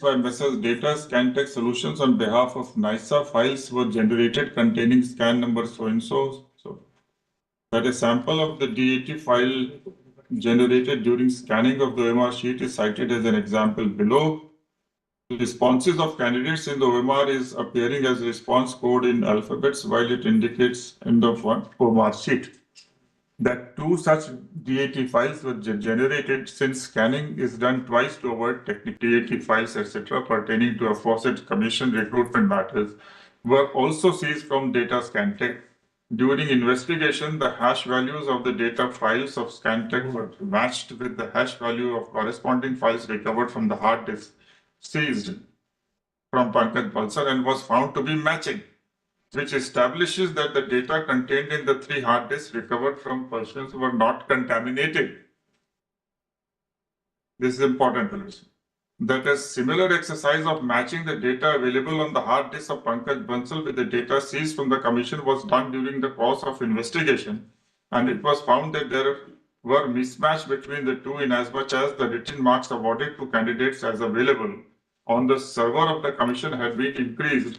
by Messrs. Data Scan Tech Solutions on behalf of NISA, files were generated containing scan number so-and-so. So that a sample of the DAT file generated during scanning of the OMR sheet is cited as an example below. The responses of candidates in the OMR is appearing as response code in alphabets while it indicates end of one OMR sheet. That two such DAT files were generated since scanning is done twice to avoid technical DAT files, etc., pertaining to aforesaid commission recruitment matters were also seized from Data Scan Tech. During investigation, the hash values of the data files of Scantech were matched with the hash value of corresponding files recovered from the hard disk seized from Pankaj Balsar and was found to be matching, which establishes that the data contained in the 3 hard disks recovered from persons were not contaminated. This is important to listen. That a similar exercise of matching the data available on the hard disk of Pankaj Bansal with the data seized from the commission was done during the course of investigation, and it was found that there were mismatch between the two inasmuch as the written marks awarded to candidates as available on the server of the commission had been increased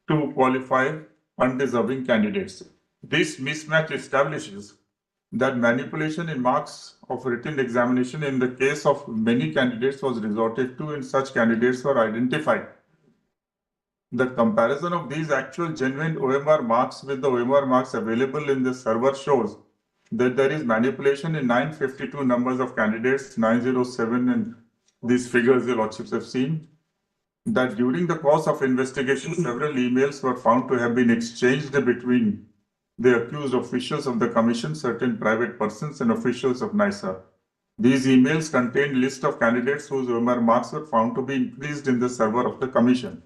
to qualify undeserving candidates. This mismatch establishes that manipulation in marks of written examination in the case of many candidates was resorted to and such candidates were identified. The comparison of these actual genuine OMR marks with the OMR marks available in the server shows that there is manipulation in 952 numbers of candidates, 907, and these figures the lordships have seen. That during the course of investigation, several emails were found to have been exchanged between the accused officials of the commission, certain private persons, and officials of NISA. These emails contained list of candidates whose OMR marks were found to be increased in the server of the commission.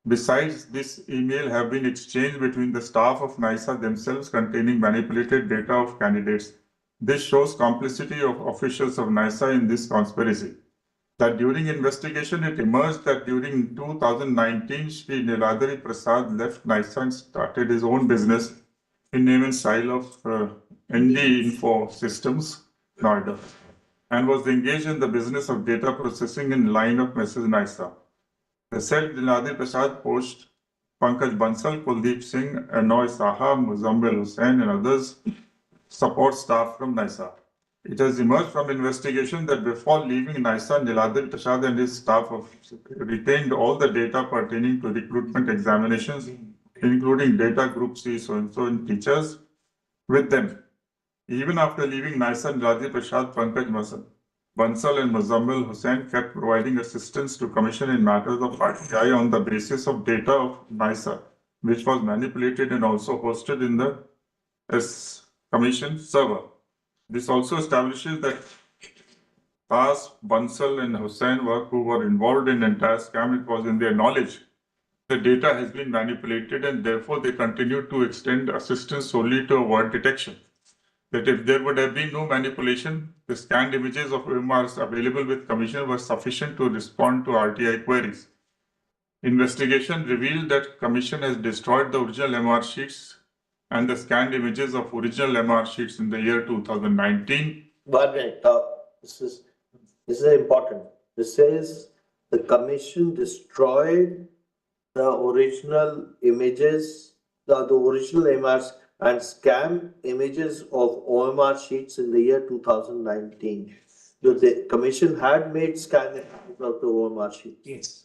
Besides, this email have been exchanged between the staff of NISA themselves containing manipulated data of candidates. This shows complicity of officials of NISA in this conspiracy. That during investigation, it emerged that during 2019, Shri Niladri Prasad left NISA and started his own business in name and style of ND Info Systems, Noida, and was engaged in the business of data processing in line of Mrs. NISA. The said Niladri Prasad poached Pankaj Bansal, Kuldeep Singh, Anoy Saha, Muzammil Hussain, and others support staff from NISA. It has emerged from investigation that before leaving NISA, Niladri Prasad and his staff have retained all the data pertaining to recruitment examinations, including data group C, so-and-so, and teachers with them. Even after leaving NISA, Niladri Prasad, Pankaj Bansal, and Muzammil Hussain kept providing assistance to Commission in matters of RTI on the basis of data of NISA, which was manipulated and also hosted in the Commission server. This also establishes that Tas, Bansal, and Hussain who were involved in the entire scam, it was in their knowledge. The data has been manipulated and therefore they continue to extend assistance solely to avoid detection. That if there would have been no manipulation, the scanned images of OMRs available with Commission were sufficient to respond to RTI queries. Investigation revealed that Commission has destroyed the original MR sheets and the scanned images of original MR sheets in the year 2019. One minute, this is important. This says the Commission destroyed the original images, the original MRs and scam images of OMR sheets in the year 2019. The Commission had made scan images of the OMR sheets. Yes.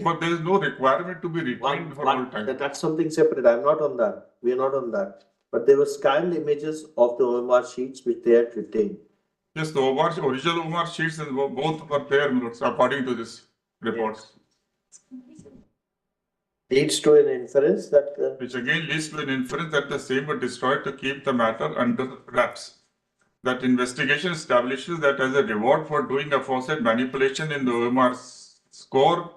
But there is no requirement to be retained for all time. That's something separate. I'm not on that. We are not on that. But there were scanned images of the OMR sheets which they had retained. Yes, the original OMR sheets and both were there, according to this report. Leads to an inference that... Which again leads to an inference that the same were destroyed to keep the matter under wraps. That investigation establishes that as a reward for doing aforesaid manipulation in the OMR score,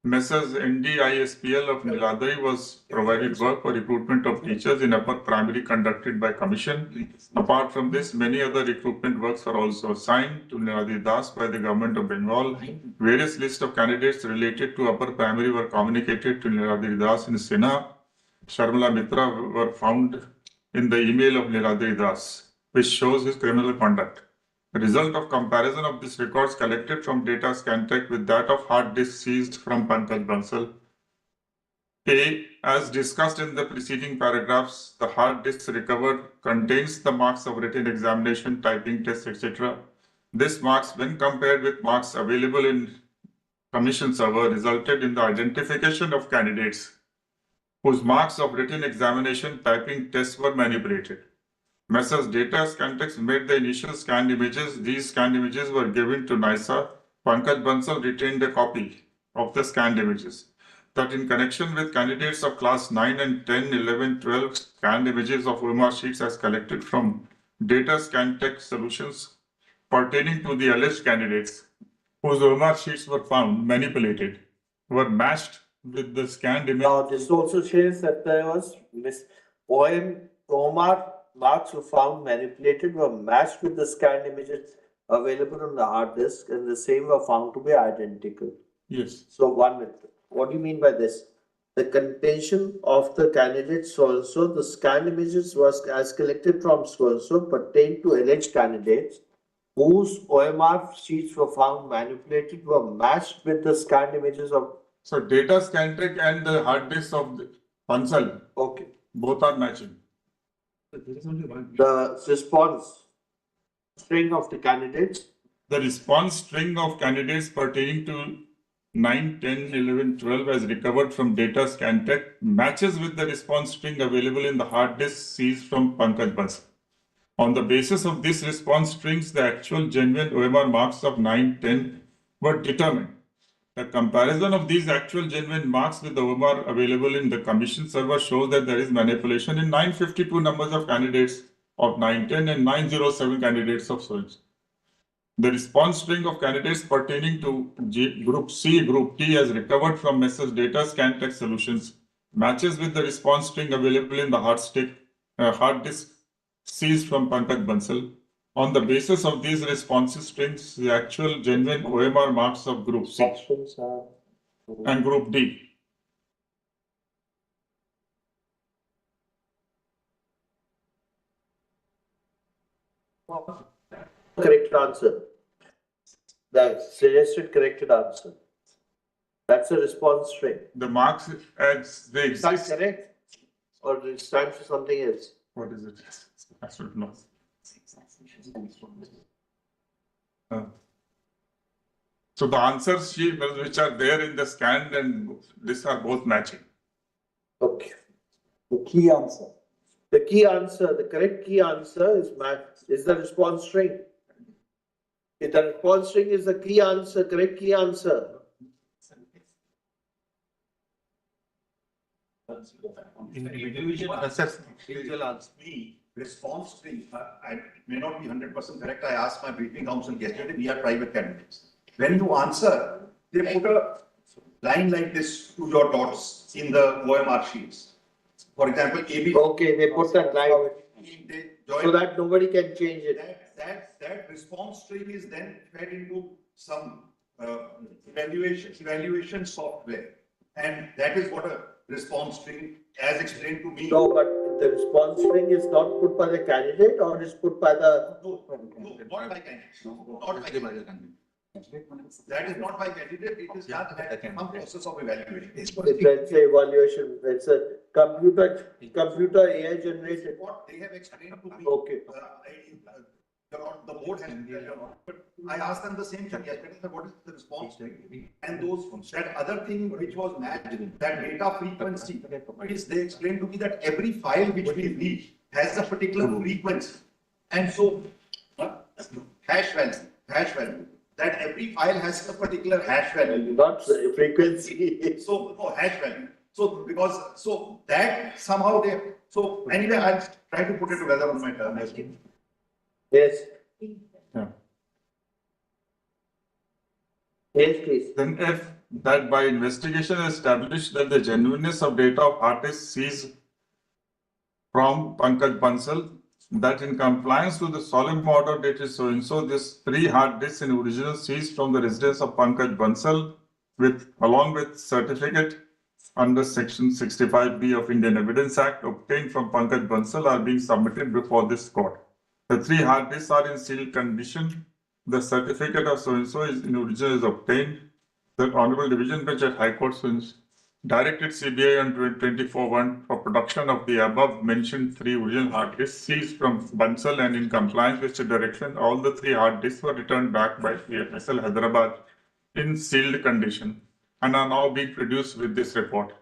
Messrs. NDISPL of Niladri was provided work for recruitment of teachers in upper primary conducted by Commission. Apart from this, many other recruitment works were also assigned to Niladri Das by the government of Bengal. Various lists of candidates related to upper primary were communicated to Niladri Das in Sinha. Sharmila Mitra were found in the email of Niladri Das, which shows his criminal conduct. The result of comparison of these records collected from data Scantech with that of hard disk seized from Pankaj Bansal. A, as discussed in the preceding paragraphs, the hard disk recovered contains the marks of written examination, typing tests, etc. This marks, when compared with marks available in Commission server, resulted in the identification of candidates whose marks of written examination, typing tests were manipulated. Messrs. Data Scantex made the initial scanned images. These scanned images were given to NISA. Pankaj Bansal retained a copy of the scanned images. That in connection with candidates of class 9 and 10, 11, 12, scanned images of OMR sheets as collected from Data Scantech solutions pertaining to the alleged candidates whose OMR sheets were found manipulated were matched with the scanned image. Now, this also shows that there was OMR marks were found manipulated were matched with the scanned images available on the hard disk, and the same were found to be identical. Yes. So, 1 minute. What do you mean by this? The contention of the candidate so-and-so, the scanned images was as collected from so-and-so pertain to alleged candidates whose OMR sheets were found manipulated were matched with the scanned images of. So data Scantech and the hard disk of the Bansal, Okay. both are matching. The response string of the candidates. The response string of candidates pertaining to 9, 10, 11, 12 as recovered from data Scantech matches with the response string available in the hard disk seized from Pankaj Bansal. On the basis of these response strings, the actual genuine OMR marks of 9, 10 were determined. The comparison of these actual genuine marks with the OMR available in the Commission server shows that there is manipulation in 952 numbers of candidates of 910 and 907 candidates of SLST. The response string of candidates pertaining to Group C, Group T as recovered from Messrs. Data Scantech solutions matches with the response string available in the hard disk seized from Pankaj Bansal. On the basis of these responsive strings, the actual genuine OMR marks of Group C and Group D. Correct answer. The suggested corrected answer. That's a response string. The marks as they Is that exist. correct? Or it stands for something else? What is it? I should know. So the answers which are there in the scanned and this are both matching. Okay. The key answer. The key answer, the correct key answer is the response string. If the response string is the key answer, correct key answer. Individual answer. Me, response string, I may not be 100% correct. I asked my briefing counsel yesterday, we are private candidates. When you answer, they put a line like this to your dots in the OMR sheets. For example, AB. Okay, they put that line They so that nobody can change it. that response string is then fed into some evaluation software. And that is what a response string, as explained to me. No, but the response string is not put by the candidate or is put by the. No, not by candidate. Not by candidate. That is not by candidate, it is done at some process of evaluation. It's an evaluation. It's a computer AI generated. What they have explained to me. Okay. The board has, but I asked them the same thing yesterday, what is the response string? And that other thing which was matched, that data frequency, they explained to me that every file which we read has a particular frequency. And so, hash value, that every file has a particular hash value. Not the frequency. So, no, hash value. So that somehow anyway, I'll try to put it together on my term. Yes. Yeah. Yes, please. Then if that by investigation established that the genuineness of data of artists seized from Pankaj Bansal, that in compliance with the solemn order dated so and so, this 3 hard disks in original seized from the residence of Pankaj Bansal along with certificate under section 65B of Indian Evidence Act obtained from Pankaj Bansal are being submitted before this court. The 3 hard disks are in sealed condition. The certificate of so-and-so is in original is obtained. The Honorable Division Bench at High Court directed CBI on 24/1 for production of the above mentioned 3 original hard disks seized from Bansal, and in compliance with the direction, all the 3 hard disks were returned back by PFSL Hyderabad in sealed condition and are now being produced with this report.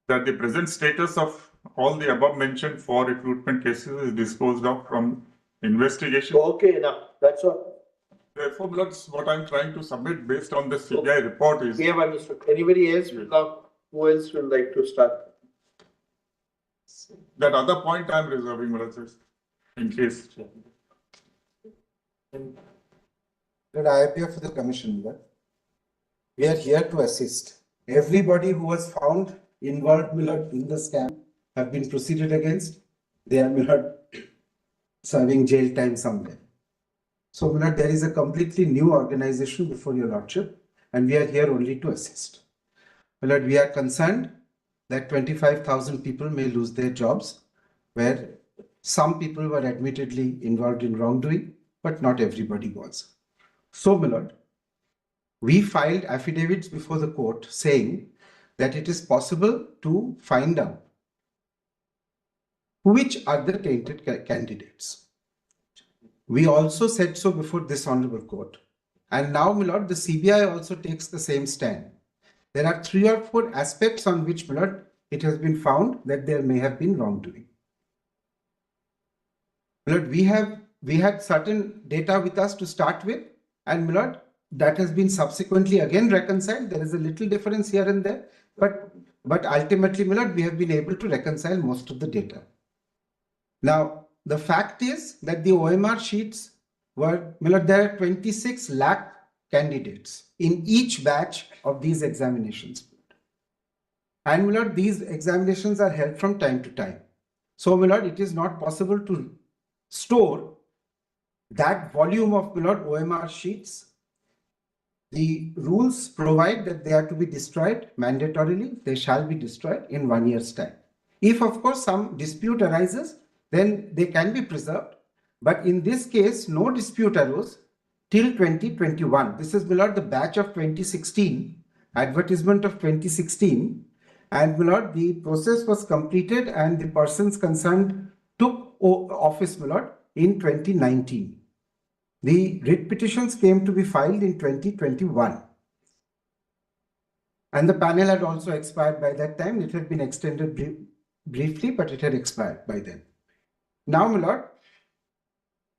That the present status of all the above mentioned 4 recruitment cases is disposed of from investigation. Okay, now, that's all. Therefore, what I'm trying to submit based on the CBI report is. We have understood. Anybody else? Now, who else would like to start? That other point I'm reserving, Mr. in case. But I appear for the commission. We are here to assist. Everybody who was found involved in the scam have been proceeded against. They are serving jail time somewhere. So there is a completely new organization before your lordship, and we are here only to assist. We are concerned that 25,000 people may lose their jobs, where some people were admittedly involved in wrongdoing, but not everybody was. So, my lord, we filed affidavits before the court saying that it is possible to find out which are the tainted candidates. We also said so before this honorable court. And now, my lord, the CBI also takes the same stand. There are 3 or 4 aspects on which, my lord, it has been found that there may have been wrongdoing. My lord, we had certain data with us to start with, and my lord, that has been subsequently again reconciled. There is a little difference here and there, but ultimately, my lord, we have been able to reconcile most of the data. Now, the fact is that the OMR sheets were, my lord, there are 26 lakh candidates in each batch of these examinations. And my lord, these examinations are held from time to time. So, my lord, it is not possible to store that volume of, my lord, OMR sheets. The rules provide that they are to be destroyed mandatorily. They shall be destroyed in 1 year's time. If, of course, some dispute arises, then they can be preserved. But in this case, no dispute arose till 2021. This is, my lord, the batch of 2016, advertisement of 2016. And, my lord, the process was completed and the persons concerned took office, my lord, in 2019. The writ petitions came to be filed in 2021. And the panel had also expired by that time. It had been extended briefly, but it had expired by then. Now, my lord,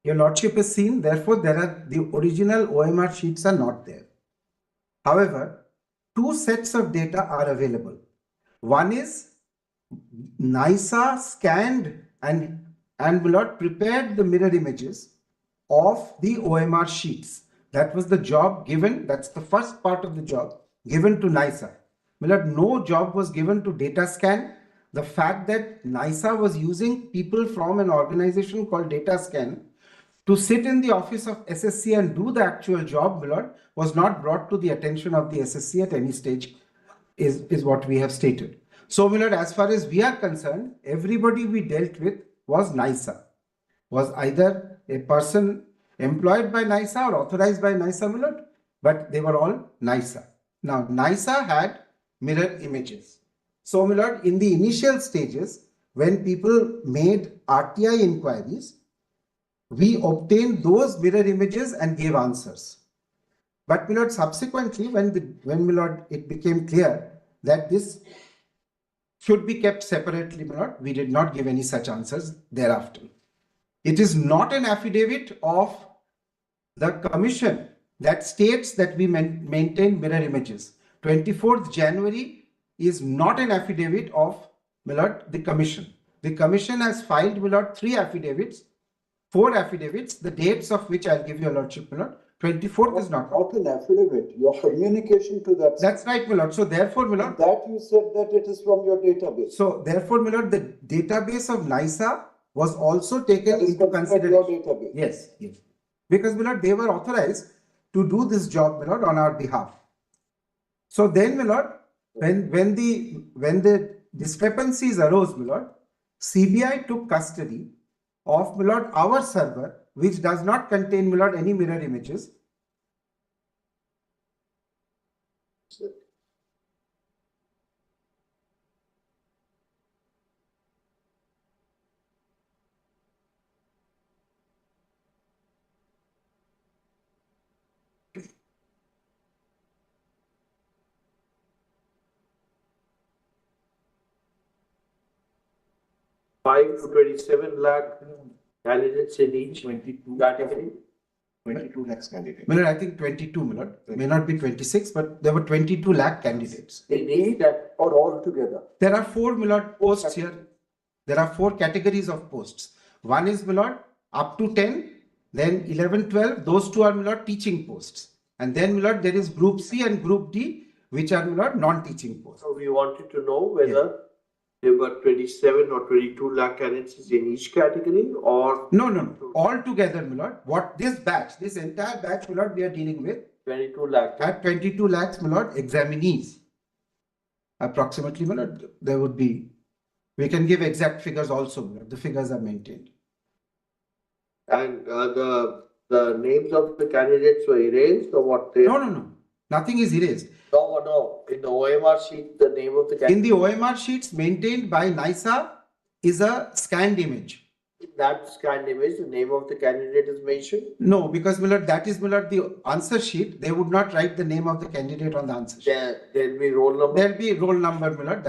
your lordship has seen, therefore, the original OMR sheets are not there. However, 2 sets of data are available. One is NISA scanned and my lord, prepared the mirror images of the OMR sheets. That was the job given. That's the first part of the job given to NISA. My lord, no job was given to data scan. The fact that NISA was using people from an organization called Data Scan to sit in the office of SSC and do the actual job, my lord, was not brought to the attention of the SSC at any stage, is what we have stated. So, my lord, as far as we are concerned, everybody we dealt with was NISA, was either a person employed by NISA or authorized by NISA, my lord, but they were all NISA. Now, NISA had mirror images. So, my lord, in the initial stages, when people made RTI inquiries, we obtained those mirror images and gave answers. But, my lord, subsequently, when my lord, it became clear that this should be kept separately, my lord, we did not give any such answers thereafter. It is not an affidavit of the commission that states that we maintain mirror images. 24th January is not an affidavit of, my lord, the commission. The commission has filed, my lord, 3 affidavits, 4 affidavits, the dates of which I'll give you, lordship, my lord. 24th is not. Not an affidavit, your communication to that. That's right, my lord. So therefore, my lord. That you said that it is from your database. So therefore, my lord, the database of NISA was also taken into consideration. Your database. Yes, yes. Because, my lord, they were authorized to do this job, my lord, on our behalf. So then, my lord, when the discrepancies arose, my lord, CBI took custody of, my lord, our server, which does not contain, my lord, any mirror images. Five to 27 lakh candidates in each 22 category. 22 lakhs candidates. My lord, I think 22, my lord. May not be 26, but there were 22 lakh candidates. They need that. Or all together. There are four, my lord, posts here. There are four categories of posts. One is, my lord, up to 10, then 11, 12. Those two are, my lord, teaching posts. And then, my lord, there is Group C and Group D, which are, my lord, non-teaching posts. So we wanted to know whether there were 27 or 22 lakh candidates in each category or No. All together, my lord, what this batch, this entire batch, my lord, we are dealing with 22 lakh. at 22 lakhs, my lord, examinees. Approximately, my lord, there would be, we can give exact figures also, my lord. The figures are maintained. And the names of the candidates were erased or what? No. Nothing is erased. No. In the OMR sheet, the name of the In candidate. the OMR sheets maintained by NISA is a scanned image. In that scanned image, the name of the candidate is mentioned. No, because, my lord, that is, my lord, the answer sheet. They would not write the name of the candidate on the answer sheet. There'll be roll number. There'll be roll number, my lord,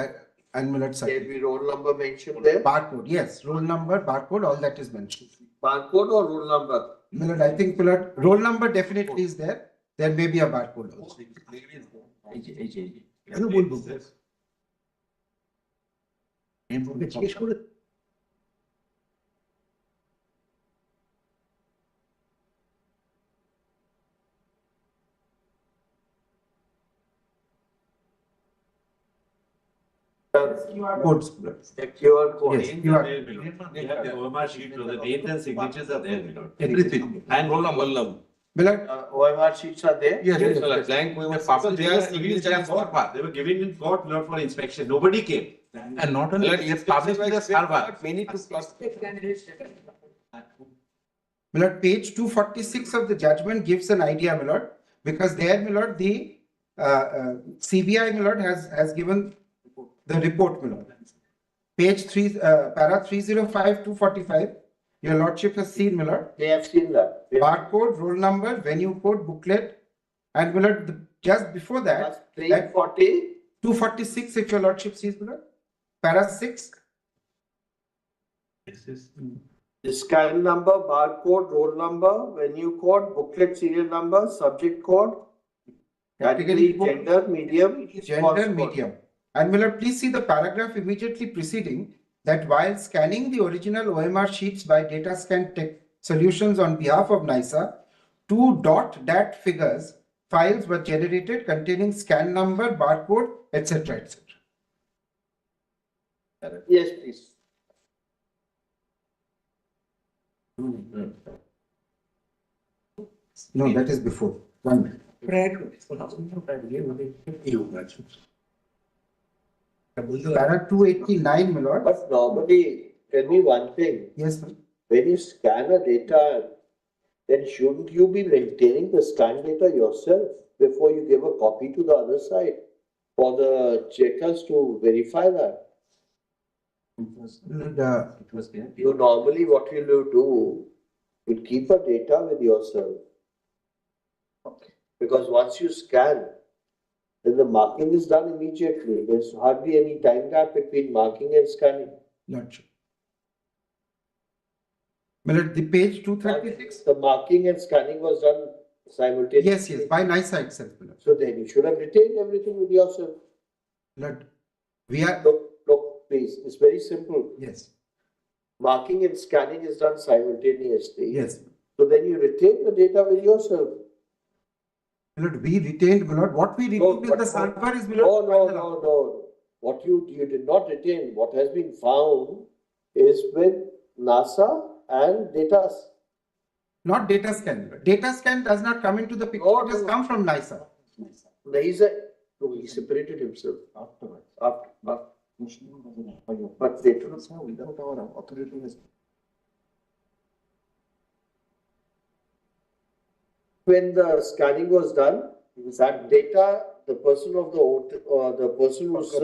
and my lord, There'll be roll number mentioned there. barcode. Yes, roll number, barcode, all that is mentioned. Barcode or roll number? My lord, I think, my lord, roll number definitely is there. There may be a barcode also. Codes, my lord. The QR code. Yes, you are. They have the OMR sheet, so the names and signatures are there, my lord. Everything. And roll number. My lord, OMR sheets are there. yes, Yes, yes, sir, yes. blank, we were published, they were giving in court, not for inspection, nobody came. And not only, they published in the server. We need to cross. My lord, page 246 of the judgment gives an idea, my lord, because there, my lord, the CBI, my lord, has given the report, my lord. Page 3, para 305, 245, your lordship has seen, my lord. They have seen that. Barcode, roll number, venue code, booklet, and my lord, just before that, That's 340. 246, if your lordship sees, my lord. Para 6. The scan number, barcode, roll number, venue code, booklet serial number, subject code, category, code, gender, medium, gender, course code. medium. And will you please see the paragraph immediately preceding that while scanning the original OMR sheets by data scan tech solutions on behalf of NISA, two .dat figures files were generated containing scan number, barcode, etc. etc. Yes, please. No, that is before. 1 minute. Para 289, my lord. But normally, tell me one thing. Yes, sir. When you scan a data, then shouldn't you be maintaining the scanned data yourself before you give a copy to the other side for the checkers to verify that? You normally, what will you do? You keep a data with yourself. Because once you scan, then the marking is done immediately. There's hardly any time gap between marking and scanning. Not sure. My lord, the page 236. The marking and scanning was done simultaneously. Yes, by NISA itself, my lord. So then you should have retained everything with yourself. Lord, we are, Look, please, it's very simple. yes, Marking and scanning is done simultaneously. yes. So then you retain the data with yourself. My lord, we retained, my lord, what we retained with the server is, my lord. No. What you did not retain, what has been found is with NASA and data. Not data scan. Data scan does not come into the picture. No, It has no. come from NISA. He separated himself. After. But they Without our authority. when the scanning was done, that data, the person of the person who's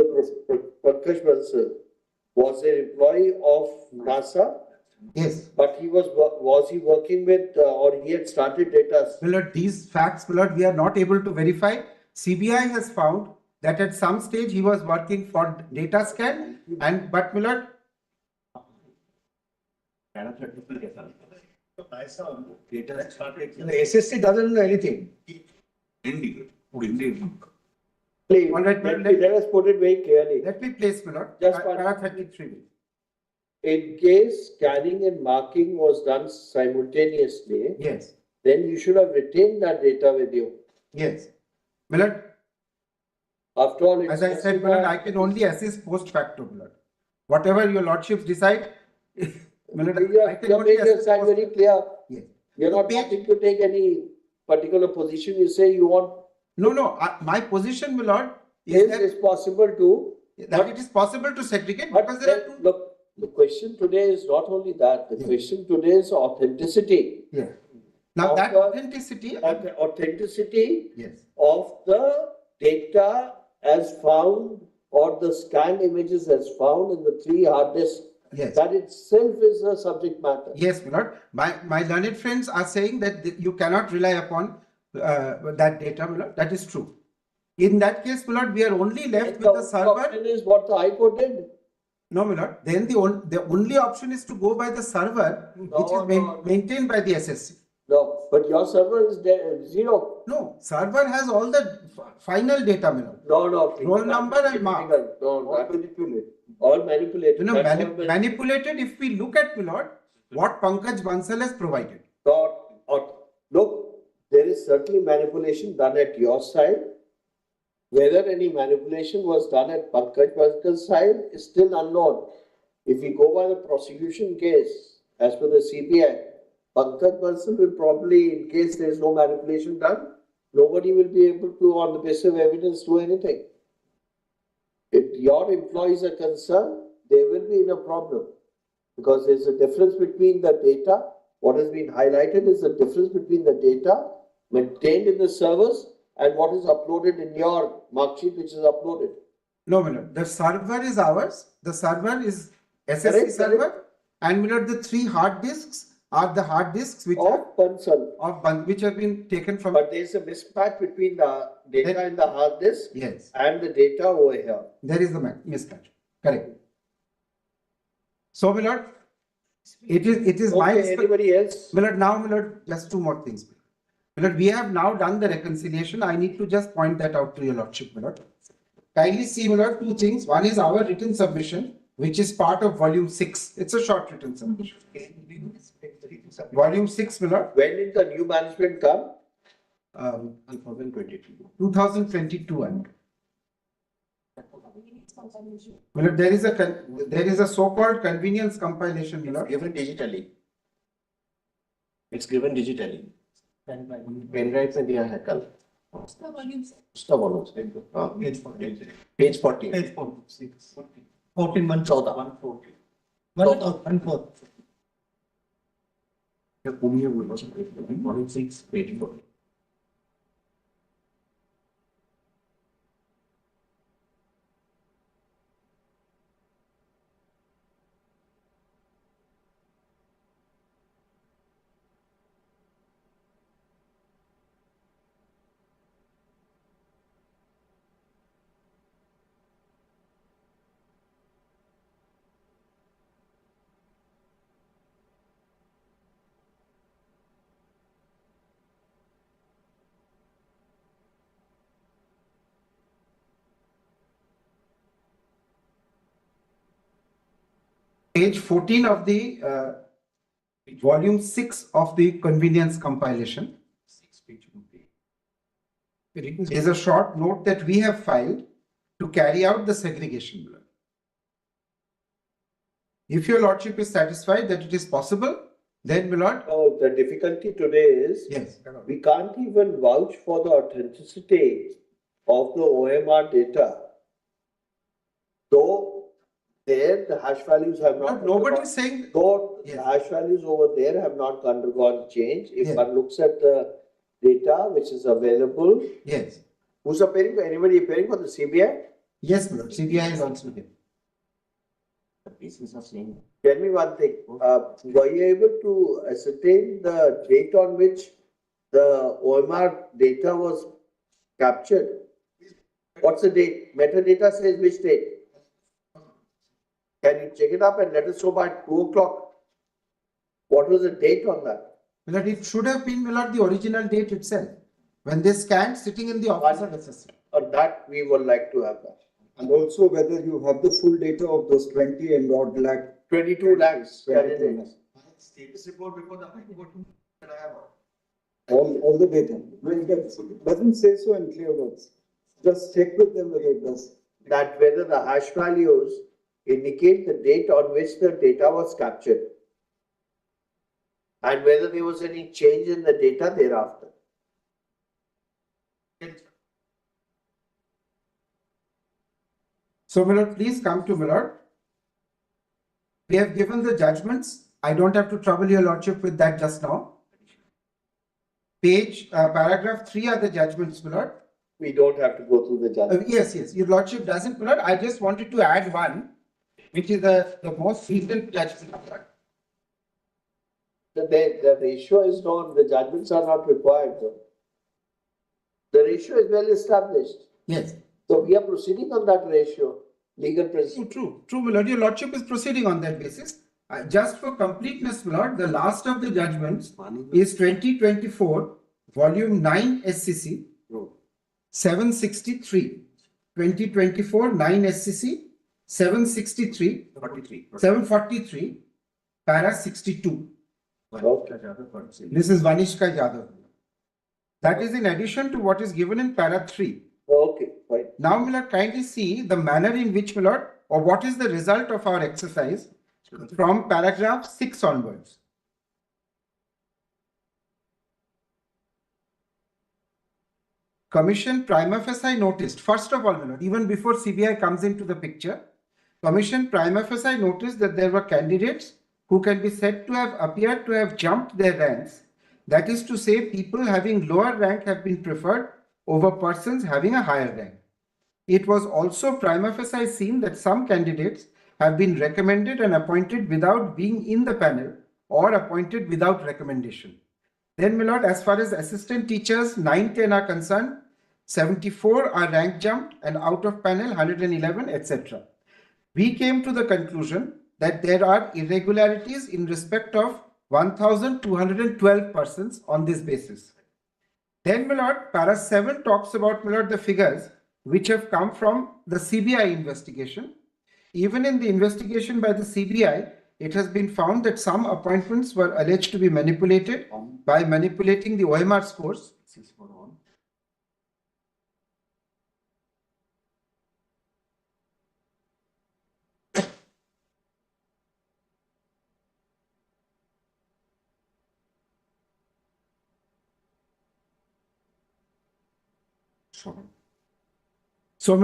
Pankaj Bansal was an employee of NASA, Yes. but was he working with, or he had started data? Millard, these facts, Millard, we are not able to verify. CBI has found that at some stage he was working for data scan, but Millard, The SSC doesn't know anything. all right, Millard, Let us put it very clearly. let me place, Millard. Just one- Para 33. In case scanning and marking was done simultaneously, Yes, then you should have retained that data with you. yes. Millard, After all, it's as I said, Millard, I can only assist post facto, Millard. Whatever your lordships decide, Millard, I can You're only making your assist side post- very clear. Yes. You're not Page- wanting to take any particular position. You say you want, No, my position, Millard, is is that, it's possible to. that it is possible to segregate But because there are then, two. look, the question today is not only that, the Yeah. question today is authenticity. Yeah. Now that Of authenticity, Authenticity yes, of the data as found or the scanned images as found in the 3 hard disks. yes. That itself is a subject matter. Yes, my lord. My learned friends are saying that you cannot rely upon that data, my lord. That is true. In that case, my lord, we are only left with the server. option is what the High Court did. No, my lord. Then the only option is to go by the server, which is No. maintained by the SSC. No, but your server is zero. No, server has all the final data, my lord. No. Roll number and mark. No, that all manipulated. You know, That's all manipulated. If we look at, my lord, what Pankaj Bansal has provided. Look, there is certainly manipulation done at your side. Whether any manipulation was done at Pankaj Bansal's side is still unknown. If we go by the prosecution case, as per the CBI, Pankaj Bansal will probably, in case there is no manipulation done, nobody will be able to, on the basis of evidence, do anything. If your employees are concerned, they will be in a problem. Because there's a difference between the data. What has been highlighted is the difference between the data maintained in the servers and what is uploaded in your mark sheet, which is uploaded. No, my lord. The server is ours. The server is SSC Correct, server. correct. And my lord, the 3 hard disks are the hard disks which are Of concern. which have been taken from. But there's a mismatch between the data in the hard disk Yes, and the data over here. there is the mismatch. Correct. So, my lord, it is my Okay, anybody else? my lord, now, my lord, just 2 more things. My lord, we have now done the reconciliation. I need to just point that out to your lordship, my lord. Kindly see, my lord, 2 things. One is our written submission, which is part of volume 6. It's a short written submission. Volume 6, my lord. When did the new management come? 2022. My lord, there is a so-called convenience compilation, my lord. Given digitally. It's given digitally. Pen drive में दिया है कल. उसका volume. Page 40. Page 46. 14, 140. 140. Volume 6, page 40. Page 14 of the volume 6 of the convenience compilation is a short note that we have filed to carry out the segregation. If your lordship is satisfied that it is possible, then my lord, Oh, the difficulty today is yes, we can't even vouch for the authenticity of the OMR data. Though there the hash values have not. nobody is saying, Though Yes. the hash values over there have not undergone change. If Yes. one looks at the data which is available. Yes. Who's appearing for? Anybody appearing for the CBI? Yes, my lord. CBI is also there. Tell me one thing, were you able to ascertain the date on which the OMR data was captured? What's the date? Metadata says which date? Can you check it up and let us know by 2 o'clock? What was the date on that? My lord, it should have been, my lord, the original date itself. When they scanned sitting in the office of SSC. On that, we would like to have that. And also whether you have the full data of those 20 and odd lakh. 22 lakhs 22 candidates. Status report before the High Court that I have. All the data. Well, that doesn't say so in clear words. Just check with them whether it does. That whether the hash values indicate the date on which the data was captured. And whether there was any change in the data thereafter. So, my lord, please come to my lord. We have given the judgments. I don't have to trouble your lordship with that just now. Paragraph 3 are the judgments, my lord. We don't have to go through the judgment. Yes, your lordship doesn't, my lord. I just wanted to add one, which is the most recent judgment. The ratio is not, the judgments are not required though. The ratio is well established. Yes. So we are proceeding on that ratio, legal principle. True, my lord. Your lordship is proceeding on that basis. Just for completeness, my lord, the last of the judgments is 2024, volume 9 SCC, 763. 2024, 9 SCC, 763, 743, para 62. This is Vanishka Yadav. That is in addition to what is given in para 3. Okay, fine. Now, my lord, kindly see the manner in which, my lord, or what is the result of our exercise from paragraph 6 onwards. Commission prima facie noticed, first of all, my lord, even before CBI comes into the picture, Commission prima facie noticed that there were candidates who can be said to have appeared to have jumped their ranks. That is to say, people having lower rank have been preferred over persons having a higher rank. It was also prima facie seen that some candidates have been recommended and appointed without being in the panel or appointed without recommendation. Then, my lord, as far as assistant teachers 9-10 are concerned, 74 are rank jumped and out of panel 111, etc. We came to the conclusion that there are irregularities in respect of 1,212 persons on this basis. Then, my lord, para 7 talks about, my lord, the figures which have come from the CBI investigation. Even in the investigation by the CBI, it has been found that some appointments were alleged to be manipulated by manipulating the OMR scores. So,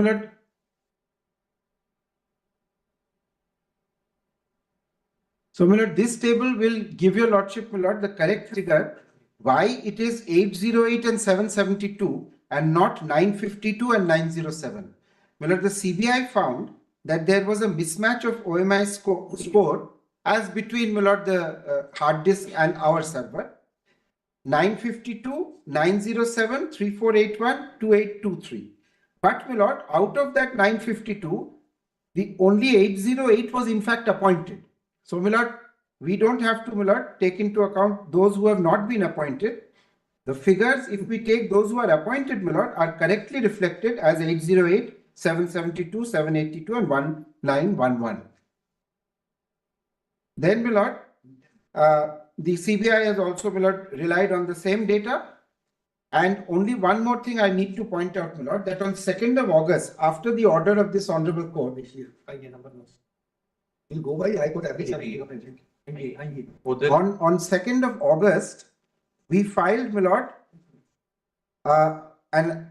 my lord, this table will give your lordship, my lord, the correct figure, why it is 808 and 772 and not 952 and 907. My lord, the CBI found that there was a mismatch of OMI score as between, my lord, the hard disk and our server. 952, 907, 3481, 2823. But, my lord, out of that 952, the only 808 was in fact appointed. So, my lord, we don't have to, my lord, take into account those who have not been appointed. The figures, if we take those who are appointed, my lord, are correctly reflected as 808, 772, 782 and 1911. Then, my lord, the CBI has also, my lord, relied on the same data. And only one more thing I need to point out, my lord, that on 2nd of August, after the order of this Honorable Court, We'll go by High Court application. on 2nd of August, we filed, my lord, an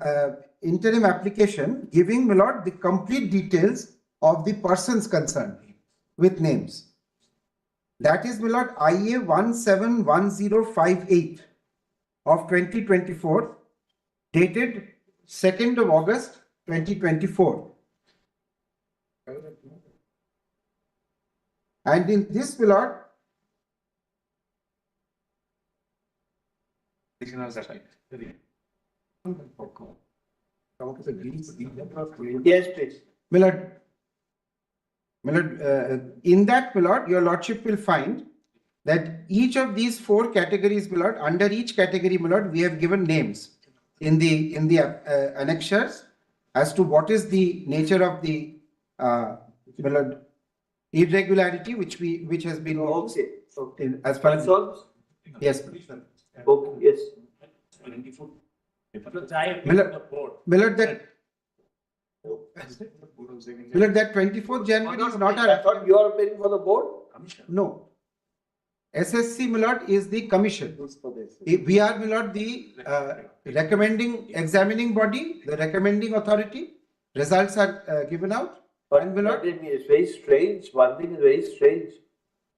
interim application giving, my lord, the complete details of the persons concerned with names. That is, my lord, IA 171058. of 2024, dated 2nd of August 2024. And in this, my lord, Yes, please. my lord, in that, my lord, your lordship will find that each of these 4 categories, my lord, under each category, my lord, we have given names in the annexures as to what is the nature of the my lord, irregularity which has been Okay, okay. as far as That's all? yes, Okay, yes. Millard, that 24th January is not I our thought you are appearing for the board? no. SSC, Millard, is the commission. We are, Millard, the recommending examining body, the recommending authority. Results are given out. But And Millard, it's very strange. One thing is very strange.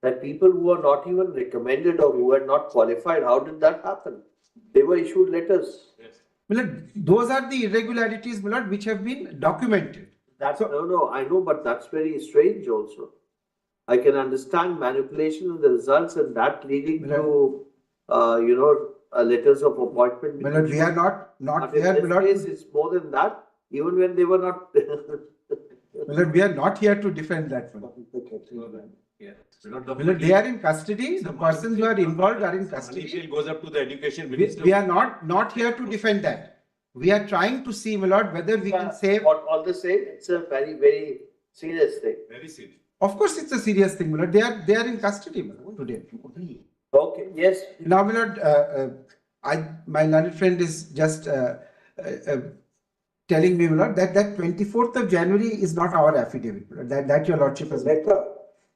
That people who are not even recommended or who are not qualified, how did that happen? They were issued letters. Millard, those are the irregularities, Millard, which have been documented. That's, no, I know, but that's very strange also. I can understand manipulation of the results and that leading to, letters of appointment. Millard, we are not But here, in this Millard. case, it's more than that, even when they were not. Millard, we are not here to defend that one. Millard, they are in custody. The persons who are involved are in custody. Goes up to the education We minister. are not here to defend that. We are trying to see, my lord, whether we can save. All the same, it's a very, very serious thing. Very serious. Of course, it's a serious thing, my lord. They are in custody, my lord, today. Okay, yes. Now, my lord, my learned friend is just telling me, my lord, that 24th of January is not our affidavit. My lord. That your lordship has Letter.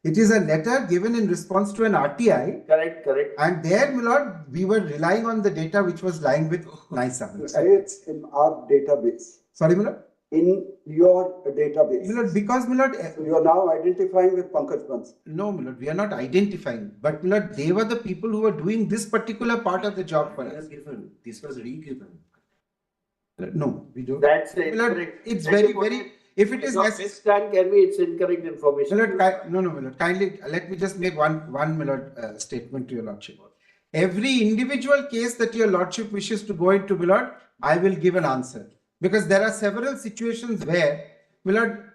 It is a letter given in response to an RTI. Correct. And there, my lord, we were relying on the data which was lying with NISA. Say it's in our database, Sorry, my lord. in your database. My lord, because, my lord, So you are now identifying with Pankaj Bansal. no, my lord, we are not identifying. But, my lord, they were the people who were doing this particular part of the job for us. This was re-given. No, we don't. That's My lord, incorrect. it's very, if it is Not necessary. misstand can be, it's incorrect information. My lord, no, my lord, kindly let me just make one my lord, statement to your lordship. Every individual case that your lordship wishes to go into, my lord, I will give an answer. Because there are several situations where, my lord,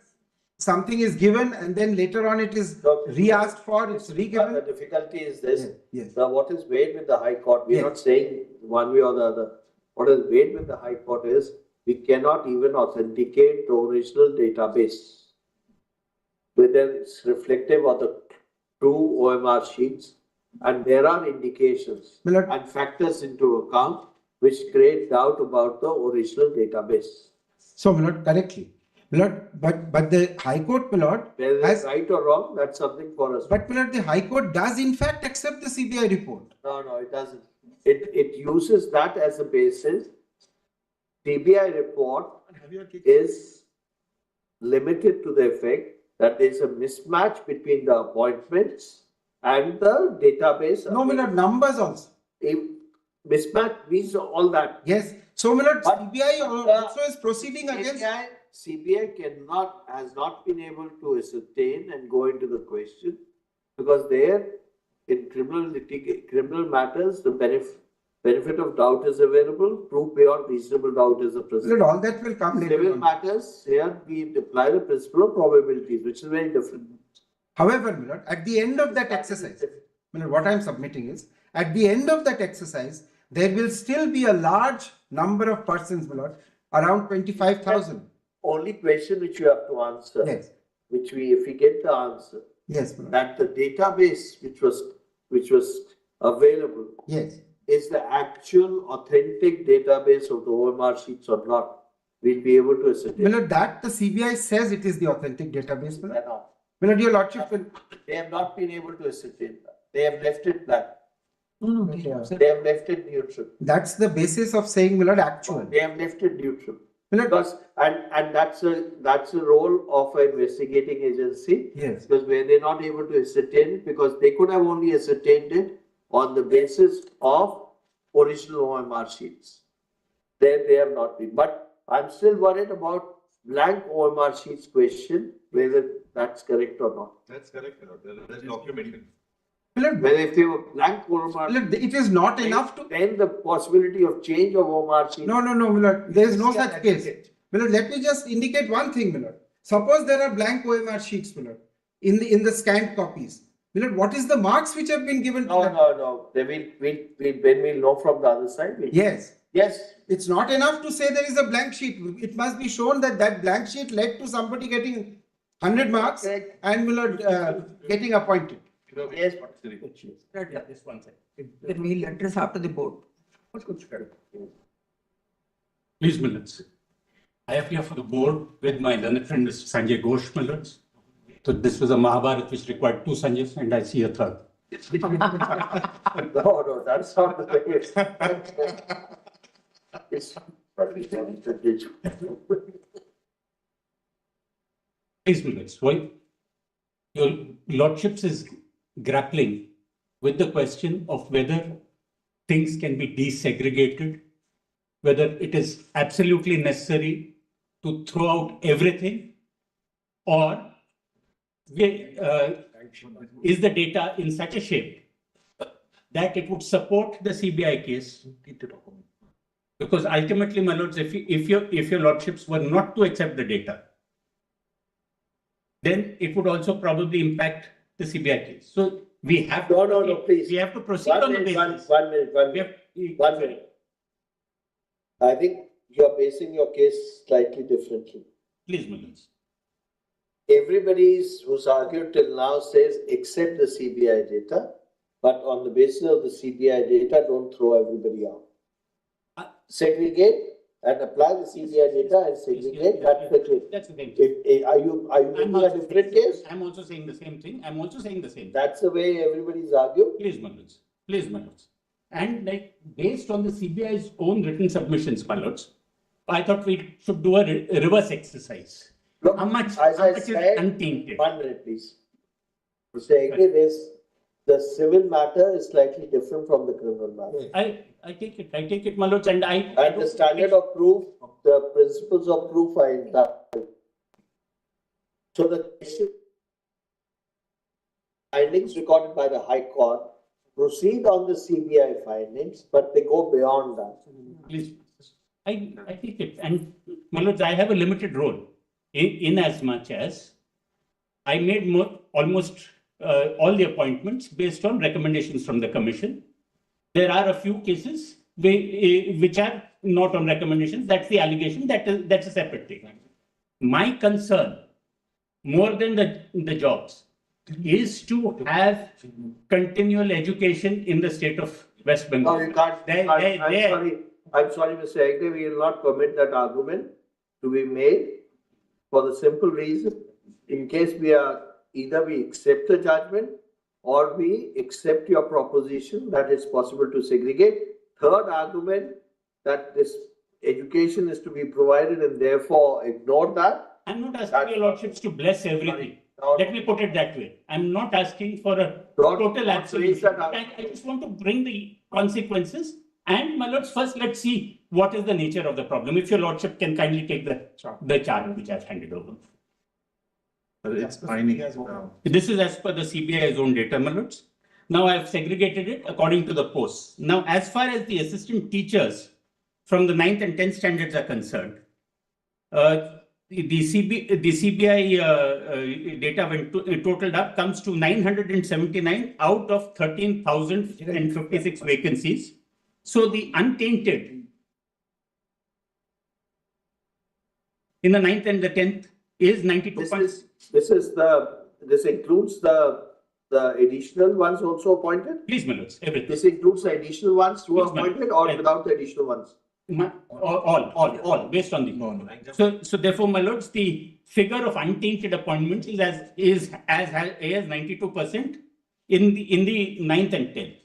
something is given and then later on it is re-asked for, it's re-given. The difficulty is this. Yes. Now, what is weighed with the High Court, we are Yes. not saying one way or the other. What is weighed with the High Court is we cannot even authenticate the original database, whether it's reflective of the true OMR sheets. And there are indications My lord, and factors into account which create doubt about the original database. so, my lord, correctly. My lord, but the High Court, my lord, Whether has, it's right or wrong, that's something for us. but my lord, the High Court does in fact accept the CBI report. No, it doesn't. It uses that as a basis. CBI report is limited to the effect that there is a mismatch between the appointments and the database. No, my lord, numbers also. If mismatch means all that. Yes. So, my lord, But CBI also is proceeding against. CBI has not been able to ascertain and go into the question because there in criminal matters, the benefit of doubt is available, proof beyond reasonable doubt is a Lord, principle. all that will come later Civil on. matters, here we apply the principle of probabilities, which is very different. However, my lord, at the end of that exercise, my lord, what I am submitting is, at the end of that exercise, there will still be a large number of persons, my lord, around 25,000. Only question which you have to answer, Yes. if we get the answer, Yes, my lord. that the database which was available Yes. is the actual authentic database of the OMR sheets or not, we'll be able to My ascertain. lord, that the CBI says it is the authentic database, my lord. Cannot. My lord, your lordship will. They have not been able to ascertain that. They have left it blank. No, They have left it neutral. That's the basis of saying, my lord, actual. They have left it neutral. My lord, Because, and that's a role of an investigating agency. yes. Because where they're not able to ascertain it, because they could have only ascertained it on the basis of original OMR sheets. They have not been. But I'm still worried about blank OMR sheets question, whether that's correct or not. That's correct. That's documented. Well, if you have a blank OMR, Milord, it is not enough to. then the possibility of change of OMR sheet. No, Milord. There is no such case. Milord, let me just indicate one thing, Milord. Suppose there are blank OMR sheets, Milord, in the scanned copies. Milord, what is the marks which have been given to them? No. Then when we know from the other side. Yes. Yes. It's not enough to say there is a blank sheet. It must be shown that that blank sheet led to somebody getting 100 marks Correct. and Milord getting appointed. Yes. This one second. Then we'll address after the board. Please, Millards. I appear for the board with my learned friend, Mr. Sanjay Ghosh, Millards. So this was a Mahabharat which required 2 Sanjays, and I see a third. No, that's not the case. It's Please, Millards. Why your lordships is grappling with the question of whether things can be desegregated, whether it is absolutely necessary to throw out everything, or is the data in such a shape that it would support the CBI case? Because ultimately, my lords, if your lordships were not to accept the data, then it would also probably impact the CBI case. So we have No, please. We have to proceed on the basis. One minute. I think you're basing your case slightly differently. Please, Millards. Everybody who's argued till now says accept the CBI data, but on the basis of the CBI data, don't throw everybody out. Segregate and apply the CBI data and segregate. That's the case. That's the same thing. Are you making a different case? I'm also saying the same thing. That's the way everybody's argued. Please, Millards. And like based on the CBI's own written submissions, my lords, I thought we should do a reverse exercise. Look, How much as I is said, untainted? 1 minute, please. Mr. Hegde, the civil matter is slightly different from the criminal matter. I take it, my lords, and And the standard of proof, the principles of proof are intact. So the question, findings recorded by the High Court proceed on the CBI findings, but they go beyond that. Please, I take it, and my lords, I have a limited role in as much as I made almost all the appointments based on recommendations from the commission. There are a few cases which are not on recommendations. That's the allegation. That's a separate thing. My concern, more than the jobs, is to have continual education in the state of West Bengal. No, you can't. I'm sorry, Mr. Hegde, we will not permit that argument to be made for the simple reason, in case either we accept the judgment or we accept your proposition that it's possible to segregate. Third argument, that this education is to be provided and therefore ignore that. I'm not asking your lordships to bless everything. Let me put it that way. I'm not asking for a total absolute. I just want to bring the consequences. And my lords, first let's see what is the nature of the problem. If your lordship can kindly take the charge which I've handed over. It's finding. This is as per the CBI's own data, my lords. Now I've segregated it according to the posts. Now, as far as the assistant teachers from the 9th and 10th standards are concerned, the CBI data when totaled up comes to 979 out of 13,056 vacancies. So the untainted in the 9th and the 10th is 92. This includes the additional ones also appointed? Please, my lords, everything. This includes the additional ones who are Please, ma'am. appointed or without the additional ones? All based on the. No. So therefore, my lords, the figure of untainted appointments is as 92% in the 9th and 10th.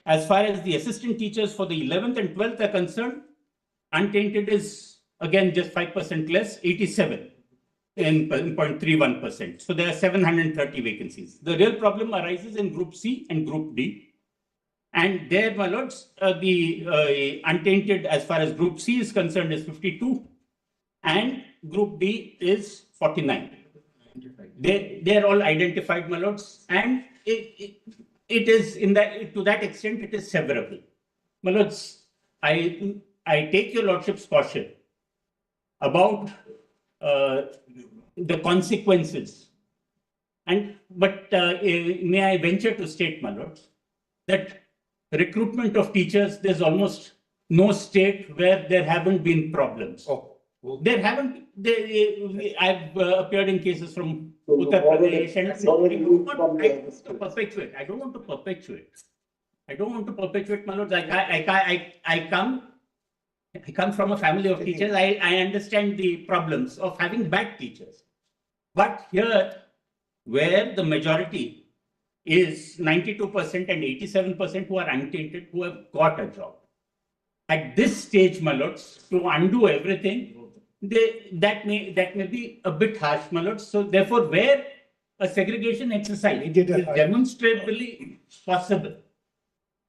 As far as the assistant teachers for the 11th and 12th are concerned, untainted is again just 5% less, 87 in 0.31%. So there are 730 vacancies. The real problem arises in Group C and Group D. And there, my lords, the untainted as far as Group C is concerned is 52 and Group D is 49. They're all identified, my lords, and it is in that, to that extent, it is severable. My lords, I take your lordship's caution about the consequences. But may I venture to state, my lords, that recruitment of teachers, there's almost no state where there haven't been problems. There haven't. I've appeared in cases from Uttar Pradesh, and I don't want to perpetuate. I don't want to perpetuate, my lords. I come from a family of teachers. I understand the problems of having bad teachers. But here, where the majority is 92% and 87% who are untainted, who have got a job. At this stage, my lords, to undo everything, that may be a bit harsh, my lords. So therefore, where a segregation exercise is demonstrably possible,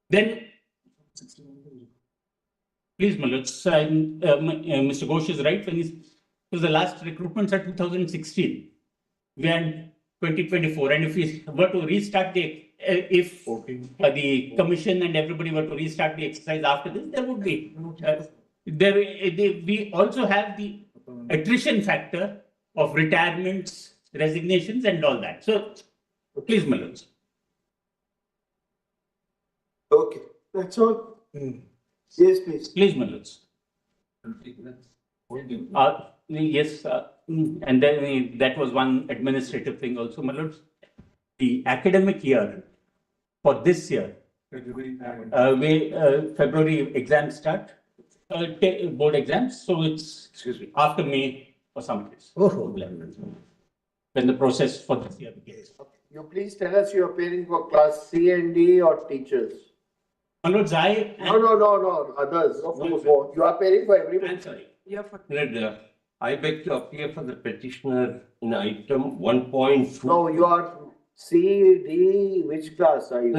then please, my lords, Mr. Ghosh is right when he was the last recruitments are 2016. We are 2024, and if we were to restart if the commission and everybody were to restart the exercise after this, there would be we also have the attrition factor of retirements, resignations, and all that. So, please, my lords. Okay, that's all. Yes, please. Please, my lords. Yes, and then that was one administrative thing also, my lords. The academic year for this year, February exams start, board exams, so it's after May or some place. When the process for this year begins. You please tell us you are appearing for class C and D or teachers. My lords, No, others. You are appearing for everyone. I'm sorry. I beg to appear for the petitioner in item 1.2. No, you are C, D, which class are you?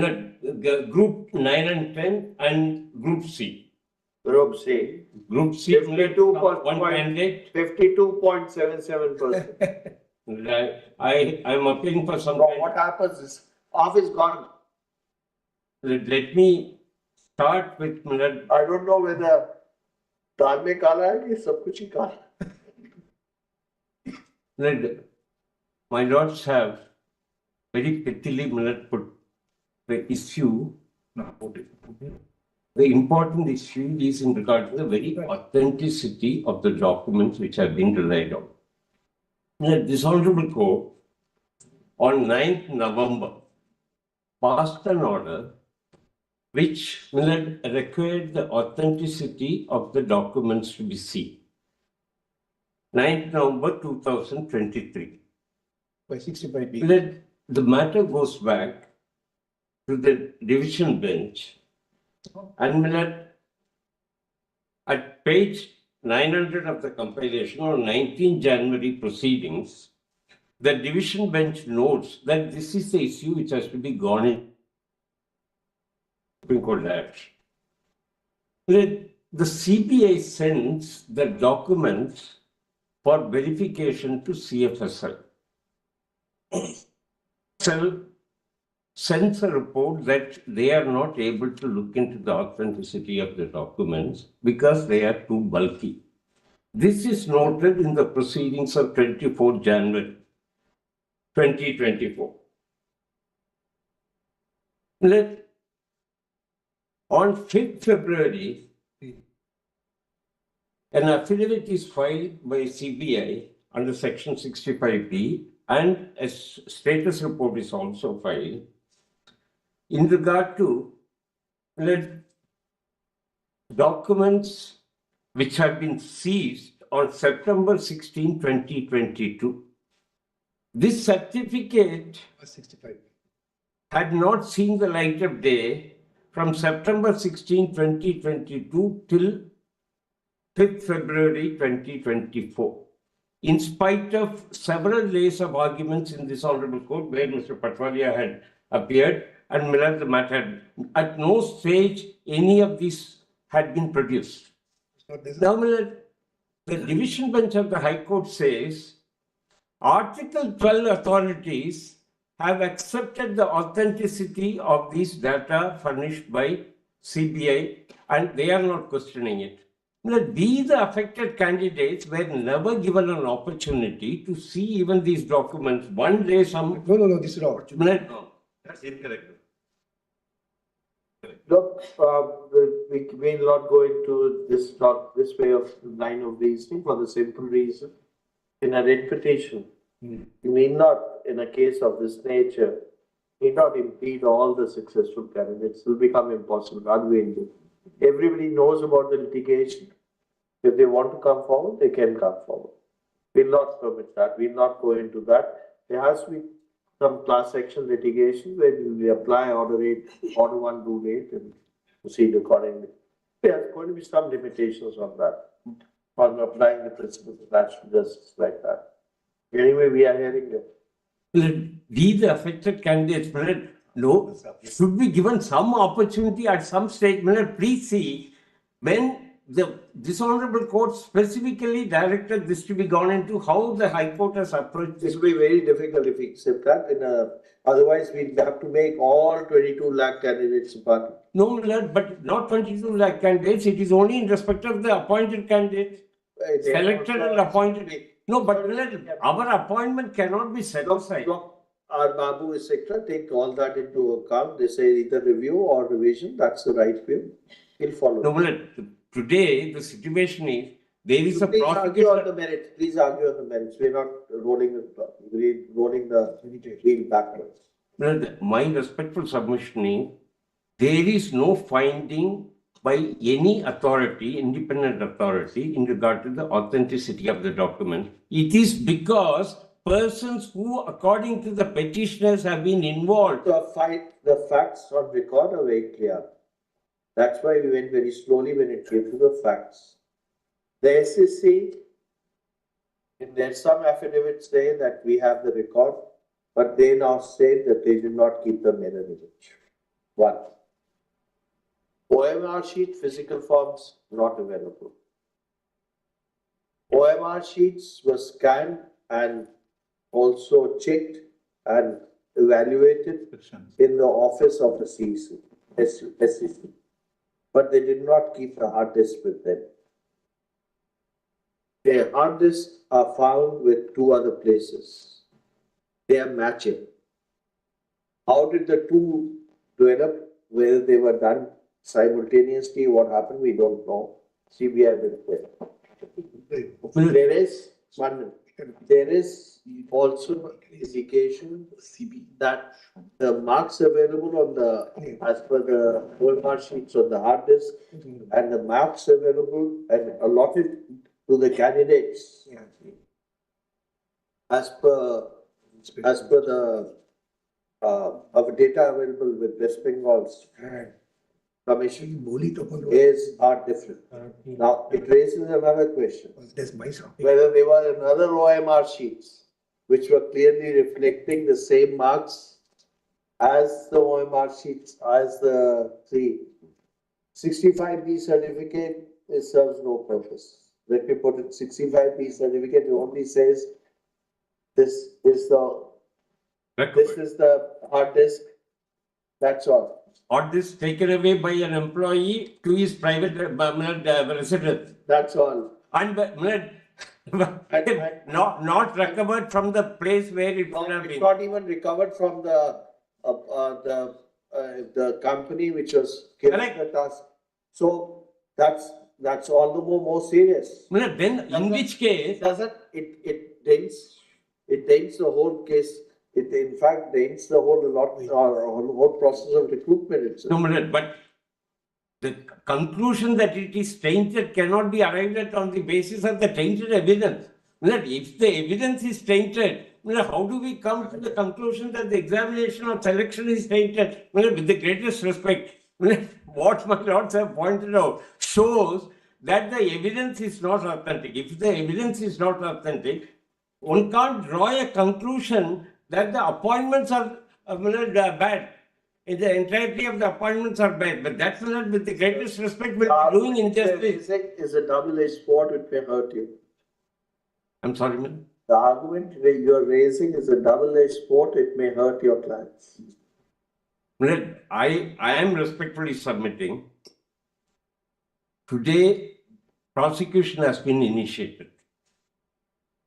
Group 9 and 10 and Group C. Group C. Group C. 52.77%. I am appealing for some. No, what happens is half is gone. Let me start with. I don't know whether दाल में काला है कि सब कुछ ही काला. My lords have very prettily put the issue. The important issue is in regard to the very authenticity of the documents which have been relied on. This Honorable Court on 9th November passed an order which required the authenticity of the documents to be seen. 9th November 2023. By 65B. The matter goes back to the division bench, and at page 900 of the compilation on 19 January proceedings, the division bench notes that this is the issue which has to be gone in Supreme Court action. The CBI sends the documents for verification to CFSL. Sends a report that they are not able to look into the authenticity of the documents because they are too bulky. This is noted in the proceedings of 24 January 2024. On 5th February, an affidavit is filed by CBI under section 65B, and a status report is also filed in regard to documents which have been seized on September 16, 2022. This certificate had not seen the light of day from September 16, 2022 till 5th February 2024. In spite of several days of arguments in this Honorable Court where Mr. Patwalia had appeared and Miller the matter. At no stage any of these had been produced. Now, Miller, the division bench of the High Court says Article 12 authorities have accepted the authenticity of these data furnished by CBI and they are not questioning it. Now, these affected candidates were never given an opportunity to see even these documents. One day, some. No, this is not. No. That's incorrect. Look, we will not go into this, not this way of line of reasoning for the simple reason. In a writ petition, you need not, in a case of this nature, need not impede all the successful candidates. It will become impossible, unavailable. Everybody knows about the litigation. If they want to come forward, they can come forward. We'll not permit that. We'll not go into that. There has to be some class action litigation where we apply order 8, order 1, rule 8 and proceed accordingly. There's going to be some limitations on that, on applying the principles of natural justice like that. Anyway, we are hearing it. These affected candidates, no, should be given some opportunity at some stage. Please see, when the dishonorable court specifically directed this to be gone into, how the High Court has approached This this. will be very difficult if we accept that. Otherwise, we have to make all 22 lakh candidates a party. No, but not 22 lakh candidates. It is only in respect of the appointed candidates, selected and appointed. No, but our appointment cannot be set aside. Our Babu, etc., take all that into account. They say either review or revision. That's the right view. He'll follow. No, today the situation is there is a Please argue on the prosecution. merits. Please argue on the merits. We're not rolling the wheel backwards. My respectful submission is there is no finding by any authority, independent authority, in regard to the authenticity of the document. It is because persons who, according to the petitioners, have been involved. The facts on record are very clear. That's why we went very slowly when it came to the facts. The SSC, there's some affidavits say that we have the record, but they now say that they did not keep the mirror image. One. OMR sheet, physical forms, not available. OMR sheets were scanned and also checked and evaluated in the office of the CEC, SEC. But they did not keep the hard disk with them. Their hard disks are found with 2 other places. They are matching. How did the two develop? Whether they were done simultaneously, what happened, we don't know. CBI will tell. There is also indication that the marks available on the, as per the OMR sheets on the hard disk, and the marks available and allotted to the candidates as per the of data available with West Bengal's commission are different. Now, it raises another question. Whether they were in other OMR sheets, which were clearly reflecting the same marks as the OMR sheets, as the 65B certificate, it serves no purpose. Let me put it, 65B certificate only says this is the hard disk. That's all. Or this taken away by an employee to his private residence. That's all. And not recovered from the place where it would have It's been. not even recovered from the company which was given the task. So that's all the more serious. Then in which case, It dents the whole case. It in fact dents the whole process of recruitment itself. no, but the conclusion that it is tainted cannot be arrived at on the basis of the tainted evidence. If the evidence is tainted, how do we come to the conclusion that the examination or selection is tainted? With the greatest respect, what my lords have pointed out shows that the evidence is not authentic. If the evidence is not authentic, one can't draw a conclusion that the appointments are bad. the entirety of the appointments are bad, but that's not with the greatest respect we're doing injustice. Is a double-edged sword, it may hurt you. I'm sorry, ma'am. The argument that you are raising is a double-edged sword, it may hurt your clients. I am respectfully submitting. Today, prosecution has been initiated.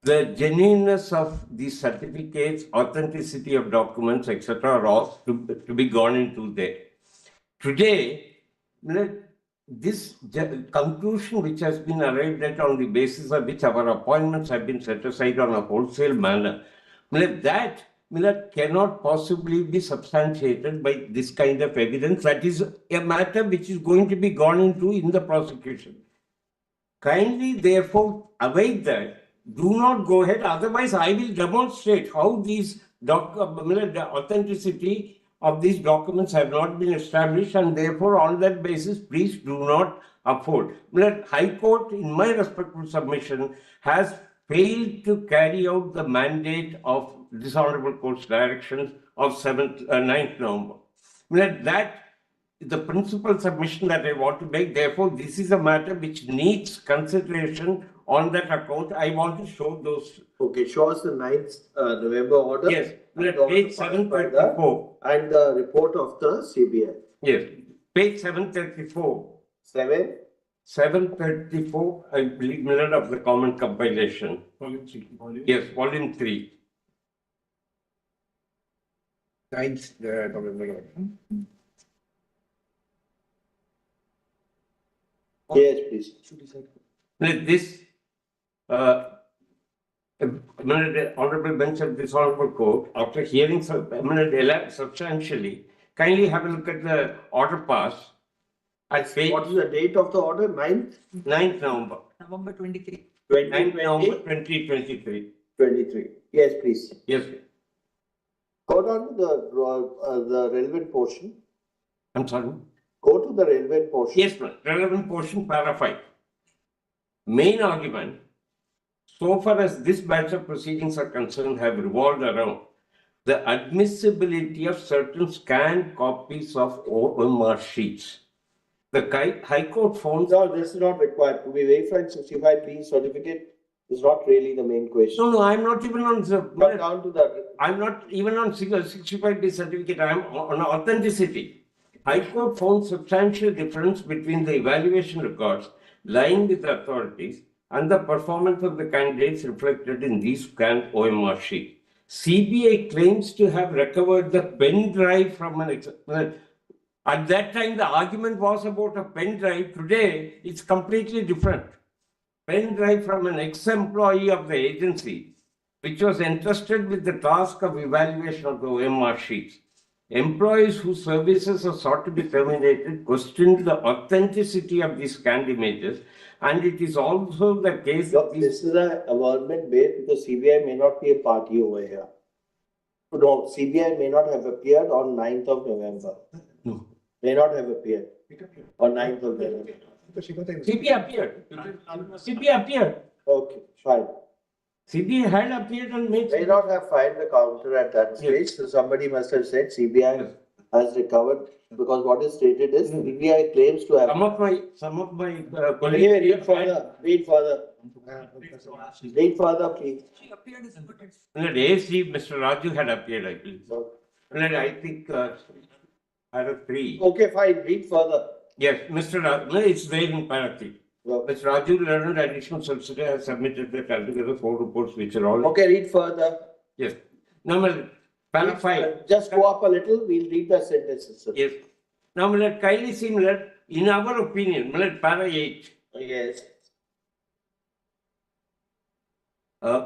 The genuineness of these certificates, authenticity of documents, etc., are all to be gone into there. Today, this conclusion which has been arrived at on the basis of which our appointments have been set aside on a wholesale manner, that cannot possibly be substantiated by this kind of evidence. That is a matter which is going to be gone into in the prosecution. Kindly, therefore, avoid that. Do not go ahead. Otherwise, I will demonstrate how these the authenticity of these documents have not been established, and therefore, on that basis, please do not uphold. High Court, in my respectful submission, has failed to carry out the mandate of this Honorable Court's directions of 9th November. That the principal submission that I want to make. Therefore, this is a matter which needs consideration on that account. I want to show those. Okay, show us the 9th November order. Yes, page 734. And the report of the CBI. Yes, page 734. 734, I believe, minute of the common compilation. Volume 3. Yes, volume 3. 9th November. Yes, please. This Honorable Bench of this Honorable Court, after hearing substantially, kindly have a look at the order pass. At page, What is the date of the order? 9th? 9th November. November 23. 9th November 2023. 23. Yes, please. Yes. Go down to the relevant portion. I'm sorry. Go to the relevant portion. Yes, ma'am. Relevant portion, para 5. Main argument, so far as this batch of proceedings are concerned, have revolved around the admissibility of certain scanned copies of OMR sheets. The High Court found. No, this is not required. To be verified 65B certificate is not really the main question. No, I'm not even on the. But down to the. I'm not even on 65B certificate. I'm on authenticity. High Court found substantial difference between the evaluation records lying with the authorities and the performance of the candidates reflected in these scanned OMR sheets. CBI claims to have recovered the pen drive from an. At that time, the argument was about a pen drive. Today, it's completely different. Pen drive from an ex-employee of the agency, which was entrusted with the task of evaluation of the OMR sheets. Employees whose services are sought to be terminated questioned the authenticity of these scanned images, and it is also the case that This is a amendment based because CBI may not be a party over here. No, CBI may not have appeared on 9th of November. No. May not have appeared on 9th of November. CBI appeared. CBI appeared. Okay, fine. CBI had appeared and made. May not have filed the counter at that stage, so somebody must have said CBI has recovered, because what is stated is CBI claims to have. Some of my Anyway, read further, read further. Read further, please. She appeared as good. ASG, Mr. Raju had appeared, I believe. So, I think para 3. okay, fine, read further. Yes, Mr. Raju, no, it's there in para 3. Well, Mr. Raju, learned additional solicitor, has submitted the altogether 4 reports which are all. Okay, read further. Yes. Number para 5. Just go up a little, we'll read the sentences. Sir. Yes. Now, kindly see, in our opinion, para 8. Yes.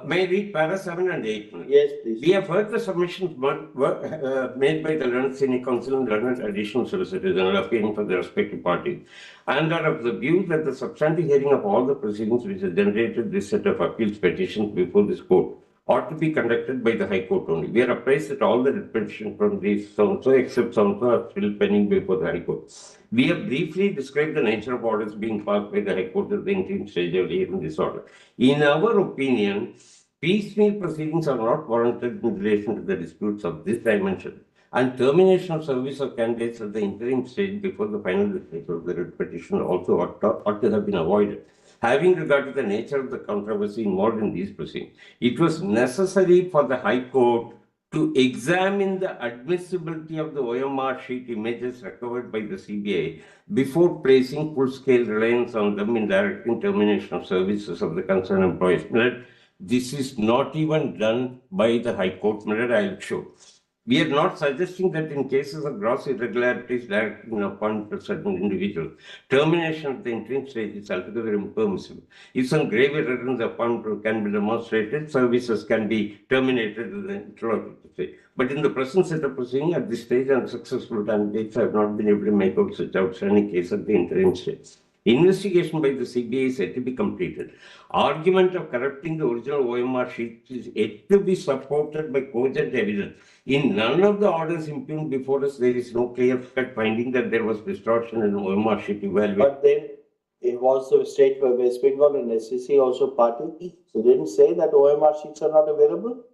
May I read para 7 and 8? Yes, please. We have heard the submissions made by the Learned Senior Counsel and Learned Additional Solicitors and appearing for the respective parties, and are of the view that the substantive hearing of all the proceedings which have generated this set of appeals petitions before this court ought to be conducted by the High Court only. We are apprised that all the petitions from these so except so are still pending before the High Court. We have briefly described the nature of orders being passed by the High Court at the interim stage earlier in this order. In our opinion, piecemeal proceedings are not warranted in relation to the disputes of this dimension. and termination of service of candidates at the interim stage before the final dismissal of the writ petition also ought to have been avoided. Having regard to the nature of the controversy involved in these proceedings, it was necessary for the High Court to examine the admissibility of the OMR sheet images recovered by the CBI before placing full-scale reliance on them in directing termination of services of the concerned employees. This is not even done by the High Court. I'll show. We are not suggesting that in cases of gross irregularities directed in appointment of certain individuals, termination at the interim stage is altogether impermissible. If some grave error in the appointment can be demonstrated, services can be terminated in the interlocutory stage. But in the present set of proceedings, at this stage, unsuccessful candidates have not been able to make out such outstanding case at the interim stage. Investigation by the CBI is yet to be completed. Argument of corrupting the original OMR sheet is yet to be supported by cogent evidence. In none of the orders impugned before us, there is no clear-cut finding that there was distortion in OMR sheet evaluation. But then it was the state where West Bengal and SSC also party. So they didn't say that OMR sheets are not available.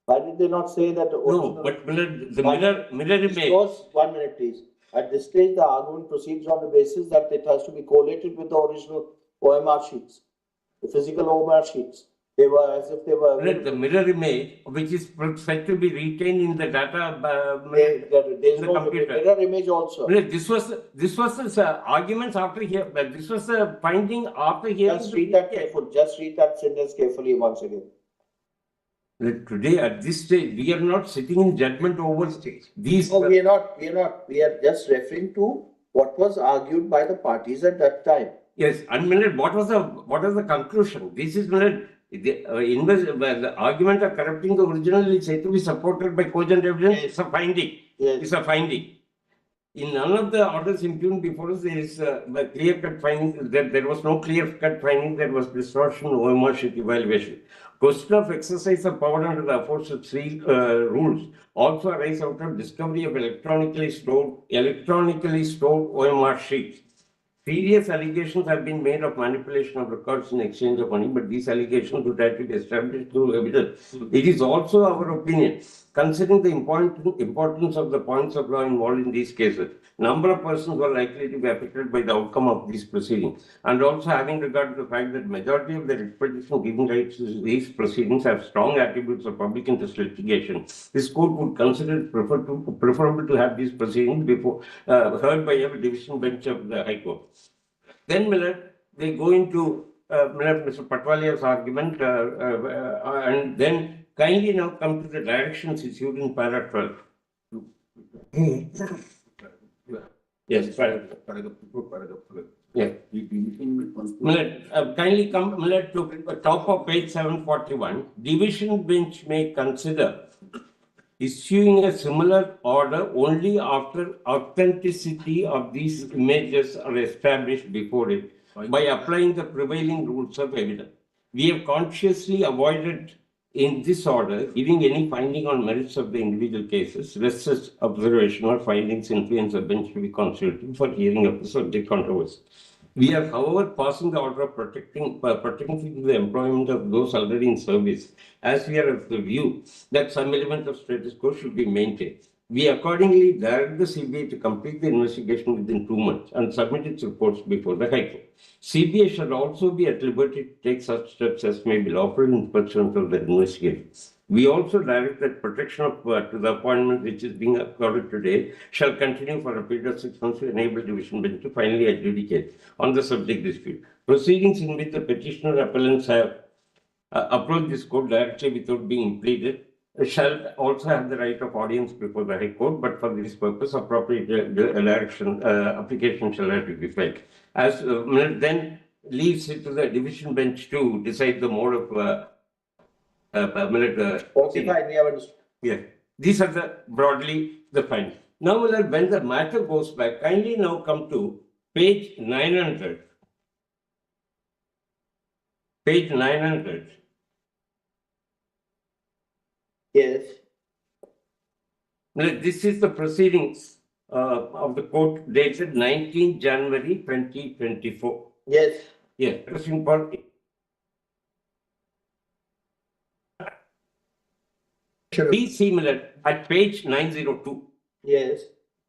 Why did they not say that? No, but the mirror image. 1 minute, please. At this stage, the argument proceeds on the basis that it has to be collated with the original OMR sheets, the physical OMR sheets. They were as if they were. The mirror image, which is said to be retained in the data. There's no computer. Mirror image also. This was the arguments after here. This was the finding after here. Just read that carefully. Just read that sentence carefully once again. Today, at this stage, we are not sitting in judgment over these. No, we are not. We are just referring to what was argued by the parties at that time. Yes, and what was the conclusion? This is the argument of corrupting the original is said to be supported by cogent evidence. It's a finding. Yes. It's a finding. In none of the orders impugned before us, there is a clear-cut finding that there was no clear-cut finding there was distortion in OMR sheet evaluation. Question of exercise of power under the aforesaid three rules also arise out of discovery of electronically stored OMR sheets. Serious allegations have been made of manipulation of records in exchange of money, but these allegations would have to be established through evidence. It is also our opinion, considering the importance of the points of law involved in these cases, number of persons were likely to be affected by the outcome of these proceedings, and also having regard to the fact that majority of the writ petition giving rights to these proceedings have strong attributes of public interest litigation, this court would consider it preferable to have these proceedings before heard by a division bench of the High Court. Then, they go into Mr. Patwalia's argument, and then kindly now come to the directions issued in paragraph 12. Yes, paragraph 12. Yeah. Kindly come to top of page 741. Division bench may consider issuing a similar order only after authenticity of these images are established before it by applying the prevailing rules of evidence. We have consciously avoided in this order giving any finding on merits of the individual cases, lest such observation or findings influence the bench to be constituted for hearing of the subject controversy. We are, however, passing the order of protecting the employment of those already in service, as we are of the view that some element of status quo should be maintained. We accordingly direct the CBI to complete the investigation within 2 months and submit its reports before the High Court. CBI shall also be at liberty to take such steps as may be lawful in pursuant of the investigation. We also direct that protection to the appointment which is being accorded today shall continue for a period of 6 months to enable division bench to finally adjudicate on the subject dispute. Proceedings in which the petitioner appellants have approached this court directly without being pleaded shall also have the right of audience before the High Court, but for this purpose, appropriate application shall have to be filed. As then leaves it to the division bench to decide the mode of Okay, fine, we have understood. yeah, these are broadly the findings. Now, when the matter goes back, kindly now come to page 900. Page 900. Yes. This is the proceedings of the court dated 19 January 2024. Yes. Yeah, interesting part. Be similar at page 902. Yes.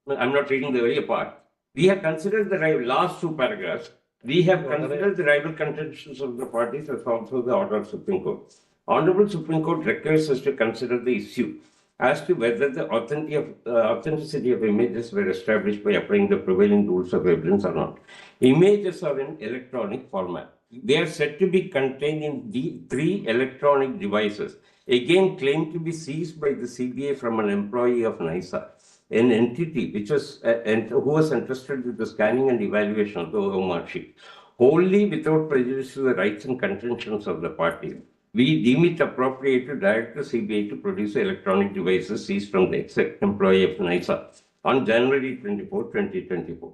I'm not reading the earlier part. We have considered the last two paragraphs. We have considered the rival contentions of the parties as also the order of Supreme Court. Honorable Supreme Court requires us to consider the issue as to whether the authenticity of images were established by applying the prevailing rules of evidence or not. Images are in electronic format. They are said to be contained in the 3 electronic devices, again claimed to be seized by the CBI from an employee of NISA, an entity which was who was entrusted with the scanning and evaluation of the OMR sheet, wholly without prejudice to the rights and contentions of the party. We deem it appropriate to direct the CBI to produce electronic devices seized from the ex-employee of NISA on January 24, 2024.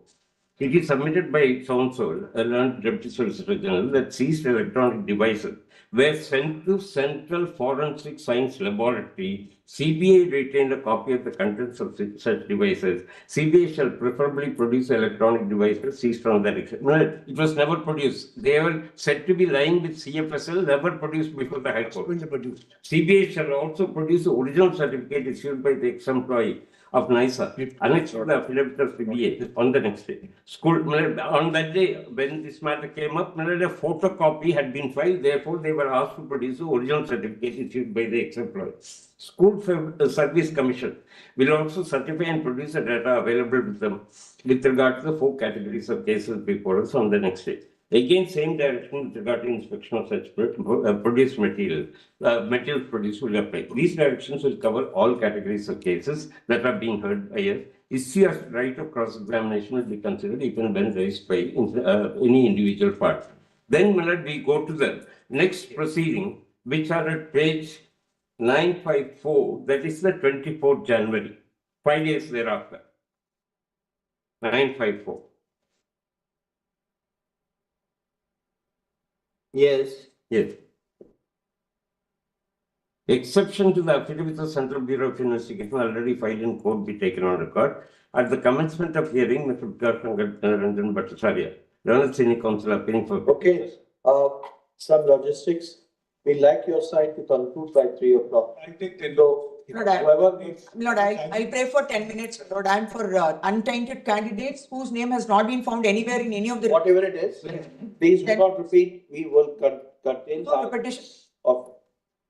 It is submitted by so-and-so, a learned Deputy Solicitor General, that seized electronic devices were sent to Central Forensic Science Laboratory. CBI retained a copy of the contents of such devices. CBI shall preferably produce electronic devices seized from that. It was never produced. They were said to be lying with CFSL, never produced before the High Court. CBI shall also produce the original certificate issued by the ex-employee of NISA, annexed to the affidavit of CBA on the next day. On that day, when this matter came up, a photocopy had been filed, therefore they were asked to produce the original certificate issued by the ex-employee. School Service Commission will also certify and produce the data available with them with regard to the 4 categories of cases before us on the next day. Again, same direction with regard to inspection of such produced material. Materials produced will apply. These directions will cover all categories of cases that are being heard by us. Issue of right of cross-examination will be considered even when raised by any individual party. Then, we go to the next proceeding, which are at page 954, that is the 24th January, 5 days thereafter. 954. Yes. Yes. Exception to the affidavit of Central Bureau of Investigation already filed in court be taken on record. At the commencement of hearing, Mr. Ranjan Bhattacharya, Learned Senior Counsel appearing for. Okay. Some logistics. We like your side to conclude by 3 o'clock. I'll take 10. So, Lord, whoever needs. Lord, I'll pray for 10 minutes, Lord, I'm for untainted candidates whose name has not been found anywhere in any of the. Whatever it is, please do not repeat. We will curtail No repetition. of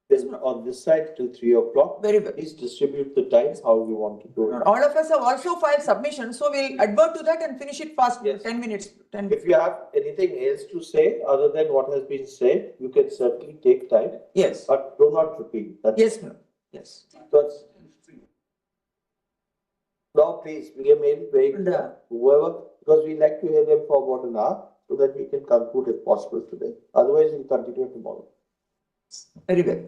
this on this side till 3 o'clock. Very well. Please distribute the time how you want to do it. All of us have also filed submissions, so we'll advert to that and finish it fast. Yes. 10 minutes. 10 If you have anything else to say other than what has been said, you can certainly take time, Yes. but do not repeat. Yes, no. Yes. That's. Now, please, we have made it very clear, whoever, because we like to hear them for about an hour, so that we can conclude if possible today. Otherwise, we'll continue tomorrow. Very well.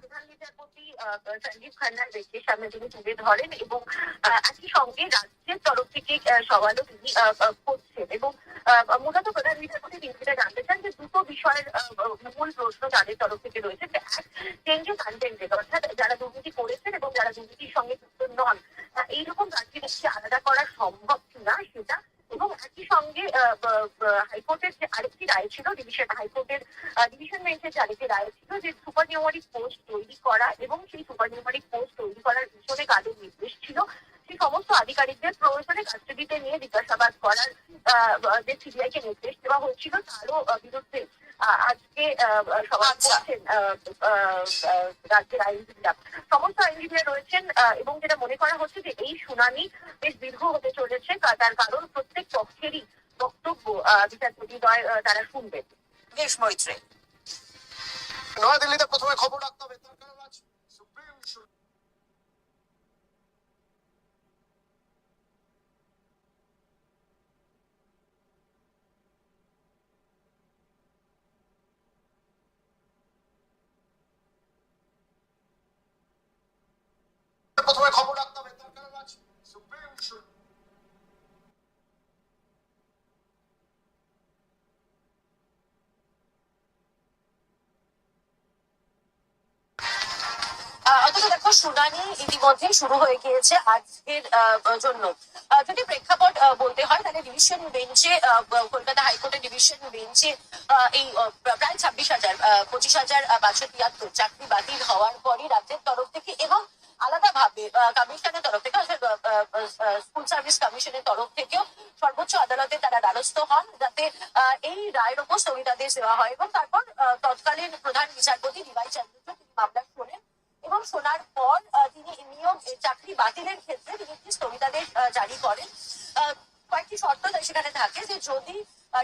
প্রধান বিচারপতি সঞ্জীব খান্নার ব্যক্তির সামনে তিনি তুলে ধরেন এবং একই সঙ্গে রাজ্যের তরফ থেকে সওয়ালও তিনি করছেন এবং মূলত প্রধান বিচারপতি তিনি যেটা জানতে চান যে দুটো বিষয়ের মূল প্রশ্ন তাদের তরফ থেকে রয়েছে যে এক চেঞ্জেস আনটেন্ডেড অর্থাৎ যারা দুর্নীতি করেছেন এবং যারা দুর্নীতির সঙ্গে যুক্ত নন এইরকম প্রার্থীদেরকে আলাদা করা সম্ভব কিনা সেটা এবং একই সঙ্গে হাইকোর্টের যে আরেকটি রায় ছিল হাইকোর্টের ডিভিশন বেঞ্চের যে আরেকটি রায় ছিল যে সুপার নিউমারিক পোস্ট তৈরি করা এবং সেই সুপার নিউমারিক পোস্ট তৈরি করার পিছনে কাদের নির্দেশ ছিল সেই সমস্ত আধিকারিকদের প্রয়োজনে কাস্টডিতে নিয়ে জিজ্ঞাসাবাদ করার যে সিবিআই কে নির্দেশ দেওয়া হয়েছিল তারও বিরুদ্ধে আজকে সবাই করছেন রাজ্যের আইনজীবীরা সমস্ত আইনজীবীরা রয়েছেন এবং যেটা মনে করা হচ্ছে যে এই শুনানি বেশ দীর্ঘ হতে চলেছে তার কারণ প্রত্যেক পক্ষেরই বক্তব্য বিচারপতি তারা শুনবেন। দেশ মৈত্রী নয়াদিল্লিতে প্রথমে খবর রাখতে হবে তার কারণ আজ সুপ্রিম প্রথমে খবর রাখতে হবে তার কারণ আজ সুপ্রিম অথচ দেখো শুনানি ইতিমধ্যে শুরু হয়ে গিয়েছে আজকের জন্য যদি প্রেক্ষাপট বলতে হয় তাহলে ডিভিশন বেঞ্চে কলকাতা হাইকোর্টের ডিভিশন বেঞ্চে এই প্রায় 25,573 চাকরি বাতিল হওয়ার পরই রাজ্যের তরফ থেকে এবং আলাদাভাবে কমিশনের তরফ থেকে স্কুল সার্ভিস কমিশনের তরফ থেকেও সর্বোচ্চ আদালতে তারা দ্বারস্থ হন যাতে এই রায়ের ওপর স্থগিতাদেশ দেওয়া হয় এবং তারপর তৎকালীন প্রধান বিচারপতি ডিওয়াই চন্দ্রচূড় তিনি মামলা শোনেন এবং শোনার পর তিনি নিয়োগ চাকরি বাতিলের ক্ষেত্রে তিনি একটি স্থগিতাদেশ জারি করেন কয়েকটি শর্ত সেখানে থাকে যে যদি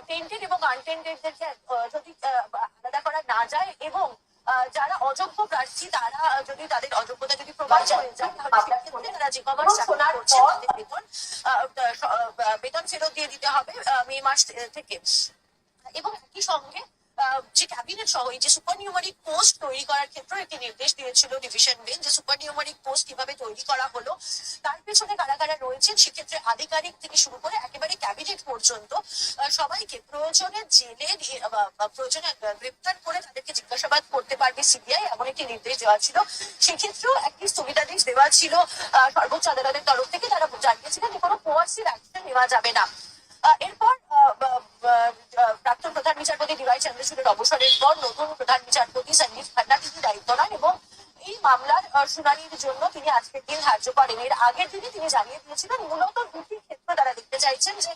টেন্টেড এবং আনটেন্টেডদেরকে যদি আলাদা করা না যায় এবং যারা অযোগ্য প্রার্থী তারা যদি তাদের অযোগ্যতা যদি প্রমাণ হয়ে যায় তাহলে তারা যে কবার শোনার পর বেতন ফেরত দিয়ে দিতে হবে মে মাস থেকে এবং একই সঙ্গে যে ক্যাবিনেট সহ যে সুপার নিউমারিক পোস্ট তৈরি করার ক্ষেত্রে একটি নির্দেশ দিয়েছিল ডিভিশন বেঞ্চ যে সুপার নিউমারিক পোস্ট কিভাবে তৈরি করা হলো তার পেছনে কারা কারা রয়েছেন সেক্ষেত্রে আধিকারিক থেকে শুরু করে একেবারে ক্যাবিনেট পর্যন্ত সবাইকে প্রয়োজনে জেলে প্রয়োজনে গ্রেপ্তার করে তাদেরকে জিজ্ঞাসাবাদ করতে পারবে সিবিআই এমন একটি নির্দেশ দেওয়া ছিল সেক্ষেত্রেও একটি স্থগিতাদেশ দেওয়া ছিল সর্বোচ্চ আদালতের তরফ থেকে তারা জানিয়েছিলেন যে কোনো কোয়ার্সিভ অ্যাকশন নেওয়া যাবে না এরপর প্রাক্তন প্রধান বিচারপতি ডিওয়াই চন্দ্রচূড়ের অবসরের পর নতুন প্রধান বিচারপতি সঞ্জীব খান্না তিনি দায়িত্ব নেন এবং এই মামলার শুনানির জন্য তিনি আজকের দিন ধার্য করেন এর আগের দিনে তিনি জানিয়ে দিয়েছিলেন মূলত দুটি ক্ষেত্র তারা দেখতে চাইছেন যে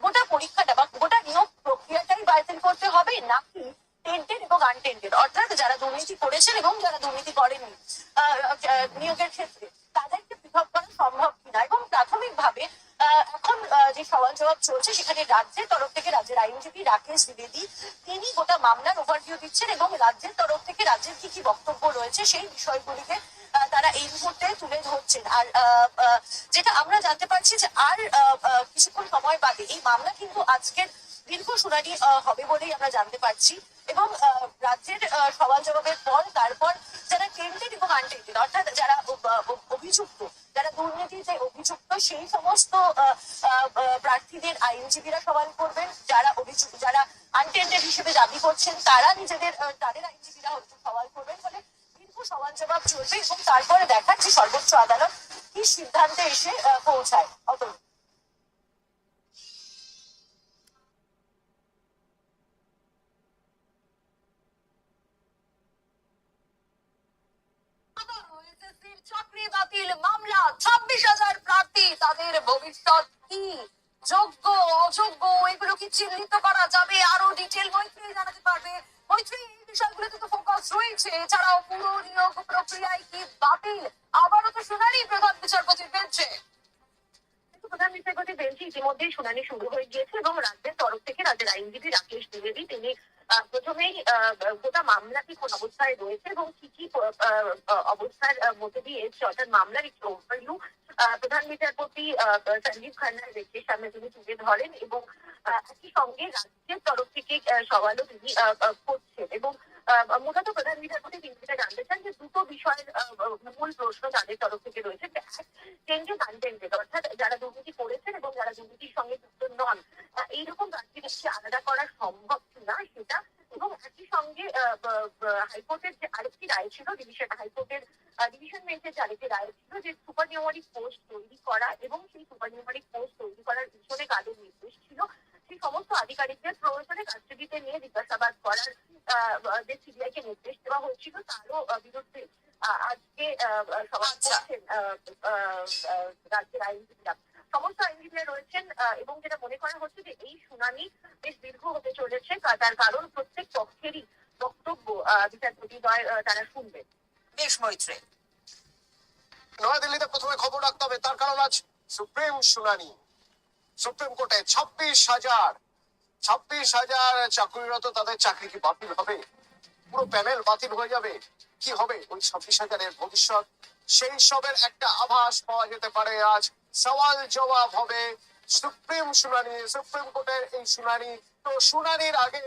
গোটা পরীক্ষাটা বা গোটা নিয়োগ প্রক্রিয়াটাই বাতিল করতে হবে নাকি টেন্টেড এবং আনটেন্টেড অর্থাৎ যারা দুর্নীতি করেছেন এবং যারা দুর্নীতি করেননি নিয়োগের ক্ষেত্রে তাদেরকে পৃথক করা সম্ভব কিনা এবং প্রাথমিকভাবে এখন যে সওয়াল জবাব চলছে সেখানে রাজ্যের তরফ থেকে রাজ্যের আইনজীবী রাকেশ দ্বিবেদী তিনি গোটা মামলার ওভারভিউ দিচ্ছেন এবং রাজ্যের তরফ থেকে রাজ্যের কি কি বক্তব্য রয়েছে সেই বিষয়গুলিকে তারা এই মুহূর্তে তুলে ধরছেন আর যেটা আমরা জানতে পারছি যে আর কিছুক্ষণ সময় বাদে এই মামলা কিন্তু আজকের দীর্ঘ শুনানি হবে বলেই আমরা জানতে পারছি এবং রাজ্যের সওয়াল জবাবের পর তারপর যারা টেন্টেড এবং আনটেন্টেড অর্থাৎ যারা অভিযুক্ত যারা দুর্নীতিতে অভিযুক্ত সেই সমস্ত প্রার্থীদের আইনজীবীরা সওয়াল করবেন যারা অভিযুক্ত যারা আনটেন্টেড হিসেবে দাবি করছেন তারা তাদের আইনজীবীরা হয়তো সওয়াল করবেন ফলে দীর্ঘ সওয়াল জবাব চলবে এবং তারপরে দেখাচ্ছি সর্বোচ্চ আদালত কি সিদ্ধান্তে এসে পৌঁছায় অত চাকরি বাতিল মামলা 26,000 প্রার্থী তাদের ভবিষ্যৎ কি যোগ্য অযোগ্য এগুলো কি চিহ্নিত করা যাবে আরো ডিটেল মৈত্রী জানাতে পারবে মৈত্রী এই বিষয়গুলোতে তো ফোকাস রয়েছে এছাড়াও পুরো নিয়োগ প্রক্রিয়ায় কি বাতিল আবারও তো শুনানি প্রধান বিচারপতির বেঞ্চে প্রধান বিচারপতি বেঞ্চে ইতিমধ্যেই শুনানি শুরু হয়ে গিয়েছে এবং রাজ্যের তরফ থেকে রাজ্যের আইনজীবী রাকেশ দ্বিবেদী তিনি প্রথমেই গোটা মামলাটি কোন অবস্থায় রয়েছে এবং কি কি অবস্থার মধ্যে দিয়ে এসছে অর্থাৎ মামলার একটি ওভারভিউ প্রধান বিচারপতি সঞ্জীব খান্নার ব্যক্তির সামনে তিনি তুলে ধরেন এবং একই সঙ্গে রাজ্যের তরফ থেকে সওয়ালও তিনি করছেন এবং মূলত প্রধান বিচারপতি তিনি যেটা জানতে চান যে দুটো বিষয়ের মূল প্রশ্ন তাদের তরফ থেকে রয়েছে, টেন্টেড আনটেন্টেড, অর্থাৎ যারা দুর্নীতি করেছেন এবং যারা দুর্নীতির সঙ্গে যুক্ত নন, এইরকম প্রার্থীদেরকে আলাদা করা সম্ভব কিনা সেটা, এবং একই সঙ্গে হাইকোর্টের যে আরেকটি রায় ছিল, হাইকোর্টের ডিভিশন বেঞ্চের যে আরেকটি রায় ছিল যে সুপার নিউমারিক পোস্ট তৈরি করা এবং সেই সুপার নিউমারিক পোস্ট তৈরি করার পিছনে কাদের নির্দেশ ছিল, সেই সমস্ত আধিকারিকদের প্রয়োজনে কাস্টডিতে নিয়ে জিজ্ঞাসাবাদ করার যে সিবিআই কে নির্দেশ দেওয়া হয়েছিল তারও বিরুদ্ধে আজকে সমাজ করছেন রাজ্যের আইনজীবীরা। সমস্ত আইনজীবীরা রয়েছেন এবং যেটা মনে করা হচ্ছে যে এই শুনানি বেশ দীর্ঘ হতে চলেছে, তার কারণ প্রত্যেক পক্ষেরই বক্তব্য বিচারপতি তারা শুনবেন। বেশ মৈত্রে, নয়াদিল্লিতে প্রথমে খবর রাখতে হবে, তার কারণ আজ সুপ্রিম শুনানি। সুপ্রিম কোর্টে 26,000 চাকরিরত, তাদের চাকরি কি বাতিল হবে? পুরো প্যানেল বাতিল হয়ে যাবে? কি হবে ওই 26,000-এর ভবিষ্যৎ? সেই সবের একটা আভাস পাওয়া যেতে পারে আজ। সওয়াল জবাব হবে সুপ্রিম শুনানি, সুপ্রিম কোর্টের এই শুনানি। তো শুনানির আগে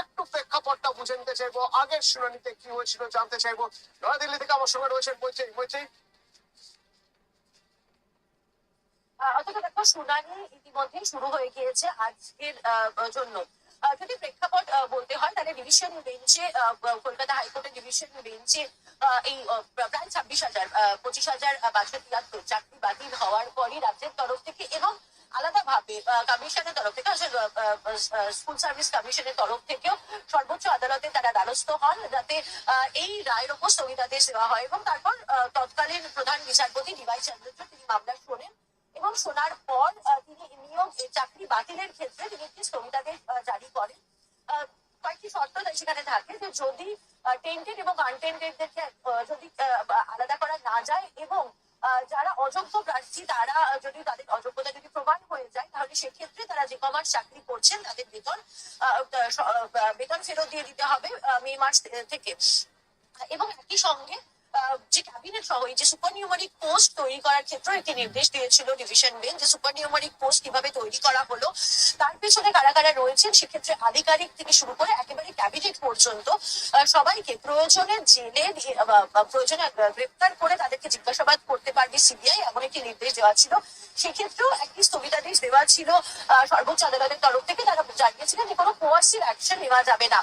একটু প্রেক্ষাপটটা বুঝে নিতে চাইবো, আগের শুনানিতে কি হয়েছিল জানতে চাইবো। নয়াদিল্লি থেকে আমার সঙ্গে রয়েছেন মৈত্রী। অথচ দেখো শুনানি ইতিমধ্যেই শুরু হয়ে গিয়েছে আজকের জন্য। যদি প্রেক্ষাপট বলতে হয় তাহলে ডিভিশন বেঞ্চে, কলকাতা হাইকোর্টের ডিভিশন বেঞ্চে এই প্রায় 25,573 চাকরি বাতিল হওয়ার পরই রাজ্যের তরফ থেকে এবং আলাদাভাবে কমিশনের তরফ থেকে, স্কুল সার্ভিস কমিশনের তরফ থেকেও সর্বোচ্চ আদালতে তারা দ্বারস্থ হন যাতে এই রায়ের ওপর স্থগিতাদেশ দেওয়া হয়। এবং তারপর তৎকালীন প্রধান বিচারপতি ডিওয়াই চন্দ্রচূড় তিনি মামলা শোনেন এবং শোনার পর তিনি নিয়োগ চাকরি বাতিলের ক্ষেত্রে তিনি একটি স্থগিতাদেশ জারি করেন। কয়েকটি শর্ত সেখানে থাকে যে যদি টেন্টেড এবং আনটেন্টেডদেরকে যদি আলাদা করা না যায় এবং যারা অযোগ্য প্রার্থী তারা যদি তাদের অযোগ্যতা যদি প্রমাণ হয়ে যায় তাহলে সেক্ষেত্রে তারা যে কমার্স চাকরি করছেন তাদের বেতন ফেরত দিয়ে দিতে হবে মে মাস থেকে। এবং একই সঙ্গে যে ক্যাবিনেট সহ এই যে সুপার নিউমারিক পোস্ট তৈরি করার ক্ষেত্রে একটি নির্দেশ দিয়েছিল ডিভিশন বেঞ্চ যে সুপার নিউমারিক পোস্ট কিভাবে তৈরি করা হলো, তার পেছনে কারা কারা রয়েছেন, সেক্ষেত্রে আধিকারিক থেকে শুরু করে একেবারে ক্যাবিনেট পর্যন্ত সবাইকে প্রয়োজনে জেলে প্রয়োজনে গ্রেপ্তার করে তাদেরকে জিজ্ঞাসাবাদ করতে পারবে সিবিআই, এমন একটি নির্দেশ দেওয়া ছিল। সেক্ষেত্রেও একটি স্থগিতাদেশ দেওয়া ছিল সর্বোচ্চ আদালতের তরফ থেকে। তারা জানিয়েছিলেন যে কোনো কোয়ার্সিভ অ্যাকশন নেওয়া যাবে না।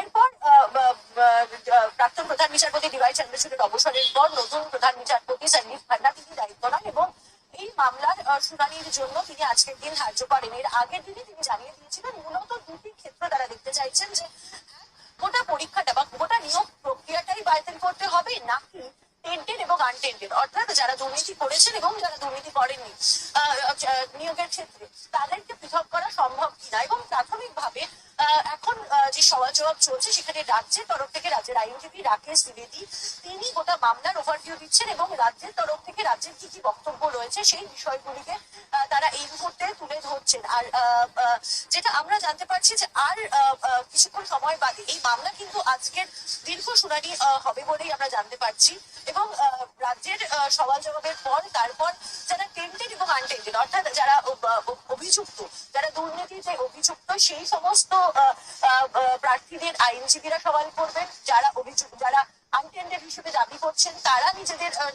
এরপর প্রাক্তন প্রধান বিচারপতি ডিওয়াই চন্দ্রচূড়ের অবসরের পর নতুন প্রধান বিচারপতি সঞ্জীব খান্না তিনি দায়িত্ব নেন এবং এই মামলার শুনানির জন্য তিনি আজকের দিন ধার্য করেন। এর আগের দিনে তিনি জানিয়ে দিয়েছিলেন মূলত দুটি ক্ষেত্র তারা দেখতে চাইছেন, যে গোটা পরীক্ষাটা বা গোটা নিয়োগ প্রক্রিয়াটাই বাতিল করতে হবে নাকি টেন্টেড এবং আনটেন্টেড, অর্থাৎ যারা দুর্নীতি করেছেন এবং যারা দুর্নীতি করেননি নিয়োগের ক্ষেত্রে তাদেরকে পৃথক করা সম্ভব কিনা। এবং প্রাথমিকভাবে এখন যে সওয়াল জবাব চলছে সেখানে রাজ্যের তরফ থেকে রাজ্যের আইনজীবী রাকেশ দ্বিবেদী তিনি গোটা মামলার ওভারভিউ দিচ্ছেন এবং রাজ্যের তরফ থেকে রাজ্যের কি কি বক্তব্য রয়েছে সেই বিষয়গুলিকে তারা এই মুহূর্তে তুলে ধরছেন। আর যেটা আমরা জানতে পারছি যে আর কিছুক্ষণ সময় বাদে এই মামলা কিন্তু আজকের দীর্ঘ শুনানি হবে বলেই আমরা জানতে পারছি। এবং রাজ্যের সওয়াল জবাবের পর তারপর যারা টেন্টেড এবং আনটেন্টেড, অর্থাৎ যারা অভিযুক্ত, যারা দুর্নীতিতে অভিযুক্ত সেই সমস্ত প্রার্থীদের আইনজীবীরা সওয়াল করবেন, যারা আনটেন্ডেড হিসেবে দাবি করছেন তারা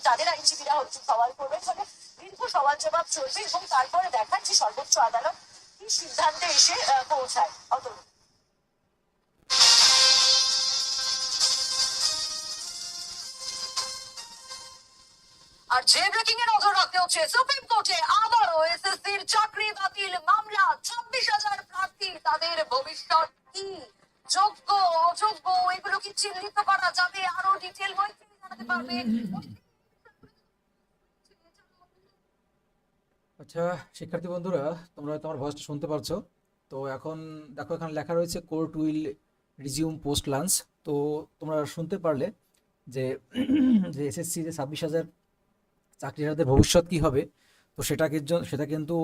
তাদের আইনজীবীরা সওয়াল করবেন। ফলে দীর্ঘ সওয়াল জবাব চলবে এবং তারপরে দেখার যে সর্বোচ্চ আদালত কি সিদ্ধান্তে এসে পৌঁছায়। অতএব আর যে ব্রেকিং এ নজর রাখতে হচ্ছে, সুপ্রিম কোর্টে আবারও এসএসসির চাকরি বাতিল মামলা। 26,000 প্রার্থী, তাদের ভবিষ্যৎ কি? যোগ্য অযোগ্য এগুলো কি চিহ্নিত করা যাবে? আরো ডিটেল মৈত্রী জানাতে পারবে। আচ্ছা শিক্ষার্থী বন্ধুরা, তোমরা হয়তো আমার ভয়েসটা শুনতে পারছো। তো এখন দেখো এখানে লেখা রয়েছে court will resume post lunch. তো তোমরা শুনতে পারলে যে এসএসসি যে 26,000 চাকরিহারাদের ভবিষ্যৎ কি হবে। তো সেটা কিন্তু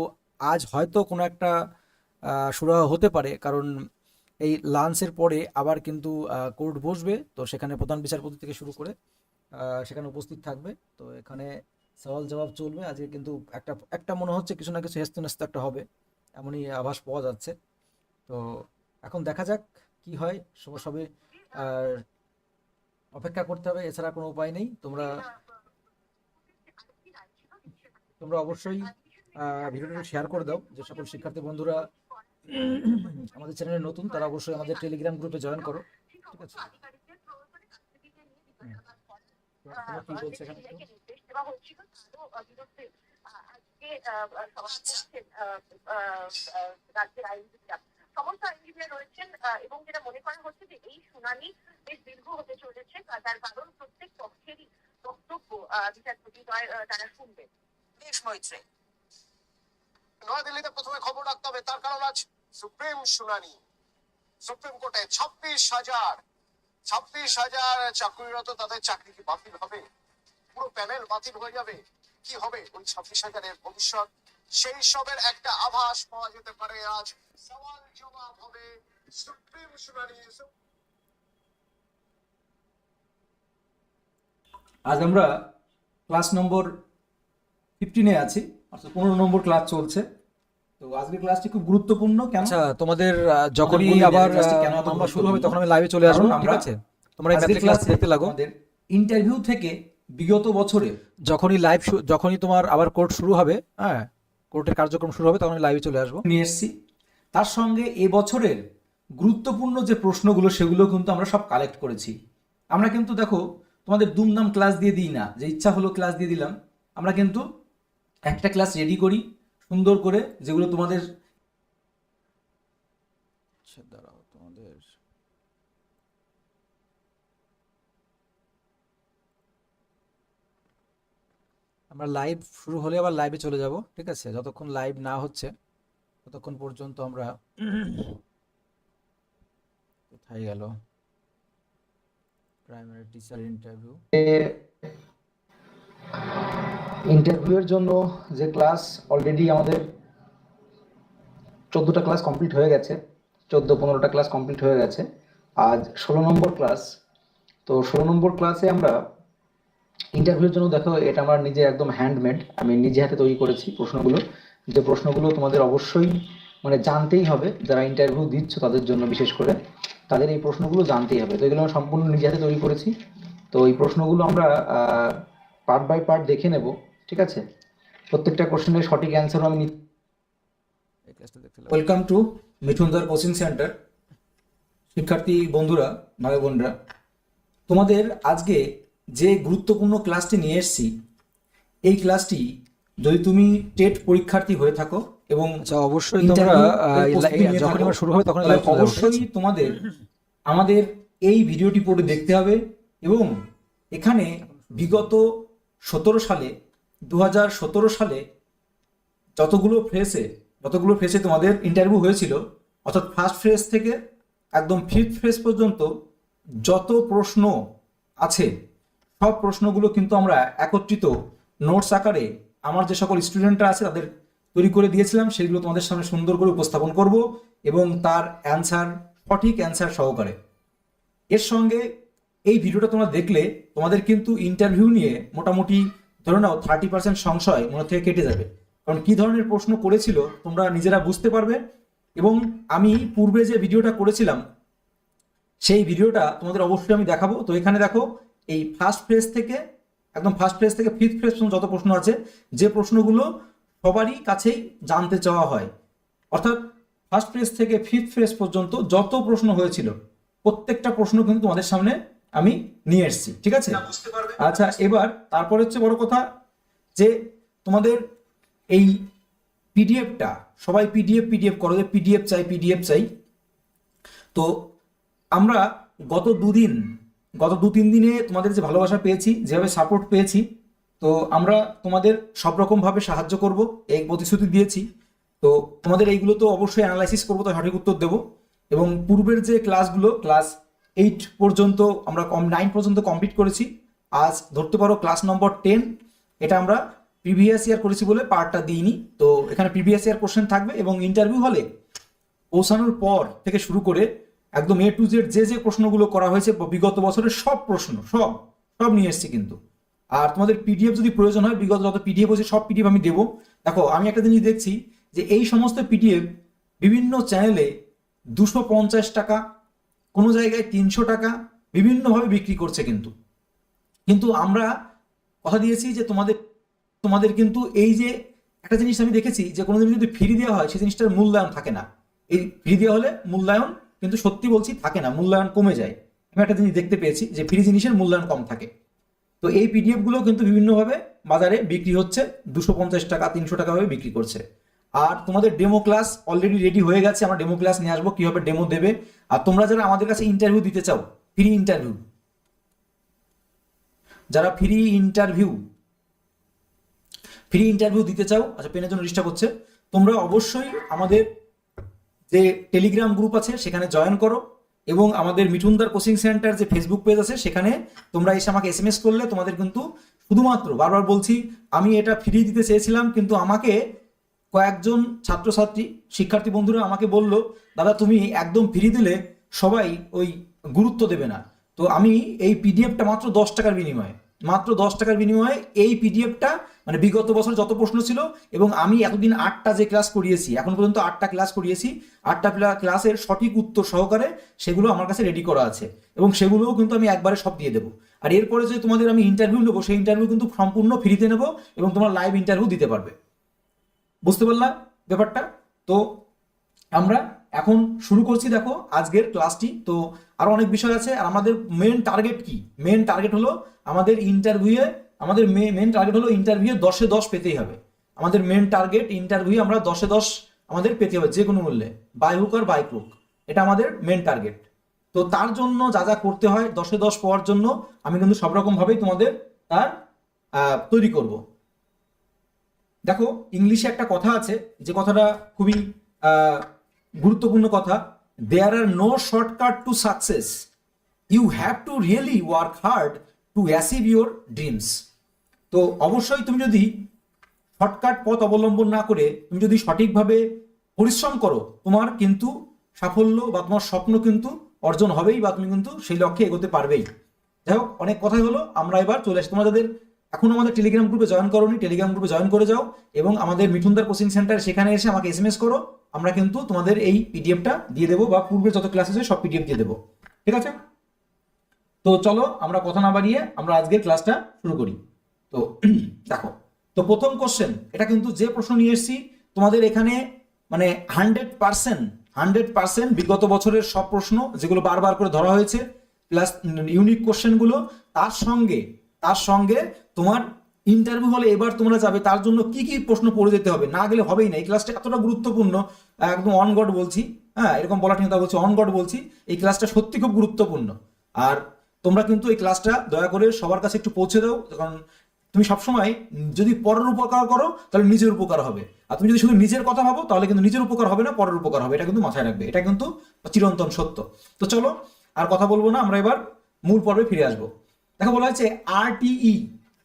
আজ হয়তো কোনো একটা সুরাহা হতে পারে, কারণ এই লাঞ্চের পরে আবার কিন্তু কোর্ট বসবে। তো সেখানে প্রধান বিচারপতি থেকে শুরু করে সেখানে উপস্থিত থাকবে। তো এখানে সওয়াল জবাব চলবে আজকে, কিন্তু একটা মনে হচ্ছে কিছু না কিছু হেস্তনেস্ত একটা হবে, এমনই আভাস পাওয়া যাচ্ছে। তো এখন দেখা যাক কি হয়। সবে আর অপেক্ষা করতে হবে, এছাড়া কোনো উপায় নেই। তোমরা অবশ্যই ভিডিওটা শেয়ার করে দাও। যে সকল শিক্ষার্থী বন্ধুরা আমাদের চ্যানেলে নতুন, তারা অবশ্যই আমাদের টেলিগ্রাম গ্রুপে জয়েন করো, ঠিক আছে? কি বলছে এখানে রাজ্যের আইনজীবীরা সমস্ত আইনজীবীরা রয়েছেন এবং যেটা মনে করা হচ্ছে যে এই শুনানি বেশ দীর্ঘ হতে চলেছে, তার কারণ প্রত্যেক পক্ষেরই বক্তব্য বিচারপতি তারা শুনবেন। দেশ মৈত্রী নয়াদিল্লিতে প্রথমে খবর রাখতে হবে, তার কারণ আজ সুপ্রিম শুনানি। সুপ্রিম কোর্টে 26,000 চাকরিরত, তাদের চাকরি কি বাতিল হবে? পুরো প্যানেল বাতিল হয়ে যাবে? কি হবে ওই 26,000-এর ভবিষ্যৎ? সেই সবের একটা আভাস পাওয়া যেতে পারে আজ। সওয়াল জবাব হবে সুপ্রিম শুনানি। আজ আমরা ক্লাস নম্বর 15-এ আছি, অর্থাৎ 15 নম্বর ক্লাস চলছে। তো আজকের ক্লাসটি খুব গুরুত্বপূর্ণ। কেন? আচ্ছা, তোমাদের যখনই আবার নাম্বার শুরু হবে তখন আমি লাইভে চলে আসবো, ঠিক আছে? তোমরা এই ম্যাথের ক্লাস দেখতে লাগো। আমাদের ইন্টারভিউ থেকে বিগত বছরে যখনই তোমার আবার কোর্ট শুরু হবে, হ্যাঁ, কোর্টের কার্যক্রম শুরু হবে, তখন লাইভে চলে আসবো। নিয়ে এসেছি। তার সঙ্গে এবছরের গুরুত্বপূর্ণ যে প্রশ্নগুলো সেগুলো কিন্তু আমরা সব কালেক্ট করেছি। আমরা কিন্তু দেখো তোমাদের দুমদাম ক্লাস দিয়ে দিই না, যে ইচ্ছা হলো ক্লাস দিয়ে দিলাম। আমরা কিন্তু একটা ক্লাস রেডি করি সুন্দর করে, যেগুলো তোমাদের আমরা লাইভ শুরু হলে আবার লাইভে চলে যাব, ঠিক আছে? যতক্ষণ লাইভ না হচ্ছে ততক্ষণ পর্যন্ত আমরা কোথায় গেল প্রাইমারি টিচার ইন্টারভিউয়ের জন্য যে ক্লাস অলরেডি আমাদের 14টা ক্লাস কমপ্লিট হয়ে গেছে, 14-15টা ক্লাস কমপ্লিট হয়ে গেছে। আজ 16 নম্বর ক্লাস। তো 16 নম্বর ক্লাসে আমরা ইন্টারভিউর জন্য, দেখো এটা আমার নিজে একদম হ্যান্ডমেড, আমি নিজে হাতে তৈরি করেছি প্রশ্নগুলো। যে প্রশ্নগুলো তোমাদের অবশ্যই মানে জানতেই হবে, যারা ইন্টারভিউ দিচ্ছ তাদের জন্য বিশেষ করে, তাদের এই প্রশ্নগুলো জানতেই হবে। তো এগুলো আমি সম্পূর্ণ নিজে হাতে তৈরি করেছি। তো এই প্রশ্নগুলো আমরা পার্ট বাই পার্ট দেখে নেব, ঠিক আছে? প্রত্যেকটা কোশ্চেনের সঠিক অ্যান্সারও আমি ওয়েলকাম টু মিঠুনদার কোচিং সেন্টার। শিক্ষার্থী বন্ধুরা, ভাই বোনরা, তোমাদের আজকে যে গুরুত্বপূর্ণ ক্লাসটি নিয়ে এসেছি, এই ক্লাসটি যদি তুমি টেট পরীক্ষার্থী হয়ে থাকো এবং অবশ্যই তোমরা যখন আমার শুরু হবে তখন অবশ্যই তোমাদের আমাদের এই ভিডিওটি পড়ে দেখতে হবে। এবং এখানে বিগত 17 সালে 2017 সালে যতগুলো ফেসে তোমাদের ইন্টারভিউ হয়েছিল, অর্থাৎ ফার্স্ট ফেজ থেকে একদম 5th ফেজ পর্যন্ত যত প্রশ্ন আছে সব প্রশ্নগুলো কিন্তু আমরা একত্রিত নোটস আকারে আমার যে সকল স্টুডেন্টরা আছে তাদের তৈরি করে দিয়েছিলাম। সেগুলো তোমাদের সামনে সুন্দর করে উপস্থাপন করব এবং তার অ্যান্সার, সঠিক অ্যান্সার সহকারে। এর সঙ্গে এই ভিডিওটা তোমরা দেখলে তোমাদের কিন্তু ইন্টারভিউ নিয়ে মোটামুটি ধরে নাও 30% সংশয় মনে থেকে কেটে যাবে। কারণ কি ধরনের প্রশ্ন করেছিল তোমরা নিজেরা বুঝতে পারবে। এবং আমি পূর্বে যে ভিডিওটা করেছিলাম সেই ভিডিওটা তোমাদের অবশ্যই আমি দেখাবো। তো এখানে দেখো, এই ফার্স্ট ফেজ থেকে 5th ফেজ পর্যন্ত যত প্রশ্ন আছে, যে প্রশ্নগুলো সবারই কাছেই জানতে চাওয়া হয়, অর্থাৎ ফার্স্ট ফেজ থেকে 5th ফেজ পর্যন্ত যত প্রশ্ন হয়েছিল প্রত্যেকটা প্রশ্ন কিন্তু তোমাদের সামনে আমি নিয়ে এসেছি, ঠিক আছে? আচ্ছা, এবার তারপর হচ্ছে বড় কথা যে তোমাদের এই পিডিএফটা, সবাই পিডিএফ করো, যে পিডিএফ চাই। তো আমরা গত 2-3 দিনে তোমাদের যে ভালোবাসা পেয়েছি, যেভাবে সাপোর্ট পেয়েছি, তো আমরা তোমাদের সব রকমভাবে সাহায্য করব, এই প্রতিশ্রুতি দিয়েছি। তো তোমাদের এইগুলো তো অবশ্যই অ্যানালাইসিস করবো, তো সঠিক উত্তর দেবো। এবং পূর্বের যে ক্লাসগুলো, ক্লাস 8 পর্যন্ত আমরা 9 পর্যন্ত কমপ্লিট করেছি। আজ ধরতে পারো ক্লাস নম্বর 10, এটা আমরা প্রিভিয়াস ইয়ার করেছি বলে পার্টটা দিইনি। তো এখানে প্রিভিয়াস ইয়ার কোশ্চেন থাকবে এবং ইন্টারভিউ হলে পৌঁছানোর পর থেকে শুরু করে একদম A to Z যে প্রশ্নগুলো করা হয়েছে বিগত বছরের সব প্রশ্ন সব নিয়ে এসেছি কিন্তু। আর তোমাদের পিডিএফ যদি প্রয়োজন হয়, বিগত যত পিডিএফ হয়েছে সব পিডিএফ আমি দেবো। দেখো, আমি একটা জিনিস দেখছি যে এই সমস্ত পিডিএফ বিভিন্ন চ্যানেলে 250 টাকা, কোনো জায়গায় 300 টাকা, বিভিন্নভাবে বিক্রি করছে। কিন্তু আমরা কথা দিয়েছি যে তোমাদের কিন্তু এই যে একটা জিনিস আমি দেখেছি যে কোনো জিনিস যদি ফ্রি দেওয়া হয় সেই জিনিসটার মূল্যায়ন থাকে না। এই ফ্রি দেওয়া হলে মূল্যায়ন কিন্তু সত্যি বলছি থাকে না, মূল্যায়ন কমে যায়। আমি একটা জিনিস দেখতে পেয়েছি যে ফ্রি জিনিসের মূল্যায়ন কম থাকে। তো এই পিডিএফ গুলো কিন্তু বিভিন্নভাবে বাজারে বিক্রি হচ্ছে, 250 টাকা 300 টাকা ভাবে বিক্রি করছে। আর তোমাদের ডেমো ক্লাস অলরেডি রেডি হয়ে গেছে, আমরা ডেমো ক্লাস নিয়ে আসবো কিভাবে ডেমো দেবে। আর তোমরা যারা আমাদের কাছে ইন্টারভিউ দিতে চাও, ফ্রি ইন্টারভিউ, যারা ফ্রি ইন্টারভিউ দিতে চাও, আচ্ছা পেনের জন্য ডিস্টার্ব হচ্ছে, তোমরা অবশ্যই আমাদের যে টেলিগ্রাম গ্রুপ আছে সেখানে জয়েন করো, এবং আমাদের মিঠুনদার কোচিং সেন্টার যে ফেসবুক পেজ আছে সেখানে তোমরা এসে আমাকে এসএমএস করলে তোমাদের কিন্তু শুধুমাত্র, বারবার বলছি, আমি এটা ফ্রি দিতে চেয়েছিলাম কিন্তু আমাকে কয়েকজন ছাত্রছাত্রী শিক্ষার্থী বন্ধুরা আমাকে বলল, দাদা তুমি একদম ফ্রি দিলে সবাই ওই গুরুত্ব দেবে না। তো আমি এই পিডিএফটা মাত্র 10 টাকার বিনিময়ে এই পিডিএফটা, মানে বিগত বছর যত প্রশ্ন ছিল, এবং আমি এতদিন 8টা যে ক্লাস করিয়েছি, এখন পর্যন্ত 8টা ক্লাস করিয়েছি, 8টা ক্লাসের সঠিক উত্তর সহকারে সেগুলো আমার কাছে রেডি করা আছে, এবং সেগুলোও কিন্তু আমি একবারে সব দিয়ে দেবো। আর এরপরে যে তোমাদের আমি ইন্টারভিউ নেবো, সেই ইন্টারভিউ কিন্তু সম্পূর্ণ ফ্রিতে নেবো, এবং তোমরা লাইভ ইন্টারভিউ দিতে পারবে। বুঝতে পারলা ব্যাপারটা? তো আমরা এখন শুরু করছি, দেখো আজকের ক্লাসটি। তো আরো অনেক বিষয় আছে। আর আমাদের মেন টার্গেট কি? মেন টার্গেট হলো আমাদের ইন্টারভিউয়ে, মেন টার্গেট হলো ইন্টারভিউয়ে 10-এ 10 পেতেই হবে। আমাদের মেন টার্গেট ইন্টারভিউ আমরা 10-এ 10 আমাদের পেতে হবে, যে কোনো মূল্যে, by hook or by crook, এটা আমাদের মেন টার্গেট। তো তার জন্য যা যা করতে হয় 10-এ 10 পাওয়ার জন্য আমি কিন্তু সব রকম ভাবেই তোমাদের তার তৈরি করব। দেখো ইংলিশে একটা কথা আছে, যে কথাটা খুবই গুরুত্বপূর্ণ কথা, there are no shortcut to success, you have to really work hard to achieve your dreams. তো অবশ্যই তুমি যদি শর্টকাট পথ অবলম্বন না করে তুমি যদি সঠিকভাবে পরিশ্রম করো, তোমার কিন্তু সাফল্য বা তোমার স্বপ্ন কিন্তু অর্জন হবেই, বা তুমি কিন্তু সেই লক্ষ্যে এগোতে পারবেই। যাই হোক, অনেক কথাই হলো, আমরা এবার চলে আসি। তোমরা যাদের এখন আমাদের টেলিগ্রাম গ্রুপে জয়েন করোনি, টেলিগ্রাম গ্রুপে জয়েন করে যাও, এবং আমাদের মিঠুনদার কোচিং সেন্টার সেখানে এসে আমাকে এসএমএস করো, আমরা কিন্তু তোমাদের এই পিডিএফটা দিয়ে দেবো, বা পূর্বে যত ক্লাস আছে সব পিডিএফ দিয়ে দেবো। ঠিক আছে? তো চলো আমরা কথা না বাড়িয়ে আমরা আজকের ক্লাসটা শুরু করি। তো দেখো, তো প্রথম কোশ্চেন, এটা কিন্তু যে প্রশ্ন নিয়ে এসেছি তোমাদের এখানে, মানে 100% বিগত বছরের সব প্রশ্ন যেগুলো বারবার করে ধরা হয়েছে, প্লাস ইউনিক কোশ্চেনগুলো, তার সঙ্গে তোমার ইন্টারভিউ হলে এবার তোমরা যাবে, তার জন্য কি কি প্রশ্ন পড়ে যেতে হবে, না গেলে হবেই না। এই ক্লাসটা এতটা গুরুত্বপূর্ণ, একদম অন গড বলছি, হ্যাঁ এরকম বলা ঠিক না, বলছি অন গড বলছি, এই ক্লাসটা সত্যি খুব গুরুত্বপূর্ণ। আর তোমরা কিন্তু এই ক্লাসটা দয়া করে সবার কাছে একটু পৌঁছে দাও, কারণ তুমি সবসময় যদি পরের উপকার করো তাহলে নিজের উপকার হবে, আর তুমি যদি শুধু নিজের কথা ভাবো তাহলে কিন্তু নিজের উপকার হবে না, পরের উপকার হবে। এটা কিন্তু মাথায় রাখবে, এটা কিন্তু চিরন্তন সত্য। তো চলো আর কথা বলবো না, আমরা এবার মূল পর্বে ফিরে আসবো। দেখো বলা হয়েছে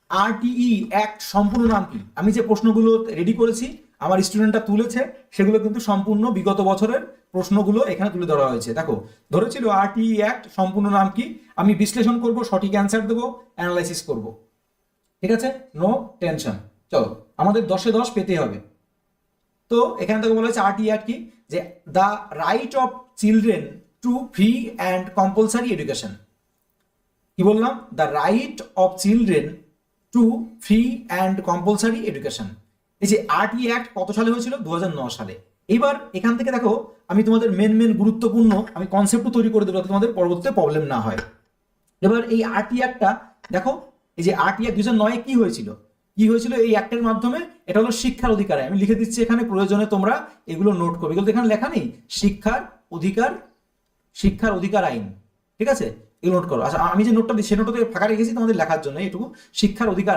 আরটিই অ্যাক্ট সম্পূর্ণ নাম কি? আমি যে প্রশ্নগুলো রেডি করেছি, আমার স্টুডেন্টরা তুলেছে, সেগুলো কিন্তু সম্পূর্ণ বিগত বছরের প্রশ্নগুলো এখানে তুলে ধরা হয়েছে। দেখো ধরেছিল আরটিই অ্যাক্ট সম্পূর্ণ নাম কি, আমি বিশ্লেষণ করব, সঠিক অ্যান্সার দেবো, অ্যানালাইসিস করব। ঠিক আছে, নো টেনশন। চলো, আমাদের 10-এ 10 পেতে হবে। তো এখানে থেকে বলা হয়েছে আরটিই অ্যাক্ট কি, যে the right of children to free and compulsory education. কি বললাম? The right of children to free and compulsory education. এই যে আরটিই অ্যাক্ট কত সালে হয়েছিল? 2009 সালে। এবার এখান থেকে দেখো, আমি তোমাদের মেন গুরুত্বপূর্ণ আমি কনসেপ্টও তৈরি করে দেবো, যাতে তোমাদের পরবর্তীতে প্রবলেম না হয়। এবার এই আরটিই অ্যাক্টটা দেখো, এই যে আরটিই অ্যাক্ট 2009-এ কি হয়েছিল? এই অ্যাক্টের মাধ্যমে, এটা হলো শিক্ষার অধিকার। আমি লিখে দিচ্ছি এখানে, প্রয়োজনে তোমরা এগুলো নোট করবে, এগুলো এখানে লেখা নেই, শিক্ষার অধিকার আইন। ঠিক আছে, এগুলো নোট করো। আচ্ছা, আমি যে নোটটা দিই সে নোটটা ফাঁকা রেখেছি তোমাদের লেখার জন্য, এটুকু। শিক্ষার অধিকার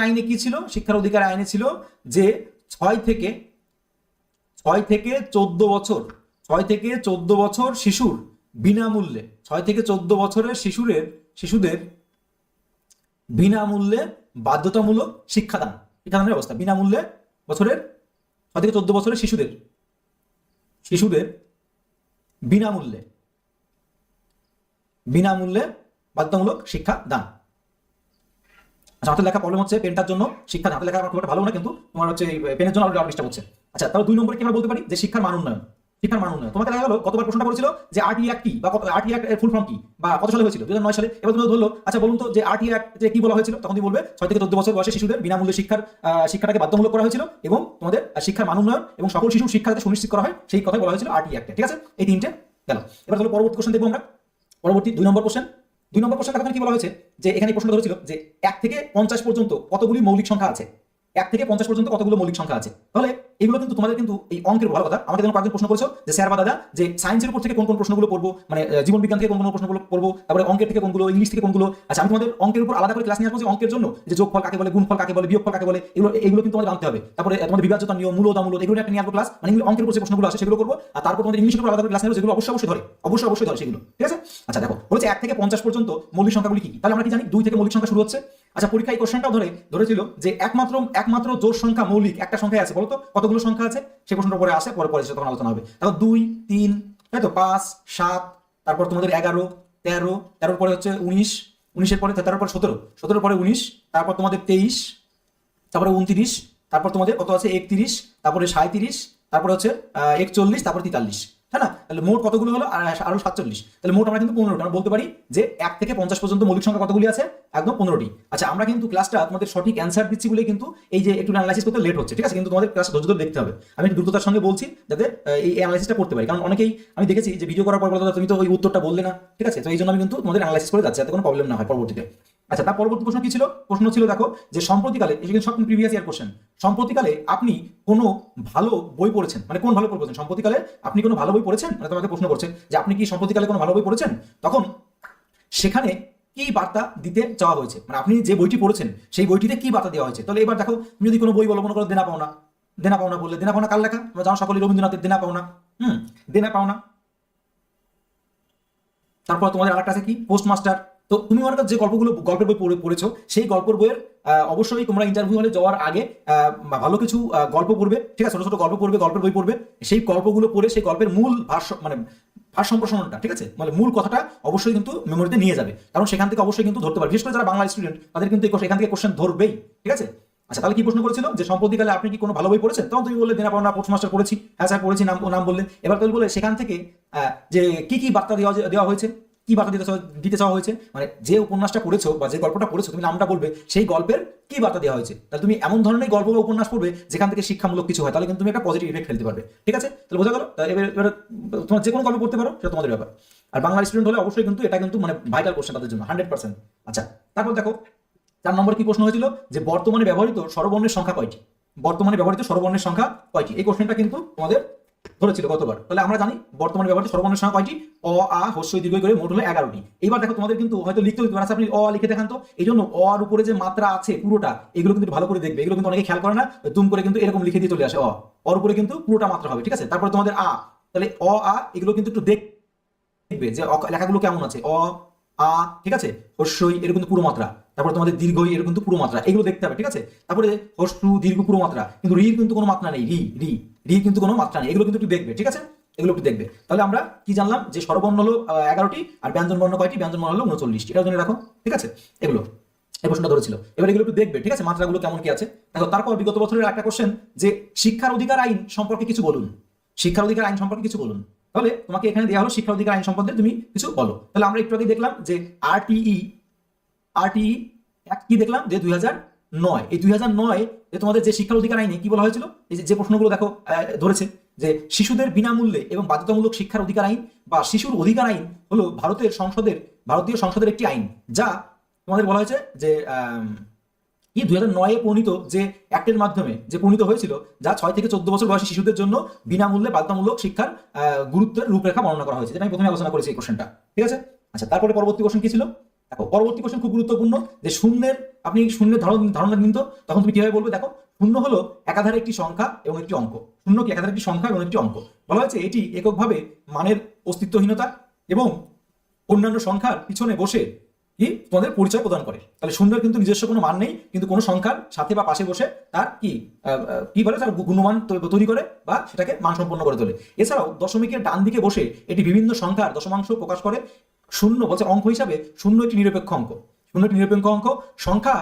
আইনে কি ছিল? শিক্ষার অধিকার আইনে ছিল যে 6 থেকে 14 বছর শিশুর বিনামূল্যে, 6 থেকে 14 বছরের শিশুদের বিনামূল্যে বাধ্যতামূলক শিক্ষাদানের ব্যবস্থা। বিনামূল্যে 6 থেকে 14 বছরের শিশুদের বিনামূল্যে বাধ্যতামূলক শিক্ষা দান। আচ্ছা, হাতে লেখা প্রবলেম হচ্ছে, পেনটার জন্য শিক্ষা হাতে লেখা আমার খুব একটা ভালো না, কিন্তু তোমার হচ্ছে পেনের জন্য আরো ডিস্টার্ব হচ্ছে। আচ্ছা, তাহলে 2 নম্বরে কি আমরা বলতে পারি? যে শিক্ষার মান উন্নয়ন। শিক্ষার মান উন্নয়ন। তোমাকে দেখা গেলো গতবার প্রশ্নটা করেছিল যে আরটি অ্যাক্ট কি বা আরটি অ্যাক্ট ফুল ফর্ম কি বা কত সালে হয়েছিল, 2009 সালে। এবার তুমি ধরলো আচ্ছা বলুন তো যে আরটি অ্যাক্ট যে কি বলা হয়েছিল, তখন তুমি বলবে 6 থেকে 14 বছর বয়সে শিশুদের বিনামূল্যে শিক্ষাটাকে বাধ্যতামূলক করা হয়েছিল এবং তোমাদের শিক্ষার মান উন্নয়ন এবং সকল শিশুর শিক্ষা যাতে সুনিশ্চিত করা হয় সেই কথাই বলা হয়েছিল আরটি অ্যাক্টে। ঠিক আছে, এই তিনটে গেল। এবার চলো পরবর্তী কোশ্চেন দেখবো আমরা। পরবর্তী 2 নম্বর কোশ্চেন। 2 নম্বর কোশ্চেনটা কি বলা হয়েছে যে এখানে প্রশ্নটা ধরেছিল যে 1 থেকে 50 পর্যন্ত কতগুলি মৌলিক সংখ্যা আছে, 1 থেকে 50 পর্যন্ত কতগুলো মৌলিক সংখ্যা আছে। তাহলে এগুলো কিন্তু তোমাদের কিন্তু এই অঙ্কের ভালো কথা। আমাকে যেমন কয়েকজন প্রশ্ন করেছো যে স্যার বা দাদা যে সায়েন্সের উপর থেকে কোন কোন প্রশ্নগুলো পড়বো, মানে জীবন বিজ্ঞান থেকে কোন কোন প্রশ্নগুলো পড়বো, তারপরে অঙ্কের থেকে কোনগুলো, ইংলিশ থেকে কোনগুলো। আচ্ছা আমি তোমাদের অঙ্কের উপর আলাদা করে ক্লাস নিয়ে আসবো যে অঙ্কের জন্য যে যোগফল কাকে বলে, গুণফল কাকে বলে, বিয়োগফল কাকে বলে, এগুলো কিন্তু তোমাদের জানতে হবে। তারপরে তোমাদের বিভাজ্যতা নিয়ম, মূল অমূল, এগুলো একটা নিয়ে আসবো ক্লাস, মানে অঙ্কের উপর যে প্রশ্নগুলো আছে সেগুলো করবো। আর তারপর তোমাদের ইংলিশের উপর আলাদা করে ক্লাস নেবো, যেগুলো অবশ্যই ধরে, অবশ্যই ধরে সেগুলো। ঠিক আছে, আচ্ছা দেখো বলেছে 1 থেকে 50 পর্যন্ত মৌলিক সংখ্যাগুলি কি কি। তাহলে আমরা কি জানি 2 থেকে মৌলিক সংখ্যা শুরু হচ্ছে। আচ্ছা পরীক্ষায় কোশ্চেনটাও ধরেছিল যে একমাত্র জোড় সংখ্যা মৌলিক একটা সংখ্যায় আছে, বলতো কতগুলো সংখ্যা আছে, সেই প্রশ্নটা পরে আসে, পরে তখন আলোচনা হবে। তারপর 2, 3, তাই তো 5, 7, তারপর তোমাদের 11, 13, 13 পরে হচ্ছে 19, 19-এর পরে 13 পরে 17, 17 পরে 19, তারপর তোমাদের 23, তারপরে 29, তারপর তোমাদের কত আছে 31, তারপরে 37, তারপরে হচ্ছে 41, তারপরে 43, তাই না? তাহলে মোট কতগুলো হলো আরো 47। তাহলে মোট আমরা কিন্তু 15টা আমরা বলতে পারি যে 1 থেকে 50 পর্যন্ত মৌলিক সংখ্যা কতগুলি আছে, একদম 15টি। আচ্ছা আমরা কিন্তু ক্লাসটা তোমাদের সঠিক অ্যান্সার দিচ্ছি বলে কিন্তু এই যে একটু অ্যানালাইসিস করতে লেট হচ্ছে, ঠিক আছে? কিন্তু তোমাদের ক্লাস ধৈর্য ধরে দেখতে হবে। আমি একটু দ্রুততার সঙ্গে বলছি যাতে এই অ্যানালাইসিসটা করতে পারি, কারণ অনেকেই আমি দেখেছি যে ভিডিও করার পর বলতো তুমি তো ওই উত্তরটা বললে না, ঠিক আছে? তো এই জন্য আমি কিন্তু তোমাদের অ্যানালাইসিস করে যাচ্ছি যাতে কোনো প্রবলেম না হয় পরবর্তীতে। আচ্ছা তার পরবর্তী প্রশ্ন কি ছিল? প্রশ্ন ছিল দেখো যে সম্প্রতিকালে, এই সব প্রিভিয়াস ইয়ার কোশ্চেন, সম্প্রতিকালে আপনি কোনো ভালো বই পড়েছেন, মানে কোন ভালো বই পড়েছেন, সম্প্রতিকালে আপনি কোনো ভালো বই পড়েছেন, মানে তোমাকে প্রশ্ন করছে যে আপনি কি সম্প্রতিকালে কোনো ভালো বই পড়েছেন, তখন সেখানে কি বার্তা দিতে চাওয়া হয়েছে, মানে আপনি যে বইটি পড়েছেন সেই বইটিতে কি বার্তা দেওয়া হয়েছে। তাহলে এবার দেখো তুমি যদি কোনো বই বলো, মনে করো দেনা পাওনা, দেনা পাওনা বললে, দেনা পাওনা কার লেখা? আমরা জানো সকলে রবীন্দ্রনাথের দেনা পাওনা, দেনা পাওনা। তারপর তোমাদের আরেকটা আছে কি পোস্টমাস্টার। তো তুমি মনে করো যে গল্পের বই পড়েছো, সেই গল্পের বইয়ের অবশ্যই তোমরা ইন্টারভিউ হলে যাওয়ার আগে ভালো কিছু গল্প পড়বে, ঠিক আছে? ছোট ছোট গল্প পড়বে, গল্পের বই পড়বে, সেই গল্পগুলো পড়ে সেই গল্পের মূল ভাষ্য সম্প্রসারণটা, ঠিক আছে, মানে মূল কথাটা অবশ্যই কিন্তু মেমোরিতে নিয়ে যাবে, কারণ সেখান থেকে অবশ্যই কিন্তু ধরতে পারবে। বিশেষ করে যারা বাংলা স্টুডেন্ট তাদের কিন্তু এখান থেকে কোশ্চেন ধরবেই, ঠিক আছে? আচ্ছা তাহলে কি প্রশ্ন করেছিল যে সম্প্রতিকালে আপনি কি কোনো ভালো বই পড়েছেন, তখন তুমি বললে দেনা পাওনা, পোস্টমাস্টার পড়েছি, হ্যাঁ স্যার পড়েছি, নাম বললে। এবার তুমি বলে সেখান থেকে যে কি বার্তা দেওয়া হয়েছে, কি বার্তা দিতে চাওয়া হয়েছে, মানে যে উপন্যাসটা পড়েছো বা যে গল্পটা পড়েছো তুমি নামটা বলবে, সেই গল্পের কি বার্তা দেওয়া হয়েছে। তাহলে তুমি এমন ধরনের গল্প বা উপন্যাস পড়বে যেখান থেকে শিক্ষামূলক কিছু হয়, তাহলে কিন্তু তুমি একটা পজিটিভ ইফেক্ট ফেলতে পারবে, ঠিক আছে? তাহলে বোঝা গেল। এবার তোমার যে কোনো গল্প পড়তে পারো, সেটা তোমাদের ব্যাপার। আর বাংলা স্টুডেন্ট হলে অবশ্যই কিন্তু এটা কিন্তু মানে ভাইটাল কোশ্চেন তাদের জন্য 100%। আচ্ছা তারপর দেখো 4 নম্বর কি প্রশ্ন হয়েছিল যে বর্তমানে ব্যবহৃত স্বরবর্ণের সংখ্যা কয়টি, বর্তমানে ব্যবহৃত স্বরবর্ণের সংখ্যা কয়টি, এই কোশ্চেনটা কিন্তু তোমাদের ধরেছিল গতবার। তাহলে আমরা জানি বর্তমানে ব্যবহৃত স্বরবর্ণের সংখ্যা কয়টি, অ আ হ্রস্ব দীর্ঘ করে মোট হলো 11টি। এইবার দেখো তোমাদের কিন্তু হয়তো লিখতে হতে পারে, আপনি অ লিখে দেখান তো, এই জন্য অ আর উপরে যে মাত্রা আছে পুরোটা, এগুলো কিন্তু ভালো করে দেখবে, এগুলো কিন্তু অনেকে খেয়াল করে না, দুম করে কিন্তু এরকম লিখে দিয়ে চলে আসে, অর উপরে কিন্তু পুরোটা মাত্রা হবে, ঠিক আছে? তারপরে তোমাদের আ, তাহলে অ আ এগুলো কিন্তু একটু দেখবে যে লেখাগুলো কেমন আছে, অ আ, ঠিক আছে, হ্রস্বই এর কিন্তু পুরো মাত্রা, তারপরে তোমাদের দীর্ঘই এর কিন্তু পুরো মাত্রা, এগুলো দেখতে হবে, ঠিক আছে? তারপরে হ্রস্ব দীর্ঘ পুরো মাত্রা, কিন্তু রির কিন্তু কোনো মাত্রা নেই, রি কিন্তু কোনো মাত্রা নেই, এগুলো কিন্তু একটু দেখবে, ঠিক আছে? এগুলো একটু দেখবে। তাহলে আমরা কি জানলাম যে স্বরবর্ণ হলো 11টি আর ব্যঞ্জন বর্ণ কয়টি, ব্যঞ্জন বর্ণ হলো 39টি, এটা জেনে রাখো, ঠিক আছে? এগুলো এই প্রশ্নটা ধরেছিল। এবার এগুলো একটু দেখবে, ঠিক আছে, মাত্রাগুলো কেমন কি আছে। দেখো তারপর বিগত বছরের একটা কোশ্চেন যে শিক্ষার অধিকার আইন সম্পর্কে কিছু বলুন, শিক্ষার অধিকার আইন সম্পর্কে কিছু বলুন। তাহলে তোমাকে এখানে দেওয়া হলো শিক্ষার অধিকার আইন সম্পর্কে তুমি কিছু বলো। তাহলে আমরা একটু আগে দেখলাম যে আরটিই কি দেখলাম যে 2009, এই 2009 যে তোমাদের যে শিক্ষার অধিকার আইনে কি বলা হয়েছিল, এই যে প্রশ্নগুলো দেখো ধরেছে যে শিশুদের বিনামূল্যে এবং বাধ্যতামূলক শিক্ষার অধিকার আইন বা শিশুর অধিকার আইন হলো ভারতীয় সংসদের একটি আইন, যা তোমাদের বলা হয়েছে যে 2009 প্রণীত যে অ্যাক্টের মাধ্যমে যে প্রণীত হয়েছিল, যা 6 থেকে 14 বছর বয়সী শিশুদের জন্য বিনামূল্যে বাধ্যতামূলক শিক্ষার গুরুত্বের রূপরেখা বর্ণনা করা হয়েছে, যেটা আমি প্রথমে আলোচনা করেছি এই কোশ্চেনটা, ঠিক আছে? আচ্ছা তারপরে পরবর্তী কোশ্চেন কি ছিল? দেখো পরবর্তী কোশ্চেন খুব গুরুত্বপূর্ণ যে আপনি শূন্যের ধারণা দিন তো, তখন তুমি কিভাবে বলবে? দেখো শূন্য হলো একাধারে একটি সংখ্যা এবং একটি অঙ্ক, শূন্য কি একাধারে একটি সংখ্যা এবং একটি অঙ্ক। বলা হয়েছে এটি এককভাবে মানের অস্তিত্বহীনতা এবং অন্যান্য সংখ্যার পিছনে বসে কি তোমাদের পরিচয় প্রদান করে। তাহলে শূন্যের কিন্তু নিজস্ব কোনো মান নেই, কিন্তু কোনো সংখ্যার সাথে বা পাশে বসে তার কি বলে তার গুণমান তৈরি করে বা সেটাকে মানসম্পন্ন করে তোলে। এছাড়াও দশমিকের ডান দিকে বসে এটি বিভিন্ন সংখ্যার দশমাংশ প্রকাশ করে। শূন্য বলছে অঙ্ক হিসাবে শূন্য একটি নিরপেক্ষ অঙ্ক, শূন্য একটি নিরপেক্ষ অঙ্ক, সংখ্যা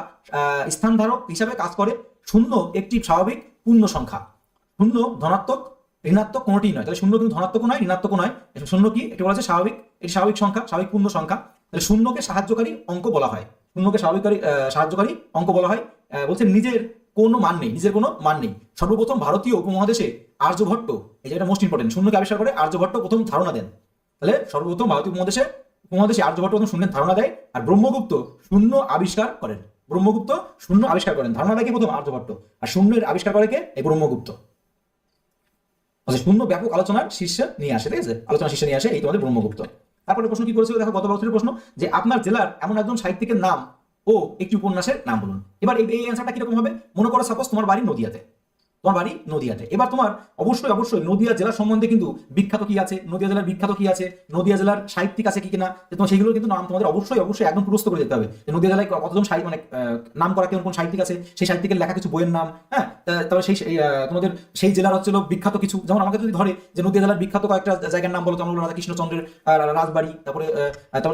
স্থানধারক হিসাবে কাজ করে। শূন্য একটি স্বাভাবিক পূর্ণ সংখ্যা, শূন্য ধনাত্মক ঋণাত্মক কোনোটিই নয়। তাহলে শূন্য কিন্তু ধনাত্মক নয়, ঋণাত্মক নয়। শূন্য কি? এটি বলা হচ্ছে স্বাভাবিক, এটি স্বাভাবিক সংখ্যা, স্বাভাবিক পূর্ণ সংখ্যা। তাহলে শূন্যকে সাহায্যকারী অঙ্ক বলা হয়, শূন্যকে সাহায্যকারী অঙ্ক বলা হয়। বলছে নিজের কোনো মান নেই, নিজের কোনো মান নেই। সর্বপ্রথম ভারতীয় উপমহাদেশে আর্যভট্ট, এই যেটা মোস্ট ইম্পর্টেন্ট, শূন্যকে আবিষ্কার করে আর্যভট্ট প্রথম ধারণা দেন। তাহলে সর্বপ্রথম ভারতীয় উপমহাদেশে আর্যভট্ট প্রথম শূন্যের ধারণা দেয়, আর ব্রহ্মগুপ্ত শূন্য আবিষ্কার করেন। ব্রহ্মগুপ্ত শূন্য আবিষ্কার করেন, ধারণা দেয় কে? প্রথম আর্যভট্ট। আর শূন্যের আবিষ্কার করে কে? এই ব্রহ্মগুপ্ত। শূন্য ব্যাপক আলোচনার শীর্ষে নিয়ে আসে, ঠিক আছে, আলোচনার শীর্ষে নিয়ে আসে এই তোমাদের ব্রহ্মগুপ্ত। তারপরে প্রশ্ন কি করেছিল দেখো, গত বছরের প্রশ্ন, যে আপনার জেলার এমন একজন সাহিত্যিকের নাম ও একটি উপন্যাসের নাম বলুন। এবার এই অ্যান্সারটা কিরকম হবে? মনে করো সাপোজ তোমার বাড়ি নদিয়াতে, এবার তোমার অবশ্যই নদিয়া জেলা সম্বন্ধে কিন্তু বিখ্যাত কি আছে, নদিয়া জেলার বিখ্যাত কি আছে, নদিয়া জেলার সাহিত্যিক আছে কি কিনা, তোমার সেইগুলো কিন্তু নাম তোমাদের অবশ্যই একদম প্রস্তুত করে যেতে হবে। নদিয়া জেলায় কতজন সাহিত্য মানে নাম করা কোন সাহিত্যিক আছে, সেই সাহিত্যিকের লেখা কিছু বইয়ের নাম, হ্যাঁ, তারপরে সেই তোমাদের সেই জেলার হচ্ছে বিখ্যাত কিছু, যেমন আমাকে যদি ধরে যে নদিয়া জেলার বিখ্যাত কয়েকটা জায়গার নাম বলো, তো আমরা রাধাকৃষ্ণচন্দ্রের রাজবাড়ি, তারপরে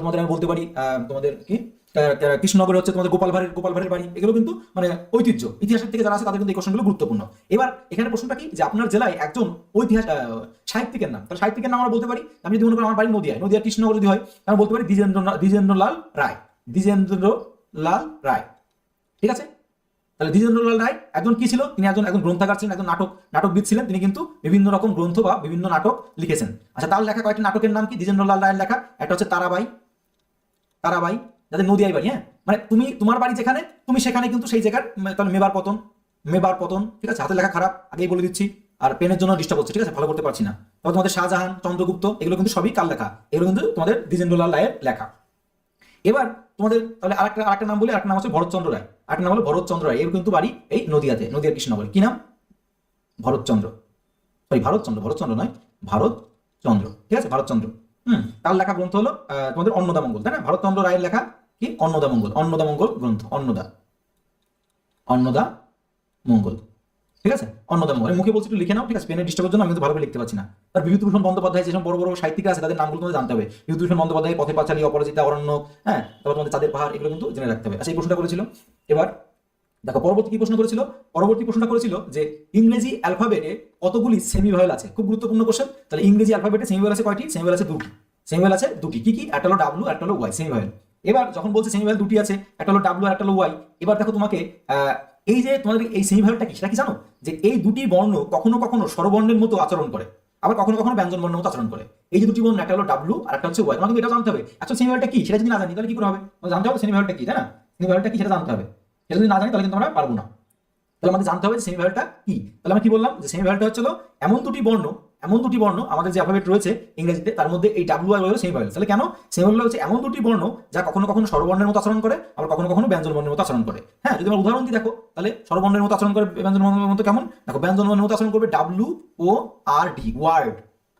তোমাদের আমি বলতে পারি তোমাদের কি কৃষ্ণনগরে হচ্ছে তোমাদের গোপাল ভাঁড়ের বাড়ি, এগুলো কিন্তু মানে ঐতিহ্য, ইতিহাসের থেকে যারা আছে তাদের কিন্তু এই কোশ্চেনগুলো গুরুত্বপূর্ণ। এবার এখানে প্রশ্নটা কি, যে আপনার জেলায় একজন সাহিত্যিকের নাম, তাহলে সাহিত্যিকের নাম আমরা বলতে পারি, আমি যদি মনে করি আমার বাড়ি নদিয়ার কৃষ্ণনগর যদি হয়, আমরা বলতে পারি দ্বিজেন্দ্রলাল রায়, ঠিক আছে। তাহলে দ্বিজেন্দ্রলাল রায় একজন কি ছিল? তিনি একজন গ্রন্থাগার ছিলেন, একজন নাটকবিদ ছিলেন। তিনি কিন্তু বিভিন্ন রকম গ্রন্থ বা বিভিন্ন নাটক লিখেছেন। আচ্ছা, তার লেখা কয়েকটি নাটকের নাম কি? দ্বিজেন্দ্রলাল রায়ের লেখা একটা হচ্ছে তারাবাই, যাদের নদিয়ায় বাড়ি, হ্যাঁ, মানে তোমার বাড়ি যেখানে, তুমি সেখানে কিন্তু সেই জায়গার, তাহলে মেবার পতন, ঠিক আছে, হাতের লেখা খারাপ আগেই বলে দিচ্ছি, আর পেনের জন্য ডিস্টার্ব হচ্ছে, ঠিক আছে, ভালো করতে পারছি না। তবে তোমাদের শাহজাহান, চন্দ্রগুপ্ত, এগুলো কিন্তু সবই কার লেখা? এগুলো কিন্তু তোমাদের দ্বিজেন্দ্রলাল রায়ের লেখা। এবার তোমাদের তাহলে আরেকটা নাম বলি, আরেকটা নাম হচ্ছে ভরতচন্দ্র রায়, আরেকটা নাম হলো ভরতচন্দ্র রায়, এর কিন্তু বাড়ি এই নদিয়ার কৃষ্ণনগরে। কি নাম? ভরতচন্দ্র নয়, ভারতচন্দ্র, ঠিক আছে, ভারতচন্দ্র। তার লেখা গ্রন্থ হলো তোমাদের অন্নদামঙ্গল, তাই না? ভরতচন্দ্র রায়ের লেখা কি? অন্নদামঙ্গল গ্রন্থ, অন্নদামঙ্গল, ঠিক আছে, অন্নদামঙ্গল। মুখে বলছি একটু লিখে নাও, ঠিক আছে, পেনের ডিস্টার্বের জন্য আমি কিন্তু ভালোভাবে লিখতে পারছি না। তার বিভূতিভূষণ বন্দ্যোপাধ্যায়, যেসব বড় বড় সাহিত্যিক আছে তাদের নামগুলো তোমাদের জানতে হবে। বিভূতিভূষণ বন্দ্যোপাধ্যায়, পথের পাঁচালী, অপরাজিতা, অরণ্যক, হ্যাঁ, তারপর তোমাদের চাঁদের পাহাড়, এগুলো কিন্তু জেনে রাখতে হবে। আচ্ছা, এই প্রশ্নটা করেছিল। এবার দেখো পরবর্তী কি প্রশ্ন করেছিল, প্রশ্নটা করেছিল যে ইংরেজি অ্যালফাবেটে কতগুলি সেমিভয়েল আছে। খুব গুরুত্বপূর্ণ কোশ্চেন। তাহলে ইংরেজি অ্যালফাবেটে সেমিভয়েল আছে কয়টি? সেমিভয়েল আছে দুটি। কি? একটা হলো ডাব্লু, একটা হলো ওয়াই, সেমিভয়েল। এবার যখন বলছে সেমিভয়েল দুটি আছে, একটা হলো ডাব্লু আর একটা হলো ওয়াই, এবার দেখো তোমাকে এই যে তোমাদের এই সেমিভয়েলটা কি সেটা কি জানো? যে এই দুটি বর্ণ কখনো কখনো স্বরবর্ণের মতো আচরণ করে, আবার কখনো কখনো ব্যঞ্জন বর্ণের মতো আচরণ করে। এই যে দুটি বর্ণ, একটা হলো ডাব্লু আর একটা হচ্ছে ওয়াই, তোমাকে কিন্তু এটা জানতে হবে। আসলে সেমিভয়েলটা কি সেটা যদি না জানি তাহলে কি করে হবে? জানতে হবে সেমিভয়েলটা কি, তাই না? সেমিভয়েলটা কি সেটা জানতে হবে, সেটা যদি না জানি তাহলে কিন্তু আমরা পারবো না। তাহলে আমাদের জানতে হবে যে সেমিভয়েলটা কি। তাহলে আমরা কি বললাম, যে সেমিভয়েলটা হচ্ছে এমন দুটি বর্ণ আমাদের যে অ্যালফাবেট রয়েছে ইংরেজিতে, তার মধ্যে এই ডাব্লু আর ওয়াই হলো সেমিভয়েল। তাহলে কেন? সেমিভয়েল হচ্ছে এমন দুটি বর্ণ যা কখনো কখনো স্বরবর্ণের মতো আচরণ করে, আবার কখনো কখনো ব্যঞ্জন বর্ণের মতো আচরণ করে। হ্যাঁ, যদি আমরা উদাহরণ দিই দেখো, তাহলে স্বরবর্ণের মতো আচরণ করে, ব্যঞ্জন বর্ণের মতো কেমন? দেখো, ব্যঞ্জন বর্ণের মতো আচরণ করবে ডাব্লু ও আর ডি, ওয়ার্ড,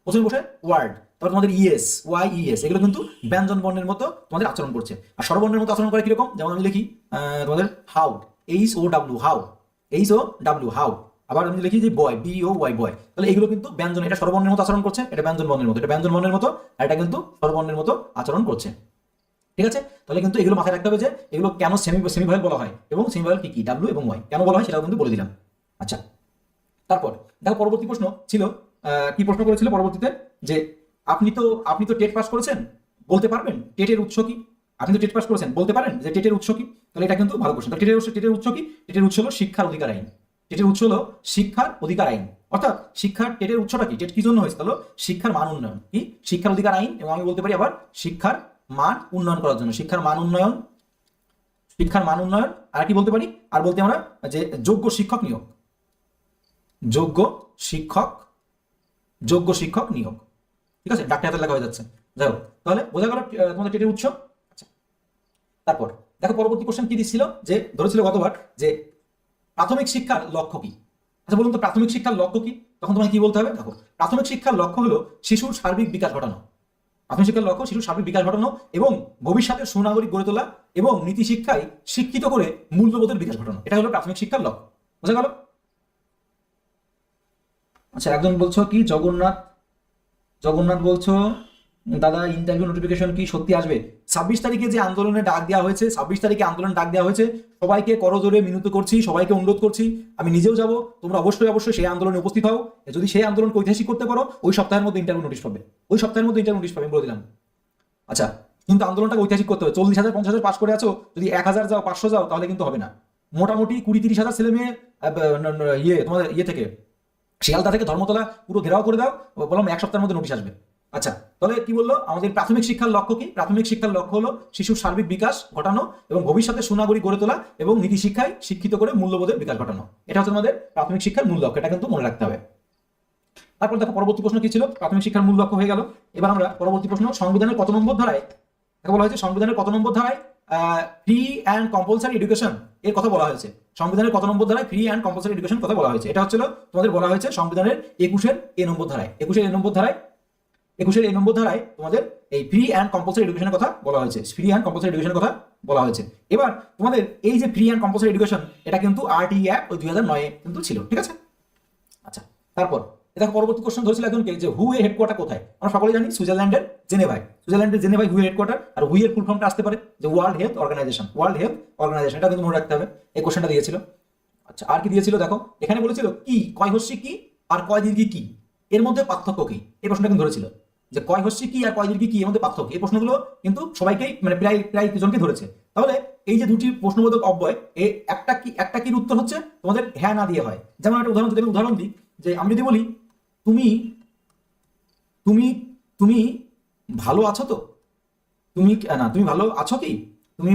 প্রথমে বসে ওয়ার্ড, তারপর তোমাদের ইএস, ওয়াই ইএস, এগুলো কিন্তু ব্যঞ্জন বর্ণের মতো তোমাদের আচরণ করছে। আর স্বরবর্ণের মতো আচরণ করে কিরকম? যেমন আমি লিখি তোমাদের how, H O W, how. আবার আমি লিখি যে বয়, বি ও ওয়াই, বয়। তাহলে এগুলো কিন্তু ব্যঞ্জন, এটা স্বরবর্ণের মতো আচরণ করছে, এটা ব্যঞ্জন বর্ণের মতো, আর এটা কিন্তু স্বরবর্ণের মতো আচরণ করছে, ঠিক আছে। তাহলে কিন্তু এগুলো মাথায় রাখতে হবে যে এগুলো কেন সেমিভয়েল বলা হয়, এবং সেমিভয়েল কি ডাব্লু এবং ওয়াই কেন বলা হয় সেটাও কিন্তু বলে দিলাম। আচ্ছা, তারপর দেখো পরবর্তী প্রশ্ন ছিল, কি প্রশ্ন করেছিল পরবর্তীতে, যে আপনি তো টেট পাস করেছেন, বলতে পারবেন টেটের উৎস কি? আপনি তো টেট পাস করেছেন, বলতে পারেন যে টেটের উৎস কি? তাহলে এটা কিন্তু ভালো কোশ্চেন। টেটের উৎস কি? টেটের উৎস হলো শিক্ষার অধিকার আইন। অর্থাৎ টেটের উৎসটা কি? টেট কি জন্য হয়েছে? তাহলে শিক্ষার মান উন্নয়ন, কি শিক্ষার অধিকার আইন, এবং আমি বলতে পারি আবার শিক্ষার মান উন্নয়ন করার জন্য, শিক্ষার মান উন্নয়ন। আর কি বলতে পারি? আর বলতে আমরা যে যোগ্য শিক্ষক নিয়োগ, ঠিক আছে, ডাক্তার হাতে লেখা হয়ে যাচ্ছে, যাই হোক। তাহলে বোঝা গেল তোমাদের টেটের উৎস। আচ্ছা, তারপর দেখো পরবর্তী কোশ্চেন কি দিচ্ছিল, যে ধরেছিল গতবার যে প্রাথমিক শিক্ষার লক্ষ্য কি? আচ্ছা বলুন তো প্রাথমিক শিক্ষার লক্ষ্য কি? তখন তোমাকে কি বলতে হবে? দেখো, প্রাথমিক শিক্ষার লক্ষ্য হলো শিশুর সার্বিক বিকাশ ঘটানো। প্রাথমিক শিক্ষার লক্ষ্য শিশুর সার্বিক বিকাশ ঘটানো এবং ভবিষ্যতের সুনাগরিক গড়ে তোলা, এবং নীতি শিক্ষায় শিক্ষিত করে মূল্যবোধের বিকাশ ঘটানো। এটা হলো প্রাথমিক শিক্ষার লক্ষ্য। বোঝা গেল? আচ্ছা, একজন বলছো কি জগন্নাথ বলছো দাদা ইন্টারভিউ নোটিফিকেশন কি সত্যি আসবে? 26 তারিখে যে আন্দোলনে ডাক দেওয়া হয়েছে, 26 তারিখে আন্দোলন ডাক দেওয়া হয়েছে, সবাইকে করজোরে মিনতি করছি, সবাইকে অনুরোধ করছি, আমি নিজেও যাব, তোমরা অবশ্যই সেই আন্দোলনে উপস্থিত হও। যদি সেই আন্দোলনকে ঐতিহাসিক করতে পারো, ওই সপ্তাহের মধ্যে ইন্টারভিউ নোটিশ পাবে, ওই সপ্তাহের মধ্যে ইন্টারভিউ নোটিশ পাবে, আমি বলে দিলাম। আচ্ছা, কিন্তু আন্দোলনটাকে ঐতিহাসিক করতে হবে। 40,000 50,000 পাস করে আছো, যদি 1000 যাও 500 যাও তাহলে কিন্তু হবে না। মোটামুটি 20-30 হাজার ছেলে মেয়ে তোমাদের থেকে শিয়ালদা থেকে ধর্মতলা পুরো ঘেরাও করে দাও, বললাম 1 সপ্তাহের মধ্যে নোটিশ আসবে। আচ্ছা, তাহলে কি বললো? আমাদের প্রাথমিক শিক্ষার লক্ষ্য কি? প্রাথমিক শিক্ষার লক্ষ্য হলো শিশুর সার্বিক বিকাশ ঘটানো এবং ভবিষ্যতে সুনাগরিক গড়ে তোলা এবং নীতি শিক্ষায় শিক্ষিত করে মূল্যবোধের বিকাশ ঘটানো। এটা হচ্ছে আমাদের প্রাথমিক শিক্ষার মূল লক্ষ্য, এটা কিন্তু মনে রাখতে হবে। তারপর দেখো পরবর্তী প্রশ্ন কি ছিল? প্রাথমিক শিক্ষার মূল লক্ষ্য হয়ে গেল। এবার আমরা পরবর্তী প্রশ্ন, সংবিধানের কত নম্বর ধারায় বলা হয়েছে? সংবিধানের কত নম্বর ধারায় ফ্রি অ্যান্ড কম্পালসারি এডুকেশন এর কথা বলা হয়েছে? সংবিধানের কত নম্বর ধারায় ফ্রি অ্যান্ড কম্পালসারি এডুকেশন কথা বলা হয়েছে? এটা হচ্ছিল তোমাদের বলা হয়েছে সংবিধানের 21-এর A নম্বর ধারায়। 21-এর A নম্বর ধারায় তোমাদের এই ফ্রি অ্যান্ড কম্পালসারি এডুকেশনের কথা বলা হয়েছে। ফ্রি অ্যান্ড কম্পালসারি এডুকেশনের কথা বলা হয়েছে। এবার তোমাদের এই যে ফ্রি অ্যান্ড কম্পালসারি এডুকেশন, এটা কিন্তু RTE অ্যাক্ট 2009 কিন্তু ছিল, ঠিক আছে? আচ্ছা, তারপর দেখো পরবর্তী কোশ্চেন ধরেছিল একজনকে যে হু এর হেডকোয়ার্টার কোথায়? আমরা সকলেই জানি সুইজারল্যান্ডের জেনেভায়। সুইজারল্যান্ডের হু এর হেডকোয়ার্টার। আর হু এর ফুল ফর্মটা আসতে পারে যে ওয়ার্ল্ড হেলথ অর্গানাইজেশন। এটা কিন্তু মনে রাখতে হবে, এই কোশ্চেনটা দিয়েছিল। আচ্ছা, আর কি দিয়েছিল দেখো, এখানে বলেছিল কি কয় হস্যি কি আর কয় দীর্ঘি কি, এর মধ্যে পার্থক্য কি? এই প্রশ্নটা কিন্তু ধরেছিল যে কয় হস্যি কি আর কয় দীর্ঘি কি, এর মধ্যে পার্থক্য। এই প্রশ্নগুলো কিন্তু সবাইকেই মানে প্রায় জনকে ধরেছে। তাহলে এই যে দুটি প্রশ্নবোধক অব্যয়, একটা কি উত্তর হচ্ছে তোমাদের হ্যাঁ না দিয়ে হয়। যেমন একটা উদাহরণ দিই, যে আমি যদি বলি তুমি তুমি তুমি ভালো আছো তো, তুমি ভালো আছো কি, তুমি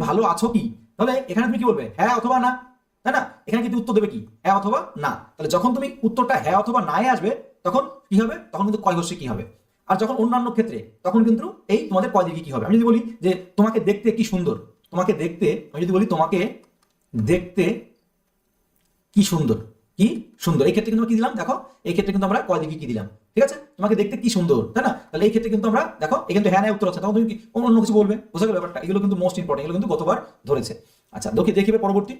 ভালো আছো কি, তাহলে এখানে তুমি কি বলবে? হ্যাঁ অথবা না, তাই না? এখানে কিন্তু উত্তর দেবে কি? হ্যাঁ অথবা না। তাহলে যখন তুমি উত্তরটা হ্যাঁ অথবা না আসবে, তখন কি হবে? তখন কিন্তু কয় হস্যি কি হবে। আর যখন অন্যান্য ক্ষেত্রে, তখন কিন্তু এই তোমাদের কয় দীর্ঘি কি হবে। আমি যদি বলি যে তোমাকে দেখতে কি সুন্দর, আমি যদি বলি তোমাকে দেখতে কি সুন্দর, এই ক্ষেত্রে কিন্তু কি দিলাম দেখো, এই ক্ষেত্রে কিন্তু আমরা কয় দীর্ঘি কি দিলাম, ঠিক আছে? তোমাকে দেখতে কি সুন্দর, তাই না? তাহলে এই ক্ষেত্রে কিন্তু আমরা দেখো, এই কিন্তু হ্যাঁ না উত্তর আছে, তখন তুমি অন্য কিছু বলবে। বোঝা গেল ব্যাপারটা? এগুলো কিন্তু মোস্ট ইম্পর্টেন্ট, এগুলো কিন্তু গতবার ধরেছে। আচ্ছা, দেখিবে পরবর্তী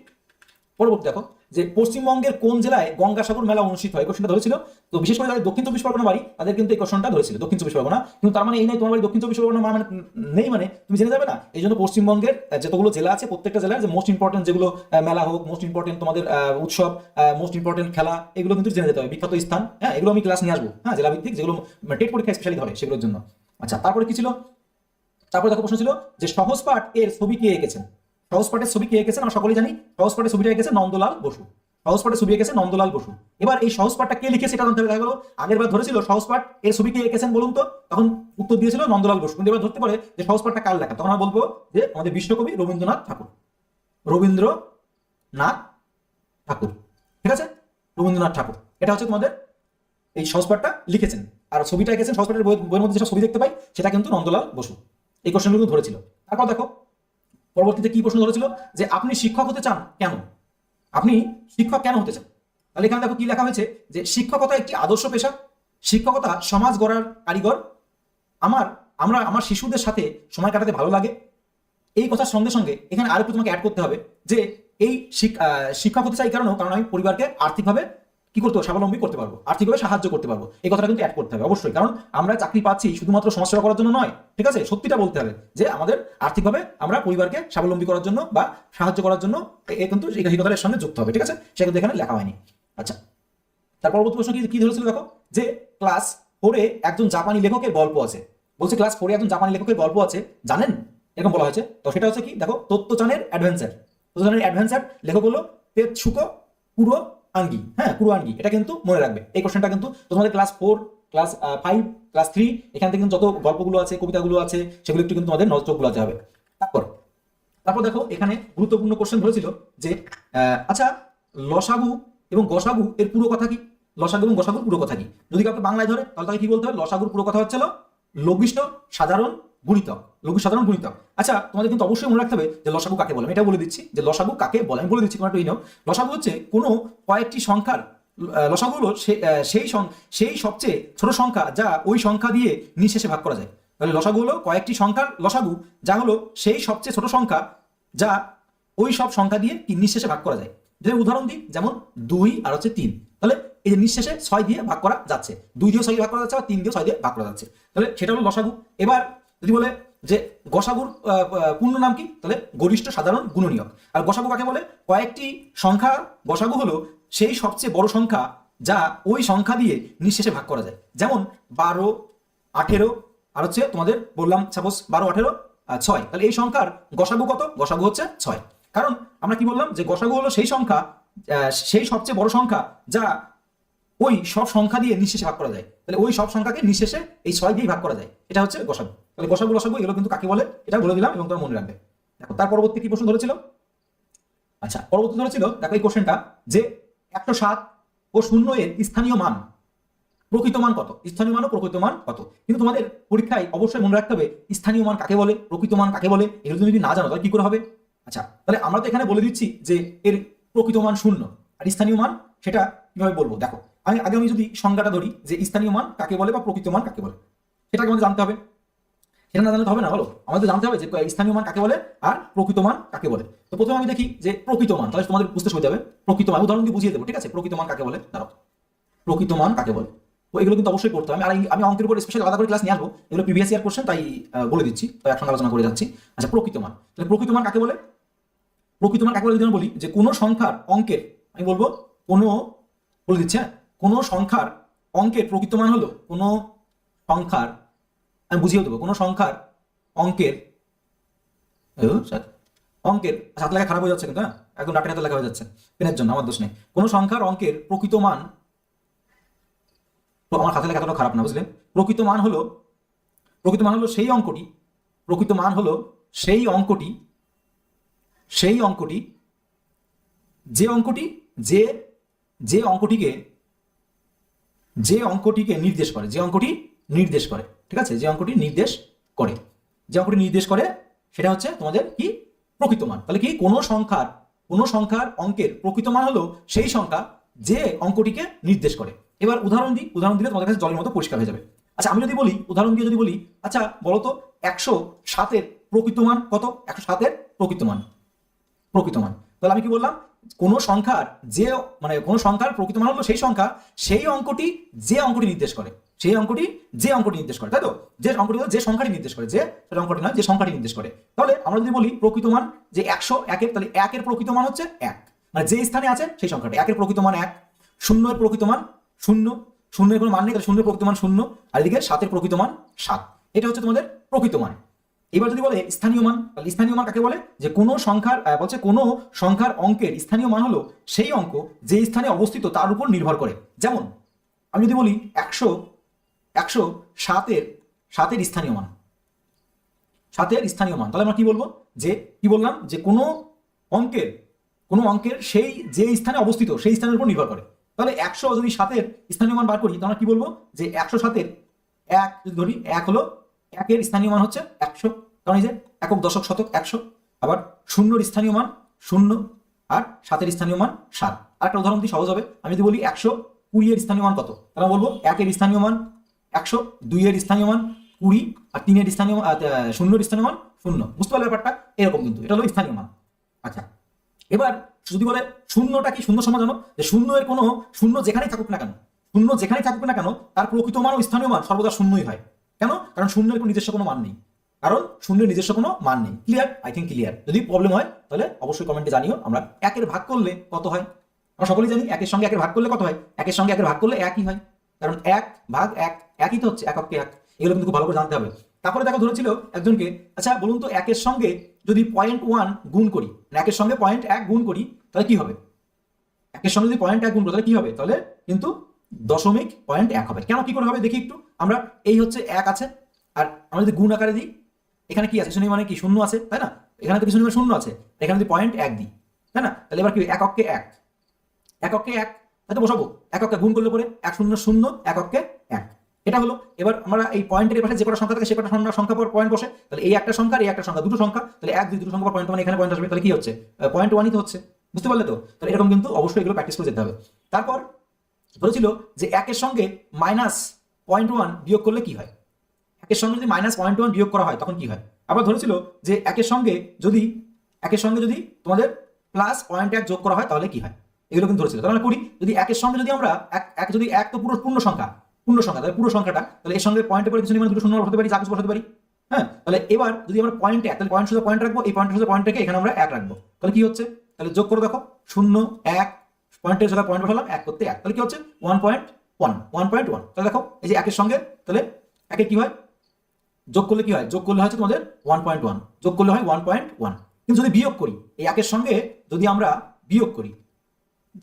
দেখো যে পশ্চিমবঙ্গের কোন জেলায় গঙ্গাসাগর মেলা অনুষ্ঠিত হয়, কোশ্চেনটা ধরেছিল। তো বিশেষ করে যাদের দক্ষিণ 24 পরগনা বাড়ি, তাদের কিন্তু এই কোশ্চেনটা ধরেছিল, দক্ষিণ 24 পরগনা। কিন্তু তার মানে এই নয় তোমার বাড়ি দক্ষিণ 24 পরগনা মানে নেই, মানে তুমি জেনে যাবে না। এই জন্য পশ্চিমবঙ্গের যতগুলো জেলা আছে, প্রত্যেকটা জেলার যে মোস্ট ইম্পর্টেন্ট যেগুলো মেলা হোক, মোস্ট ইম্পর্টেন্ট তোমাদের উৎসব, মোস্ট ইম্পর্টেন্ট খেলা, এগুলো কিন্তু জেনে যেতে হবে, বিখ্যাত স্থান। হ্যাঁ, এগুলো আমি ক্লাস নিয়ে আসবো, হ্যাঁ, জেলা ভিত্তিক যেগুলো টেট পরীক্ষা স্পেশালি ধরে সেগুলোর জন্য। আচ্ছা, তারপরে কি ছিল? তারপরে দেখো প্রশ্ন ছিল যে সহজপাঠ এর ছবি কে এঁকেছেন? সহজপাঠের ছবি কে এঁকেছেন? আমরা সকলেই জানি সহজপাঠের ছবিটা এঁকেছে নন্দলাল বসু। এবার এই সহজপাঠটা কে লিখেছে এটা জানতে হবে। দেখা গেল আগের বার ধরেছিল সহজপাঠ এর ছবি কে এঁকেছেন বলুন তো, তখন উত্তর দিয়েছিল নন্দলাল বসু। কিন্তু এবার ধরতে পারে যে সহজপাঠটা কার লেখা, তখন আমরা বলবো যে আমাদের বিশ্বকবি রবীন্দ্রনাথ ঠাকুর, ঠিক আছে? রবীন্দ্রনাথ ঠাকুর, এটা হচ্ছে তোমাদের এই সহজপাঠটা লিখেছেন। আর ছবিটা এঁকেছেন, সহজপাঠের বইয়ের মধ্যে যেটা ছবি দেখতে পাই সেটা কিন্তু নন্দলাল বসু। এই কোশ্চেনগুলো ধরেছিল। তারপর দেখো পরবর্তীতে কি প্রশ্ন ধরেছিল যে আপনি শিক্ষক হতে চান কেন? আপনি শিক্ষক কেন হতে চান? তাহলে এখানে দেখো কি লেখা হয়েছে যে শিক্ষকতা একটি আদর্শ পেশা, শিক্ষকতা সমাজ গড়ার কারিগর, আমার শিশুদের সাথে সময় কাটাতে ভালো লাগে। এই কথার সঙ্গে সঙ্গে এখানে আরেকটু তোমাকে অ্যাড করতে হবে যে এই শিক্ষক হতে চাই কারণ আমি পরিবারকে আর্থিকভাবে কি করতে পারবো, স্বাবলম্বী করতে পারবো, আর্থিকভাবে সাহায্য করতে পারবো। এই কথাটা কিন্তু অ্যাড করতে হবে অবশ্যই, কারণ আমরা চাকরি পাচ্ছি শুধুমাত্র সমাজসেবা করার জন্য নয়, ঠিক আছে? সত্যিটা বলতে হবে যে আমাদের আর্থিকভাবে আমরা পরিবারকে স্বাবলম্বী করার জন্য বা সাহায্য করার জন্য, কিন্তু এই কথাটার সঙ্গে যুক্ত হবে, ঠিক আছে? সেটা কিন্তু এখানে লেখা হয়নি। আচ্ছা, তার পরবর্তী প্রশ্ন কি ধরেছিল দেখো, যে ক্লাস 4 একজন জাপানি লেখকের গল্প আছে। বলছে ক্লাস 4 একজন জাপানি লেখকের গল্প আছে, জানেন? এরকম বলা হয়েছে। তো সেটা হচ্ছে কি দেখো, তত্ত্বচানের অ্যাডভেঞ্চার, লেখক হলো তেতসুকো কুরোআনগি। হ্যাঁ, কুরোআনগি, এটা কিন্তু মনে রাখবে। এই কোশ্চেনটা কিন্তু তোমাদের ক্লাস 4, ক্লাস 5, ক্লাস 3 এখান থেকে কিন্তু যত গল্পগুলো আছে, কবিতাগুলো আছে, সেগুলো একটু কিন্তু তোমাদের নজর বুলাতে হবে। তারপর দেখো এখানে গুরুত্বপূর্ণ কোশ্চেন ধরেছিল যে আচ্ছা লসাগু এবং গসাগু এর পুরো কথা কি? লসাগু এবং গসাগুর পুরো কথা কি? যদি কাউকে বাংলায় ধরে তাহলে তাকে কি বলতে হবে? লসাগুর পুরো কথা হচ্ছে লঘিষ্ঠ সাধারণ গুণিতক। আচ্ছা, তোমাদের কিন্তু অবশ্যই মনে রাখতে হবে যে লসাগু কাকে বলে। আমি এটা বলে দিচ্ছি যে লসাগু কাকে বলে, আমি বলে দিচ্ছি, তোমরা একটু নাও। লসাগু হচ্ছে কোনো কয়েকটি সংখ্যার, লসাগু হলো সেই সবচেয়ে ছোট সংখ্যা যা ওই সংখ্যা দিয়ে নিঃশেষে ভাগ করা যায়। তাহলে লসাগু হলো কয়েকটি সংখ্যার লসাগু, যা হলো সেই সবচেয়ে ছোট সংখ্যা যা ওই সব সংখ্যা দিয়ে নিঃশেষে ভাগ করা যায়। যদি উদাহরণ দিই, যেমন 2 আর হচ্ছে 3, তাহলে এই যে নিঃশেষে 6 দিয়ে ভাগ করা যাচ্ছে, 2 দিয়ে 6 দিয়ে ভাগ করা যাচ্ছে, বা 3 দিয়ে 6 দিয়ে ভাগ করা যাচ্ছে, তাহলে সেটা হলো লসাগু। এবার যদি বলে যে গসাগুর পূর্ণ নাম কি, তাহলে গরিষ্ঠ সাধারণ গুণনীয়ক। আর গসাগু কাকে বলে? কয়েকটি সংখ্যা গসাগু হলো সেই সবচেয়ে বড় সংখ্যা যা ওই সংখ্যা দিয়ে নিঃশেষে ভাগ করা যায়। যেমন 12, 18 আর হচ্ছে তোমাদের বললাম সাপোজ 12, 18, 6, তাহলে এই সংখ্যার গসাগু কত? গসাগু হচ্ছে 6। কারণ আমরা কি বললাম যে গসাগু হলো সেই সংখ্যা, সেই সবচেয়ে বড় সংখ্যা যা ওই সব সংখ্যা দিয়ে নিঃশেষে ভাগ করা যায়, তাহলে ওই সব সংখ্যাকে নিঃশেষে এই 6 দিয়ে ভাগ করা যায়, এটা হচ্ছে গসাগু। তাহলে গসাগু লসাগু এগুলো কিন্তু কাকে বলে এটা বলে দিলাম, এবং তোমরা মনে রাখবে। দেখো তার পরবর্তী কি প্রশ্ন ধরেছিল? আচ্ছা, পরবর্তী ধরেছিল, দেখো এই কোশ্চেনটা, যে 107 ও 0 এর স্থানীয় মান প্রকৃত মান কত? স্থানীয় মান ও প্রকৃত মান কত? কিন্তু তোমাদের পরীক্ষায় অবশ্যই মনে রাখতে হবে স্থানীয় মান কাকে বলে, প্রকৃত মান কাকে বলে, এগুলো যদি না জানো তাহলে কি করে হবে? আচ্ছা, তাহলে আমরা তো এখানে বলে দিচ্ছি যে এর প্রকৃত মান 0, আর স্থানীয় মান সেটা কিভাবে বলবো? দেখো আমি যদি সংজ্ঞাটা ধরি যে স্থানীয় মান কাকে বলে বা প্রকৃত মান কাকে বলে, সেটাকে আমাদের জানতে হবে। সেটা না জানলে হবে না, বলো, আমাদের জানতে হবে যে স্থানীয় মান কাকে বলে আর প্রকৃত মান কাকে বলে। তো প্রথমে আমি দেখি যে প্রকৃত মান, তাহলে তোমাদের বুঝতে সুবিধা হবে। প্রকৃত মান উদাহরণ দিয়ে বুঝিয়ে দেবো, ঠিক আছে? প্রকৃত মান কাকে বলে, দাঁড়াও, প্রকৃত মান কাকে বলে, তো এগুলো কিন্তু অবশ্যই পড়তে হবে। আমি অঙ্কের উপর স্পেশাল আলাদা করে ক্লাস নিয়ে আসবো, এগুলো প্রিভিয়াস ইয়ার কোশ্চেন, তাই বলে দিচ্ছি, তো একসঙ্গে আলোচনা করে যাচ্ছি। আচ্ছা, প্রকৃত মান, তাহলে প্রকৃত মান কাকে বলে? প্রকৃত মান কাকে বলে যদি আমি বলি যে কোনো সংখ্যার অঙ্কের, আমি বলবো কোনো, বলে দিচ্ছি হ্যাঁ, কোনো সংখ্যার অঙ্কের প্রকৃত মান হলো কোনো সংখ্যার, আমি বুঝিয়ে দেবো, কোনো সংখ্যার অঙ্কের হাত লেখা খারাপ হয়ে যাচ্ছে কিন্তু, হ্যাঁ, একদম ডাটের হাতে লেখা হয়ে যাচ্ছে, পেনের জন্য, আমার দোষ নেই। কোনো সংখ্যার অঙ্কের প্রকৃত মান, তো আমার হাতে লেখা এতটা খারাপ না, বুঝলেন? প্রকৃত মান হলো সেই অঙ্কটি, প্রকৃত মান হলো সেই অঙ্কটি যে অঙ্কটিকে নির্দেশ করে, ঠিক আছে? যে অঙ্কটি নির্দেশ করে সেটা হচ্ছে তোমাদের কি? প্রকৃত মান। তাহলে কি কোনো সংখ্যার অঙ্কের প্রকৃত মান হলো সেই সংখ্যা যে অঙ্কটিকে নির্দেশ করে। এবার উদাহরণ দিলে তোমাদের কাছে জলের মতো পরিষ্কার হয়ে যাবে। আচ্ছা, আমি যদি বলি, উদাহরণ দিয়ে যদি বলি, আচ্ছা বলতো 107 এর প্রকৃত মান কত? 107 এর প্রকৃত মান, তাহলে আমি কি বললাম? কোনো সংখ্যার কোনো সংখ্যার প্রকৃত মান হলো সেই সংখ্যা, সেই অঙ্কটি যে অঙ্কটি নির্দেশ করে, তাই তো? যে অঙ্কটি হলো যে সংখ্যাটি নির্দেশ করে, যে অঙ্কটি নয়, যে সংখ্যাটি নির্দেশ করে। তাহলে আমরা যদি বলি প্রকৃত মান যে 101 এর, তাহলে 1 এর প্রকৃত মান হচ্ছে 1, মানে যে স্থানে আছে সেই সংখ্যাটি, 1 এর প্রকৃত মান 1, 0 এর প্রকৃত মান 0 এর কোনো মান নেই, তাহলে 0 এর প্রকৃত মান 0, আর এদিকে 7 এর প্রকৃত মান 7। এটা হচ্ছে তোমাদের প্রকৃত মান। এবার যদি বলে স্থানীয় মান, তাহলে স্থানীয় মান কাকে বলে? যে কোনো সংখ্যার অঙ্কের স্থানীয় মান হলো সেই অঙ্ক যে স্থানে অবস্থিত তার উপর নির্ভর করে। যেমন আমি যদি বলি 107 এর স্থানীয় মান, তাহলে আমরা কি বলবো? যে কি বললাম? যে কোনো অঙ্কের সেই যে স্থানে অবস্থিত সেই স্থানের উপর নির্ভর করে। তাহলে 100 যদি 7 এর স্থানীয় মান বার করি, তাহলে কি বলবো? যে 107 এর 1 যদি ধরি, 1 হলো 1 এর স্থানীয় মান হচ্ছে 100, কারণ এই যে একক, দশক, শতক 100। আবার 0 এর স্থানীয় মান 0, আর 7 এর স্থানীয় মান 7। আর একটা উদাহরণ দিই, সহজ হবে। আমি যদি বলি 120 এর স্থানীয় মান কত, তাহলে বলবো 1 এর স্থানীয় মান 100, 2 এর স্থানীয় মান 20, আর 3 এর স্থানীয় 0 এর স্থানীয় মান 0। বুঝতে পারলে ব্যাপারটা? এরকম কিন্তু এটা হলো স্থানীয় মান। আচ্ছা, এবার যদি বলে শূন্যটা কি, শূন্য সমান জানো যে শূন্যের কোনো শূন্য যেখানেই থাকুক না কেন, তার প্রকৃত মান ও স্থানীয় মান সর্বদা শূন্যই হয়। কেন? কারণ শূন্যের কোনো নিজস্ব কোনো মান নেই, ক্লিয়ার? I think clear. যদি প্রবলেম হয় তাহলে অবশ্যই কমেন্টে জানিও। আমরা 1 এর ভাগ করলে কত হয়? আমরা সকলেই জানি 1 এর সঙ্গে 1 এর ভাগ করলে কত হয়? 1 এর সঙ্গে 1 এর ভাগ করলে 1ই হয়, কারণ 1 ভাগ 1 একই তো হচ্ছে, এককে 1। এগুলো কিন্তু খুব ভালো করে জানতে হবে। তারপরে দেখো ধরেছিল একজনকে, আচ্ছা বলুন তো 1 এর সঙ্গে যদি 0.1 গুণ করি, 1 এর সঙ্গে 0.1 গুণ করি, তাহলে কি হবে? 1 এর সঙ্গে যদি 0.1 গুণ করি তাহলে কি হবে? তাহলে কিন্তু 0.1 হবে। কেন, কি করে হবে দেখি একটু। আমরা এই হচ্ছে 1 আছে, আর আমরা যদি গুণ আকারে দিই, এখানে কি আছে? পিছনে মানে কি? 0 আছে, তাই না? এখানে তো পিছনে 0 আছে, এখানে যদি 0.1 দিই, তাই না? তাহলে এবার কি? এককে 1, তাই তো বসাবো। এককে গুণ করলে পরে 1 0 0, এককে 1, এটা হলো। এবার আমরা এই পয়েন্টের পাশে যে কটা সংখ্যা থাকে সে কটা সংখ্যা পর পয়েন্ট বসে, তাহলে এই একটা সংখ্যা, এই একটা সংখ্যা, দুটো সংখ্যা, তাহলে 1 2 দুটো সংখ্যা পর পয়েন্ট, মানে এখানে পয়েন্ট আসবে, তাহলে কি হচ্ছে? 0.1ই তো হচ্ছে। বুঝতে পারলে তো? তাহলে এরকম কিন্তু অবশ্যই এগুলো প্র্যাকটিস করে যেতে হবে। তারপর ধরেছিল যে 1 এর সঙ্গে -0.1 বিয়োগ করলে কি হয়? 1 এর সঙ্গে যদি -0.1 বিয়োগ করা হয় তখন কি হয়? আবার ধরেছিল যে 1 এর সঙ্গে যদি তোমাদের +0.1 যোগ করা হয় তাহলে কি হয়? এগুলো কিন্তু ধরেছিল। তাহলে আমরা করি, যদি একের সঙ্গে যদি আমরা যদি এক তো পূর্ণ সংখ্যা তাহলে পুরো সংখ্যাটা, তাহলে এর সঙ্গে পয়েন্টের পরে কিছু নেই মানে দুটো শূন্য বসাতে পারি, যা কিছু বসাতে পারি। হ্যাঁ, তাহলে এবার যদি আমরা পয়েন্ট এক, তাহলে পয়েন্ট শুধু পয়েন্ট রাখবো, এই পয়েন্টের সাথে পয়েন্ট রেখে এখানে আমরা এক রাখবো। তাহলে কি হচ্ছে, তাহলে যোগ করে দেখো 0 1 পয়েন্টের সাথে পয়েন্ট বসালাম, এক করতে এক, তাহলে কি হচ্ছে 1.1। তাহলে দেখো এই যে একের সঙ্গে, তাহলে একে কি হয়, যোগ করলে কি হয়, যোগ করলে হচ্ছে তোমাদের 1.1, যোগ করলে হয় 1.1। কিন্তু যদি বিয়োগ করি, এই একের সঙ্গে যদি আমরা বিয়োগ করি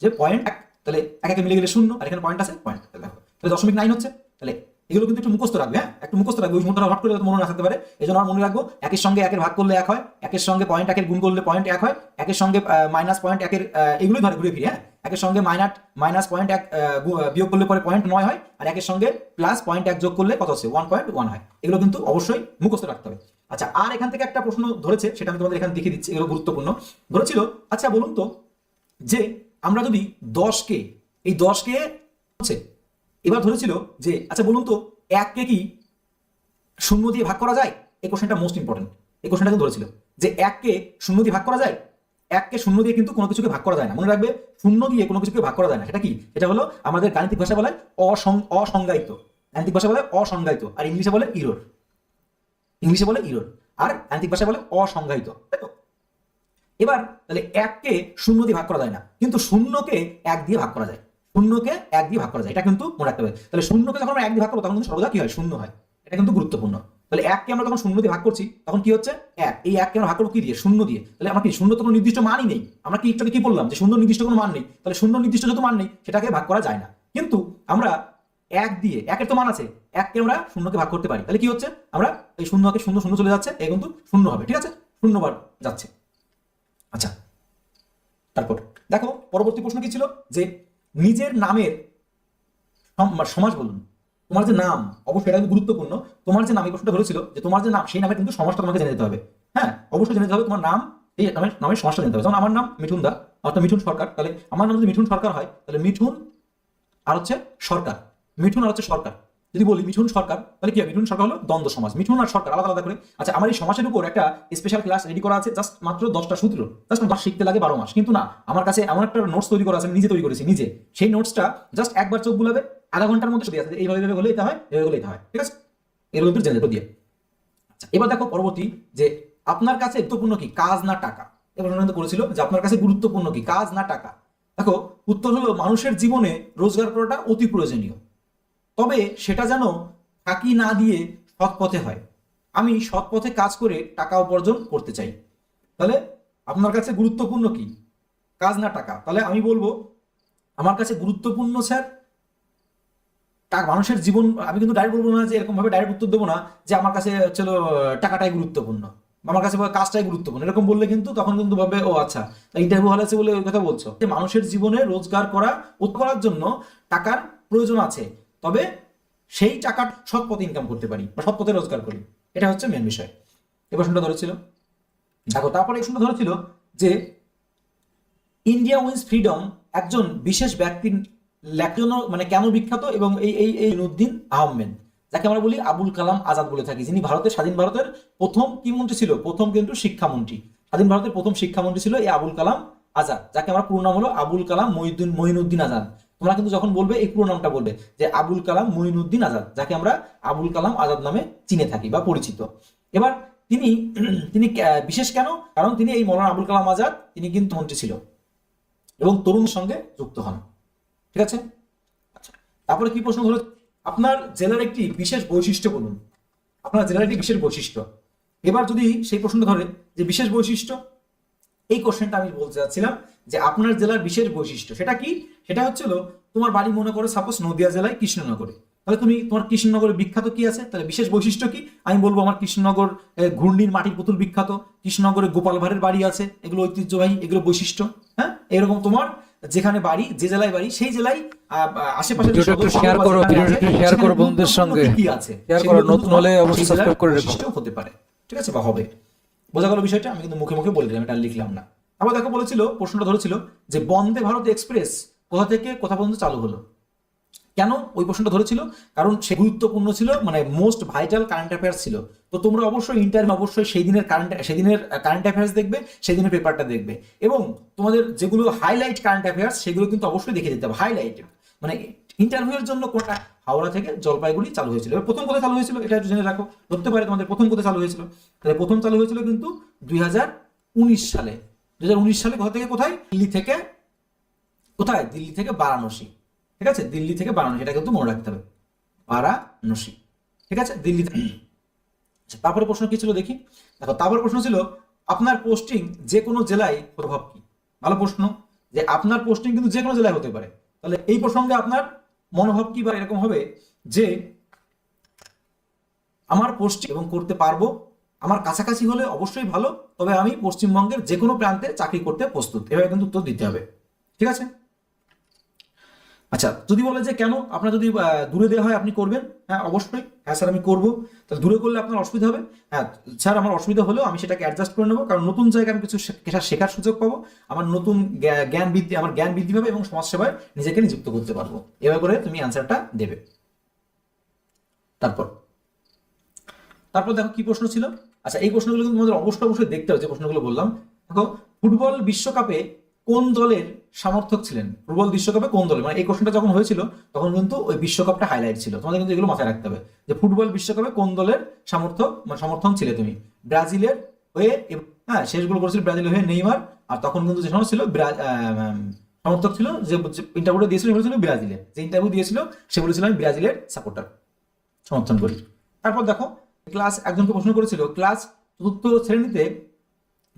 যে পয়েন্ট এক, তাহলে একে মিলে গেলে 0, আর এখানে পয়েন্ট আছে পয়েন্ট, তাহলে 0.9 হচ্ছে। তাহলে এগুলো কিন্তু একটু মুখস্থ রাখবে, হ্যাঁ একটু মুখস্থ রাখবে, ওই মুহূর্তে হট করে মনে না থাকতে পারে, এই জন্য আমরা মনে রাখবো একের সঙ্গে একের ভাগ করলে এক হয়, একের সঙ্গে পয়েন্ট একের গুণ করলে পয়েন্ট এক হয়, একের সঙ্গে মাইনাস পয়েন্ট একের এগুলোই ধরে ঘুরে ফিরে, হ্যাঁ একের সঙ্গে মাইনাস পয়েন্ট এক বিয়োগ করলে পরে 0.9 হয়, আর একের সঙ্গে প্লাস পয়েন্ট এক যোগ করলে কত হচ্ছে 1.1 হয়। এগুলো কিন্তু অবশ্যই মুখস্থ রাখতে হবে। আচ্ছা, আর এখান থেকে একটা প্রশ্ন ধরেছে, সেটা আমি তোমাদের এখানে দেখিয়ে দিচ্ছি, এগুলো গুরুত্বপূর্ণ ধরেছিল। আচ্ছা বলুন তো, যে আমরা যদি 10কে এই 10কে হচ্ছে, এবার ধরেছিল যে আচ্ছা বলুন তো 1কে কি 0 দিয়ে ভাগ করা যায়? এই কোশ্চেনটা মোস্ট ইম্পর্টেন্ট। এই কোশ্চেনটা কিন্তু ধরেছিল যে 1কে 0 দিয়ে ভাগ করা যায়। 1কে 0 দিয়ে কিন্তু কোনো কিছুকে ভাগ করা যায় না, মনে রাখবে 0 দিয়ে কোনো কিছুকে ভাগ করা যায় না। সেটা কি? এটা হলো আমাদের গাণিতিক ভাষায় বলে অসংজ্ঞায়িত, গাণিতিক ভাষায় বলে অসংজ্ঞায়িত, আর ইংলিশে বলে ইরর, আর গাণিতিক ভাষায় বলে অসংজ্ঞায়িত, তাই তো? এবার তাহলে 1কে 0 দিয়ে ভাগ করা যায় না, কিন্তু 0কে 1 দিয়ে ভাগ করা যায়, 0কে 1 দিয়ে ভাগ করা যায়, এটা কিন্তু মনে রাখতে হবে। তাহলে 0কে যখন আমরা 1 দিয়ে ভাগ করবো তখন কিন্তু সর্বদা কি হয়, 0 হয়, এটা কিন্তু গুরুত্বপূর্ণ। তাহলে 1কে আমরা যখন 0 দিয়ে ভাগ করছি তখন কি হচ্ছে 1, এই 1কে আমরা ভাগ করবো কি দিয়ে, 0 দিয়ে। তাহলে আমরা কি 0 তো কোনো নির্দিষ্ট মানই নেই, আমরা কি একটু কি বললাম যে 0 নির্দিষ্ট কোনো মান নেই, তাহলে 0 নির্দিষ্ট যেহেতু মান নেই সেটাকে ভাগ করা যায় না। কিন্তু আমরা 1 দিয়ে, 1-এর তো মান আছে, 1কে আমরা 0কে ভাগ করতে পারি, তাহলে কি হচ্ছে আমরা এই 0কে 0 চলে যাচ্ছে, এই কিন্তু 0 হবে, ঠিক আছে, 0 বার যাচ্ছে। আচ্ছা, তারপর দেখো পরবর্তী প্রশ্ন কি ছিল, যে নিজের নামের সমাস বলুন। তোমার যে নাম, অবশ্যই এটা গুরুত্বপূর্ণ, তোমার যে নাম, এই প্রশ্নটা ধরেছিল যে তোমার যে নাম সেই নামে কিন্তু সমাসটা তোমাকে জেনে যেতে হবে। হ্যাঁ অবশ্যই জেনে যেতে হবে তোমার নাম, এই নামের সমাসটা জানতে হবে। যেমন আমার নাম মিঠুন দা, অর্থাৎ মিঠুন সরকার, তাহলে আমার নাম যদি মিঠুন সরকার হয় তাহলে মিঠুন আর হচ্ছে সরকার, মিঠুন আর হচ্ছে সরকার। যদি বলি মিঠুন সরকার তাহলে কি হবে, মিঠুন সরকার হলো দ্বন্দ্ব সমাস, মিঠুন আর সরকার আলাদা আলাদা করে। আচ্ছা, আমার এই সমাসের উপর একটা স্পেশাল ক্লাস রেডি করা আছে, জাস্ট মাত্র 10টা সূত্র, জাস্ট শিখতে লাগে 12 মাস, কিন্তু না, আমার কাছে এমন একটা নোটস তৈরি করা আছে, আমি নিজে তৈরি করেছি নিজে, সেই নোটসটা জাস্ট একবার চোখ বুলাবে, আধা ঘন্টার মধ্যে দিয়ে আছে, এইভাবে হলে এটা হয়, এভাবে হলে এটা হয়, ঠিক আছে, এর মধ্যে জেনে দিয়ে। আচ্ছা, এবার দেখো পরবর্তী, যে আপনার কাছে গুরুত্বপূর্ণ কি, কাজ না টাকা? এবার করেছিল যে আপনার কাছে গুরুত্বপূর্ণ কি, কাজ না টাকা? দেখো উত্তর হলো মানুষের জীবনে রোজগার করাটা অতি প্রয়োজনীয়, তবে সেটা যেন ফাঁকি না দিয়ে সৎ পথে হয়। আমি সৎ পথে কাজ করে টাকা উপার্জন করতে চাই। তাহলে আপনার কাছে গুরুত্বপূর্ণ কি, কাজ না টাকা? তাহলে আমি বলবো আমার কাছে গুরুত্বপূর্ণ স্যার মানুষের জীবন। আমি কিন্তু ডাইরেক্ট বলবো না যে এরকম ভাবে ডাইরেক্ট উত্তর দেবো না যে আমার কাছে চলো টাকাটাই গুরুত্বপূর্ণ, আমার কাছে কাজটাই গুরুত্বপূর্ণ, এরকম বললে কিন্তু তখন কিন্তু ভাববে ও আচ্ছা ইন্টারভিউ হল আছে বলে ওই কথা বলছো। যে মানুষের জীবনে রোজগার করার জন্য টাকার প্রয়োজন আছে, তবে সেই টাকা সৎ পথে ইনকাম করতে পারি বা সৎ পথে রোজগার করি, এটা হচ্ছে মেন বিষয়। এই প্রশ্নটা ধরেছিল। দেখো তারপরে এই প্রশ্নটা ধরেছিল যে ইন্ডিয়া উইন্স ফ্রিডম একজন বিশেষ ব্যক্তির লেখজন মানে কেন বিখ্যাত, এবং এই উদ্দিন আহমেদ, যাকে আমরা বলি আবুল কালাম আজাদ বলে থাকি, যিনি স্বাধীন ভারতের প্রথম কি মন্ত্রী ছিল, প্রথম কিন্তু শিক্ষামন্ত্রী, স্বাধীন ভারতের প্রথম শিক্ষামন্ত্রী ছিল এই আবুল কালাম আজাদ, যাকে আমরা পুরো নাম হলো আবুল কালাম মঈনুদ্দিন আজাদ। তোমরা কিন্তু যখন বলবে এই পুরো নামটা বলবে যে আবুল কালাম মঈনুদ্দিন আজাদ, যাকে আমরা আবুল কালাম আজাদ নামে চিনে থাকি বা পরিচিত। এবার তিনি বিশেষ কেন, কারণ তিনি এই মৌলানা আবুল কালাম আজাদ তিনি কিন্তু মন্ত্রী ছিল এবং তরুণের সঙ্গে যুক্ত হন, ঠিক আছে। আচ্ছা, তারপরে কি প্রশ্ন হলো, আপনার জেলার একটি বিশেষ বৈশিষ্ট্য বলুন, আপনার জেলার একটি বিশেষ বৈশিষ্ট্য। এবার যদি সেই প্রশ্নটা ধরে যে বিশেষ বৈশিষ্ট্য, এই কোশ্চেনটা আমি বলতে চাচ্ছিলাম যে আপনার জেলার বিশেষ বৈশিষ্ট্য সেটা কি, সেটা হচ্ছিল তোমার বাড়ি মনে করো সাপোজ নদিয়া জেলায় কৃষ্ণনগরে, তাহলে তোমার কৃষ্ণনগরের বিখ্যাত কি আছে, তাহলে বিশেষ বৈশিষ্ট্য কি? আমি বলবো আমার কৃষ্ণনগর ঘূর্ণির মাটির পুতুল বিখ্যাত, কৃষ্ণনগরে গোপাল ভাঁড়ের বাড়ি আছে, এগুলো ঐতিহ্যবাহী, এগুলো বৈশিষ্ট্য। হ্যাঁ, এরকম তোমার যেখানে বাড়ি, যে জেলায় বাড়ি, সেই জেলায় আশেপাশে শেয়ার করো বন্ধুদের সঙ্গে, কি আছে শেয়ার করো, নতুন হলে অবশ্যই সাবস্ক্রাইব করে রেখো, হতে পারে, ঠিক আছে, বা হবে। বোঝা গেল বিষয়টা? আমি কিন্তু মুখে মুখে বলে দিলাম, এটা লিখলাম না। আবার দেখো বলেছিল, প্রশ্নটা ধরেছিল যে বন্দে ভারত এক্সপ্রেস কোথা থেকে কোথা পর্যন্ত চালু হলো। কেন ওই প্রশ্নটা ধরেছিল? কারণ সে গুরুত্বপূর্ণ ছিল, মানে মোস্ট ভাইটাল কারেন্ট অ্যাফেয়ার্স ছিল। তো তোমরা অবশ্যই ইন্টারভিউ অবশ্যই সেদিনের কারেন্ট অ্যাফেয়ার্স দেখবে, সেদিনের পেপারটা দেখবে, এবং তোমাদের যেগুলো হাইলাইট কারেন্ট অ্যাফেয়ার্স সেগুলো কিন্তু অবশ্যই দেখে দিতে হবে। হাইলাইট মানে ইন্টারভিউর জন্য কোনটা? হাওড়া থেকে জলপাইগুড়ি চালু হয়েছিল। এবার প্রথম কোথায় চালু হয়েছিল এটা একটু জেনে রাখো, ধরতে পারে তোমাদের প্রথম কোথায় চালু হয়েছিল। তাহলে প্রথম চালু হয়েছিল কিন্তু 2019 সালে। 2019 সালে কোথা থেকে কোথায়? দিল্লি থেকে কোথায়? দিল্লি থেকে বারাণসী। ঠিক আছে, দিল্লি থেকে বারাণসী, এটা কিন্তু মনে রাখতে হবে, বারাণসী। ঠিক আছে, দিল্লি থেকে। তারপরে প্রশ্ন কি ছিল দেখি, দেখো তারপরে প্রশ্ন ছিল আপনার পোস্টিং যে কোনো জেলায় প্রভাব কি? ভালো প্রশ্ন, যে আপনার পোস্টিং কিন্তু যে কোনো জেলায় হতে পারে। তাহলে এই প্রসঙ্গে আপনার মনোভাব কি? বা এরকম হবে যে আমার পোস্টিং এবং করতে পারবো, আমার কাছাকাছি হলে অবশ্যই ভালো, তবে আমি পশ্চিমবঙ্গের যে কোনো প্রান্তে চাকরি করতে প্রস্তুত, এভাবে কিন্তু উত্তর দিতে হবে। ঠিক আছে, আচ্ছা যদি বলে যে কেন আপনার যদি দূরে দেওয়া হয় আপনি করবেন? হ্যাঁ অবশ্যই, হ্যাঁ স্যার আমি করবো। তাহলে দূরে করলে আপনার অসুবিধা হবে? হ্যাঁ স্যার আমার অসুবিধা হলেও আমি সেটাকে অ্যাডজাস্ট করে নেবো, কারণ নতুন জায়গায় আমি কিছু শেখার সুযোগ পাবো, আমার নতুন জ্ঞান বৃদ্ধি পাবে এবং সমাজসেবায় নিজেকে নিযুক্ত করতে পারবো। এভাবে করে তুমি অ্যান্সারটা দেবে। তারপর দেখো কি প্রশ্ন ছিল। আচ্ছা এই প্রশ্নগুলো কিন্তু তোমাদের অবশ্যই দেখতে হবে, যে প্রশ্নগুলো বললাম। দেখো ফুটবল বিশ্বকাপে কোন দলের সমর্থক ছিলেন? ফুটবল বিশ্বকাপে কোন দলের, মানে এই কোশ্চেনটা যখন হয়েছিল তখন কিন্তু ওই বিশ্বকাপটা হাইলাইট ছিল, তোমাদের কিন্তু এগুলো মাথায় রাখতে হবে, যে ফুটবল বিশ্বকাপে কোন দলের সমর্থন ছিলে তুমি? ব্রাজিলের হয়ে, হ্যাঁ শেষগুলো করেছিল ব্রাজিলের হয়ে নেইমার, আর তখন কিন্তু যে সময় ছিল সমর্থক ছিল, যে ইন্টারভিউটা দিয়েছিল বলেছিল ব্রাজিলের, যে ইন্টারভিউ দিয়েছিল সে বলেছিল আমি ব্রাজিলের সাপোর্টার, সমর্থন করি। তারপর দেখো একজনকে প্রশ্ন করেছিল ক্লাস 4th শ্রেণীতে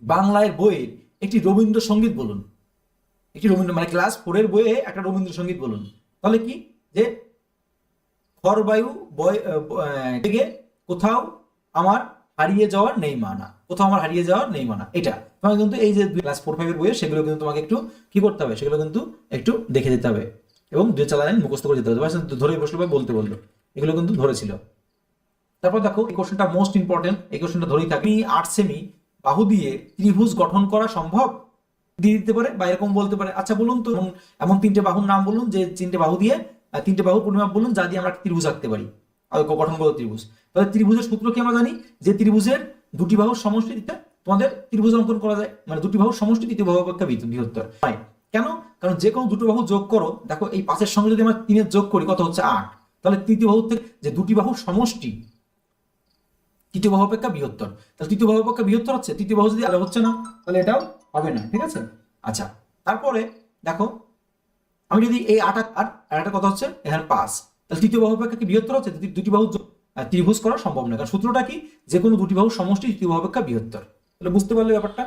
বাংলার বইয়ের একটি রবীন্দ্রসঙ্গীত বলুন। একটি মানে ক্লাস 4 এর বইয়ে একটা রবীন্দ্রসঙ্গীত বলুন। তাহলে কি, যে খরবায়ু বেগে কোথাও আমার হারিয়ে যাওয়ার নেই মানা, কোথাও আমার হারিয়ে যাওয়ার নেই মানা, এটা তোমাকে কিন্তু এই যে ক্লাস 4-5 এর বইয়ে সেগুলো কিন্তু তোমাকে একটু কি করতে হবে, সেগুলো কিন্তু একটু দেখে দিতে হবে এবং 2-4 লাইন মুখস্থ করে দিতে হবে। ধরে বসলো বা বলতে বললো, এগুলো কিন্তু ধরেছিল। তারপর দেখো এই কোশ্চেনটা মোস্ট ইম্পর্টেন্ট, এই কোশ্চেনটা ধরেই থাকে। 8 সেমি বাহু দিয়ে ত্রিভুজ গঠন করা সম্ভব? দিয়ে দিতে পারে বা এরকম বলতে পারে আচ্ছা বলুন তো এমন 3টে বাহুর নাম বলুন, যে 3টে বাহু দিয়ে 3টে বাহুর পরিমাপ বলুন যা দিয়ে আমরা ত্রিভুজ আঁকতে পারি, গঠনগত ত্রিভুজ। তাহলে ত্রিভুজের সূত্র কি আমরা জানি, যে ত্রিভুজের দুটি বাহুর সমষ্টিতে তোমাদের ত্রিভুজ অঙ্কন করা যায়, মানে দুটি বাহুর সমষ্টি তৃতীয় বাহু অপেক্ষা বৃহত্তর হয়। কেন? কারণ যে কোনো দুটো বাহু যোগ করো, দেখো এই 5-এর সঙ্গে যদি আমরা 3-এর যোগ করি কত হচ্ছে 8, তাহলে তৃতীয় বাহু থেকে যে দুটি বাহুর সমষ্টি তৃতীয় বাহু অপেক্ষা বৃহত্তর, তাহলে তৃতীয় বাহু অপেক্ষা বৃহত্তর হচ্ছে, তৃতীয় বাহু যদি আলাদা হচ্ছে না তাহলে এটাও হবে না। ঠিক আছে, আচ্ছা তারপরে দেখো আমি যদি এই 8 আর একটা কথা হচ্ছে এখানে 5, তাহলে তৃতীয় বাহু অপেক্ষা কি বৃহত্তর হচ্ছে? দুটি বাহু ত্রিভুজ করা সম্ভব নয়, কারণ সূত্রটা কি, যে কোনো দুটি বাহুর সমষ্টি তৃতীয় বাহু অপেক্ষা বৃহত্তর। তাহলে বুঝতে পারলে ব্যাপারটা,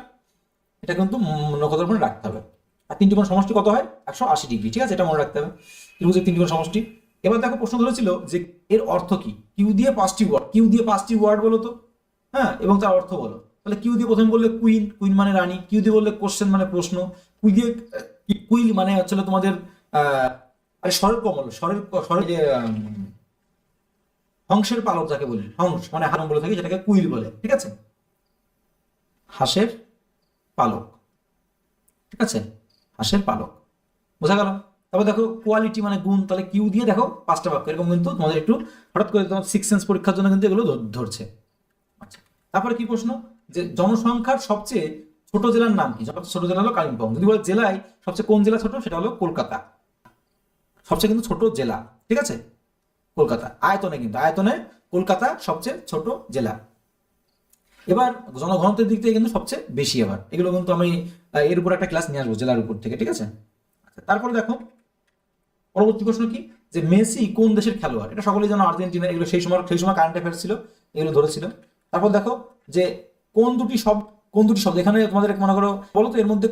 এটা কিন্তু নকলের মনে রাখতে হবে। আর 3টি কোণ সমষ্টি কত হয়? 180 ডিগ্রি। ঠিক আছে, এটা মনে রাখতে হবে, ত্রিভুজের 3টি কোণ সমষ্টি। এবার দেখো প্রশ্ন ধরেছিল যে এর অর্থ কি, কিউ দিয়ে 5টি ওয়ার্ড, কিউ দিয়ে 5টি ওয়ার্ড বলো তো, হ্যাঁ এবং তার অর্থ বলো। তাহলে কিউ দিয়ে প্রথমে বললে কুইন, কুইন মানে রানী, কিউ দিয়ে বললে কোশ্চেন মানে প্রশ্ন, কুইল মানে হচ্ছে তোমাদের স্বরের কমল, স্বরের হংসের পালক যাকে বলি, হংস মানে হারম বলে থাকি, যেটাকে কুইল বলে। ঠিক আছে, হাঁসের পালক। ঠিক আছে, হাঁসের পালক, বোঝা গেল। তারপর দেখো কোয়ালিটি মানে গুণ, তাহলে কিউ দিয়ে দেখো 5টা বাক্য, এরকম কিন্তু তোমাদের একটু হঠাৎ করে তোমার 6 সেন্স পরীক্ষার জন্য কিন্তু এগুলো ধরছে। আচ্ছা তারপরে কি প্রশ্ন, যে জনসংখ্যার সবচেয়ে ছোট জেলার নাম কি? ছোট জেলা হলো কালিম্পং। যদি বলে জেলায় সবচেয়ে কোন জেলা ছোট, সেটা হলো কলকাতা, সবচেয়ে কিন্তু ছোট জেলা। ঠিক আছে, কলকাতা। আয়তনে কিন্তু আয়তনে কলকাতা সবচেয়ে ছোট জেলা। এবার জনঘনত্বের দিক থেকে কিন্তু সবচেয়ে বেশি। এবার এগুলো কিন্তু আমি এর উপর একটা ক্লাস নিয়ে আসবো জেলার উপর থেকে। ঠিক আছে, তারপরে দেখো পরবর্তী প্রশ্ন কি, যে মেসি কোন দেশের খেলোয়াড়? এটা সকলেই জানো, আর্জেন্টিনা। এগুলো সেই সময় কারেন্ট অ্যাফেয়ার্স ছিল, এগুলো ধরেছিল। তারপর দেখো যে কোন দুটি শব্দ এখানে তোমাদের মনে করো বলো তো, এর মধ্যে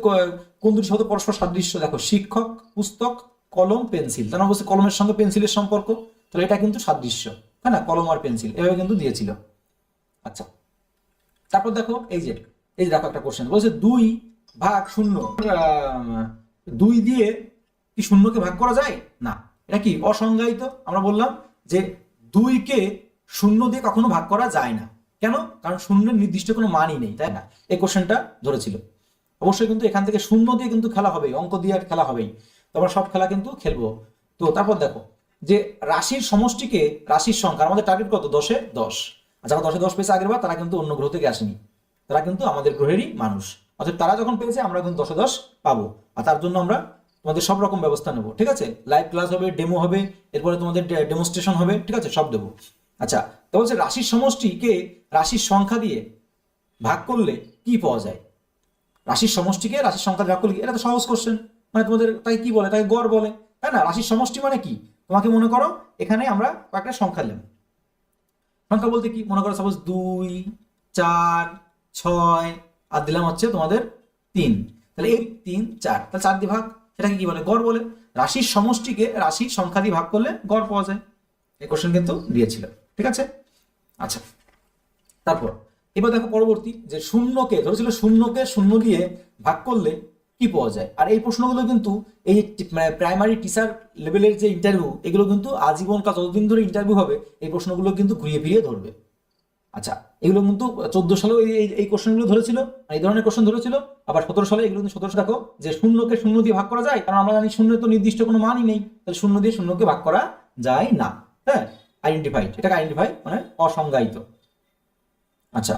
কোন দুটি শব্দ পরস্পর সাদৃশ্য? দেখো শিক্ষক, পুস্তক, কলম, পেন্সিল। তার অবশ্যই কলমের সঙ্গে পেন্সিলের সম্পর্ক, তাহলে এটা কিন্তু সাদৃশ্য, তাই না? কলম আর পেন্সিল এভাবে কিন্তু দিয়েছিল। আচ্ছা তারপর দেখো এই যে দেখো একটা কোশ্চেন বলছে 2/0 2 দিয়ে কি শূন্যকে ভাগ করা যায়? না, এটা কি অসংজ্ঞায়িত। আমরা বললাম যে 2কে 0 দিয়ে কখনো ভাগ করা যায় না। কেন? কারণ শূন্যের নির্দিষ্ট কোনো মানই নেই, তাই না? এই কোশ্চেনটা ধরেছিল। অবশ্যই কিন্তু এখান থেকে 0 দিয়ে কিন্তু খেলা হবে, অঙ্ক দিয়ে খেলা হবেই, তো আমরা সব খেলা কিন্তু খেলবো। তো তারপর দেখো যে রাশির সমষ্টিকে রাশির সংখ্যা, আমাদের টার্গেট কত? 10-এ 10। আর যারা 10-এ 10 পেয়েছে আগের বার, তারা কিন্তু অন্য গ্রহ থেকে আসেনি, তারা কিন্তু আমাদের গ্রহেরই মানুষ। অর্থাৎ তারা যখন পেয়েছে আমরা কিন্তু 10-এ 10 পাবো। আর তার জন্য আমরা তোমাদের সব রকম ব্যবস্থা নেবো, ঠিক আছে? লাইভ ক্লাস হবে, ডেমো হবে, এরপরে তোমাদের ডেমনস্ট্রেশন হবে, ঠিক আছে? সব দেবো। আচ্ছা, তো বলছে রাশির সমষ্টিকে রাশির সংখ্যা দিয়ে ভাগ করলে কি পাওয়া যায়? রাশির সমষ্টিকে রাশির সংখ্যা ভাগ করলে, এটা তো সহজ কোশ্চেন। মানে তোমাদের তাই কি বলে? তাই গড় বলে, তাই না? রাশির সমষ্টি মানে কি? তোমাকে মনে করো এখানে আমরা কয়েকটা সংখ্যা নিলাম। সংখ্যা বলতে কি? মনে করো সাপোজ 2, 4, 6 আর দিলাম হচ্ছে তোমাদের 3। তাহলে এই 3, 4, তাহলে 4 দিয়ে ভাগ, সেটাকে কি বলে? গড় বলে। রাশির সমষ্টিকে রাশির সংখ্যা দিয়ে ভাগ করলে গড় পাওয়া যায়। এই কোশ্চেন কিন্তু দিয়েছিল, ঠিক আছে? আচ্ছা, তারপর এবার দেখো পরবর্তী, যে শূন্যকে ধরেছিল, শূন্যকে শূন্য দিয়ে ভাগ করলে কি পাওয়া যায়? আর এই প্রশ্নগুলো কিন্তু এই মানে প্রাইমারি টিচার লেভেলের যে ইন্টারভিউ, এগুলো কিন্তু আজীবন কাল যতদিন ধরে ইন্টারভিউ হবে এই প্রশ্নগুলো কিন্তু ঘুরিয়ে ফিরিয়ে ধরবে। আচ্ছা, এগুলো কিন্তু 14 সালেও এই কোশ্চেনগুলো ধরেছিল, এই ধরনের কোশ্চেন ধরেছিল। আবার 17 সালে, এগুলো কিন্তু 17 দেখো যে শূন্যকে শূন্য দিয়ে ভাগ করা যায়, কারণ আমরা জানি শূন্যের তো নির্দিষ্ট কোনো মানই নেই, তাহলে শূন্য দিয়ে শূন্যকে ভাগ করা যায় না। হ্যাঁ, আইডেন্টিফাইড, এটাকে আইডেন্টিফাই মানে অসংজ্ঞায়িত। আচ্ছা,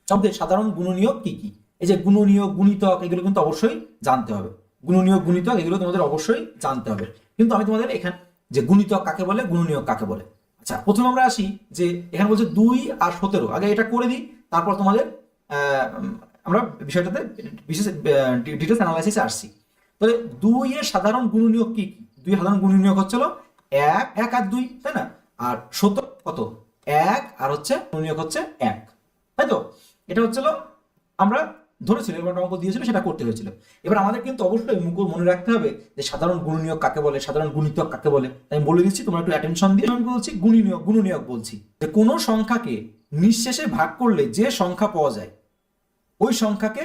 শব্দের সাধারণ গুণনীয়ক কি কি? এই যে গুণনীয়ক, গুণিতক, এগুলো কিন্তু অবশ্যই জানতে হবে। গুণনীয়ক, গুণিতক এগুলো তোমাদের অবশ্যই জানতে হবে। কিন্তু আমি তোমাদের এখানে যে গুণিতক কাকে বলে, গুণনীয়ক কাকে বলে, আচ্ছা প্রথমে আমরা আসি যে এখানে বলছে 2 আর 17। আগে এটা করে দিই, তারপর তোমাদের আমরা বিষয়টাতে বিশেষ ডিটেলস অ্যানালাইসিসে আসছি। তাহলে 2 এর সাধারণ গুণনীয়ক কি কি? 2 এর সাধারণ গুণনীয়ক হচ্ছিল 1 আর 2, তাই না? আর 17 কত? 1 আর হচ্ছে গুণনীয়ক হচ্ছে 1, তাই তো? এটা হচ্ছিল আমরা ধরেছিল, এবার অঙ্ক দিয়েছিল, সেটা করতে হয়েছিল। এবার আমাদের কিন্তু অবশ্যই মনে রাখতে হবে যে সাধারণ গুণনীয়ক কাকে বলে, সাধারণ গুণিতক কাকে বলে। আমি বলে দিচ্ছি, তোমরা একটু অ্যাটেনশন দিয়ে। আমি বলছি গুণনীয়ক, গুণনীয়ক বলছি যে কোনো সংখ্যাকে নিঃশেষে ভাগ করলে যে সংখ্যা পাওয়া যায় ওই সংখ্যাকে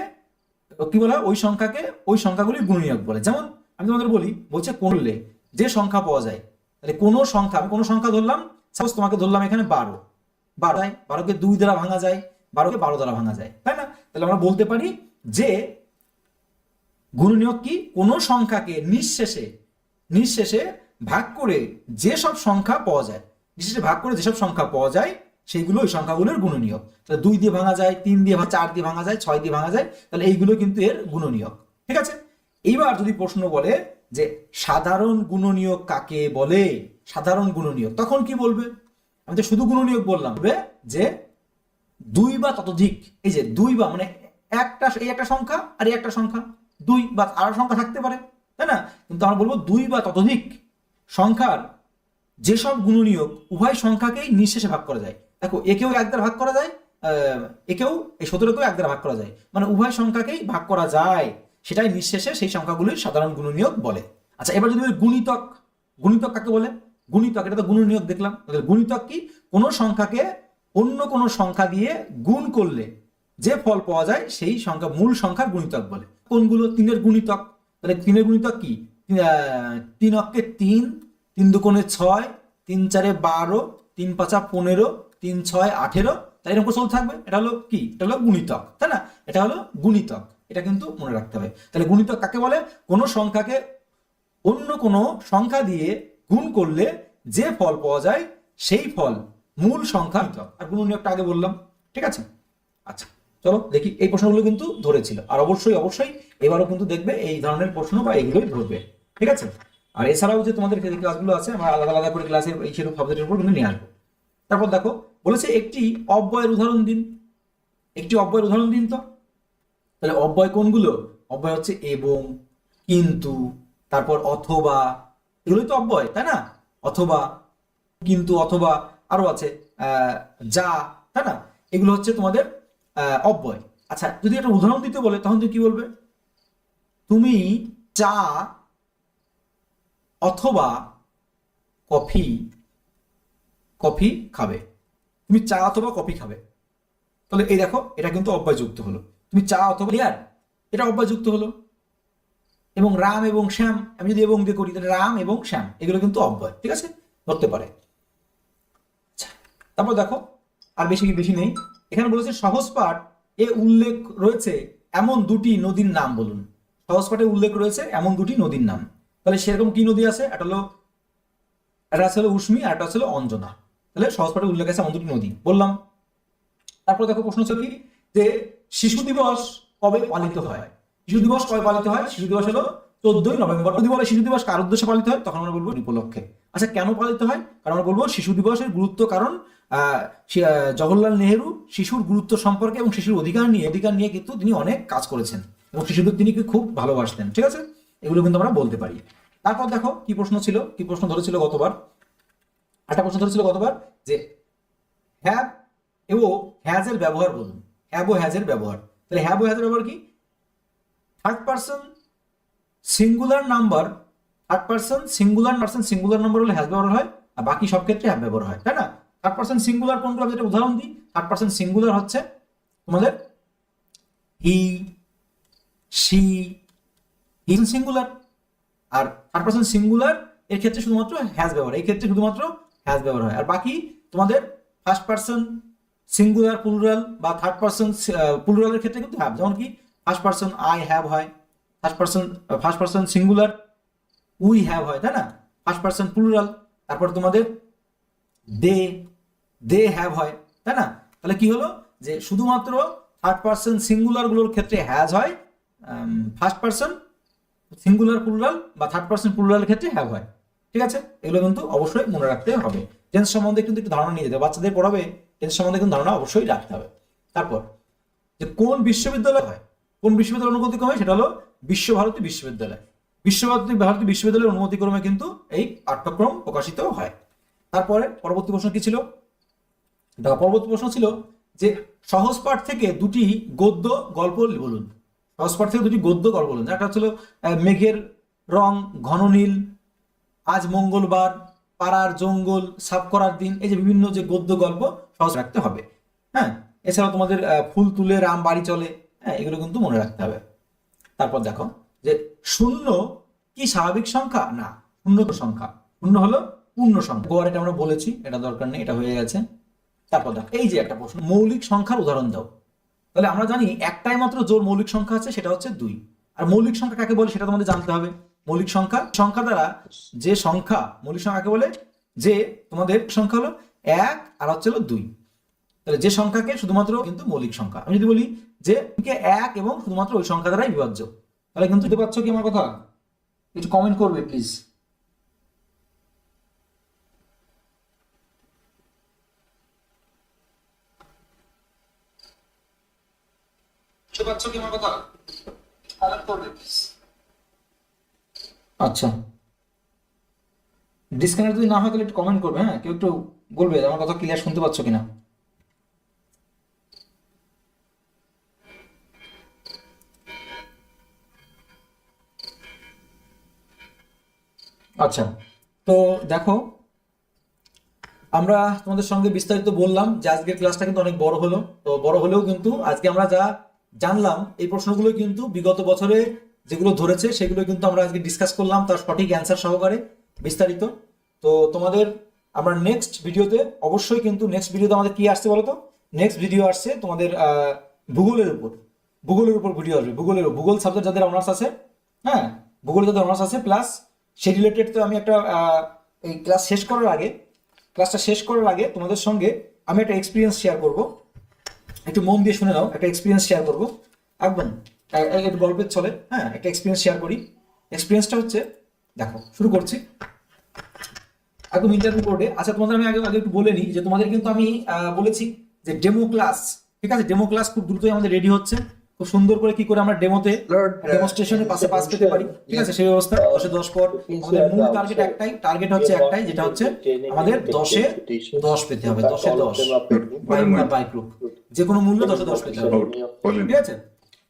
কি বলা হয়? ওই সংখ্যাকে ওই সংখ্যাগুলির গুণনীয়ক বলে। যেমন আমি তোমাদের বলি, বলছে করলে যে সংখ্যা পাওয়া যায়, তাহলে কোনো সংখ্যা, আমি কোনো সংখ্যা ধরলাম, সাপোজ তোমাকে ধরলাম এখানে 12, 12কে 2 দ্বারা ভাঙা যায়, 12কে 12 দ্বারা ভাঙা যায়, তাই না? তাহলে আমরা বলতে পারি যে গুণনীয়ক কি? কোনো সংখ্যাকে নিঃশেষে ভাগ করে যেসব সংখ্যা পাওয়া যায়, নিঃশেষে ভাগ করে যেসব সংখ্যা পাওয়া যায় সেইগুলো ওই সংখ্যাগুলোর গুণনীয়ক। তাহলে 2 দিয়ে ভাঙা যায়, 3 দিয়ে, 4 দিয়ে ভাঙা যায়, 6 দিয়ে ভাঙা যায়, তাহলে এইগুলো কিন্তু এর গুণনীয়ক, ঠিক আছে? এইবার যদি প্রশ্ন বলে যে সাধারণ গুণনীয়ক কাকে বলে, সাধারণ গুণনীয়ক, তখন কি বলবে? আমি তো শুধু গুণনীয়ক বললাম, যে 2 বা ততোধিক, এই যে 2 বা মানে এই একটা সংখ্যা আর এই একটা সংখ্যা, 2 বা আরো সংখ্যা থাকতে পারে, তাই না? কিন্তু আমরা বলবো 2 বা ততোধিক সংখ্যার যেসব গুণনীয়ক উভয় সংখ্যাকেই নিঃশেষে ভাগ করা যায়। দেখো, একেও 1 দ্বারা ভাগ করা যায়, একেও এই 17কেও 1 দ্বারা ভাগ করা যায়, মানে উভয় সংখ্যাকেই ভাগ করা যায়, সেটাই নিঃশেষে সেই সংখ্যাগুলির সাধারণ গুণনীয়ক বলে। আচ্ছা, এবার যদি গুণিতক, গুণিতক কাকে বলে? গুণিতক, এটা তো গুণনীয়ক দেখলাম। গুণিতক কি? কোনো সংখ্যাকে অন্য কোনো সংখ্যা দিয়ে গুণ করলে যে ফল পাওয়া যায় সেই সংখ্যা মূল সংখ্যার গুণিতক বলে। কোনগুলো? 3 এর গুণিতক। তাহলে 3 এর গুণিতক কি? 3 অক্ষে 3, 3 দুগুণে 6, 3 4 12, 3 5 15, 3 6 18, তাই এরকম চলতে থাকবে। এটা হলো কি? এটা হলো গুণিতক, তাই না? এটা হলো গুণিতক, এটা কিন্তু মনে রাখতে হবে। তাহলে গুণিতক কাকে বলে? কোনো সংখ্যাকে অন্য কোনো সংখ্যা দিয়ে গুণ করলে যে ফল পাওয়া যায় সেই ফল মূল সংখ্যা। আর গুণনীয়কটা আগে বললাম, ঠিক আছে? আচ্ছা, চলো দেখি, এই প্রশ্নগুলো কিন্তু ধরেছিল, আর অবশ্যই এবারও কিন্তু দেখবে এই ধরনের প্রশ্ন বা এগুলোই ধরবে, ঠিক আছে? আর এছাড়াও যে তোমাদের ক্লাসগুলো আছে, আমরা আলাদা আলাদা করে ক্লাসের এই সেরকম সাবজেক্টের উপর কিন্তু নিয়ে আসবো। তারপর দেখো বলেছে একটি অব্যয়ের উদাহরণ দিন, একটি অব্যয়ের উদাহরণ দিন। তো তাহলে অব্যয় কোনগুলো? অব্যয় হচ্ছে এবং, কিন্তু, তারপর অথবা, এগুলোই তো অব্যয়, তাই না? অথবা, কিন্তু, অথবা, আরো আছে যা, তাই না? এগুলো হচ্ছে তোমাদের অব্যয়। আচ্ছা, যদি একটা উদাহরণ দিতে বলে তখন তুমি কি বলবে? তুমি চা অথবা কফি খাবে, তুমি চা অথবা কফি খাবে। তাহলে এই দেখো, এটা কিন্তু অব্যয় যুক্ত হলো। তুমি চা অথবা, ক্লিয়ার? এটা অব্যয় যুক্ত হলো। এবং রাম এবং শ্যাম, আমি যদি এবং দিয়ে করি তাহলে রাম এবং শ্যাম, এগুলো কিন্তু অব্যয়, ঠিক আছে? ধরতে পারে। তারপর দেখো, আর বেশি নেই। এখানে বলেছে সহজ পাঠ এ উল্লেখ রয়েছে এমন 2টি নদীর নাম বলুন। সহজ পাঠে উল্লেখ রয়েছে এমন 2টি নদীর নাম। তাহলে সেরকম কি নদী আছে? এটা হলো একটা আছে হলো উষ্মি আর একটা আছে হলো অঞ্জনা। তাহলে সহজ পাঠে উল্লেখ আছে এমন দুটি নদী বললাম। তারপর দেখো প্রশ্ন হচ্ছে কি যে শিশু দিবস কবে পালিত হয়? শিশু দিবস কবে পালিত হয়? শিশু দিবস হলো 14ই নভেম্বর। যদি বলে শিশু দিবস কার উদ্দেশ্যে পালিত হয়, তখন আমরা বলবো উপলক্ষে। আচ্ছা কেন পালিত হয়? কারণ আমরা বলবো শিশু দিবসের গুরুত্ব, কারণ জওহরলাল নেহেরু শিশুর গুরুত্ব সম্পর্কে এবং শিশুর অধিকার নিয়ে কিন্তু তিনি অনেক কাজ করেছেন এবং শিশুদের তিনি খুব ভালোবাসতেন। ঠিক আছে, এগুলো কিন্তু আমরা বলতে পারি। তারপর দেখো কি প্রশ্ন ছিল, কি প্রশ্ন ধরেছিল গতবার, একটা প্রশ্ন ধরেছিল গতবার যে হ্যাভ এবং হ্যাজ এর ব্যবহার বলুন। হ্যাভ ও হ্যাজ এর ব্যবহার, তাহলে হ্যাভ ও হ্যাজ এর ব্যবহার কি? Third person singular number, third person singular number হলে হ্যাজ ব্যবহার হয়, আর বাকি সব ক্ষেত্রে হ্যাভ ব্যবহার হয়, তাই না? থার্ড পারসন সিঙ্গুলার কোনগুলো, আমি একটা উদাহরণ দিই। থার্ড পারসন সিঙ্গুলার হচ্ছে তোমাদের হি, শি, সিঙ্গুলার। আর থার্ড পারসন সিঙ্গুলার এর ক্ষেত্রে শুধুমাত্র হ্যাজ ব্যবহার, এই ক্ষেত্রে শুধুমাত্র হ্যাজ ব্যবহার হয়। আর বাকি তোমাদের ফার্স্ট পারসন সিঙ্গুলার প্লুরাল বা থার্ড পারসন প্লুরালের ক্ষেত্রে কিন্তু হ্যাভ, যেমন কি ফার্স্ট পারসন আই হ্যাভ হয়, first person singular we have হয়, তাই না? ফার্স্ট পারসন প্লুরাল তারপর তোমাদের দে হ্যাভ হয়, তাই না? তাহলে কি হলো যে শুধুমাত্র থার্ড পারসন সিঙ্গুলার গুলোর ক্ষেত্রে হ্যাজ হয়, ফার্স্ট পারসন সিঙ্গুলার প্লুরাল বা থার্ড পারসন প্লুরালের ক্ষেত্রে হ্যাভ হয়। ঠিক আছে, এগুলো কিন্তু অবশ্যই মনে রাখতে হবে। টেন্স সম্বন্ধে কিন্তু একটু ধারণা নিয়ে যেতে হবে, বাচ্চাদের পড়াবে টেন্স সম্বন্ধে কিন্তু ধারণা অবশ্যই রাখতে হবে। তারপর যে কোন বিশ্ববিদ্যালয় হয়, কোন বিশ্ববিদ্যালয় অনুমতি ক্রমে, সেটা হলো বিশ্বভারতী বিশ্ববিদ্যালয়। বিশ্বভারতী বিশ্ববিদ্যালয়ের অনুমতি ক্রমে কিন্তু এই পাঠ্যক্রম প্রকাশিত হয়। তারপরে পরবর্তী প্রশ্ন কি ছিল? পরবর্তী প্রশ্ন ছিল যে সহজ পাঠ থেকে দুটি গদ্য গল্প বলুন। সহজ পাঠ থেকে দুটি গদ্য গল্প বলুন। একটা হচ্ছিল মেঘের রং ঘন নীল, আজ মঙ্গলবার, পাড়ার জঙ্গল, সাফ করার দিন, এই যে বিভিন্ন যে গদ্য গল্প সহজ রাখতে হবে। হ্যাঁ, এছাড়াও তোমাদের ফুল তুলে রাম বাড়ি চলে, হ্যাঁ এগুলো কিন্তু মনে রাখতে হবে। তারপর দেখো যে শূন্য কি স্বাভাবিক সংখ্যা? না, শূন্য তো সংখ্যা, শূন্য হলো পূর্ণ সংখ্যা। গোয়ার এটা আমরা বলেছি, এটা দরকার নেই, এটা হয়ে গেছে। তারপর দেখো এই যে একটা প্রশ্ন, মৌলিক সংখ্যার উদাহরণ দাও। তাহলে আমরা জানি একটাই মাত্র জোর মৌলিক সংখ্যা আছে, সেটা হচ্ছে 2। আর মৌলিক সংখ্যা কাকে বলে সেটা তোমাদের জানতে হবে। মৌলিক সংখ্যা দ্বারা যে সংখ্যা, মৌলিক সংখ্যা কাকে বলে? যে তোমাদের সংখ্যা হলো 1 আর হচ্ছে হলো 2। তাহলে যে সংখ্যাকে শুধুমাত্র কিন্তু মৌলিক সংখ্যা। আমি যদি বলি যে 1 এবং শুধুমাত্র ওই সংখ্যা দ্বারাই বিভাজ্য, তাহলে কিন্তু বুঝতে পারছো কি আমার কথা? একটু কমেন্ট করবে প্লিজ। বুঝতে পারছো কি আমার কথা? কমেন্ট করবে প্লিজ। আচ্ছা, ডিসকানেক্ট যদি না হয় তাহলে একটু কমেন্ট করবে। হ্যাঁ, কেউ একটু বলবে আমার কথা ক্লিয়ার শুনতে পাচ্ছ কিনা। আচ্ছা, তো দেখো আমরা তোমাদের সঙ্গে বিস্তারিত বললাম যে আজকের ক্লাসটা কিন্তু অনেক বড় হলো। তো বড় হলেও কিন্তু আজকে আমরা যা জানলাম এই প্রশ্নগুলো কিন্তু বিগত বছরে যেগুলো ধরেছে সেগুলো কিন্তু আমরা আজকে ডিসকাস করলাম, তার সঠিক অ্যান্সার সহকারে বিস্তারিত। তো তোমাদের আমরা নেক্সট ভিডিওতে অবশ্যই কিন্তু নেক্সট ভিডিওতে আমাদের কি আসছে বলো তো? নেক্সট ভিডিও আসছে তোমাদের ভূগোলের উপর ভিডিও আসবে। ভূগোল সাবজেক্ট যাদের অনার্স আছে, হ্যাঁ ভূগোলে যাদের অনার্স আছে, প্লাস সেই রিলেটেড তো আমি একটা এই ক্লাসটা শেষ করার আগে তোমাদের সঙ্গে আমি একটা এক্সপিরিয়েন্স শেয়ার করব। একটু মন দিয়ে শুনে নাও, একটা এক্সপিরিয়েন্স শেয়ার করবো একদম একটু গল্পের ছলে। হ্যাঁ, একটা এক্সপিরিয়েন্স শেয়ার করি। এক্সপিরিয়েন্সটা হচ্ছে, দেখো শুরু করছি একদম ইন্টারভিউ বোর্ডে। আচ্ছা, তোমাদের আমি আগে একটু বলে নিই যে তোমাদের কিন্তু আমি বলেছি যে ডেমো ক্লাস, ঠিক আছে? ডেমো ক্লাস খুব দ্রুতই আমাদের রেডি হচ্ছে, খুব সুন্দর করে কি করে আমরা ডেমোতে ডেমোস্ট্রেশনে পাস পেতে পারি, ঠিক আছে? সেই ব্যবস্থা 10-এ 10 পর আমাদের মূল টার্গেট হচ্ছে একটাই, যেটা হচ্ছে আমাদের 10-এ 10 পেতে হবে। 10-এ 10 বাই গ্রুপ, যে কোনো মূল্যে 10-এ 10 পেতে হবে, ঠিক আছে?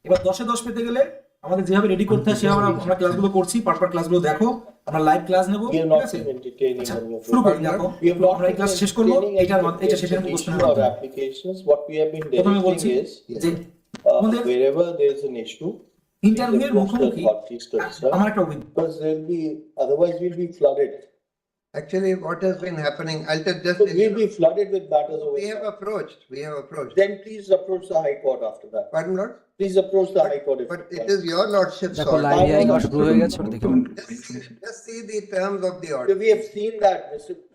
এবার 10-এ 10 পেতে গেলে আমাদের যেভাবে রেডি করতে হয় সেভাবে আমরা ক্লাসগুলো করছি। পারপার ক্লাসগুলো দেখো, আমরা লাইভ ক্লাস নেব, ঠিক আছে? আচ্ছা, শুরু করি। দেখো আমরা এই ক্লাস শেষ করব, এটা শেষের কোশ্চেনের মধ্যে প্রথমে বলছি যে wherever there is an issue, ইন্টারভিউয়ের মুখোমুখি আমার একটা because otherwise we'll be flooded. Actually, what has been happening, I'll just. So we'll be flooded with matters over We here. have approached. Then please approach the High Court after that. Pardon, Lord? Please approach the High Court. But it is your lordship's দেখো order. Live AI শুরু হয়ে গেছে ওটা দেখে নাও। Just see the terms of the order. We have seen that,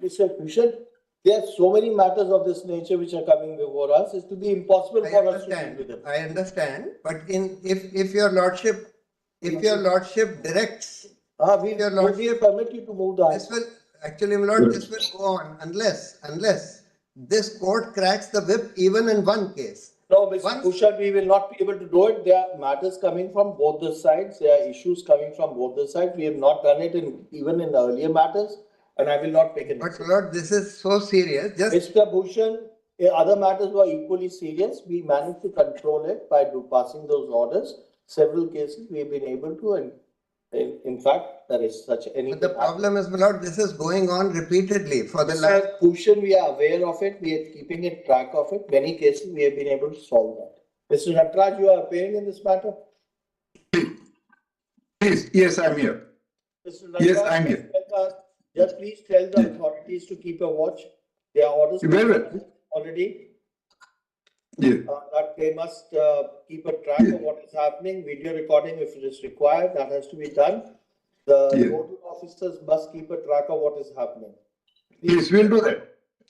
Mr. Bhushan. There are so many matters of this nature which are coming before us. It will be impossible for us to deal with them. I understand, but if your lordship directs, we permit you to move the. This will actually, my lord, this will go on unless this court cracks the whip even in one case. No, Mr. Bhushan, we will not be able to do it. There are matters coming from both the sides. There are issues coming from both the sides. We have not done it even in earlier matters, and I will not make it. But Lord, this is so serious. Just Mr. Bhushan, other matters were equally serious. We managed to control it by passing those orders. Several cases we have been able to, and in fact, there is such any. But the problem is, my lord, this is going on repeatedly for the last. Mr. Bhushan, we are aware of it. We are keeping it track of it. Many cases we have been able to solve that. Mr. Chatterjee, you are appearing in this matter? Please, yes, I'm here. Mr. Yes, I'm here. Just please tell the authorities to keep a watch. Their orders Very well. already. Yes. That they must keep a track of what is happening. Video recording, if it is required, that has to be done. The nodal officers must keep a track of what is happening. Yes, we'll do that.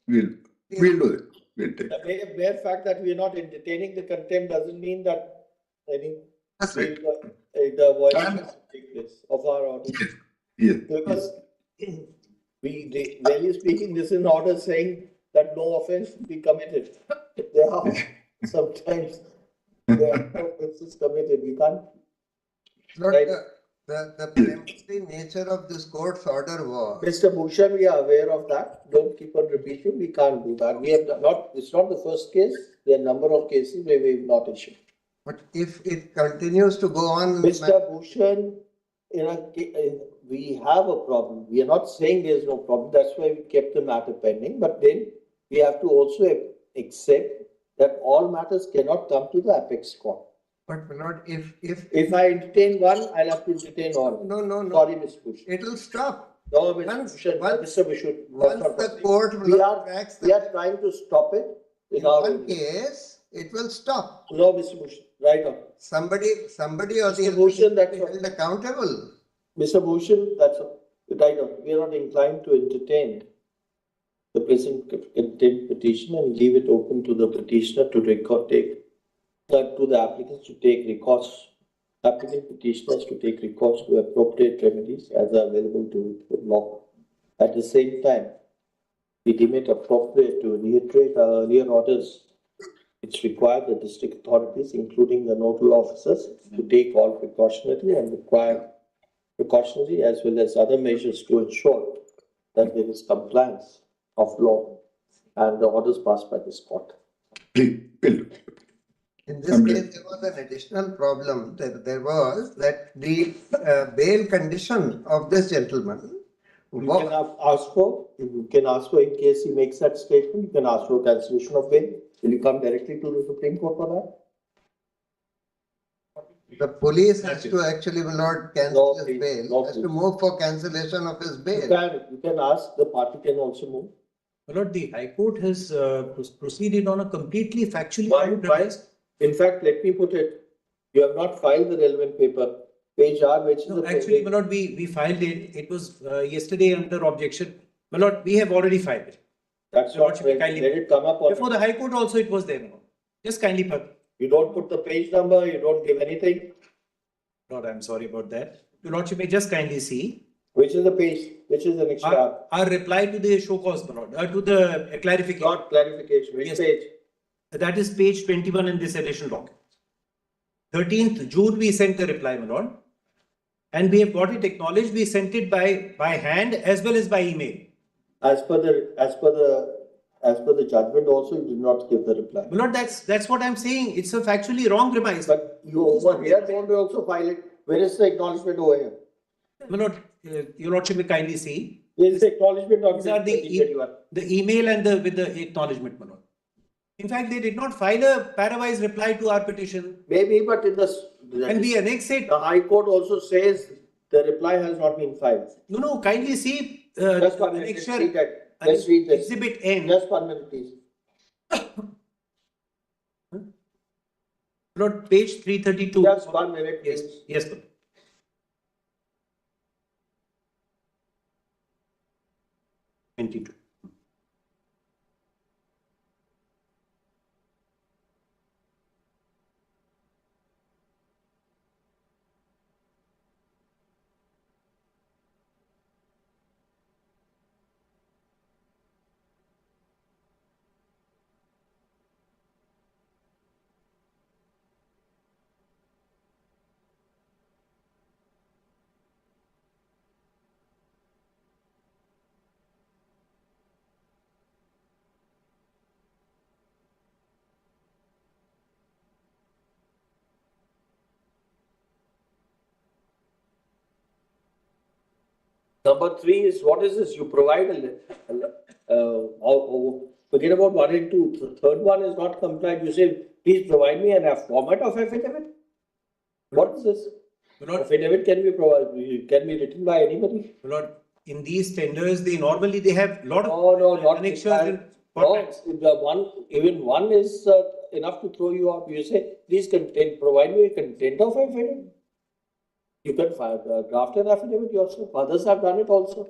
We'll do that. We'll take. The mere fact that we are not entertaining the contempt doesn't mean that any That's right. the violation take place of our orders. Yes. Because really speaking, this is an order saying that no offense will be committed. There are sometimes there are no offenses committed. We can't. Lord, Right. the preemptive nature of this court's order was. Mr. Bhushan, we are aware of that. Don't keep on repeating. We can't do that. We have not. It's not the first case. There are a number of cases where we have not issued. But if it continues to go on. Mr. Bhushan, we have a problem. We are not saying there is no problem. That's why we kept the matter pending. But then we have to also accept that all matters cannot come to the apex court. But my lord, If I entertain one, I'll have to entertain all. No. Sorry, Mr. Bhushan. It will stop. No, Mr. Bhushan. Once the court we are trying to stop it. In one case, it will stop. No, Mr. Bhushan. Right on. Somebody or the Bhushan, that's held accountable. Mr. Bhushan, that's right on. We are not inclined to entertain the present contempt petition and leave it open to the petitioner to to the applicants to take recourse, applicant petitioners to take recourse to appropriate remedies as are available to the law. At the same time, we deem it appropriate to reiterate our earlier orders. It's required the district authorities, including the nodal officers, to take all precautionary as well as other measures to ensure that there is compliance of law and the orders passed by this court. In this case, there was an additional problem. There was that the bail condition of this gentleman. You can ask for in case he makes that statement, you can ask for cancellation of bail. Will you come directly to the Supreme Court for that? The police has to actually will not cancel his bail, has to move for cancellation of his bail. You can ask, the party can also move. My lord, the High Court has proceeded on a completely factually. Why? In fact, let me put it, you have not filed the relevant paper. Page R, which is actually, my lord, we filed it. It was yesterday under objection. My lord, we have already filed it. That's what, let it come up. Before the High Court also it was there. Just kindly. You don't put the page number, you don't give anything. Lord, I'm sorry about that. Your lordship may just kindly see. Which is the page? Which is the next part? Our reply to the show cause, my lord, to the clarification. Not clarification, which page? That is page 21 in this additional document. 13th June, we sent the reply, my lord. And we have got it acknowledged. We sent it by hand as well as by email. As per the judgment also, you did not give the reply. My lord, that's what I'm saying. It's a factually wrong premise. But you over here don't also file it. Where is the acknowledgement over here? My lord, your lordship may kindly see. There is the acknowledgement on These are the email and with the acknowledgement, my lord. In fact, they did not file a parawise reply to our petition. Maybe, but in the and we annex it. The High Court also says the reply has not been filed. No, kindly see Just 1 minute, let's read that. Let's read this. Exhibit N. Just 1 minute, please. Lord, page 332. Just 1 minute, Yes, please. yes, Lord. 22. Number 3 is, what is this? You provide forget about 1 and 2. The third one is not compliant. You say, please provide me a format of affidavit. What is this? Affidavit can be provided, can be written by anybody. Lord, in these tenders, they have lot of not annexures and contracts. Even one is enough to throw you out. You say, please provide me a content of affidavit. You can draft an affidavit yourself. Others have done it also.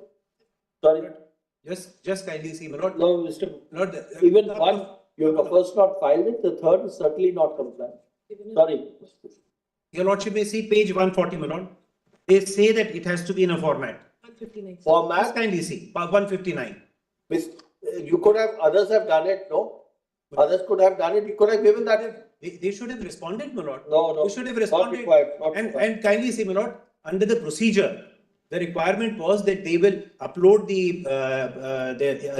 Sorry. Just kindly see, my lord. No, Mr. Lord, Even one, you have first not filed it, the third is certainly not compliant. Sorry. Your lordship may see page 140, my lord. They say that it has to be in a format. 159. Format? Just kindly see, 159. You could have, others have done it, no? Others could have done it, you could have given that. They should have responded, my lord. No. They should have responded. Not required. And kindly see, my lord, under the procedure, the requirement was that they will upload the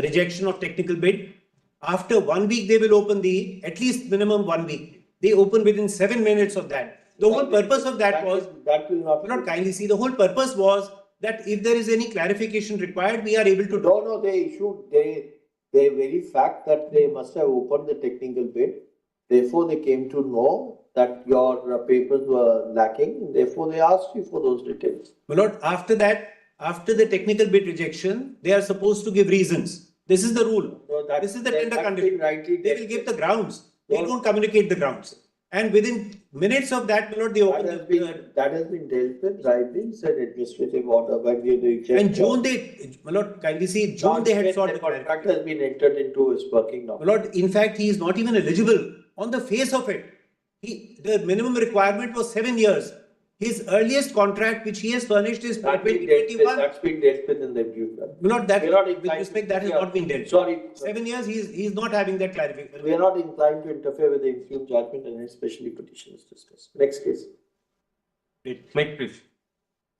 rejection of technical bid. After 1 week, they will open at least minimum 1 week. They open within 7 minutes of that. The whole purpose of that was, that will not kindly see, the whole purpose was that if there is any clarification required, we are able to do. No, they issued, the very fact that they must have opened the technical bid. Therefore, they came to know that your papers were lacking. Therefore, they asked you for those details. My lord, after that, after the technical bid rejection, they are supposed to give reasons. This is the rule. No, this is the tender condition. They will give the grounds. They don't communicate the grounds. And within minutes of that, my lord, they open that has been dealt with rightly. It's an administrative order when you reject. And June my lord, kindly see, June they had sought the contract has been entered into his working now. My lord, in fact, he is not even eligible on the face of it. The minimum requirement was 7 years. His earliest contract, which he has furnished, is 2021. That's been dealt with in the review. My lord, with respect, that has not been dealt. Sorry. 7 years, he is not having that clarification. We are not inclined to interfere with the informed judgment and especially petitions discussed. Next case. Please.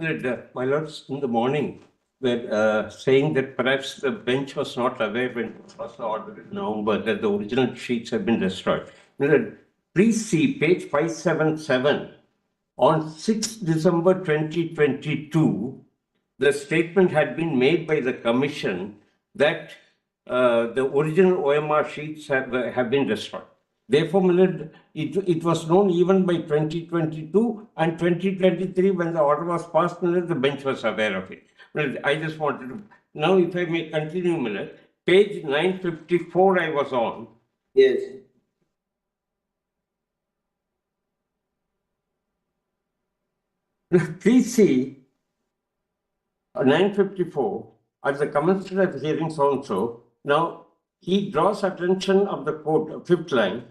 My lords, in the morning, were saying that perhaps the bench was not aware when it was ordered in November that the original sheets have been destroyed. Please see page 577. On 6 December 2022, the statement had been made by the Commission that the original OMR sheets have been destroyed. Therefore, it was known even by 2022 and 2023 when the order was passed, the bench was aware of it. I just wanted to, now if I may continue, page 954 I was on. Yes. Please see 954 at the commencement of hearings also. Now he draws attention of the court, fifth line,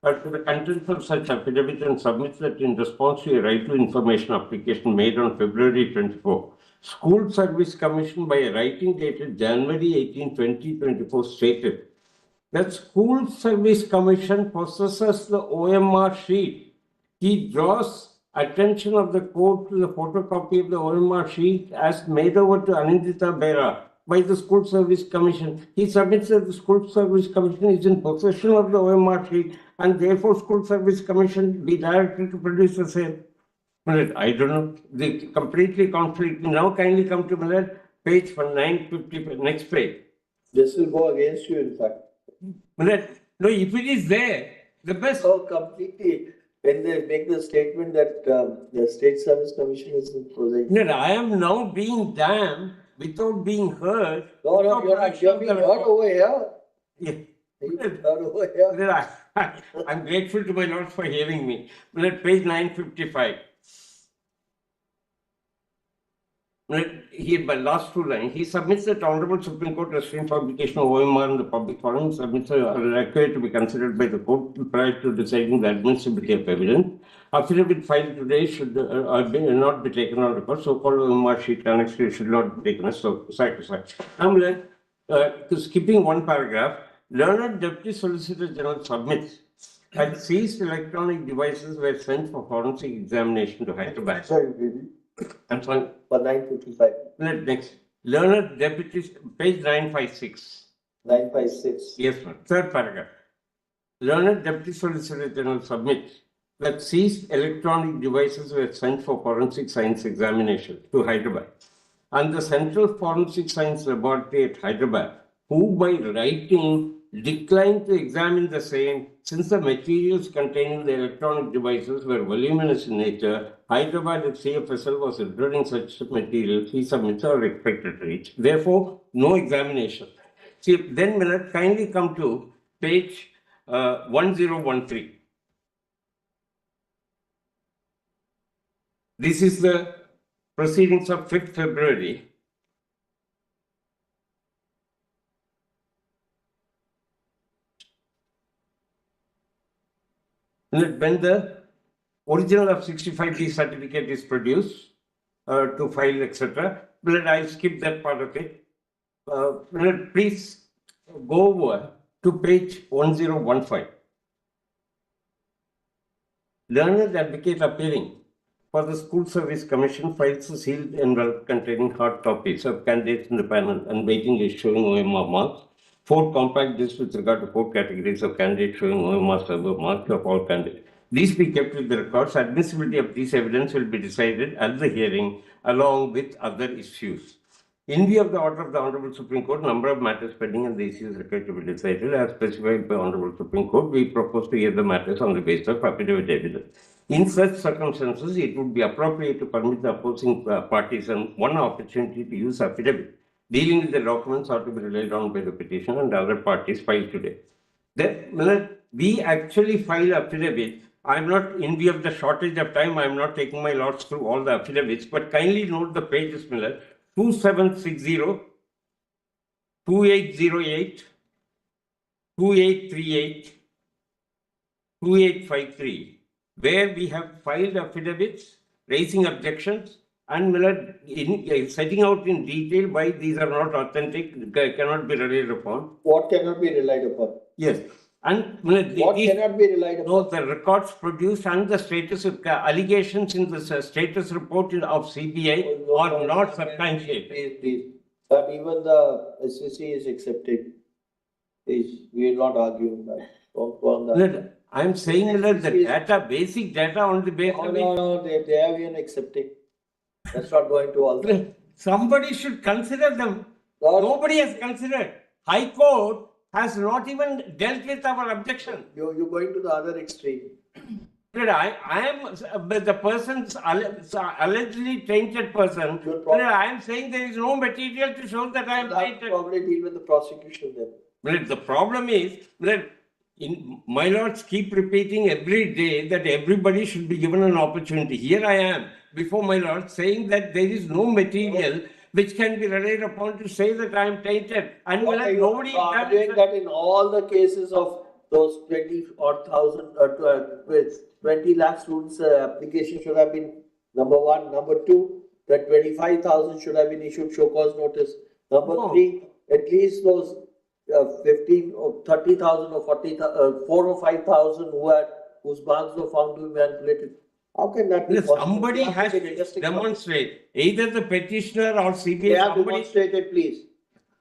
to the contents of such affidavit and submits that in response to a right to information application made on February 24. School Service Commission by a writing dated January 18, 2024 stated that School Service Commission possesses the OMR sheet. He draws attention of the court to the photocopy of the OMR sheet as made over to Anindita Bera by the School Service Commission. He submits that the School Service Commission is in possession of the OMR sheet and therefore School Service Commission be directed to produce the same. I don't know. They completely conflict. Now kindly come to page 950, next page. This will go against you, in fact. No, if it is there, the best. Oh, completely. When they make the statement that the State Service Commission is in possession. No, I am now being damned without being heard. No, without you're production of being the heard report. over here. Yeah. You're heard over here. I'm grateful to my lord for hearing me. At page 955. By last two lines, he submits that Honorable Supreme Court restraint publication of OMR in the public forum, submits a record to be considered by the court prior to deciding the admissibility of evidence. Affidavit filed today should not be taken on record. So-called OMR sheet annexed should not be taken as side to side. I'm skipping one paragraph. Learned Deputy Solicitor General submits that seized electronic devices were sent for forensic examination to Hyderabad. I'm sorry. For 955. Next. Learned Deputy, page 956. 956. Yes, ma'am. Third paragraph. Learned Deputy Solicitor General submits that seized electronic devices were sent for forensic science examination to Hyderabad. And the Central Forensic Science Laboratory at Hyderabad, who by writing declined to examine the same since the materials containing the electronic devices were voluminous in nature. Hyderabad at CFSL was returning such materials. He submits or expected to reach. Therefore, no examination. See, then Miller, kindly come to page 1013. This is the proceedings of 5th February. When the original of 65D certificate is produced to file, etc., I'll skip that part of it. Please go over to page 1015. Learned advocate appearing for the School Service Commission files a sealed envelope containing hard copies of candidates in the panel and waiting list showing OMR marks. 4 compact lists with regard to 4 categories of candidates showing OMR server marks of all candidates. These be kept with the records. Admissibility of these evidence will be decided at the hearing along with other issues. In view of the order of the Honorable Supreme Court, number of matters pending and the issues required to be decided as specified by Honorable Supreme Court, we propose to hear the matters on the basis of affidavit evidence. In such circumstances, it would be appropriate to permit the opposing parties one opportunity to use affidavit dealing with the documents are to be relied on by the petitioner and other parties filed today. Then, we actually file affidavit. I'm not, in view of the shortage of time, I'm not taking my lords through all the affidavits, but kindly note the pages, Miller. 2760, 2808, 2838, 2853, where we have filed affidavits, raising objections, and Miller setting out in detail why these are not authentic, cannot be relied upon. What cannot be relied upon? Yes. And what cannot be relied upon? No, the records produced and the status of allegations in the status report of CBI are not substantiated. Please. But even the SSC is accepted. Please, we are not arguing that. Don't go on that. I'm saying that the data, basic data on the basis of No, they have been accepting. That's not going to all that. Somebody should consider them. Nobody has considered. High Court has not even dealt with our objection. You're going to the other extreme. I am the person's allegedly tainted person. I am saying there is no material to show that I am tainted. Probably deal with the prosecution then. The problem is that my lords keep repeating every day that everybody should be given an opportunity. Here I am before my lord saying that there is no material which can be relied upon to say that I am tainted. And nobody is arguing that in all the cases of those 20 lakh students, application should have been number 1. Number 2, that 25,000 should have been issued show cause notice. Number 3, at least those 15 or 30,000 or 40,000, 4 or 5,000 whose marks were found to be manipulated. How can that be possible? Somebody has to demonstrate, either the petitioner or CBI. They have demonstrated, please.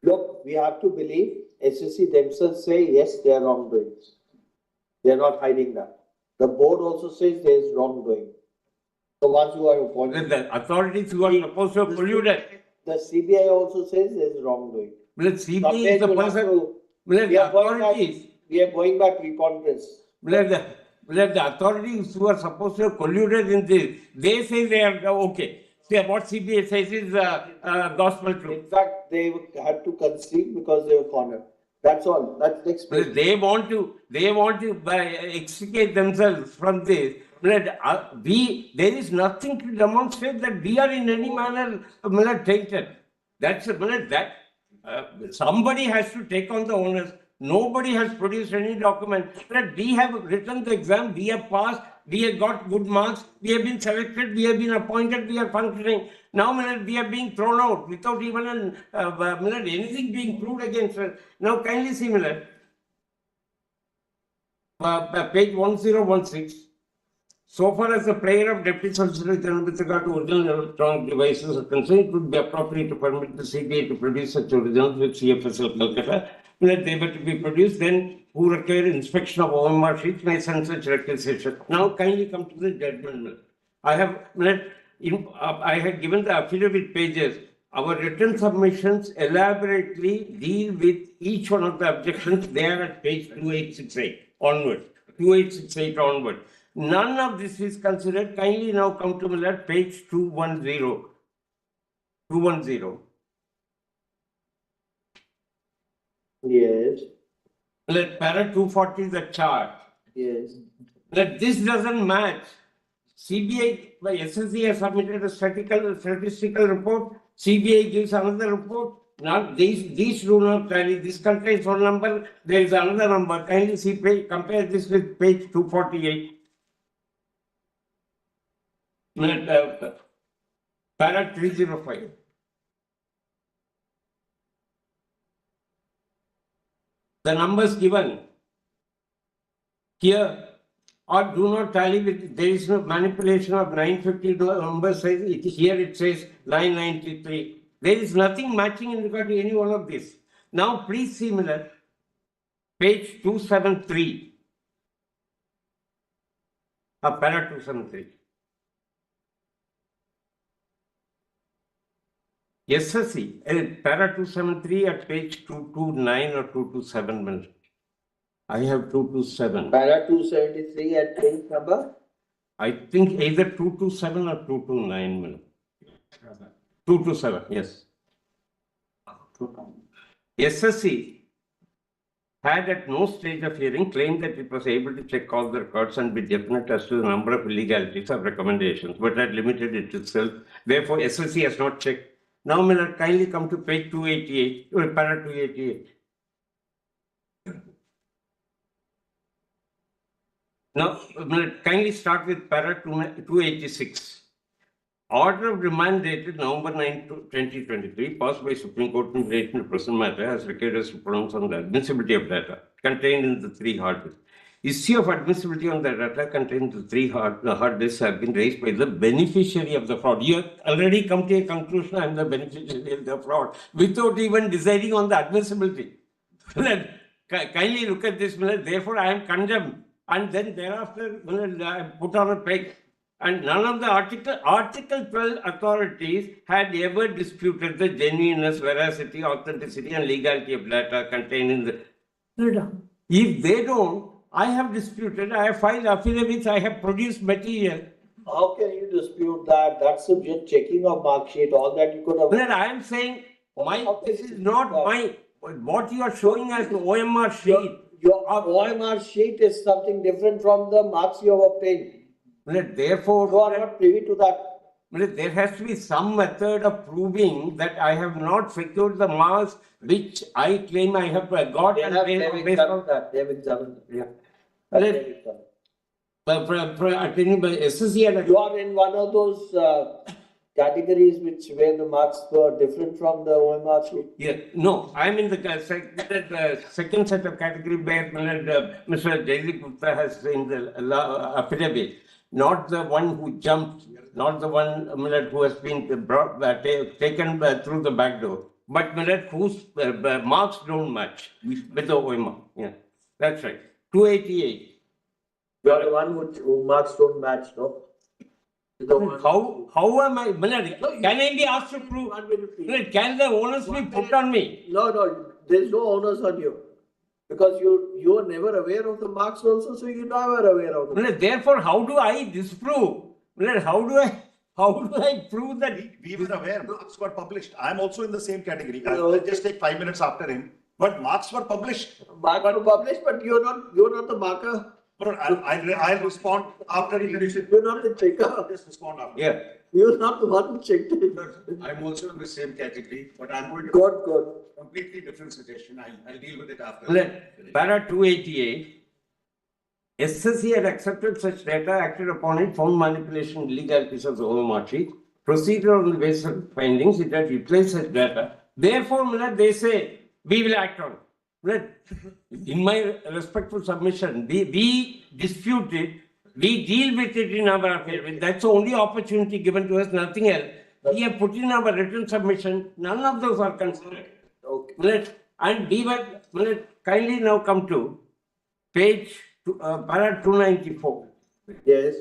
Look, we have to believe SSC themselves say, yes, they are wrongdoing. They are not hiding that. The board also says there is wrongdoing. The ones who are appointed. The authorities who are supposed to have colluded. The CBI also says there is wrongdoing. CBI is the person. We are going by preponderance. The authorities who are supposed to have colluded in this, they say they are okay. what CBA says is gospel truth. In fact, they had to concede because they were cornered. That's all. That's the explanation. They want to extricate themselves from this. There is nothing to demonstrate that we are in any manner tainted. Somebody has to take on the onus. Nobody has produced any document. We have written the exam, we have passed, we have got good marks, we have been selected, we have been appointed, we are functioning. Now we are being thrown out without even anything being proved against us. Now kindly see page 1016. So far as the prayer of Deputy Solicitor General with regard to original electronic devices are concerned, it would be appropriate to permit the CBI to produce such originals with CFSL Calcutta. Let they were to be produced, then who require inspection of OMR sheets may send such requisition. Now kindly come to the judgment. I have given the affidavit pages. Our written submissions elaborately deal with each one of the objections there at page 2868 onward. 2868 onward. None of this is considered. Kindly now come to page 210. 210. Yes. Let para 240 the chart. Yes. That this doesn't match. CBI by SSC has submitted a statistical report. CBI gives another report. Not these do not tally. This contains one number. There is another number. Kindly see compare this with page 248. Para 305. The numbers given here or do not tally with, there is no manipulation of 950 numbers. Here it says 993. There is nothing matching in regard to any one of this. Now please see page 273. Para 273. SSC, para 273 at page 229 or 227. I have 227. Para 273 at page number? I think either 227 or 229. 227, yes. SSC had at no stage of hearing claimed that it was able to check all the records and be definite as to the number of illegalities or recommendations, but had limited it itself. Therefore, SSC has not checked. Now, Miller, kindly come to page 288, or para 288. Now, Miller, kindly start with para 286. Order of remand dated November 9, 2023, passed by Supreme Court in relation to present matter, has required us to pronounce on the admissibility of data contained in the 3 hard disks. Issue of admissibility on the data contained in the 3 hard disks have been raised by the beneficiary of the fraud. You have already come to a conclusion, I am the beneficiary of the fraud, without even deciding on the admissibility. Kindly look at this, therefore I am condemned. And then thereafter, I put on a peg. And none of the Article 12 authorities had ever disputed the genuineness, veracity, authenticity, and legality of data contained in the data. If they don't, I have disputed, I have filed affidavits, I have produced material. How can you dispute that? That's just checking of mark sheet, all that you could have. Well, I am saying, this is not what you are showing as the OMR sheet. Your OMR sheet is something different from the marks you have obtained. Therefore, you are not privy to that. There has to be some method of proving that I have not secured the marks which I claim I have got. They have examined that. They have examined that. SSC, you are in one of those categories where the marks were different from the OMR sheet. Yeah, no, I am in the second set of category where Mr. Jaideep Gupta has in the affidavit. Not the one who jumped, not the one who has been taken through the back door, but whose marks don't match with the OMR. Yeah, that's right. 288. You are the one who marks don't match, no? How am I? Can I be asked to prove? Can the onus be put on me? No, there is no onus on you. Because you are never aware of the marks also, so you're never aware of them. Therefore, how do I disprove? How do I? How do I prove that? We were aware marks were published. I'm also in the same category. I'll just take 5 minutes after him. But marks were published. Marks were published, but you're not the marker. But I'll respond after he finishes. You're not the checker. I'll just respond after. Yeah. You're not the one who checked it. I'm also in the same category, but I'm going to. Good. Completely different suggestion. I'll deal with it after. Para 288, SSC had accepted such data, acted upon it, found manipulation, illegalities of the OMR sheet, proceeded on the basis of findings, it had replaced such data. Therefore, they say, we will act on it. In my respectful submission, we dispute it, we deal with it in our affidavit. That's the only opportunity given to us, nothing else. We have put in our written submission, none of those are considered. Okay. And we will kindly now come to page para 294. Yes.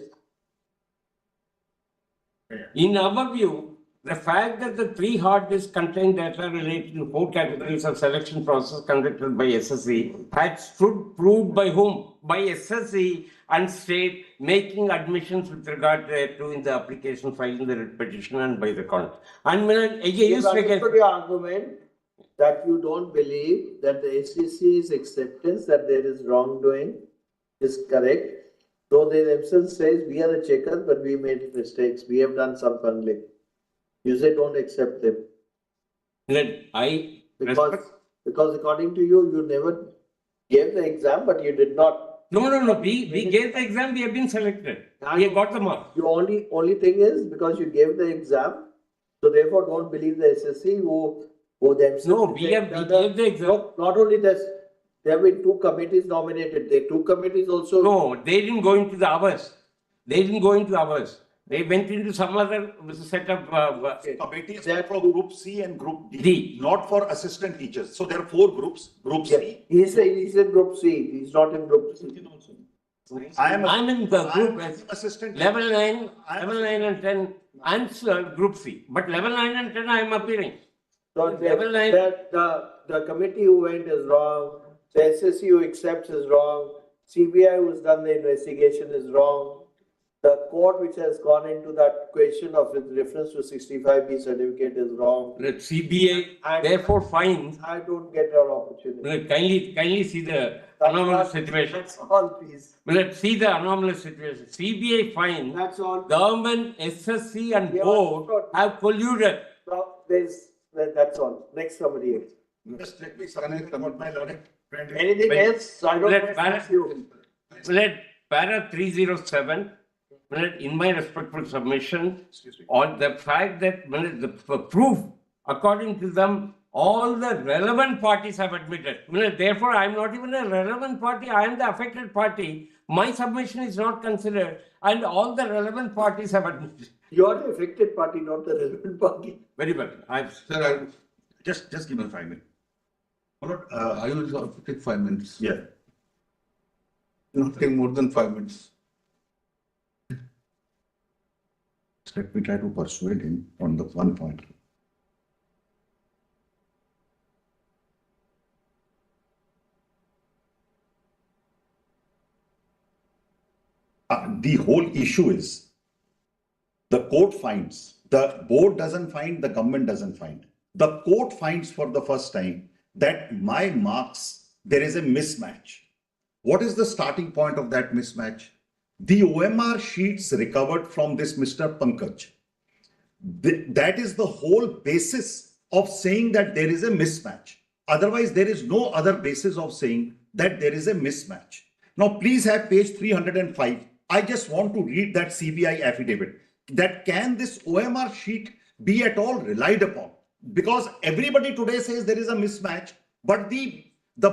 In our view, the fact that the 3 hard disks contain data related to 4 categories of selection process conducted by SSC had stood proved by whom? By SSC and state making admissions with regard to in the application filed in the writ petition and by the court. And You've understood your argument that you don't believe that the SSC's acceptance that there is wrongdoing is correct. Though they themselves say we are the checkers, but we made mistakes. We have done some bungling. You say don't accept them. Because according to you, you never gave the exam, but you did not. No. We gave the exam, we have been selected. We have got the mark. The only thing is because you gave the exam, so therefore don't believe the SSC who themselves. No, we gave the exam. No, not only this, there have been 2 committees nominated. The 2 committees also. No, they didn't go into the hours. They went into some other set of committees for Group C and Group D, not for assistant teachers. So there are 4 groups. Group C. He's in Group C. He's not in Group C. I'm in the group assistant. Level 9 and 10. I'm Group C. But level 9 and 10 I am appearing. So level 9. The committee who went is wrong. The SSC who accepts is wrong. CBI who's done the investigation is wrong. The court which has gone into that question of with reference to 65B certificate is wrong. Let CBI therefore finds. I don't get your opportunity. Kindly see the anomalous situation. That's all, please. Let's see the anomalous situation. CBI finds. That's all. Government, SSC and board have colluded. No, that's all. Next somebody else. Just let me connect about my learning. Anything else? I don't know. Let para 307. In my respectful submission, on the fact that the proof, according to them, all the relevant parties have admitted. Therefore, I am not even a relevant party. I am the affected party. My submission is not considered, and all the relevant parties have admitted. You are the affected party, not the relevant party. Very well. Sir, just give me 5 minutes. I will take 5 minutes. Yeah. Not take more than 5 minutes. Let me try to persuade him on the one point. The whole issue is the court finds, the board doesn't find, the government doesn't find. The court finds for the first time that my marks, there is a mismatch. What is the starting point of that mismatch? The OMR sheets recovered from this Mr. Pankaj. That is the whole basis of saying that there is a mismatch. Otherwise, there is no other basis of saying that there is a mismatch. Now, please have page 305. I just want to read that CBI affidavit. That can this OMR sheet be at all relied upon? Because everybody today says there is a mismatch, but the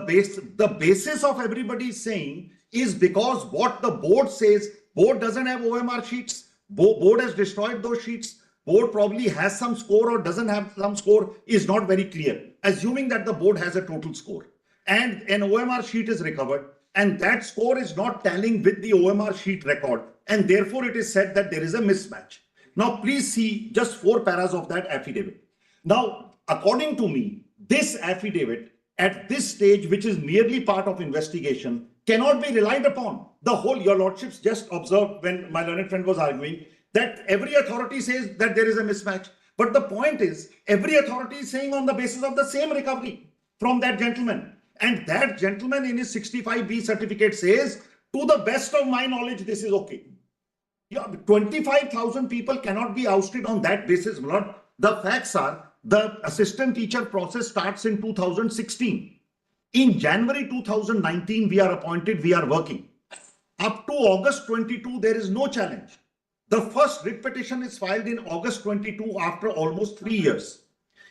basis of everybody saying is because what the board says, board doesn't have OMR sheets, board has destroyed those sheets, board probably has some score or doesn't have some score is not very clear, assuming that the board has a total score and an OMR sheet is recovered and that score is not tallying with the OMR sheet record and therefore it is said that there is a mismatch. Now please see just 4 paras of that affidavit. Now, according to me, this affidavit at this stage, which is merely part of investigation, cannot be relied upon. The whole, your lordships just observed when my learned friend was arguing, that every authority says that there is a mismatch. But the point is, every authority is saying on the basis of the same recovery from that gentleman. And that gentleman in his 65B certificate says, to the best of my knowledge, this is okay. Yeah, 25,000 people cannot be ousted on that basis, my lord. The facts are, the assistant teacher process starts in 2016. In January 2019, we are appointed, we are working. Up to August 22, there is no challenge. The first writ petition is filed in August 22 after almost 3 years.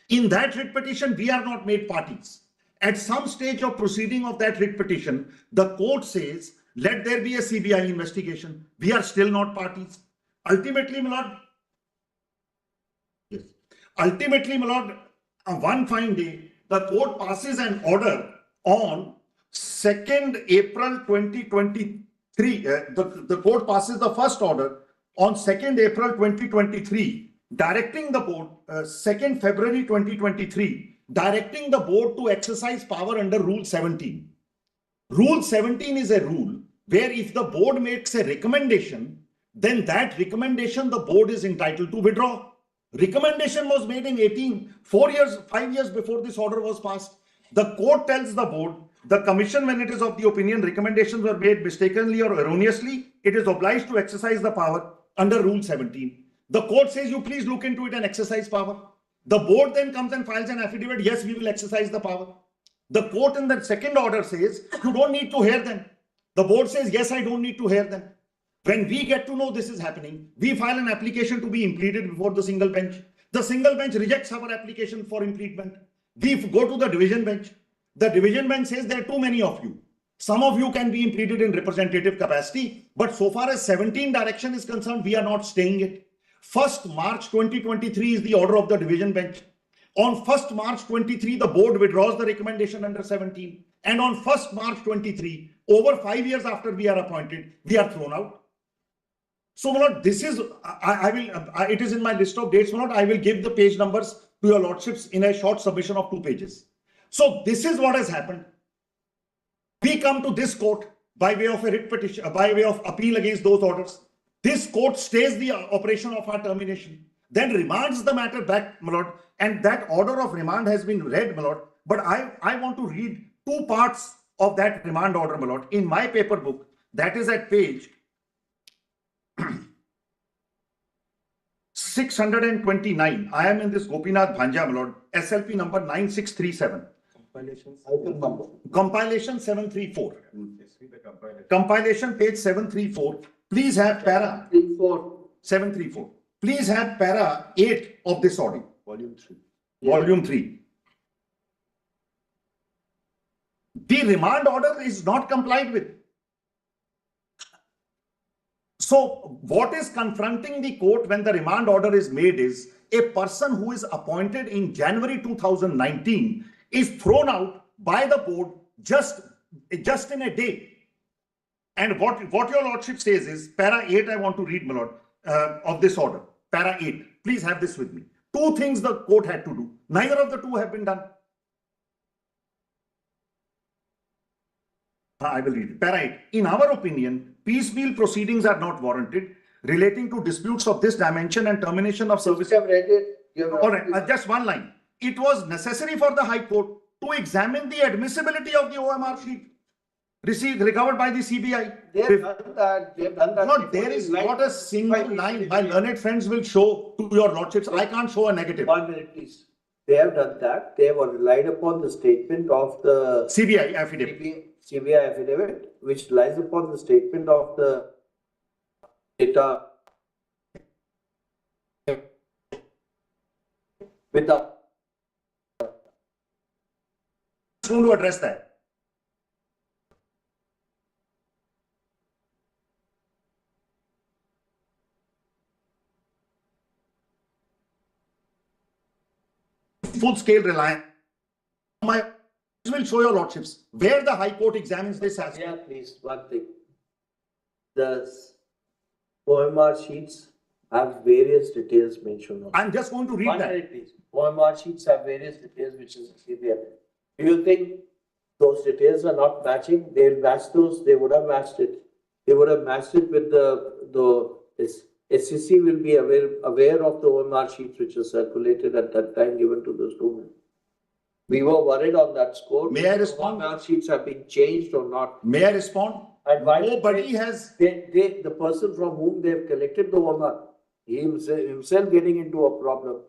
In that writ petition, we are not made parties. At some stage of proceeding of that writ petition, the court says, let there be a CBI investigation. We are still not parties. Ultimately, my lord, yes. Ultimately, my lord, on one fine day, the court passes an order on 2nd April 2023. The court passes the first order on 2nd April 2023, directing the board, 2nd February 2023, directing the board to exercise power under Rule 17. Rule 17 is a rule where if the board makes a recommendation, then that recommendation the board is entitled to withdraw. Recommendation was made in 18, 5 years before this order was passed. The court tells the board, the commission, when it is of the opinion recommendations were made mistakenly or erroneously, it is obliged to exercise the power under Rule 17. The court says, you please look into it and exercise power. The board then comes and files an affidavit, yes, we will exercise the power. The court in the second order says, you don't need to hear them. The board says, yes, I don't need to hear them. When we get to know this is happening, we file an application to be impleaded before the single bench. The single bench rejects our application for impleadment. We go to the division bench. The division bench says there are too many of you. Some of you can be impleaded in representative capacity, but so far as 17 direction is concerned, we are not staying it. 1st March 2023 is the order of the division bench. On 1st March 23, the board withdraws the recommendation under 17. And on 1st March 23, over 5 years after we are appointed, we are thrown out. So, my lord, this is, it is in my list of dates, my lord. I will give the page numbers to your lordships in a short submission of 2 pages. So, this is what has happened. We come to this court by way of a writ petition, by way of appeal against those orders. This court stays the operation of our termination, then remands the matter back, my lord, and that order of remand has been read, my lord. But I want to read 2 parts of that remand order, my lord, in my paper book. That is at page 629. I am in this Gopinath Bhanja, my lord, SLP number 9637. Compilation 734. Compilation page 734. Please have para 734. Please have para 8 of this order. Volume 3. Volume 3. The remand order is not complied with. So what is confronting the court when the remand order is made is a person who is appointed in January 2019 is thrown out by the board just in a day. And what your lordship says is, para 8 I want to read, my lord, of this order. Para 8. Please have this with me. 2 things the court had to do. Neither of the 2 have been done. I will read it. Para 8. In our opinion, piecemeal proceedings are not warranted relating to disputes of this dimension and termination of service. You have read it. All right, just one line. It was necessary for the High Court to examine the admissibility of the OMR sheet recovered by the CBI. They have done that. They have done that. No, there is not a single line. My learned friends will show to your lordships. I can't show a negative. 1 minute, please. They have done that. They have relied upon the statement of the CBI affidavit. CBI affidavit, which relies upon the statement of the data without. I want to address that. Full-scale reliance. My will show your lordships where the High Court examines this as. Yeah, please, one thing. The OMR sheets have various details mentioned on. I'm just going to read One that. minute, please. OMR sheets have various details, which is CBI. Do you think those details are not matching? They'll match those. They would have matched it. They would have matched it with the SSC will be aware of the OMR sheets which were circulated at that time given to the student. We were worried on that score. May I respond? OMR sheets have been changed or not. May I respond? And why Nobody has. The person from whom they have collected the OMR, he himself getting into a problem.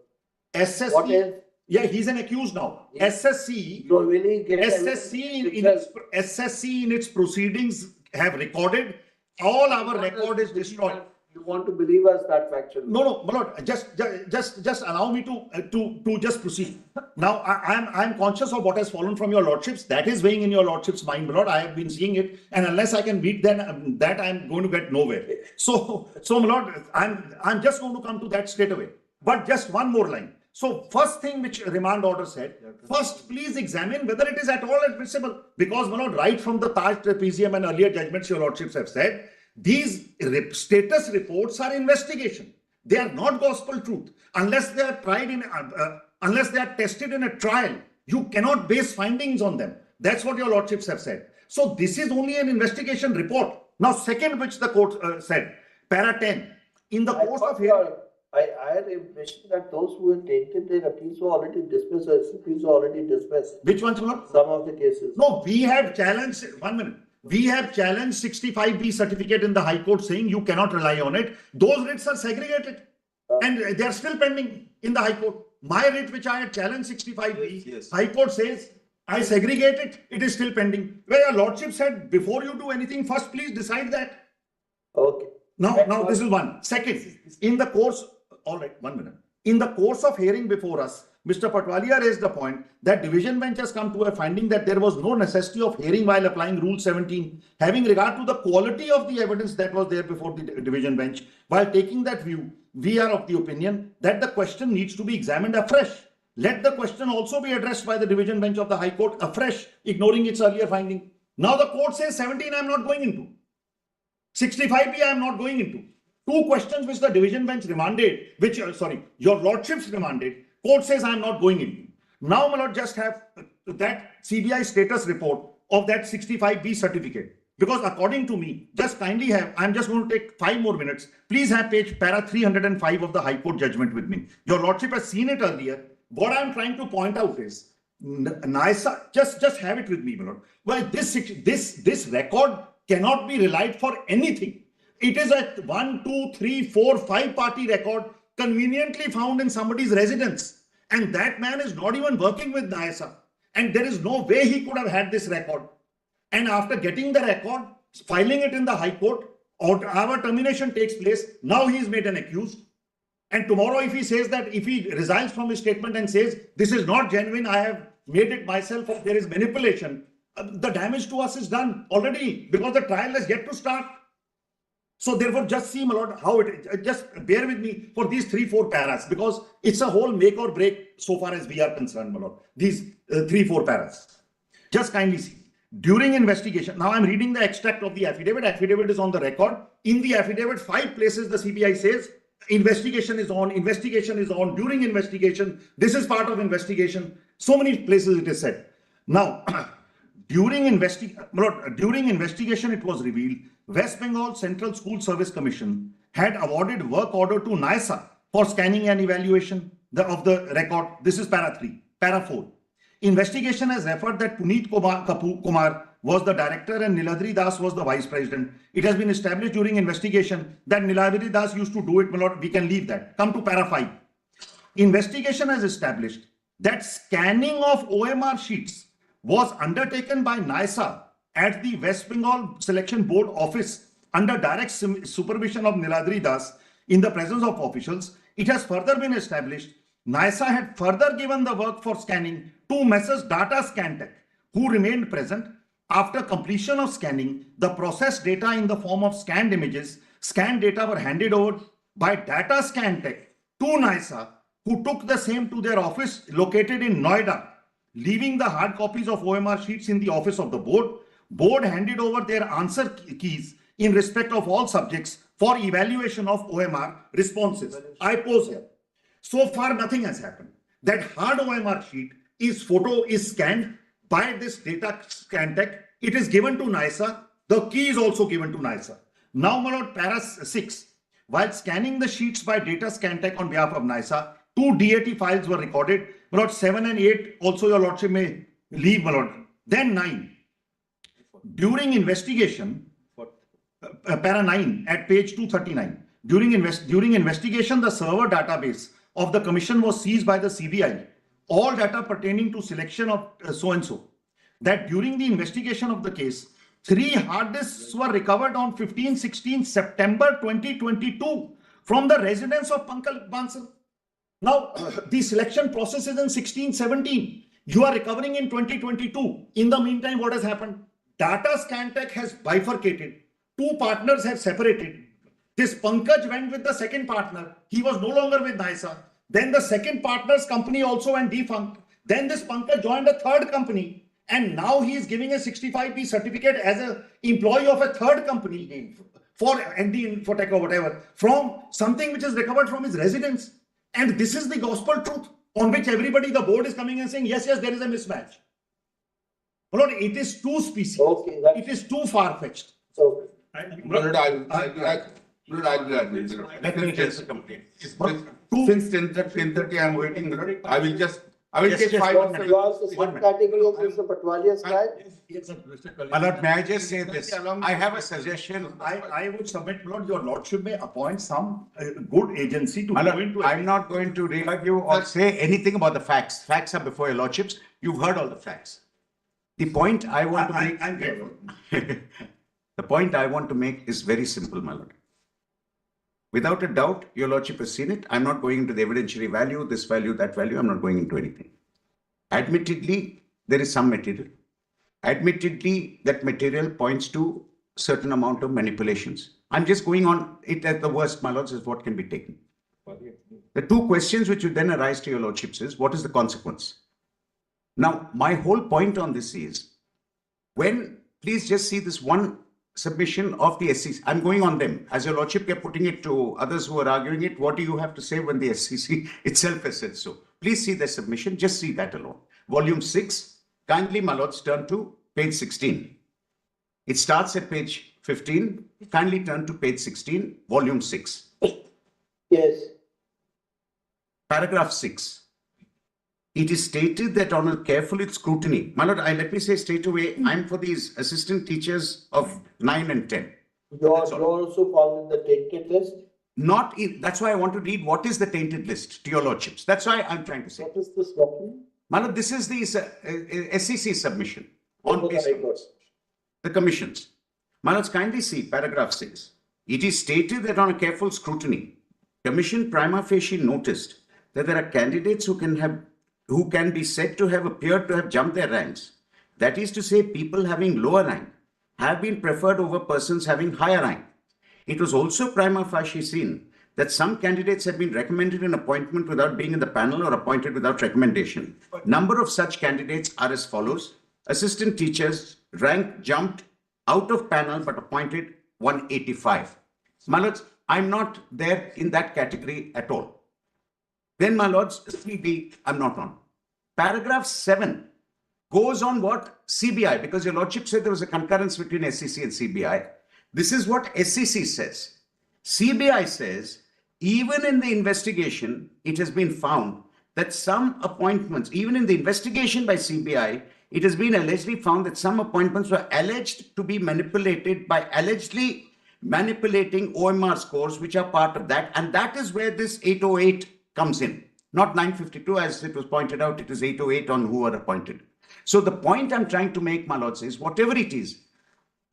SSC. What else? Yeah, he's an accused now. SSC. So will he get SSC in its proceedings have recorded. All our record is destroyed. You want to believe us that factual? No, my lord. Just allow me to just proceed. Now, I'm conscious of what has fallen from your lordships. That is weighing in your lordship's mind, my lord. I have been seeing it, and unless I can beat that I'm going to get nowhere. So, my lord, I'm just going to come to that straight away. But just one more line. So, first thing which remand order said, first please examine whether it is at all admissible. Because, my lord, right from the Taj trapezium and earlier judgments your lordships have said, these status reports are investigation. They are not gospel truth. Unless they are tried in, unless they are tested in a trial, you cannot base findings on them. That's what your lordships have said. So this is only an investigation report. Now, second, which the court said, para 10, in the course of hearing. I had the impression that those who had taken their appeals were already dismissed, or appeals were already dismissed. Which ones, my lord? Some of the cases. No, we have challenged, 1 minute. We have challenged 65B certificate in the High Court saying you cannot rely on it. Those writs are segregated and they are still pending in the High Court. My writ, which I had challenged 65B, yes. High Court says I segregate it, it is still pending. Where your lordship said, before you do anything, first please decide that. Okay. Now this is one. Second, in the course, all right, 1 minute. In the course of hearing before us, Mr. Patwalia raised the point that division bench has come to a finding that there was no necessity of hearing while applying Rule 17, having regard to the quality of the evidence that was there before the division bench. While taking that view, we are of the opinion that the question needs to be examined afresh. Let the question also be addressed by the division bench of the High Court afresh, ignoring its earlier finding. Now the court says 17 I am not going into. 65B I am not going into. Two questions which the division bench remanded, which, your lordships remanded, court says I am not going into. Now, my lord, just have that CBI status report of that 65B certificate. Because according to me, just kindly have, I'm just going to take 5 more minutes. Please have page para 305 of the High Court judgment with me. Your lordship has seen it earlier. What I'm trying to point out is, NISA, just have it with me, my lord. Well, this record cannot be relied for anything. It is a 1, 2, 3, 4, 5 party record conveniently found in somebody's residence. And that man is not even working with NISA. And there is no way he could have had this record. And after getting the record, filing it in the High Court, our termination takes place. Now he is made an accused. And tomorrow if he says that, if he resigns from his statement and says, this is not genuine, I have made it myself, or there is manipulation, the damage to us is done already because the trial has yet to start. So therefore, just see, my lord, how it is. Just bear with me for these 3-4 paras, because it's a whole make or break so far as we are concerned, my lord. These 3-4 paras. Just kindly see. During investigation, now I'm reading the extract of the affidavit. Affidavit is on the record. In the affidavit, 5 places the CBI says investigation is on, during investigation. This is part of investigation. So many places it is said. Now, during investigation, it was revealed West Bengal Central School Service Commission had awarded work order to NISA for scanning and evaluation of the record. This is para 3. Para 4. Investigation has referred that Puneet Kumar was the director and Niladri Das was the vice president. It has been established during investigation that Niladri Das used to do it. My lord, we can leave that. Come to para 5. Investigation has established that scanning of OMR sheets was undertaken by NISA at the West Bengal Selection Board office under direct supervision of Niladri Das in the presence of officials. It has further been established NISA had further given the work for scanning to Messrs. Data Scantech, who remained present. After completion of scanning, the processed data in the form of scanned images, scanned data were handed over by Data Scantech to NISA, who took the same to their office located in Noida, leaving the hard copies of OMR sheets in the office of the board. Board handed over their answer keys in respect of all subjects for evaluation of OMR responses. I pause here. So far, nothing has happened. That hard OMR sheet is scanned by this Data Scantech. It is given to NISA. The key is also given to NISA. Now, my lord, para 6. while scanning the sheets by Data Scantech on behalf of NISA, 2 DAT files were recorded. My lord, 7 and 8 also your lordship may leave, my lord. Then 9. During investigation, para 9 at page 239. During investigation, the server database of the commission was seized by the CBI. All data pertaining to selection of so-and-so. That during the investigation of the case, 3 hard disks were recovered on 15-16 September 2022 from the residence of Pankaj Bansal. Now, the selection process is in 16-17. You are recovering in 2022. In the meantime, what has happened? Data Scantech has bifurcated. 2 partners have separated. This Pankaj went with the second partner. He was no longer with NISA. Then the second partner's company also went defunct. Then this Pankaj joined a third company. And now he is giving a 65B certificate as an employee of a third company for ND Infotech or whatever, from something which is recovered from his residence. And this is the gospel truth on which everybody, the board is coming and saying, yes, yes, there is a mismatch. Lord, it is too specious. Okay, it is too far-fetched. So, Lord, I'll gladly. Let me tell the complaint. Since 10:30, I'm waiting, Lord. I will take 5 minutes. You are the same category of Mr. Patwalia's guy? My lord, may I just say this? I have a suggestion. I would submit, Lord, your lordship may appoint some good agency to go into. I'm not going to re-argue or say anything about the facts. Facts are before your lordships. You've heard all the facts. The point I want to make. I'm careful. The point I want to make is very simple, my lord. Without a doubt, your lordship has seen it. I'm not going into the evidentiary value, this value, that value. I'm not going into anything. Admittedly, there is some material. Admittedly, that material points to certain amount of manipulations. I'm just going on it at the worst, my lords, is what can be taken. The 2 questions which would then arise to your lordships is, what is the consequence? Now, my whole point on this is, please just see this one submission of the SEC. I'm going on them. As your lordship kept putting it to others who are arguing it, what do you have to say when the SEC itself has said so? Please see the submission. Just see that alone. Volume 6. Kindly, my lords, turn to page 16. It starts at page 15. Kindly turn to page 16, volume 6. Yes. Paragraph 6. It is stated that on a careful scrutiny, my lord, let me say straight away, I'm for these assistant teachers of 9 and 10. You're also following the tainted list? That's why I want to read what is the tainted list to your lordships. That's why I'm trying to say. What is this document? My lord, this is the SEC submission on the commissions. My lords, kindly see paragraph 6. It is stated that on a careful scrutiny, commission prima facie noticed that there are candidates who can be said to have appeared to have jumped their ranks. That is to say, people having lower rank have been preferred over persons having higher rank. It was also prima facie seen that some candidates had been recommended an appointment without being in the panel or appointed without recommendation. Number of such candidates are as follows. Assistant teachers, rank jumped out of panel but appointed 185. My lords, I'm not there in that category at all. Then, my lords, I'm not on. Paragraph 7 goes on what? CBI, because your lordship said there was a concurrence between SEC and CBI. This is what SEC says. CBI says, even in the investigation, it has been found that some appointments, even in the investigation by CBI, it has been allegedly found that some appointments were alleged to be manipulated by allegedly manipulating OMR scores, which are part of that. And that is where this 808 comes in. Not 952, as it was pointed out, it is 808 on who are appointed. So the point I'm trying to make, my lords, is whatever it is,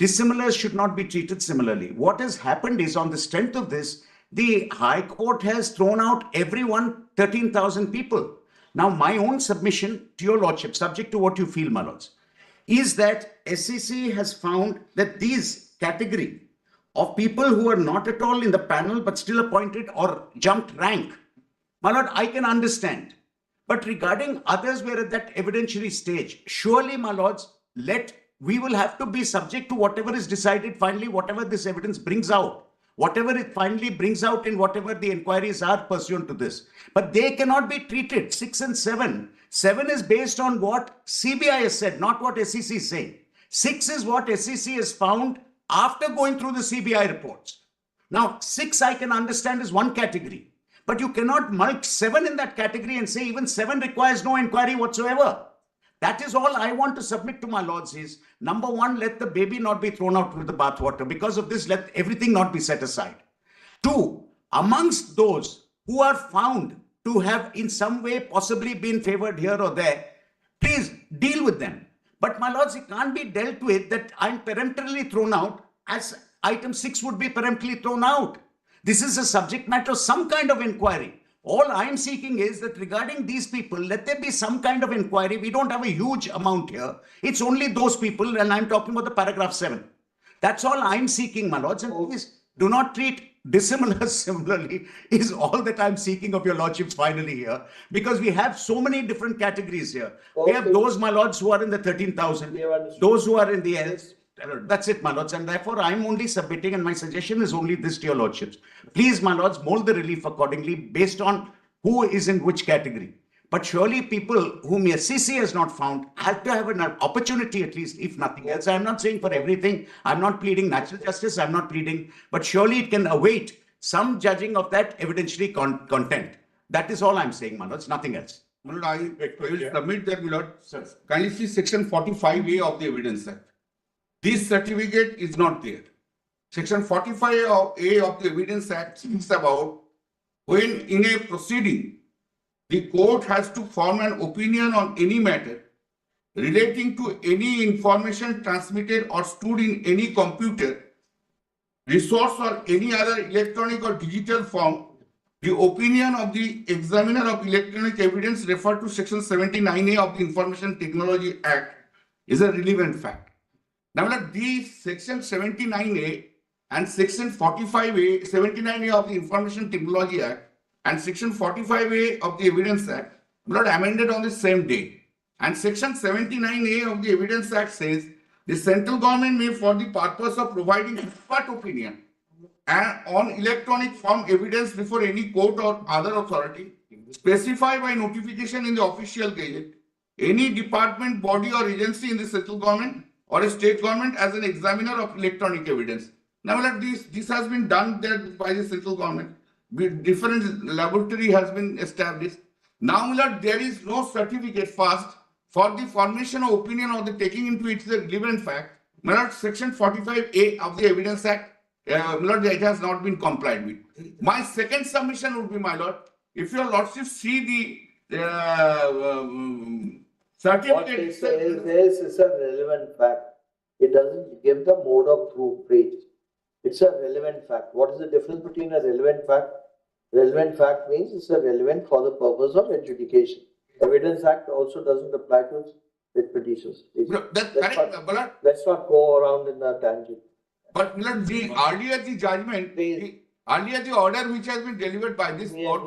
dissimilars should not be treated similarly. What has happened is, on the strength of this, the High Court has thrown out everyone, 13,000 people. Now, my own submission to your lordship, subject to what you feel, my lords, is that SEC has found that these category of people who are not at all in the panel but still appointed or jumped rank, my lord, I can understand. But regarding others who are at that evidentiary stage, surely, my lords, we will have to be subject to whatever is decided finally, whatever this evidence brings out, whatever it finally brings out in whatever the inquiries are pursuant to this. But they cannot be treated 6 and 7. 7 is based on what CBI has said, not what SEC is saying. 6 is what SEC has found after going through the CBI reports. Now, 6 I can understand is one category, but you cannot mulch 7 in that category and say even 7 requires no inquiry whatsoever. That is all I want to submit to my lords is, number one, let the baby not be thrown out with the bathwater. Because of this, let everything not be set aside. 2, amongst those who are found to have in some way possibly been favored here or there, please deal with them. But my lords, it can't be dealt with that I'm peremptorily thrown out as item 6 would be peremptorily thrown out. This is a subject matter of some kind of inquiry. All I'm seeking is that regarding these people, let there be some kind of inquiry. We don't have a huge amount here. It's only those people, and I'm talking about the paragraph 7. That's all I'm seeking, my lords. And please do not treat dissimilars similarly, is all that I'm seeking of your lordships finally here. Because we have so many different categories here. We have those, my lords, who are in the 13,000, those who are in the else. That's it, my lords. And therefore, I'm only submitting, and my suggestion is only this to your lordships. Please, my lords, mold the relief accordingly based on who is in which category. But surely people whom SCC has not found have to have an opportunity at least, if nothing else. I'm not saying for everything. I'm not pleading natural justice. I'm not pleading. But surely it can await some judging of that evidentiary content. That is all I'm saying, my lords. Nothing else. My lord, I will submit that, my lord. Kindly see section 45A of the Evidence Act. This certificate is not there. Section 45A of the Evidence Act speaks about when in a proceeding, the court has to form an opinion on any matter relating to any information transmitted or stored in any computer, resource or any other electronic or digital form. The opinion of the examiner of electronic evidence referred to section 79A of the Information Technology Act is a relevant fact. Now, these section 79A and section 45A, 79A of the Information Technology Act and section 45A of the Evidence Act were amended on the same day. And section 79A of the Evidence Act says the central government may, for the purpose of providing expert opinion and on electronic form evidence before any court or other authority, specify by notification in the official gazette any department, body or agency in the central government or a state government as an examiner of electronic evidence. Now, this has been done there by the central government. Different laboratory has been established. Now, there is no certificate first for the formation of opinion or the taking into it the relevant fact. Section 45A of the Evidence Act, it has not been complied with. My second submission would be, my lord, if your lordship see the certificate. What they say is it's a relevant fact. It doesn't give the mode of proof rate. It's a relevant fact. What is the difference between a relevant fact? Relevant fact means it's a relevant for the purpose of adjudication. Evidence Act also doesn't apply to with petitions. Let's not go around in a tangent. But earlier the judgment, earlier the order which has been delivered by this court,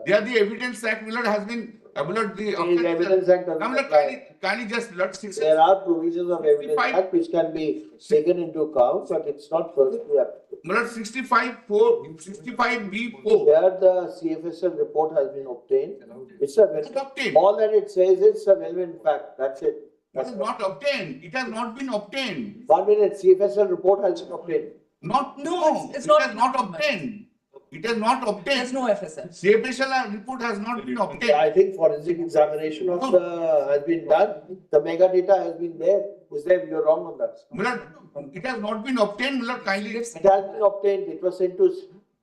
there the Evidence Act has been the Evidence Act doesn't apply. Kindly just there are provisions of Evidence Act which can be taken into account, but it's not firstly applicable. 65B4. There the CFSL report has been obtained. It's a all that it says is a relevant fact. That's it. It is not obtained. It has not been obtained. 1 minute. CFSL report has been obtained. It has not obtained. It has not obtained. There's no FSL. CFSL report has not been obtained. I think forensic examination of has been done. The mega data has been there. Is there? You're wrong on that. It has not been obtained. Kindly. It has been obtained. It was sent to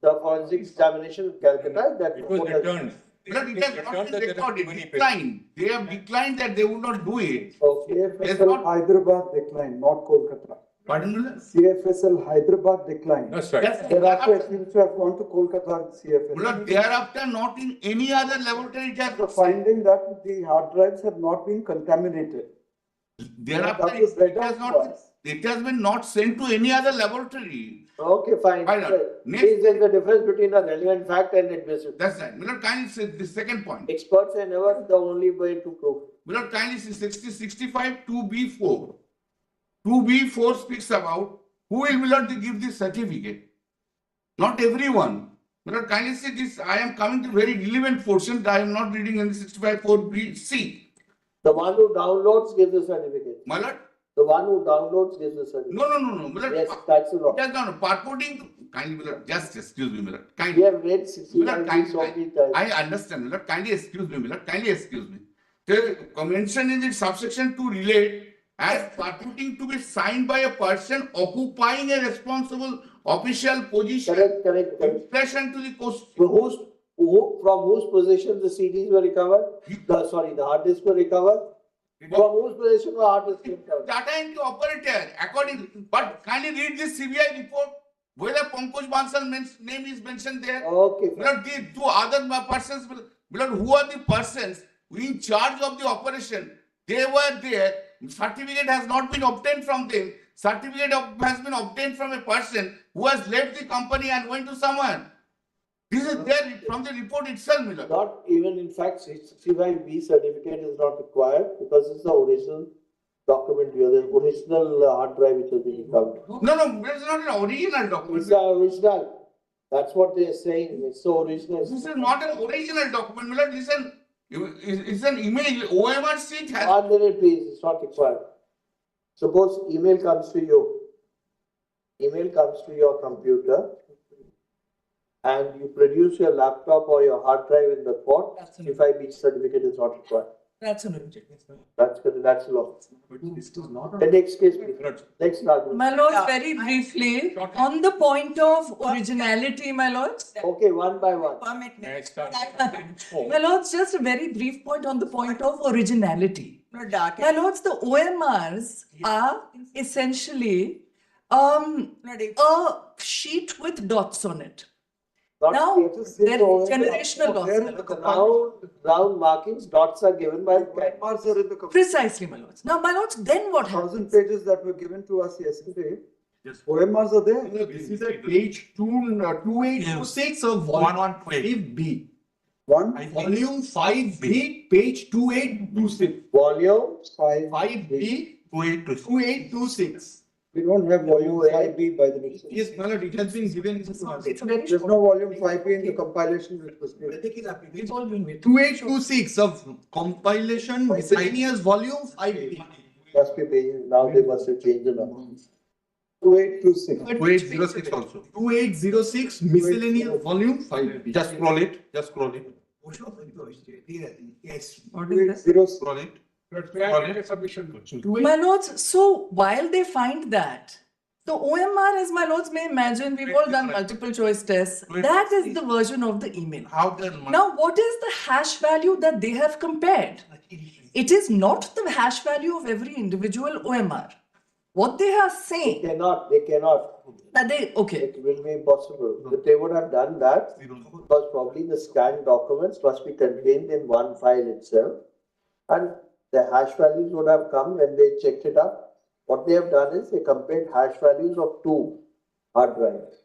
the forensic examination in Calcutta. That it was returned. It has not been recorded. Declined. They have declined that they would not do it. CFSL Hyderabad declined, not Kolkata. Pardon me? CFSL Hyderabad declined. That's right. Thereafter, it seems to have gone to Kolkata CFSL. Thereafter, not in any other laboratory. The finding that the hard drives have not been contaminated. Thereafter, it has been not sent to any other laboratory. Okay, fine. Next, there's the difference between a relevant fact and admissibility. That's right. Will kindly say the second point. Experts are never the only way to prove. Will kindly say 65 2B4. 2B4 speaks about who will give this certificate. Not everyone. Will kindly say this. I am coming to very relevant portion. I am not reading in the 65 4BC. The one who downloads gives the certificate. My lord? The one who downloads gives the certificate. No. Yes, that's the law. That's not purporting to, kindly, Milord, just excuse me, Milord. We Kindly. have read 65 Milord, so many times. I understand, Milord. Kindly excuse me, Milord. Kindly excuse me. The convention in its subsection 2 relate as purporting to be signed by a person occupying a responsible official position. Correct. Impression to the coast. So from whose possession the CDs were recovered? The hard disks were recovered? From whose possession were hard disks recovered? Data entry operator, according, but kindly read this CBI report, whether Pankaj Bansal's name is mentioned there. Okay. Milord, the two other persons, Milord, who are the persons in charge of the operation? They were there. Certificate has not been obtained from them. Certificate has been obtained from a person who has left the company and went to someone. This is there from the report itself, Milord. Not even, in fact, 65B certificate is not required because it's the original document here, the original hard drive which has been recovered. No, it's not an original document. It's the original. That's what they are saying. It's the original. This is not an original document, Milord. Listen, it's an email. OMR sheet has. 1 minute, please. It's not required. Suppose email comes to you. Email comes to your computer and you produce your laptop or your hard drive in the court. 65B certificate is not required. That's an object. That's law. The next case, please. Next argument. My lords, very briefly, on the point of originality, my lords. Okay, one by one. My lords, just a very brief point on the point of originality. My lords, the OMRs are essentially a sheet with dots on it. Now, there is generational loss. Round markings, dots are given by OMRs are in the Precisely, my lords. Now, my lords, then what happens? 1,000 pages that were given to us yesterday. OMRs are there. This is a page 2826 of volume 5B. Volume 5B, page 2826. Volume 5B, 2826. We don't have volume 5B by the way. Yes, my lord, it has been given. It's very There's no volume 5B in the compilation which was given. It's all been made. 2826 of compilation miscellaneous volume 5B. Must be paying. Now they must have changed the number. 2826. 2806 also. 2806 miscellaneous volume 5B. Just scroll it. Yes. What is this? Scroll it. My lords, so while they find that, the OMR, as my lords may imagine, we've all done multiple choice tests. That is the version of the email. Now, what is the hash value that they have compared? It is not the hash value of every individual OMR. What they are saying. They cannot. Okay. It will be impossible. But they would have done that because probably the scanned documents must be contained in one file itself. And the hash values would have come when they checked it up. What they have done is they compared hash values of two hard drives.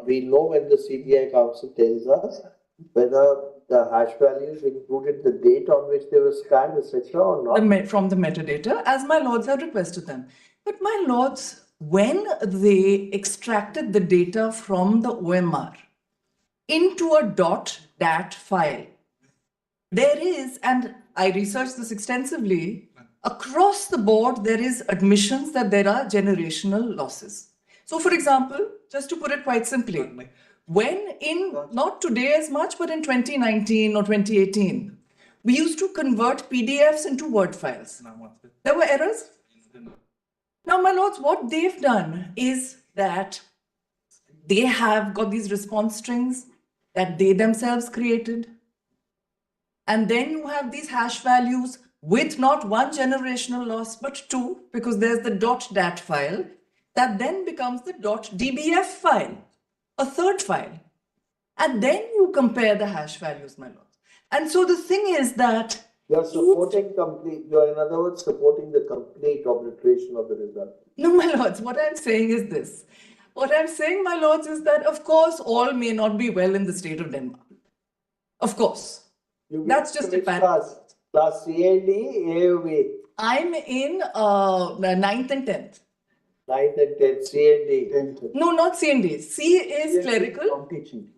We know when the CBI counsel tells us whether the hash values included the date on which they were scanned, etc. or not. From the metadata, as my lords had requested them. But my lords, when they extracted the data from the OMR into a .dat file, there is, and I researched this extensively, across the board, there is admissions that there are generational losses. So for example, just to put it quite simply, when not today as much, but in 2019 or 2018, we used to convert PDFs into Word files. There were errors. Now, my lords, what they've done is that they have got these response strings that they themselves created. And then you have these hash values with not one generational loss, but two, because there's the .dat file that then becomes the .dbf file, a third file. And then you compare the hash values, my lords. And so the thing is that you're supporting you're in other words supporting the complete obliteration of the result. No, my lords, what I'm saying is this. What I'm saying, my lords, is that of course all may not be well in the state of Denmark. Of course. That's just a Class C and D, A or B? I'm in 9th and 10th. 9th and 10th, C and D. No, not C and D. C is clerical. Not teaching.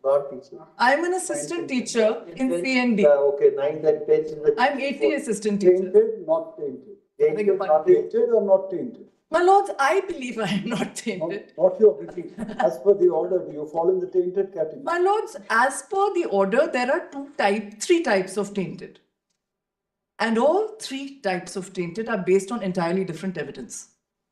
I'm an assistant teacher in C and D. Okay, 9th and 10th is the I'm AT assistant teacher. Tainted, not tainted. Tainted, not tainted or not tainted? My lords, I believe I am not tainted. Not your belief. As per the order, do you fall in the tainted category? My lords, as per the order, there are three types of tainted. And all three types of tainted are based on entirely different evidence.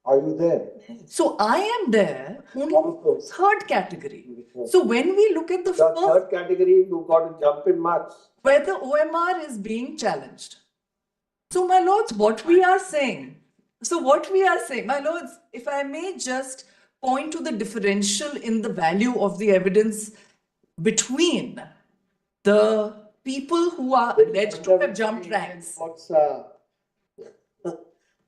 Are you there? So I am there only third category. So when we look at the The first, third category, you got to jump in marks. where the OMR is being challenged. So my lords, what we are saying, my lords, if I may just point to the differential in the value of the evidence between the people who are alleged to have jumped ranks.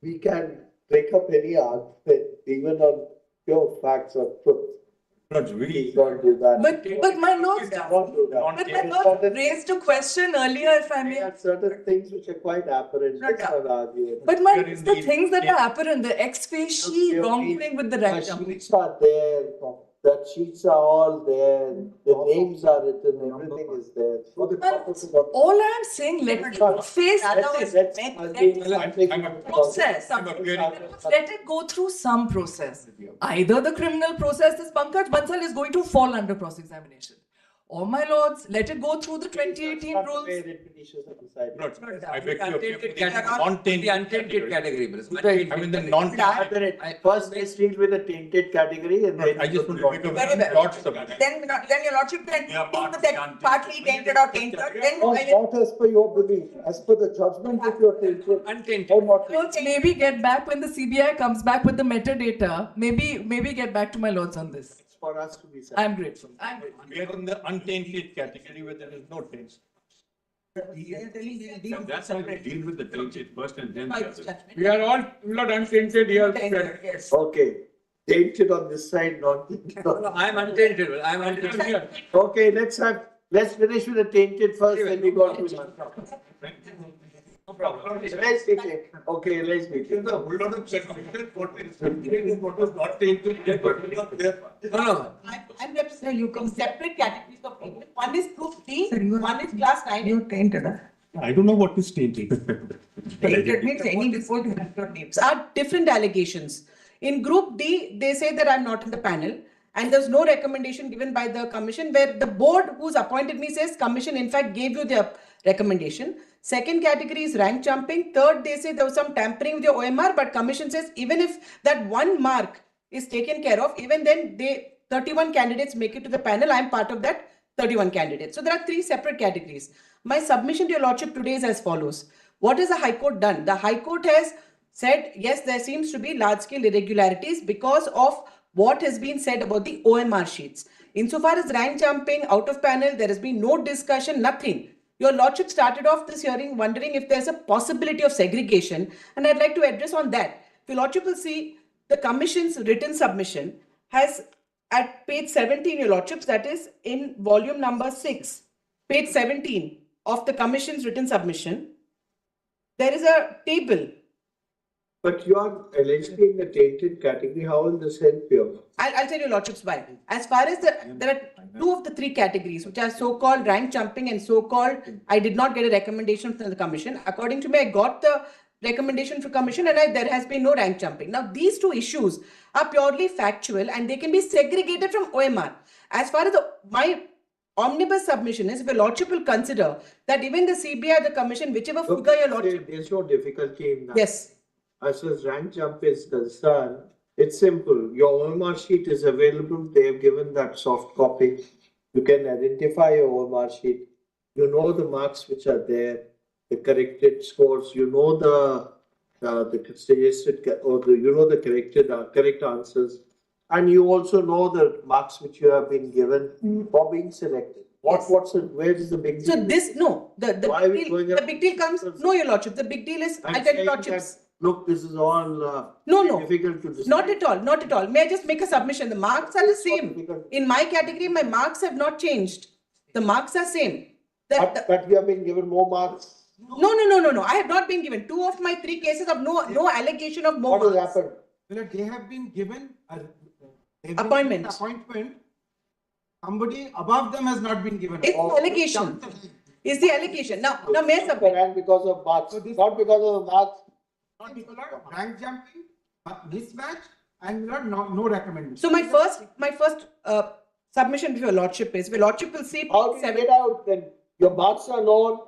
We can break up any argument, even on pure facts or truth. We don't do that. But my lords, raised a question earlier, if I may. There are certain things which are quite apparent. Let's not argue. But my lords, the things that are apparent, the ex facie wrongdoing with the rank jumping. Sheets are there. The sheets are all there. The names are written. Everything is there. So the All I am saying, let it face process. Let it go through some process. Either the criminal process, this Pankaj Bansal is going to fall under cross-examination. Or my lords, let it go through the 2018 rules. I beg to the untainted category. I mean the non-tainted. First, let's deal with the tainted category, and then I just want to Then your lordship can deal with that partly tainted or tainted. Then Not as per your belief, as per the judgment that you're tainted. Untainted. Or not. Lords, maybe get back when the CBI comes back with the metadata. Maybe get back to my lords on this. for us to be said. I'm grateful. We are in the untainted category where there is no taint. That's how we deal with the tainted first and then the other. We are all not untainted here. Okay, tainted on this side, not tainted on. No, I'm untainted. I'm untainted. Okay, let's finish with the tainted first, then we go to. No problem. Let's take it. Okay, let's take it. The whole lot of certificate, what was not tainted, No. I'm just saying you come separate categories of tainted. One is group D, one is class 9. You're tainted, huh? I don't know what is tainted. Tainted means any before you have your names. Are different allegations. In group D, they say that I'm not in the panel. And there's no recommendation given by the commission, where the board who's appointed me says commission in fact gave you their recommendation. Second category is rank jumping. Third, they say there was some tampering with your OMR, but commission says even if that one mark is taken care of, even then 31 candidates make it to the panel. I'm part of that 31 candidates. So there are three separate categories. My submission to your lordship today is as follows. What has the High Court done? The High Court has said, yes, there seems to be large scale irregularities because of what has been said about the OMR sheets. Insofar as rank jumping, out of panel, there has been no discussion, nothing. Your lordship started off this hearing wondering if there's a possibility of segregation, and I'd like to address on that. Your lordship will see the commission's written submission has at page 17, your lordships, that is in volume number 6, page 17 of the commission's written submission, there is a table. But you are allegedly in the tainted category. How will this help you? I'll tell you lordships why. As far as there are two of the three categories, which are so-called rank jumping and so-called I did not get a recommendation from the commission. According to me, I got the recommendation from commission and there has been no rank jumping. Now, these two issues are purely factual and they can be segregated from OMR. As far as my omnibus submission is, if your lordship will consider that even the CBI, the commission, whichever figure your lordship... There's no difficulty in that. Yes. As far as rank jump is concerned, it's simple. Your OMR sheet is available. They have given that soft copy. You can identify your OMR sheet. You know the marks which are there, the corrected scores. You know the suggested or the correct answers, and you also know the marks which you have been given for being selected. Where is the big deal? So the big deal comes. No, your lordship. The big deal is. I'll tell you, lordships. Look, this is all difficult to decide. Not at all, not at all. May I just make a submission? The marks are the same. In my category, my marks have not changed. The marks are same. But you have been given more marks. No. I have not been given. 2 of my 3 cases of no allegation of more marks. What has happened? They have been given appointment. Somebody above them has not been given. It's the allegation. It's the allegation. Now may I submit? Because of marks, not because of the marks. Rank jumping, mismatch, and no recommendation. So my first submission to your lordship is, your lordship will see. How do you get out then? Your marks are known.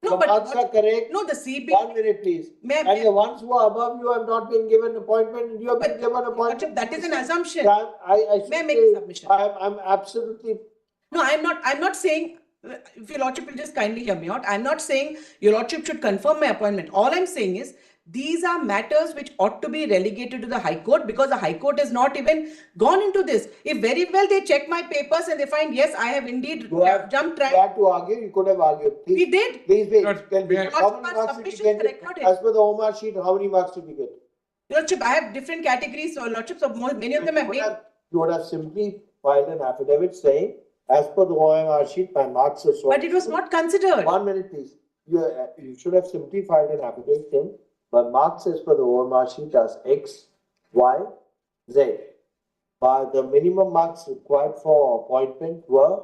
No, the but marks are correct. No, the CB. 1 minute, please. And the ones who are above you have not been given appointment, and you have been given appointment. That is an assumption. May I make a submission? I'm absolutely. No, I'm not saying, if your lordship will just kindly hear me out, I'm not saying your lordship should confirm my appointment. All I'm saying is, these are matters which ought to be relegated to the High Court, because the High Court has not even gone into this. If very well they check my papers and they find, yes, I have indeed jumped track. You had to argue, you could have argued. Please, We did. Please wait. Tell me, how many marks did you get? Recorded. As per the OMR sheet, how many marks did you get? Lordship, I have different categories, so lordship, so many of them have made. You would have simply filed an affidavit saying, as per the OMR sheet, my marks are so. But it was not considered. 1 minute, please. You should have simply filed an affidavit saying, my marks as per the OMR sheet as X, Y, Z. But the minimum marks required for appointment were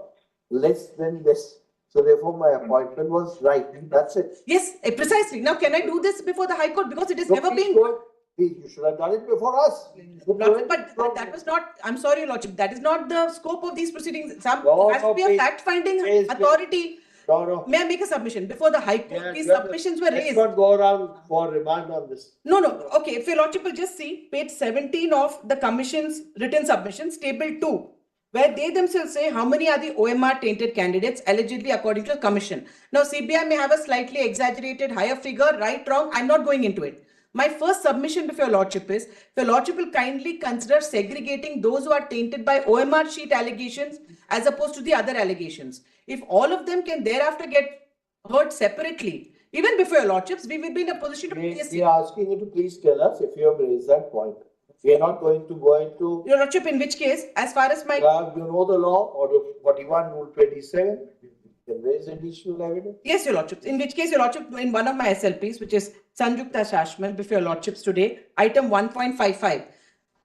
less than this. So therefore, my appointment was right. That's it. Yes, precisely. Now, can I do this before the High Court? Because it has No, never please been. You should have done it before us. Lordship, but that was not, I'm sorry, Lordship, that is not the scope of these proceedings. Has No, to be a please. fact-finding Please. authority. No. May I make a submission? Before the High Court, these submissions were raised. Let's not go around for remand on this. No. Okay, if your Lordship will just see page 17 of the Commission's written submissions, table 2, where they themselves say how many are the OMR tainted candidates allegedly according to the Commission. Now, CBI may have a slightly exaggerated higher figure, right, wrong, I'm not going into it. My first submission before your Lordship is, if your Lordship will kindly consider segregating those who are tainted by OMR sheet allegations as opposed to the other allegations. If all of them can thereafter get heard separately, even before your Lordships, we will be in a position to. We are asking you to please tell us if you have raised that point. We are not going to go into. Your Lordship, in which case, as far as my. You know the law, Order 41, Rule 27. You can raise additional evidence. Yes, your Lordship. In which case, your Lordship, in one of my SLPs, which is Sanjukta Shashmal, before your Lordships today, item 1.55.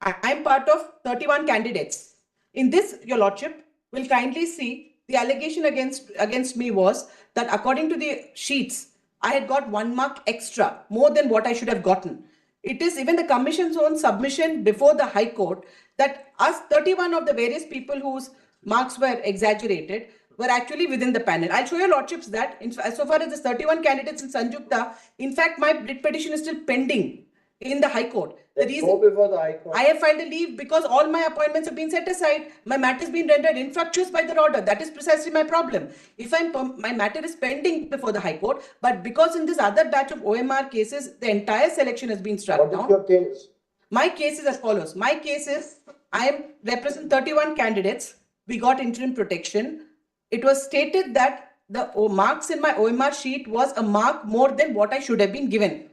I am part of 31 candidates. In this, your Lordship will kindly see the allegation against me was that according to the sheets, I had got 1 mark extra, more than what I should have gotten. It is even the Commission's own submission before the High Court that us 31 of the various people whose marks were exaggerated were actually within the panel. I'll show your Lordships that so far as the 31 candidates in Sanjukta, in fact, my writ petition is still pending in the High Court. The reason before the High Court. I have filed a leave because all my appointments have been set aside. My matter has been rendered infructuous by the order. That is precisely my problem. If my matter is pending before the High Court, but because in this other batch of OMR cases, the entire selection has been struck down. What is your case? My case is as follows. My case is, I represent 31 candidates. We got interim protection. It was stated that the marks in my OMR sheet was a mark more than what I should have been given.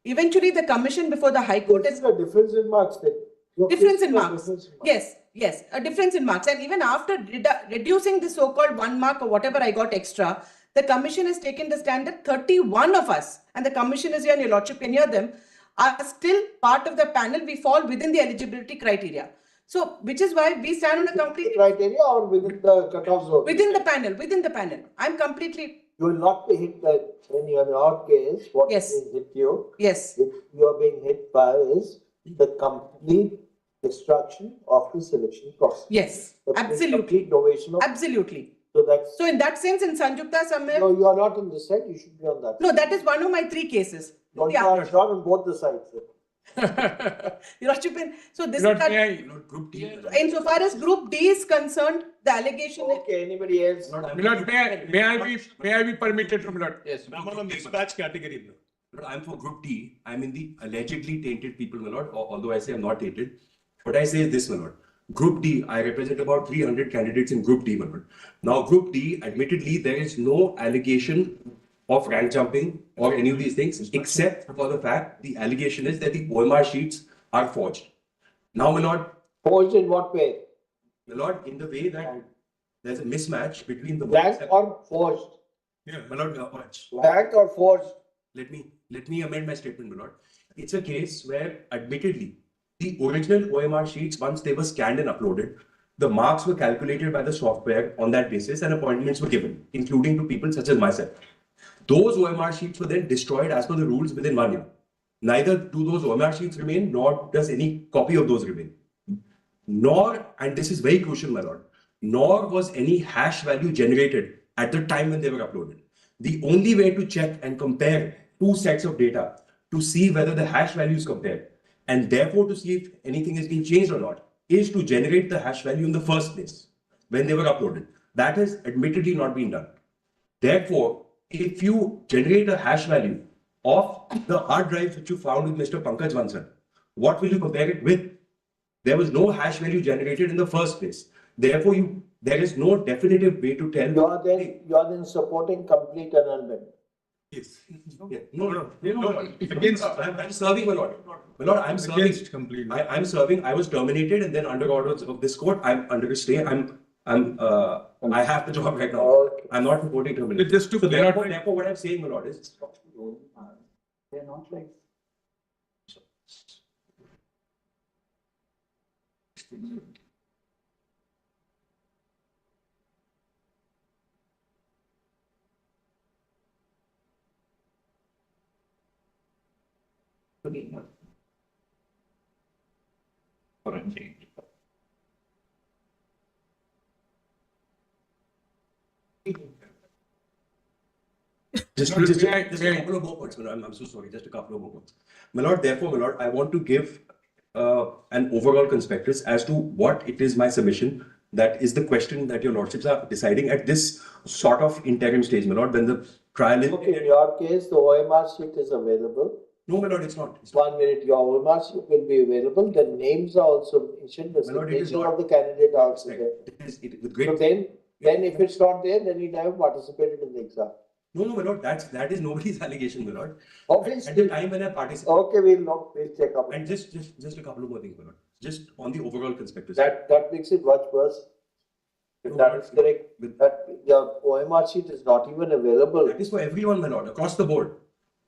Eventually, the Commission before the High Court is a difference in marks. Difference in marks. Yes, a difference in marks. And even after reducing the so-called 1 mark or whatever I got extra, the Commission has taken the stand that 31 of us, and the Commission is here, and your Lordship can hear them, are still part of the panel. We fall within the eligibility criteria. So, which is why we stand on a complete criteria or within the cutoff zone? Within the panel. I'm completely. You will not be hit by any other case. What is being hit you? Yes. If you are being hit by is the complete destruction of the selection process. Yes, absolutely. Complete novation of. Absolutely. So in that sense, in Sanjukta somewhere. No, you are not on this side. You should be on that. No, that is one of my 3 cases. No, you are not on both the sides. Your Lordship, so this is Group D. Insofar as Group D is concerned, the allegation. Okay, anybody else? Milord, may I be permitted to Milord? Yes. I'm on a mismatch category. I'm for Group D. I'm in the allegedly tainted people, my lord, although I say I'm not tainted. What I say is this, my lord. Group D, I represent about 300 candidates in Group D, my lord. Now, Group D, admittedly, there is no allegation of rank jumping or any of these things, except for the fact the allegation is that the OMR sheets are forged. Now, my lord. Forged in what way? My lord, in the way that there's a mismatch between the blank or forged. Yeah, my lord. Blank or forged. Let me amend my statement, my lord. It's a case where, admittedly, the original OMR sheets, once they were scanned and uploaded, the marks were calculated by the software on that basis and appointments were given, including to people such as myself. Those OMR sheets were then destroyed as per the rules within 1 year. neither do those OMR sheets remain, nor does any copy of those remain. Nor, and this is very crucial, my lord, nor was any hash value generated at the time when they were uploaded. The only way to check and compare two sets of data to see whether the hash values compare, and therefore to see if anything has been changed or not, is to generate the hash value in the first place when they were uploaded. That has admittedly not been done. Therefore, if you generate a hash value of the hard drives which you found with Mr. Pankaj Bansal, what will you compare it with? There was no hash value generated in the first place. Therefore, there is no definitive way to tell. You are then supporting complete annulment. Yes. Yeah. No. Against, I'm serving, my lord. My lord, I'm serving. I'm serving. I was terminated, and then under orders of this court, I'm under a stay. I have the job right now. Okay. I'm not reporting termination. Just to therefore, what I'm saying, my lord, is They're not like. Just a couple of more points, my lord. I'm so sorry. Just a couple of more points. My lord, therefore, my lord, I want to give an overall conspectus as to what it is my submission. That is the question that your lordships are deciding at this sort of interim stage, my lord, when the trial is. Okay, in your case, the OMR sheet is available. No, my lord, it's not. 1 minute, your OMR sheet will be available. The names are also mentioned. The signature of the candidate are also there. So then if it's not there, then you never participated in the exam. No, my lord, that is nobody's allegation, my lord. Obviously. At the time when I participated. Okay, we'll check up. And just a couple of more things, my lord. Just on the overall conspectus. That makes it much worse. If that is correct, that your OMR sheet is not even available. That is for everyone, my lord, across the board.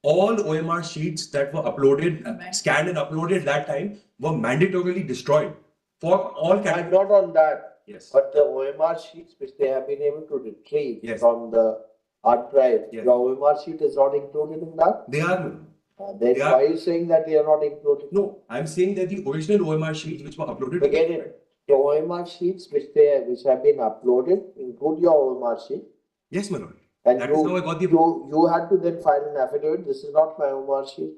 All OMR sheets that were uploaded, scanned and uploaded that time were mandatorily destroyed for all candidates. I'm not on that. Yes. But the OMR sheets which they have been able to retrieve from the hard drive, your OMR sheet is not included in that? They are. Then why are you saying that they are not included? No, I'm saying that the original OMR sheets which were uploaded. Forget it. The OMR sheets which have been uploaded include your OMR sheet. Yes, my lord. And that is how I got the. You had to then file an affidavit. This is not my OMR sheet.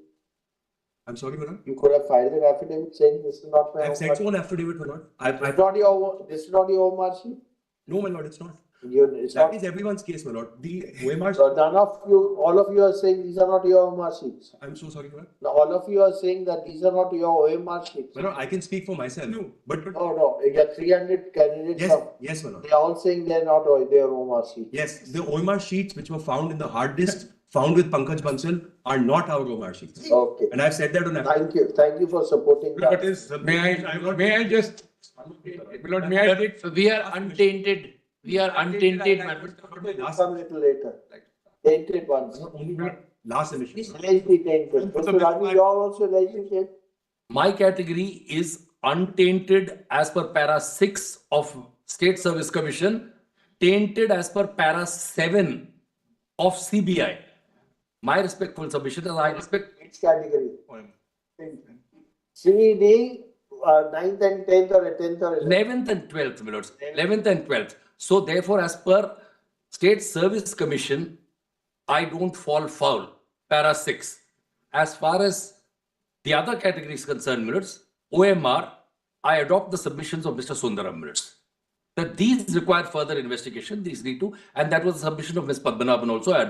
I'm sorry, my lord. You could have filed an affidavit saying this is not my OMR sheet. I've sent you an affidavit, my lord. This is not your OMR sheet? No, my lord, it's not. That is everyone's case, my lord. The OMR. So all of you are saying these are not your OMR sheets. I'm so sorry, my lord. Now, all of you are saying that these are not your OMR sheets. My lord, I can speak for myself. No, but. No, you got 300 candidates. Yes, my lord. They are all saying they are not their OMR sheets. Yes, the OMR sheets which were found in the hard disk found with Pankaj Bansal are not our OMR sheets. Okay. And I've said that on. Thank you for supporting that. May I just, Lord, may I take? We are untainted. We are untainted. Some little later. Tainted ones. Last emission. Allegedly tainted. Mr. Raju, you are also allegedly tainted? My category is untainted as per para 6 of State Service Commission, tainted as per para 7 of CBI. My respectful submission is I respect. Which category? CED, 9th and 10th or 10th or 11th and 12th, my lords. 11th and 12th. So therefore, as per State Service Commission, I don't fall foul. Para 6. As far as the other category is concerned, my lords, OMR, I adopt the submissions of Mr. Sundaram, my lords. That these require further investigation, these need to, and that was the submission of Ms. Padmanabhan also. I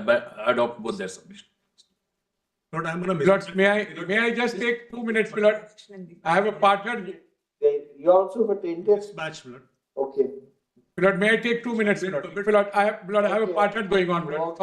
adopt both their submissions. Lord, Lord, may I just take 2 minutes, Lord? I have a partner. You also for tainted? Match, Lord. Okay. Lord, may I take 2 minutes, Lord? Lord, I have a partner going on, Lord.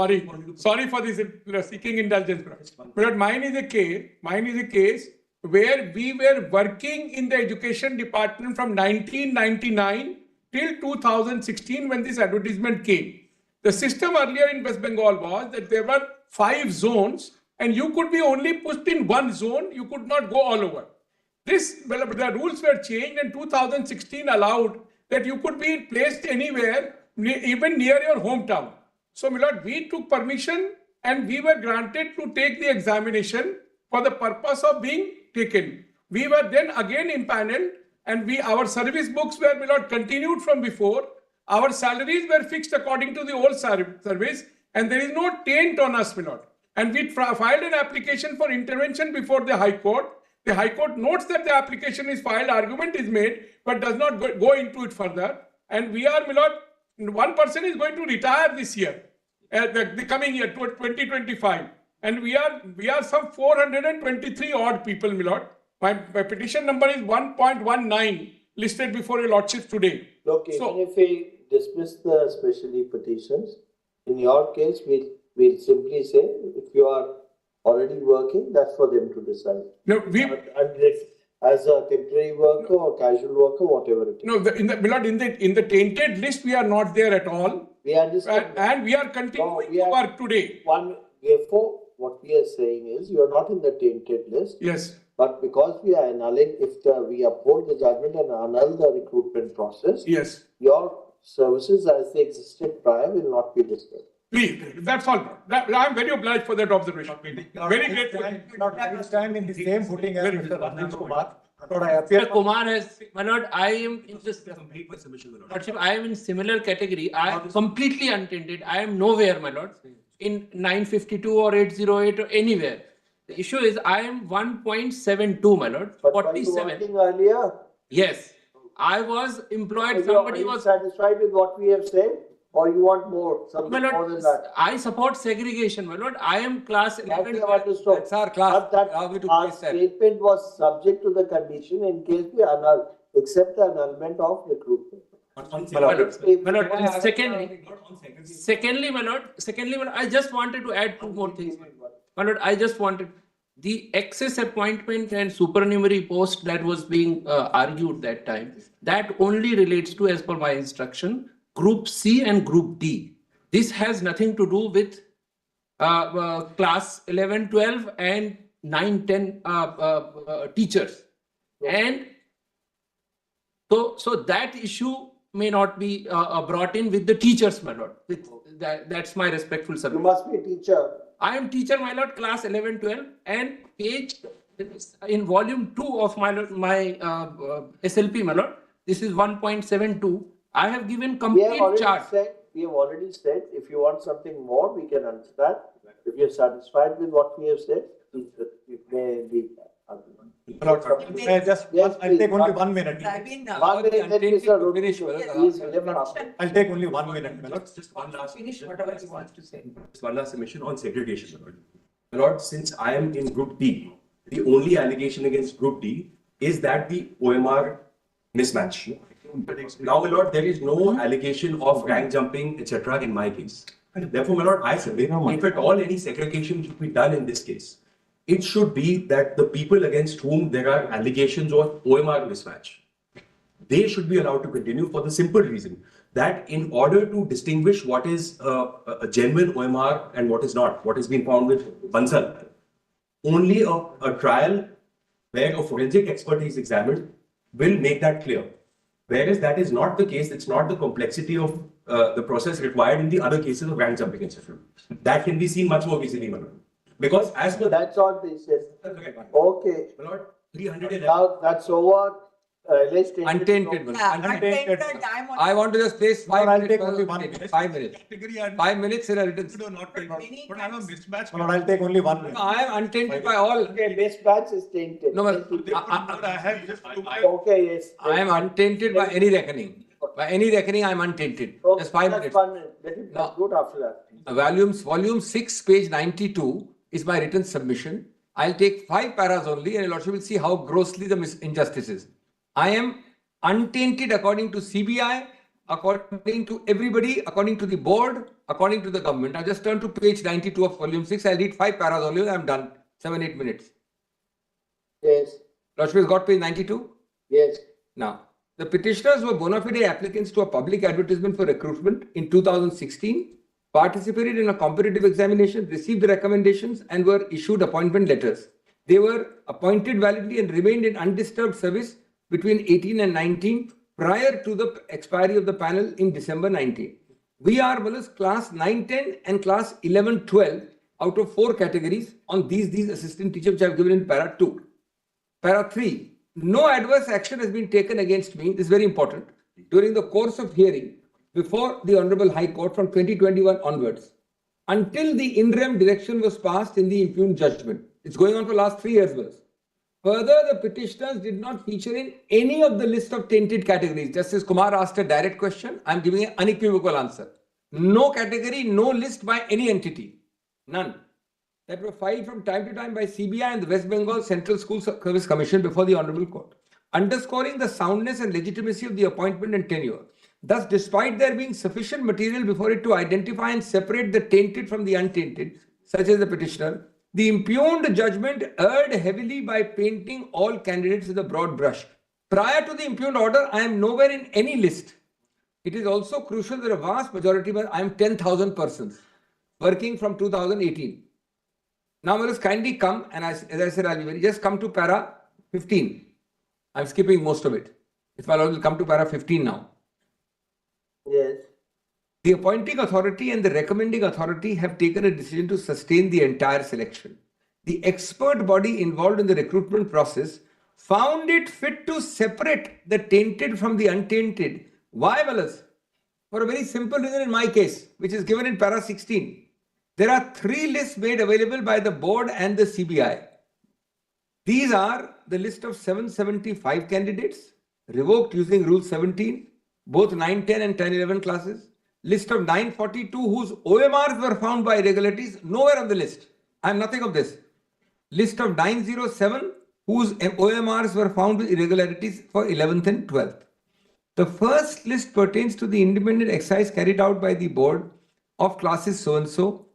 Sorry for this seeking indulgence, Lord. Lord, mine is a case where we were working in the education department from 1999 till 2016 when this advertisement came. The system earlier in West Bengal was that there were 5 zones and you could be only pushed in one zone, you could not go all over. The rules were changed and 2016 allowed that you could be placed anywhere, even near your hometown. So, my lord, we took permission and we were granted to take the examination for the purpose of being taken. We were then again impaneled, and our service books were continued from before. Our salaries were fixed according to the old service, and there is no taint on us, my lord. And we filed an application for intervention before the High Court. The High Court notes that the application is filed, argument is made, but does not go into it further. And we are, my lord, one person is going to retire this year, the coming year, 2025. And we are some 423 odd people, my lord. My petition number is 1.19 listed before your lordship today. Look, even if we dismiss the specially petitions, in your case, we'll simply say, if you are already working, that's for them to decide. No, as a temporary worker or casual worker, whatever it is. No, in the tainted list, we are not there at all. We understand. And we are continuing to work today. Therefore, what we are saying is, you are not in the tainted list. Yes. But because we are annulling, if we uphold the judgment and annul the recruitment process, yes, your services as they existed prior will not be disturbed. Please, that's all. I am very obliged for that observation. Very grateful. I stand in the same footing as Mr. Rajesh Kumar. Mr. Kumar has, my lord, I am in just Lordship, I am in similar category. I am completely untainted. I am nowhere, my lord, in 952 or 808 or anywhere. The issue is I am 1.72, my lord. But 47. Earlier? Yes. I was employed. Somebody was satisfied with what we have said, or you want more? Something my lord, more than that? I support segregation, my lord. I am class 11. That's our class. But our statement was subject to the condition in case we annul, except the annulment of recruitment. Secondly, my lord, I just wanted to add two more things. My lord, I just wanted the excess appointment and supernumerary post that was being argued that time. That only relates to, as per my instruction, Group C and Group D. This has nothing to do with class 11, 12 and 9, 10 teachers. And so that issue may not be brought in with the teachers, my lord. That's my respectful submission. You must be a teacher. I am teacher, my lord, class 11, 12, and page in volume 2 of my SLP, my lord. This is 1.72. I have given complete chart. We have already said, if you want something more, we can understand. If you are satisfied with what we have said, it may be. I'll take only 1 minute. I'll take only 1 minute. Just one last finish whatever he wants to say. Just one last submission on segregation, my lord. My lord, since I am in Group D, the only allegation against Group D is that the OMR mismatch. Now, my lord, there is no allegation of rank jumping, etc. in my case. And therefore, my lord, I say, if at all any segregation should be done in this case, it should be that the people against whom there are allegations of OMR mismatch, they should be allowed to continue for the simple reason that in order to distinguish what is a genuine OMR and what is not, what has been found with Bansal, only a trial where a forensic expert is examined will make that clear. Whereas that is not the case, it's not the complexity of the process required in the other cases of rank jumping, etc. That can be seen much more easily, my lord. Because as per that's all this is. Okay. My lord, 311. Now that's over. Untainted. I want to just place 5 minutes. 5 minutes. 5 minutes in a written. But I'm a mismatch. I'll take only 1 minute. No, I am untainted by all. Okay, mismatch is tainted. No, I have just okay, yes. I am untainted by any reckoning. By any reckoning, I am untainted. Okay, just 5 minutes. Let it good after that. Volume 6, page 92 is my written submission. I'll take 5 paras only, and your lordship will see how grossly the injustice is. I am untainted according to CBI, according to everybody, according to the board, according to the government. I just turn to page 92 of volume 6. I'll read 5 paras only. I'm done. 7-8 minutes. Yes. Lordship has got page 92? Yes. Now, the petitioners were bona fide applicants to a public advertisement for recruitment in 2016, participated in a competitive examination, received the recommendations, and were issued appointment letters. They were appointed validly and remained in undisturbed service between 18 and 19 prior to the expiry of the panel in December 19. We are class 9-10 and class 11-12 out of 4 categories on these assistant teachers which I have given in para 2. Para 3, no adverse action has been taken against me, this is very important, during the course of hearing before the Honorable High Court from 2021 onwards, until the in rem direction was passed in the impugned judgment. It's going on for the last 3 years. Further, the petitioners did not feature in any of the list of tainted categories. Justice Kumar asked a direct question. I'm giving an unequivocal answer. No category, no list by any entity. None. That were filed from time to time by CBI and the West Bengal Central School Service Commission before the Honorable Court, underscoring the soundness and legitimacy of the appointment and tenure. Thus, despite there being sufficient material before it to identify and separate the tainted from the untainted, such as the petitioner, the impugned judgment erred heavily by painting all candidates with a broad brush. Prior to the impugned order, I am nowhere in any list. It is also crucial that a vast majority, I am 10,000 persons working from 2018. Now, let us kindly come, and as I said, I'll be very, just come to para 15. I'm skipping most of it. If I will come to para 15 now. Yes. The appointing authority and the recommending authority have taken a decision to sustain the entire selection. The expert body involved in the recruitment process found it fit to separate the tainted from the untainted. Why, Wallace? For a very simple reason in my case, which is given in para 16. There are 3 lists made available by the board and the CBI. These are the list of 775 candidates revoked using Rule 17, both 9, 10 and 10, 11 classes. List of 942 whose OMRs were found by irregularities, nowhere on the list. I am nothing of this. List of 907 whose OMRs were found with irregularities for 11th and 12th. The first list pertains to the independent exercise carried out by the board of classes so-and-so.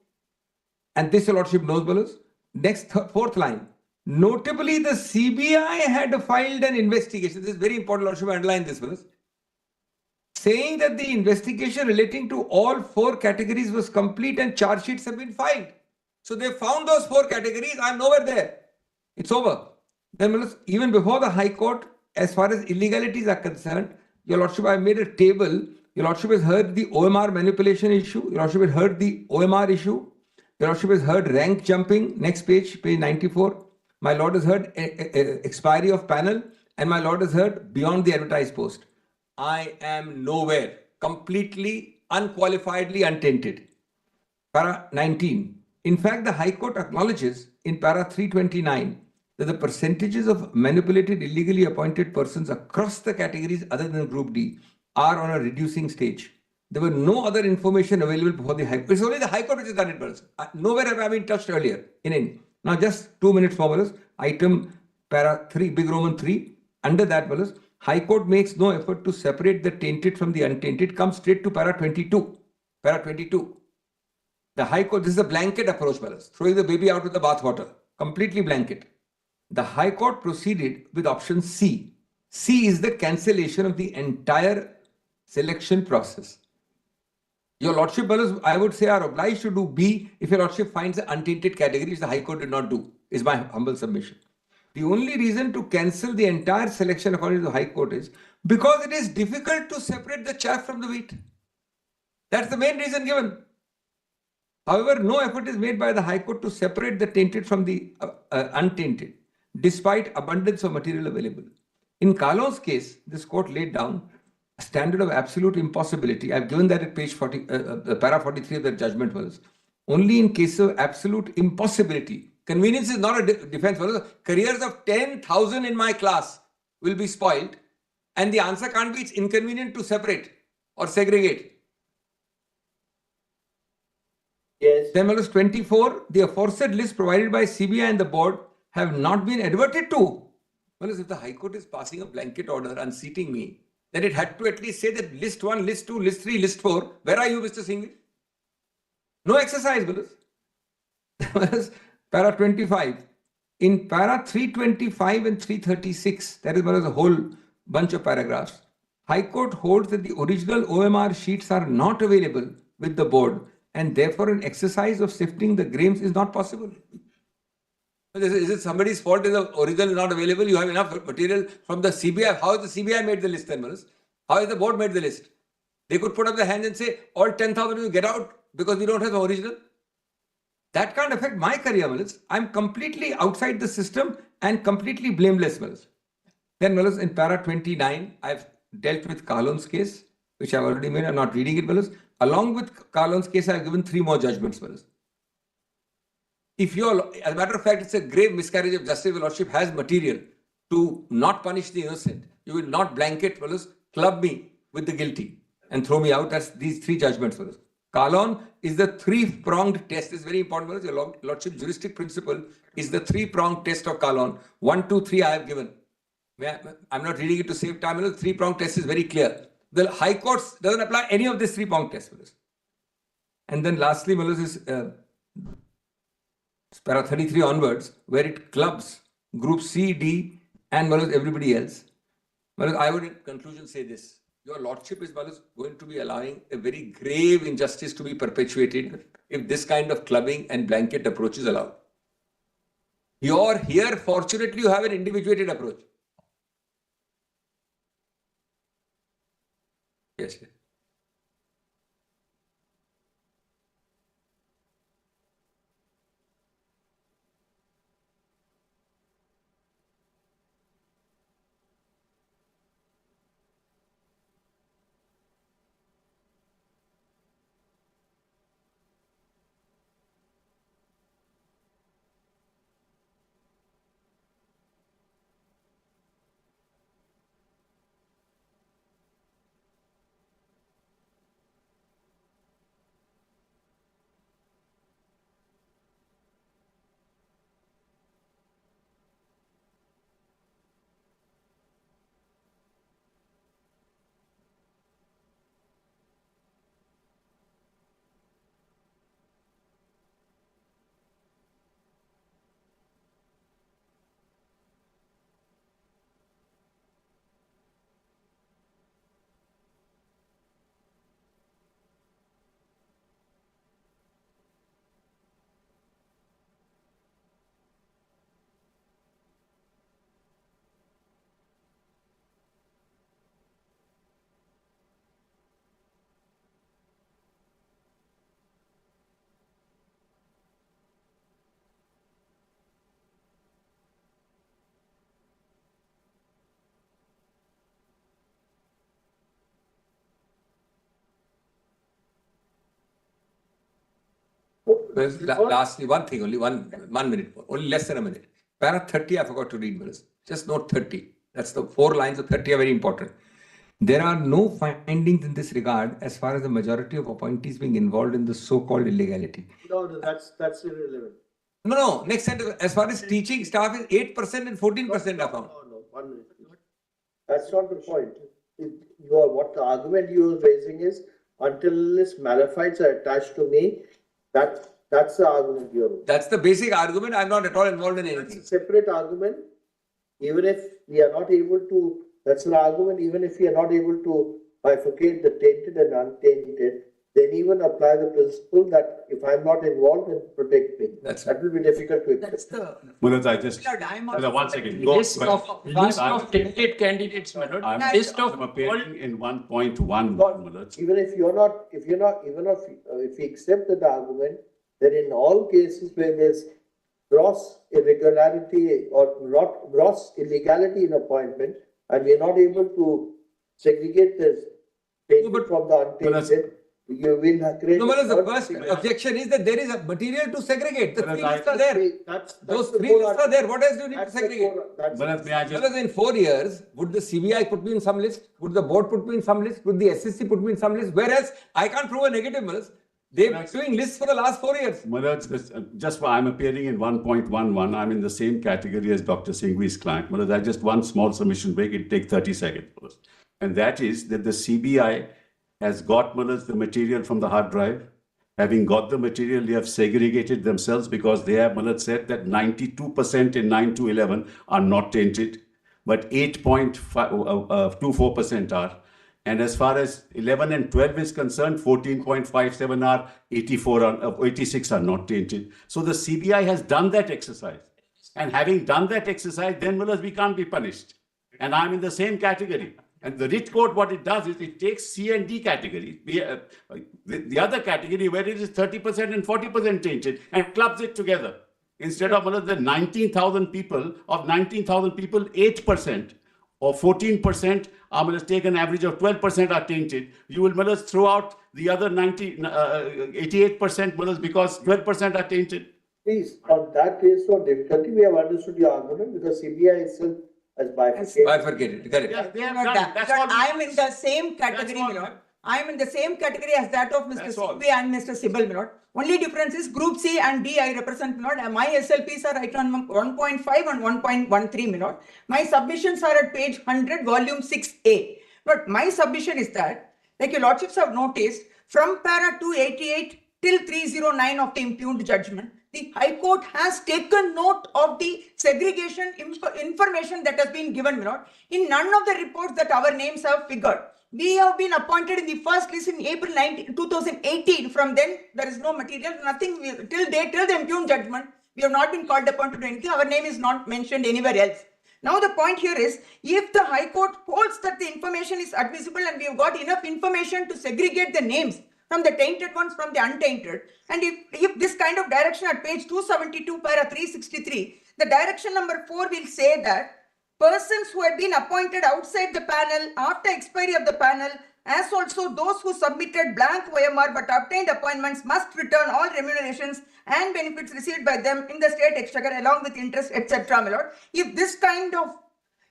And this your lordship knows, fellows. Next, 4th line. Notably, the CBI had filed an investigation. This is very important, lordship, underline this, fellows. Saying that the investigation relating to all 4 categories was complete and charge sheets have been filed. So they found those 4 categories. I'm nowhere there. It's over. Then, even before the High Court, as far as illegalities are concerned, your lordship, I made a table. Your lordship has heard the OMR manipulation issue. Your lordship has heard the OMR issue. Your lordship has heard rank jumping. Next page, page 94. My lord has heard expiry of panel. And my lord has heard beyond the advertised post. I am nowhere, completely, unqualifiedly untainted. Para 19. In fact, the High Court acknowledges in para 329 that the percentages of manipulated illegally appointed persons across the categories other than Group D are on a reducing stage. There were no other information available before the High Court. It's only the High Court which has done it. Nowhere have I been touched earlier. Now, just 2 minutes for item para 3, big Roman 3. Under that, High Court makes no effort to separate the tainted from the untainted. Comes straight to para 22. Para 22. The High Court, this is a blanket approach, throwing the baby out with the bathwater. Completely blanket. The High Court proceeded with option C. C is the cancellation of the entire selection process. Your lordship, I would say, are obliged to do B if your lordship finds the untainted category, which the High Court did not do, is my humble submission. The only reason to cancel the entire selection according to the High Court is because it is difficult to separate the chaff from the wheat. That's the main reason given. However, no effort is made by the High Court to separate the tainted from the untainted, despite abundance of material available. In Kalon's case, this court laid down a standard of absolute impossibility. I've given that at page 40, para 43 of the judgment was. Only in case of absolute impossibility. Convenience is not a defense. Careers of 10,000 in my class will be spoiled. And the answer can't be it's inconvenient to separate or segregate. Yes. Then 24, the aforesaid list provided by CBI and the board have not been adverted to. Well, if the High Court is passing a blanket order unseating me, then it had to at least say that list 1, list 2, list 3, list 4. Where are you, Mr. Singhvi? No exercise, Willis. Para 25. In para 325 and 336, that is a whole bunch of paragraphs. High Court holds that the original OMR sheets are not available with the board and therefore an exercise of sifting the grains is not possible. Is it somebody's fault that the original is not available? You have enough material from the CBI. How has the CBI made the list then, Willis? How has the board made the list? They could put up their hands and say, all 10,000 will get out because we don't have the original. that can't affect my career, Malas. I'm completely outside the system and completely blameless, Malas. Then, Malas, in para 29, I've dealt with Kalon's case, which I've already made. I'm not reading it, Malas. Along with Kalon's case, I've given 3 more judgments, Malas. If you're, as a matter of fact, it's a grave miscarriage of justice. Your Lordship has material to not punish the innocent. You will not blanket, fellows, club me with the guilty and throw me out. That's these 3 judgments, fellows. Kalon is the 3-pronged test. It's very important, fellows. Your Lordship juristic principle is the 3-pronged test of Kalon. 1, 2, 3 I have given. I'm not reading it to save time. The 3-pronged test is very clear. The High Court doesn't apply any of this 3-pronged test, fellows. And then lastly, fellows, is para 33 onwards, where it clubs group C, D, and everybody else. I would in conclusion say this. Your Lordship is going to be allowing a very grave injustice to be perpetuated if this kind of clubbing and blanket approach is allowed. Here, fortunately, you have an individuated approach. Yes, yes. Lastly, one thing, only one minute more, only less than a minute. Para 30, I forgot to read, Malas. Just note 30. That's the 4 lines of 30 are very important. There are no findings in this regard as far as the majority of appointees being involved in the so-called illegality. No, that's irrelevant. No, next sentence. As far as teaching staff is 8% and 14% are found. No, 1 minute. That's not the point. What the argument you are raising is, until this malefites are attached to me, that's the argument you're raising. That's the basic argument. I'm not at all involved in anything. It's a separate argument. Even if we are not able to, that's an argument, even if we are not able to bifurcate the tainted and untainted, then even apply the principle that if I'm not involved, then protect me. That will be difficult to accept. That's the. Manoj, I just, Lord, 1 second. List of tainted candidates, my lord. List of I'm appearing in 1.1, Manoj. Even if we accept that argument, then in all cases where there's gross irregularity or not gross illegality in appointment, and we are not able to segregate this tainted from the untainted, you will create. No, the first objection is that there is a material to segregate. The 3 lists are there. Those 3 lists are there. What else do you need to segregate? Because in 4 years, would the CBI put me in some list? Would the board put me in some list? Would the SSC put me in some list? Whereas I can't prove a negative, Manoj. They've been doing lists for the last 4 years. Manoj, just I'm appearing in 1.11. I'm in the same category as Dr. Singhvi's client. Manoj, I just one small submission break. It take 30 seconds. Manoj. And that is that the CBI has got, Manoj, the material from the hard drive. Having got the material, they have segregated themselves because they have, Manoj, said that 92% in 9 to 11 are not tainted, but 8.24% are. And as far as 11 and 12 is concerned, 14.57 are, 86 are not tainted. So the CBI has done that exercise. And having done that exercise, then, Manoj, we can't be punished. And I'm in the same category. And the writ court, what it does is it takes C and D category, the other category where it is 30% and 40% tainted, and clubs it together. Instead of the 19,000 people, 8% or 14%, take an average of 12% are tainted. You will throw out the other 88% because 12% are tainted. Please, on that case of difficulty, we have understood your argument because CBI itself has bifurcated. Bifurcated, correct. Yeah, they have Not done. that. That's But all. I am in the same category, all. my lord. I am in the same category as that of Mr. That's all. Singhvi and Mr. Sibal, my lord. Only difference is Group C and D I represent, my lord. My SLPs are right on 1.5 and 1.13, my lord. My submissions are at page 100, volume 6A. But my submission is that, like your lordships have noticed, from para 288 till 309 of the impugned judgment, the High Court has taken note of the segregation information that has been given, my lord. In none of the reports that our names have figured. We have been appointed in the first list in April 2018. From then, there is no material, nothing till the impugned judgment. We have not been called upon to do anything. Our name is not mentioned anywhere else. Now the point here is, if the High Court holds that the information is admissible and we have got enough information to segregate the names from the tainted ones from the untainted, and if this kind of direction at page 272 para 363, the direction number 4 will say that persons who had been appointed outside the panel after expiry of the panel, as also those who submitted blank OMR but obtained appointments, must return all remunerations and benefits received by them in the state exchequer along with interest, etc. My lord, if this kind of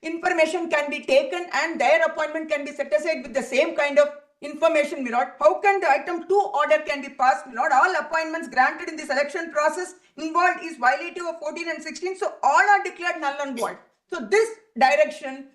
information can be taken and their appointment can be set aside with the same kind of information, my lord, how can the item 2 order can be passed, my lord? All appointments granted in the selection process involved is violative of 14 and 16, so all are declared null and void. So this direction,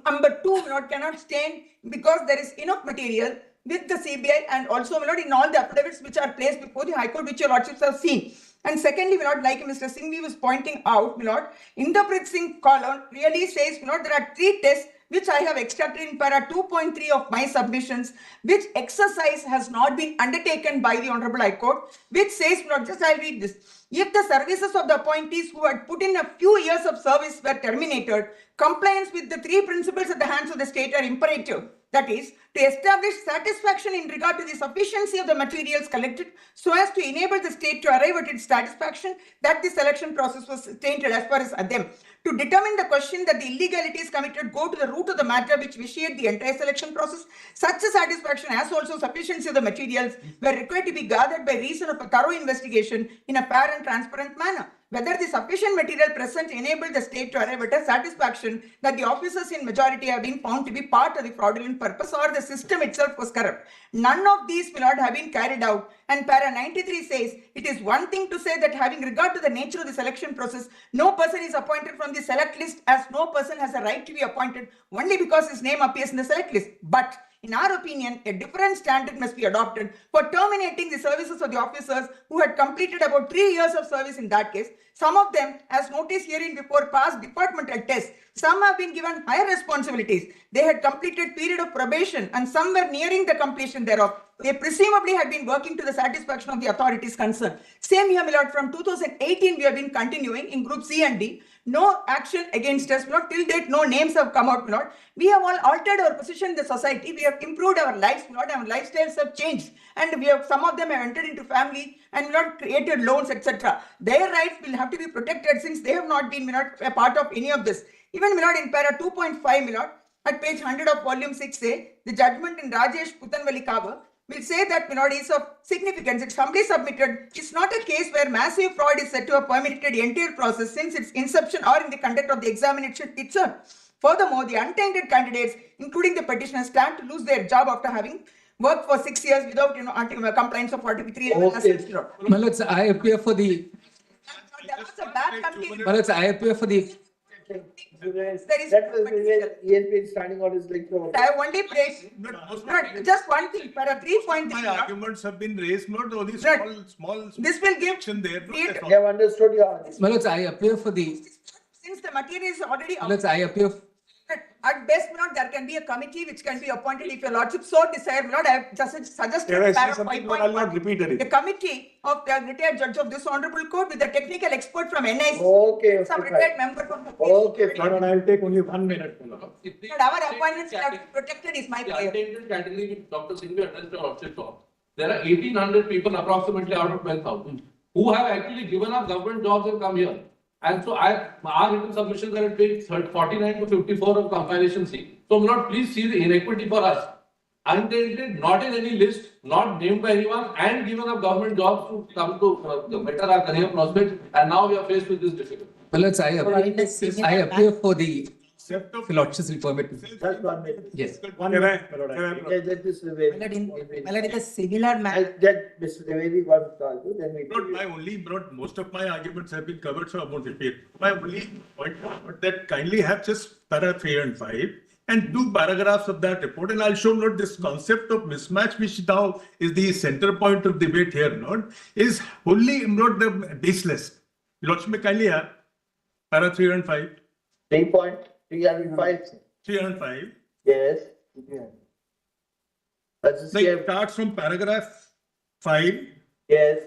number 2, my lord, cannot stand because there is enough material with the CBI and also, my lord, in all the affidavits which are placed before the High Court, which your lordships have seen. And secondly, my lord, like Mr. Singhvi was pointing out, my lord, Inderpreet Singh column really says, my lord, there are 3 tests which I have extracted in para 2.3 of my submissions, which exercise has not been undertaken by the Honorable High Court, which says, my lord, just I'll read this. If the services of the appointees who had put in a few years of service were terminated, compliance with the 3 principles at the hands of the state are imperative. That is, to establish satisfaction in regard to the sufficiency of the materials collected so as to enable the state to arrive at its satisfaction that the selection process was tainted as far as them. To determine the question that the illegalities committed go to the root of the matter which vitiate the entire selection process, such a satisfaction as also sufficiency of the materials were required to be gathered by reason of a thorough investigation in a fair and transparent manner. Whether the sufficient material present enabled the state to arrive at a satisfaction that the officers in majority have been found to be part of the fraudulent purpose or the system itself was corrupt. None of these will not have been carried out, and para 93 says it is one thing to say that having regard to the nature of the selection process, no person is appointed from the select list as no person has a right to be appointed only because his name appears in the select list. But in our opinion, a different standard must be adopted for terminating the services of the officers who had completed about 3 years of service in that case. Some of them, as noticed herein before, passed departmental tests. Some have been given higher responsibilities. They had completed period of probation and some were nearing the completion thereof. They presumably had been working to the satisfaction of the authorities concerned. Same here, my lord, from 2018 we have been continuing in group C and D. No action against us, my lord. Till date, no names have come out, my lord. We have all altered our position in the society. We have improved our lives, my lord. Our lifestyles have changed. And we have, some of them have entered into family and not created loans, etc. Their rights will have to be protected since they have not been, my lord, a part of any of this. Even, my lord, in para 2.5, my lord, at page 100 of volume 6A, the judgment in Rajesh Putanvalli Kava will say that, my lord, is of significance. It's humbly submitted. It's not a case where massive fraud is said to have permitted the entire process since its inception or in the conduct of the examination itself. Furthermore, the untainted candidates, including the petitioners, stand to lose their job after having worked for 6 years without, compliance of 43. My lords, I appear for the. That was a bad company. My lords, I appear for the. ENP standing on his leg. I have only praised. Just one thing. Para 3.3. My arguments have been raised, not only small. This will give. You have understood your argument. My lords, I appear for the. Since the material is already. My lords, I appear. At best, my lord, there can be a committee which can be appointed if your lordship so desire. My lord, I have just suggested. Can I say para something? 5.1. I'll not repeat it. The committee of the retired judge of this honorable court with a technical expert from NIC. Okay. Some retired member from the. Okay. No, I'll take only 1 minute. But our appointments have to be protected is my prayer. Category which Dr. Singh addressed your lordship of. There are 1,800 people approximately out of 12,000 who have actually given up government jobs and come here. And so our written submissions are at page 49 to 54 of compilation C. So not please see the inequity for us. Untainted, not in any list, not named by anyone, and given up government jobs to come to better our career prospects. And now we are faced with this difficulty. Well, let's, I appear for the Lordship's permit. Just 1 minute. Yes. Let this Trivedi. Malad, in a similar manner. Let Mr. Trivedi wants to argue, then we. Most of my arguments have been covered, so I won't repeat. My only point was that kindly have just para 3 and 5 and 2 paragraphs of that report, and I'll show not this concept of mismatch, which now is the center point of debate here, not is wholly not the baseless. Lordship may kindly have para 3 and 5. 3.305. 305. Yes. Like starts from paragraph 5. Yes.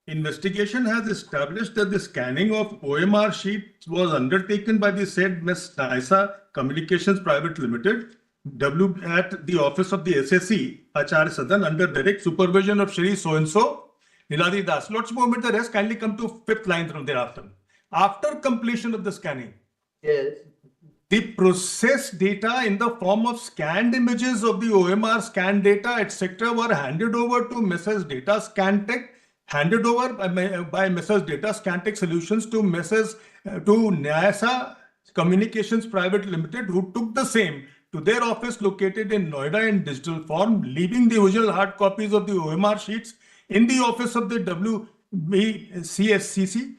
Investigation has established that the scanning of OMR sheets was undertaken by the said Ms. Naisa Communications Private Limited, at the office of the SSC Acharya Sadan under direct supervision of Shri So-and-so, Niladi Das. Lots of moment, the rest kindly come to 5th line from thereafter. After completion of the scanning, yes, the processed data in the form of scanned images of the OMR scanned data, etc., were handed over to Messrs. Data Scantech, handed over by Messrs. Data Scantech Solutions to NASA Communications Private Limited, who took the same to their office located in Noida in digital form, leaving the original hard copies of the OMR sheets in the office of the WBCSCC,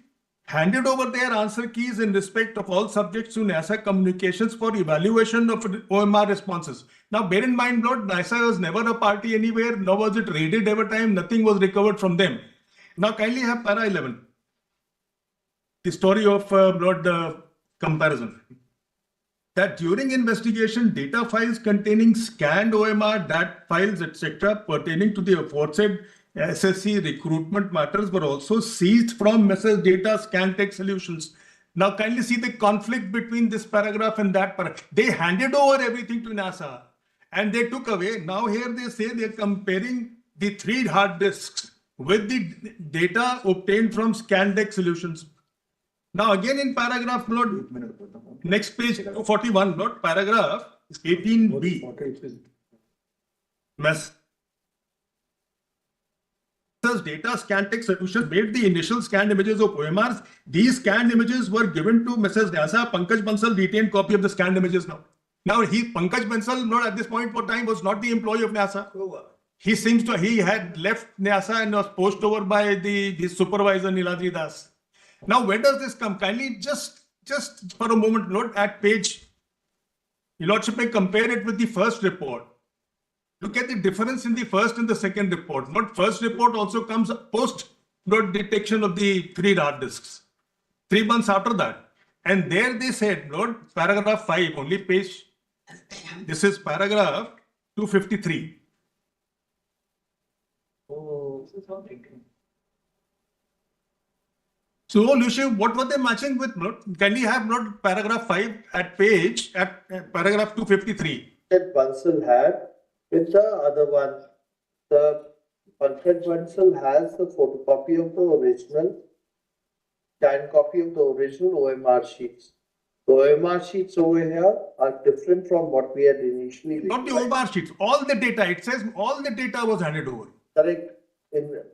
handed over their answer keys in respect of all subjects to NASA Communications for evaluation of OMR responses. Now, bear in mind, Lord, NASA was never a party anywhere, nor was it raided ever time, nothing was recovered from them. Now, kindly have para 11. The story of Lord comparison. That during investigation, data files containing scanned OMR, DAT files, etc., pertaining to the aforesaid SSC recruitment matters were also seized from Messrs. Data Scantech Solutions. Now, kindly see the conflict between this paragraph and that paragraph. They handed over everything to NASA and they took away. Now, here they say they're comparing the 3 hard disks with the data obtained from Scantech Solutions. Now, again in paragraph, Lord, next page 241, Lord, paragraph 18B. Data Scantech Solutions made the initial scanned images of OMRs. These scanned images were given to Messrs. NASA. Pankaj Bansal retained copy of the scanned images now. Now, Pankaj Bansal, not at this point for time, was not the employee of NASA. He seems to, he had left NASA and was poached over by the supervisor Niladri Das. Now, where does this come? Kindly just for a moment, Lord, at page, Your Lordship may compare it with the first report. Look at the difference in the first and the second report. Not first report also comes post detection of the 3 hard disks. 3 months after that. And there they said, Lord, paragraph 5, only page, this is paragraph 253. So, Lucia, what were they matching with? Can we have paragraph 5 at page, at paragraph 253? That Bansal had. With the other one, the Pankaj Bansal has the photocopy of the original, scanned copy of the original OMR sheets. The OMR sheets over here are different from what we had initially. Not the OMR sheets, all the data. It says all the data was handed over. Correct.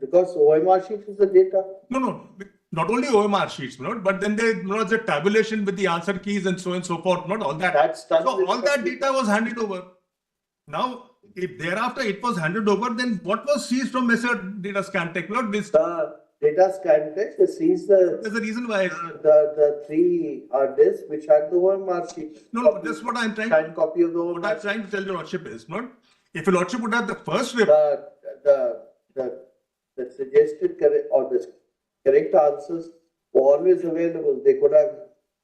Because OMR sheets is the data. No. Not only OMR sheets, but then there's the tabulation with the answer keys and so forth. Not all that. So all that data was handed over. Now, if thereafter it was handed over, then what was seized from Messrs. Data Scantech? Data Scantech, they seized the. There's a reason why. The 3 hard disks which had the OMR sheets. No, that's what I'm trying. Scanned copy of the OMR. What I'm trying to tell Your Lordship is, if Your Lordship would have the first report. The suggested correct or the correct answers were always available. They could have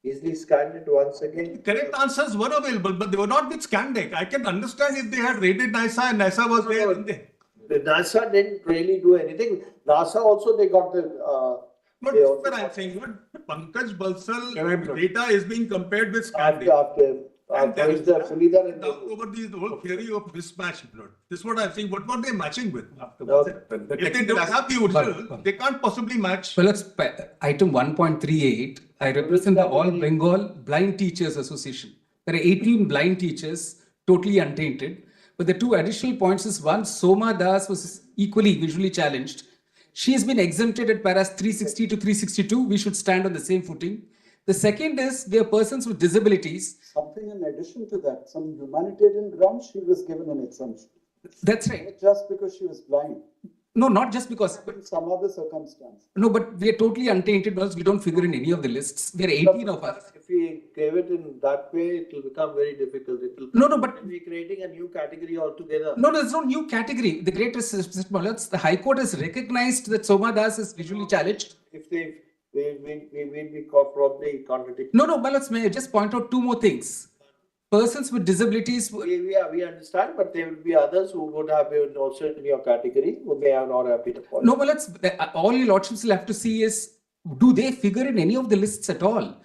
Easily scanned it once again. Correct answers were available, but they were not with scan deck. I can understand if they had raided NASA and NASA was there. The NASA didn't really do anything. NASA also, they got the, But they what I'm saying, what Pankaj Bansal data is being compared with scan deck. And there is doubt over the whole theory of mismatch. This is what I'm saying. What were they matching with? If they don't have the original, they can't possibly match. Well, it's item 1.38. I represent the All Bengal Blind Teachers Association. There are 18 blind teachers, totally untainted. But the two additional points is one, Soma Das was equally visually challenged. She has been exempted at paras 360 to 362. We should stand on the same footing. The second is there are persons with disabilities. Something in addition to that, some humanitarian grounds, she was given an exemption. That's right. Not just because she was blind. No, not just because. Some other circumstance. No, but we are totally untainted because we don't figure in any of the lists. There are 18 of us. if we gave it in that way, it will become very difficult. It will but we're creating a new category altogether. No, there's no new category. The greatest, the High Court has recognized that Soma Das is visually challenged. If they, we'll be probably contradicting. No, but may I just point out two more things. Persons with disabilities. We understand, but there will be others who would have been also in your category who may not have been appointed. No, but all your lordships will have to see is, do they figure in any of the lists at all?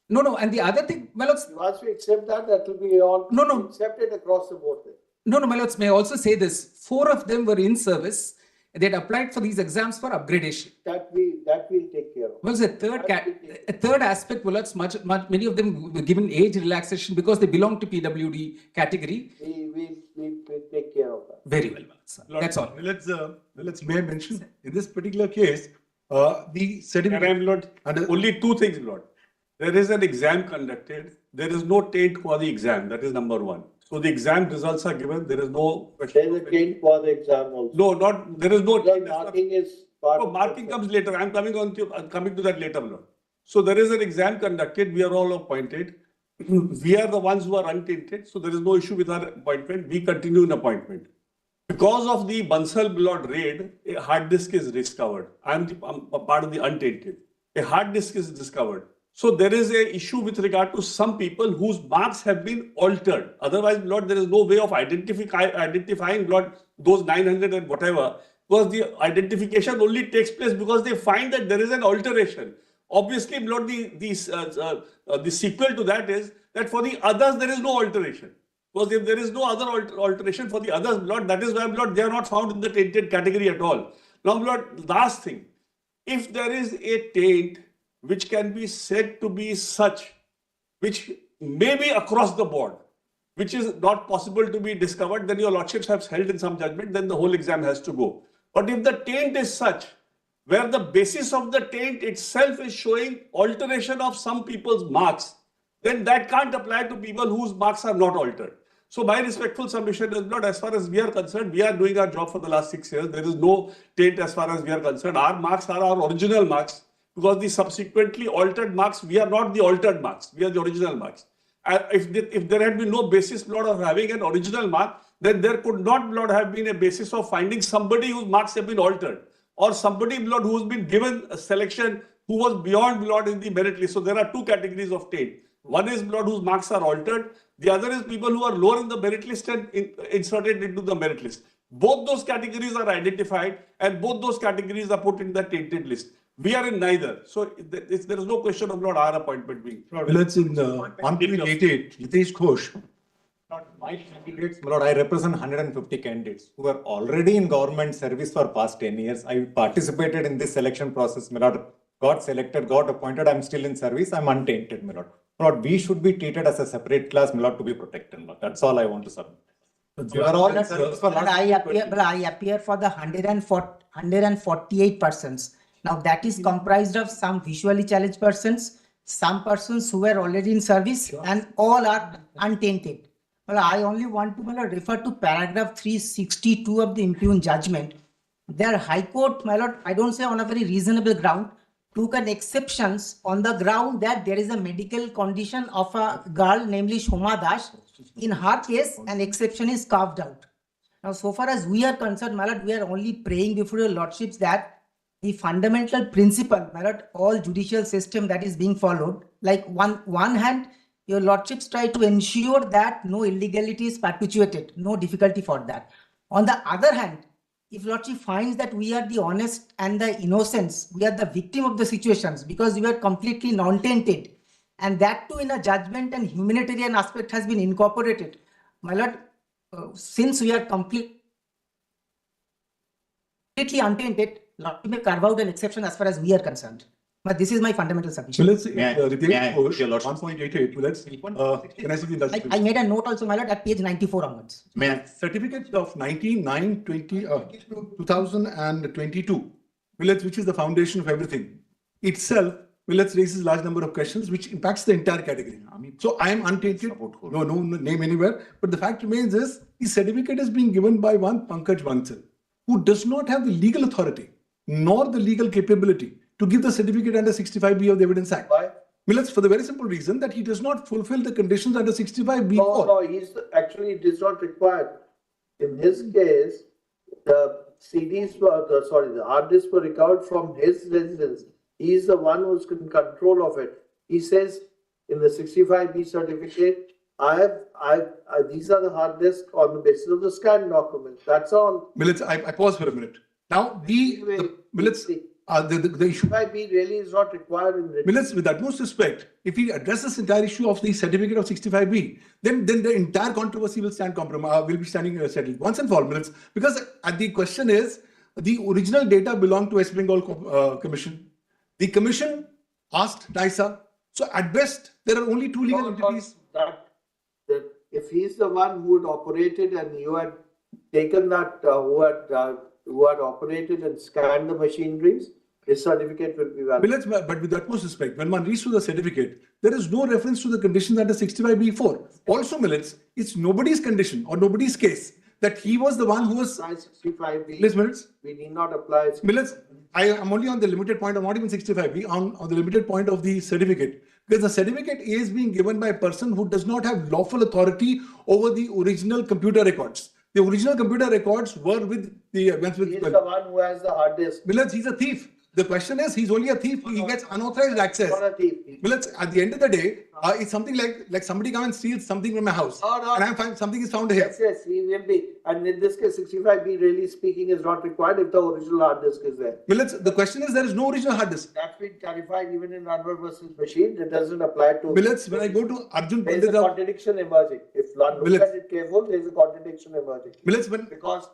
No, and the other thing, once we accept that, that will be all accepted across the board. No, may I also say this? 4 of them were in service. They had applied for these exams for upgradation. That we'll take care of. Well, the third aspect, many of them were given age relaxation because they belong to PWD category. We'll take care of that. Very well, sir. That's all. May I mention, in this particular case, the certificate, only 2 things, Lord. There is an exam conducted. There is no taint for the exam. That is number 1. So the exam results are given. There is no question. There is a taint for the exam also. No, there is no taint. Marking is part of marking comes later. I'm coming to that later, Lord. So there is an exam conducted. We are all appointed. We are the ones who are untainted. So there is no issue with our appointment. We continue in appointment. Because of the Bansal Lord raid, a hard disk is discovered. I'm a part of the untainted. A hard disk is discovered. So there is a issue with regard to some people whose marks have been altered. Otherwise, Lord, there is no way of identifying, Lord, those 900 and whatever, because the identification only takes place because they find that there is an alteration. Obviously, Lord, the sequel to that is that for the others, there is no alteration. Because if there is no other alteration for the others, Lord, that is why, Lord, they are not found in the tainted category at all. Now, Lord, last thing, if there is a taint which can be said to be such, which may be across the board, which is not possible to be discovered, then your lordships have held in some judgment, then the whole exam has to go. But if the taint is such, where the basis of the taint itself is showing alteration of some people's marks, then that can't apply to people whose marks are not altered. So my respectful submission is, Lord, as far as we are concerned, we are doing our job for the last 6 years. There is no taint as far as we are concerned. Our marks are our original marks. Because the subsequently altered marks, we are not the altered marks, we are the original marks. And if there had been no basis, Lord, of having an original mark, then there could not, Lord, have been a basis of finding somebody whose marks have been altered, or somebody, Lord, who has been given a selection who was beyond, Lord, in the merit list. So there are 2 categories of taint. One is, Lord, whose marks are altered. The other is people who are lower in the merit list and inserted into the merit list. Both those categories are identified and both those categories are put in the tainted list. We are in neither. So there is no question of, Lord, our appointment being. Well, it's in 188, Hitesh Ghosh. My candidates, my Lord, I represent 150 candidates who are already in government service for past 10 years. I participated in this selection process, my Lord, got selected, got appointed. I'm still in service. I'm untainted, my Lord. My Lord, we should be treated as a separate class, my Lord, to be protected. My Lord. That's all I want to submit. You are all in service for I appear for the 148 persons. Now that is comprised of some visually challenged persons, some persons who were already in service, and all are untainted. Well, I only want to refer to paragraph 362 of the impugned judgment. Their High Court, my Lord, I don't say on a very reasonable ground, took an exceptions on the ground that there is a medical condition of a girl, namely Soma Das. In her case, an exception is carved out. Now, so far as we are concerned, my Lord, we are only praying before your lordships that the fundamental principle, my lord, all judicial system that is being followed, like one hand, your lordships try to ensure that no illegality is perpetuated, no difficulty for that. On the other hand, if lordship finds that we are the honest and the innocents, we are the victim of the situations because we are completely non-tainted, and that too in a judgment and humanitarian aspect has been incorporated. My lord, since we are completely untainted, lordship may carve out an exception as far as we are concerned. But this is my fundamental submission. So let's say, Ritesh, 1.88, can I see the I made a note also, my lord, at page 94 onwards. Certificate of 2022, which is the foundation of everything, itself, raises large number of questions which impacts the entire category. So I am untainted, no name anywhere, but the fact remains is, the certificate is being given by one Pankaj Bansal, who does not have the legal authority, nor the legal capability to give the certificate under 65B of the Evidence Act. Why? For the very simple reason that he does not fulfill the conditions under 65B4. No, actually it is not required. In his case, the CDs were, the hard disks were recovered from his residence. He is the one who's in control of it. He says in the 65B certificate, these are the hard disks on the basis of the scanned documents. That's all. I pause for a minute. Now, the issue. 65B really is not required in the. With utmost respect, if we address this entire issue of the certificate of 65B, then the entire controversy will stand will be standing settled once and for all. Because the question is, the original data belonged to West Bengal Commission. The commission asked NISA. So at best, there are only two legal entities. That if he's the one who had operated and you had taken that, who had operated and scanned the machineries, his certificate will be valid. But with utmost respect, when one reads through the certificate, there is no reference to the conditions under 65B4. Also, it's nobody's condition or nobody's case that he was the one who was. 65B. We need not apply. I am only on the limited point of not even 65B, on the limited point of the certificate. Because the certificate is being given by a person who does not have lawful authority over the original computer records. The original computer records were with the. He's the one who has the hard disk. He's a thief. The question is, he's only a thief. He gets unauthorized access. Not a thief. At the end of the day, it's something like somebody come and steals something from my house, and something is found here. Yes, he will be. And in this case, 65B, really speaking, is not required if the original hard disk is there. The question is, there is no original hard disk. That's been clarified even in Remand versus Machine. It doesn't apply to. When I go to Arjun Pandit, there's a contradiction emerging. If one looks at it careful, there's a contradiction emerging. Because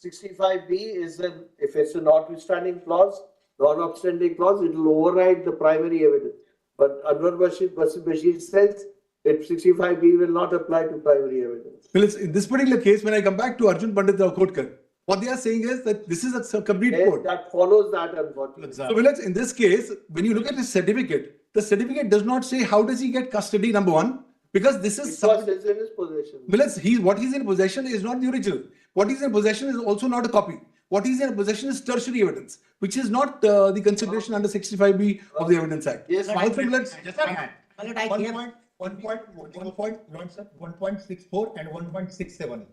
65B is if it's a notwithstanding clause, non-obstanding clause, it will override the primary evidence. But Admissibility versus Bashir says that 65B will not apply to primary evidence. In this particular case, when I come back to Arjun Pandit Kotkar, what they are saying is that this is a complete code. That follows that, unfortunately. So, in this case, when you look at his certificate, the certificate does not say how does he get custody, number one, because this is something in his possession. What he's in possession is not the original. What he's in possession is also not a copy. What he's in possession is tertiary evidence, which is not the consideration under 65B of the Evidence Act. Yes, 1.64 and 1.67.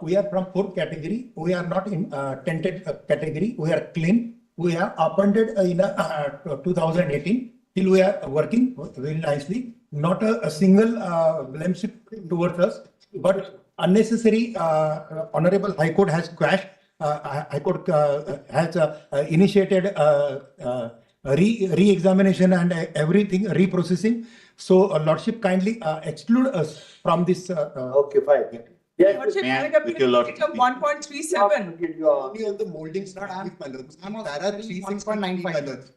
We are from fourth category. We are not in tainted category. We are clean. We are appointed in 2018. Till we are working very nicely. Not a single blame towards us, but unnecessary. Honorable High Court has quashed. High Court has initiated re-examination and everything, reprocessing. So, Lordship, kindly exclude us from this. Okay, fine. Lordship, with your lordship. 1.37. Only on the moldings, not my lords. Para 365,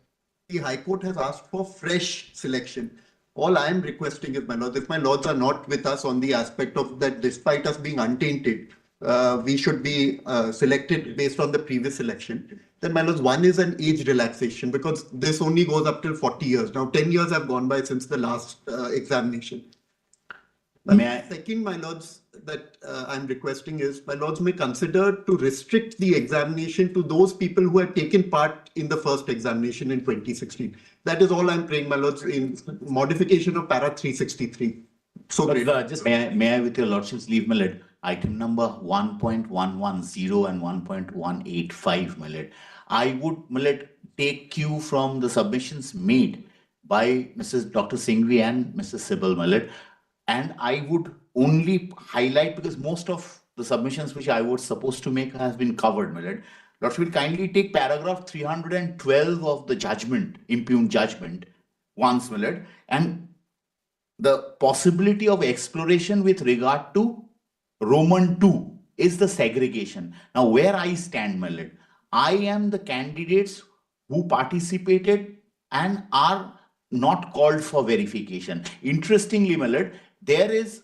the High Court has asked for fresh selection. All I am requesting is, my lords, if my lords are not with us on the aspect of that, despite us being untainted, we should be selected based on the previous election. Then, my lords, one is an age relaxation because this only goes up till 40 years. Now, 10 years have gone by since the last examination. Second, my lords, that I'm requesting is, my lords may consider to restrict the examination to those people who had taken part in the first examination in 2016. That is all I'm praying, my lords, in modification of para 363. So great. Just may I with your lordship's leave, my lord, item number 1.110 and 1.185, my lord. I would, my lord, take cue from the submissions made by Mrs. Dr. Singhvi and Mrs. Sybil, my lord. And I would only highlight, because most of the submissions which I was supposed to make has been covered, my lord. Lordship will kindly take paragraph 312 of the judgment, impugned judgment, once, my lord, and the possibility of exploration with regard to Roman 2 is the segregation. Now, where I stand, my lord, I am the candidates who participated and are not called for verification. Interestingly, my lord, there is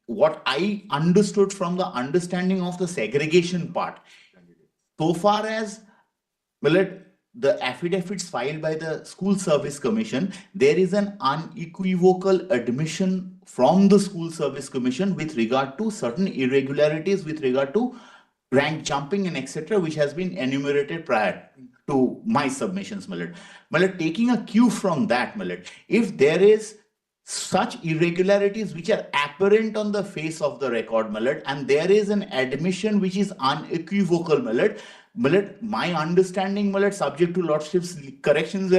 what I understood from the understanding of the segregation part, so far as, my lord, the affidavits filed by the School Service Commission, there is an unequivocal admission from the School Service Commission with regard to certain irregularities with regard to rank jumping and etc., which has been enumerated prior to my submissions, my lord. My lord, taking a cue from that, my lord, if there is such irregularities which are apparent on the face of the record, my lord, and there is an admission which is unequivocal, my lord, my understanding, my lord, subject to lordship's corrections,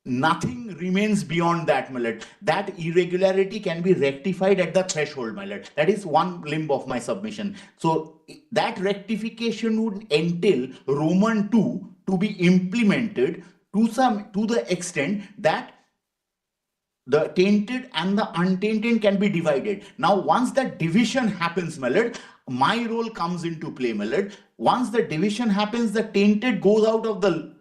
nothing remains beyond that, my lord. That irregularity can be rectified at the threshold, my lord. That is one limb of my submission. So that rectification would entail Roman 2 to be implemented to the extent that the tainted and the untainted can be divided. Now, once that division happens, my lord, my role comes into play, my lord. Once the division happens, the tainted goes out of the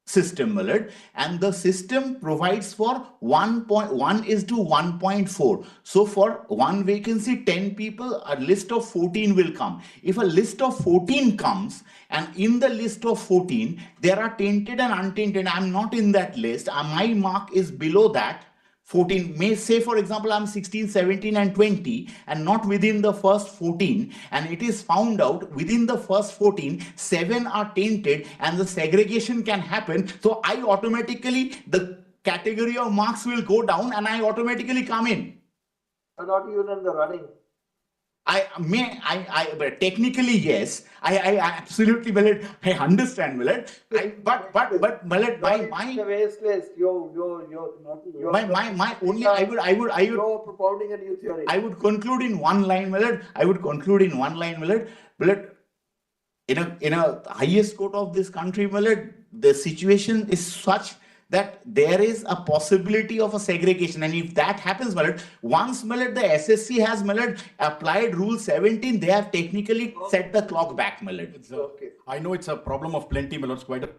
system, my lord, and the system provides for 1:1:1.4. So for one vacancy, 10 people, a list of 14 will come. If a list of 14 comes, and in the list of 14, there are tainted and untainted, I'm not in that list, my mark is below that, 14, may say, for example, I'm 16, 17, and 20, and not within the first 14, and it is found out within the first 14, 7 are tainted, and the segregation can happen. So I automatically, the category of marks will go down, and I automatically come in. You're not even in the running. But technically, yes, I absolutely, Millet, I understand, Millet. But, Millet, my propounding a new theory. I would conclude in one line, Millet. Millet, in a highest court of this country, Millet, the situation is such that there is a possibility of a segregation, and if that happens, Millet, once, Millet, the SSC has, Millet, applied Rule 17, they have technically set the clock back, Millet. I know it's a problem of plenty, Millet. It's quite a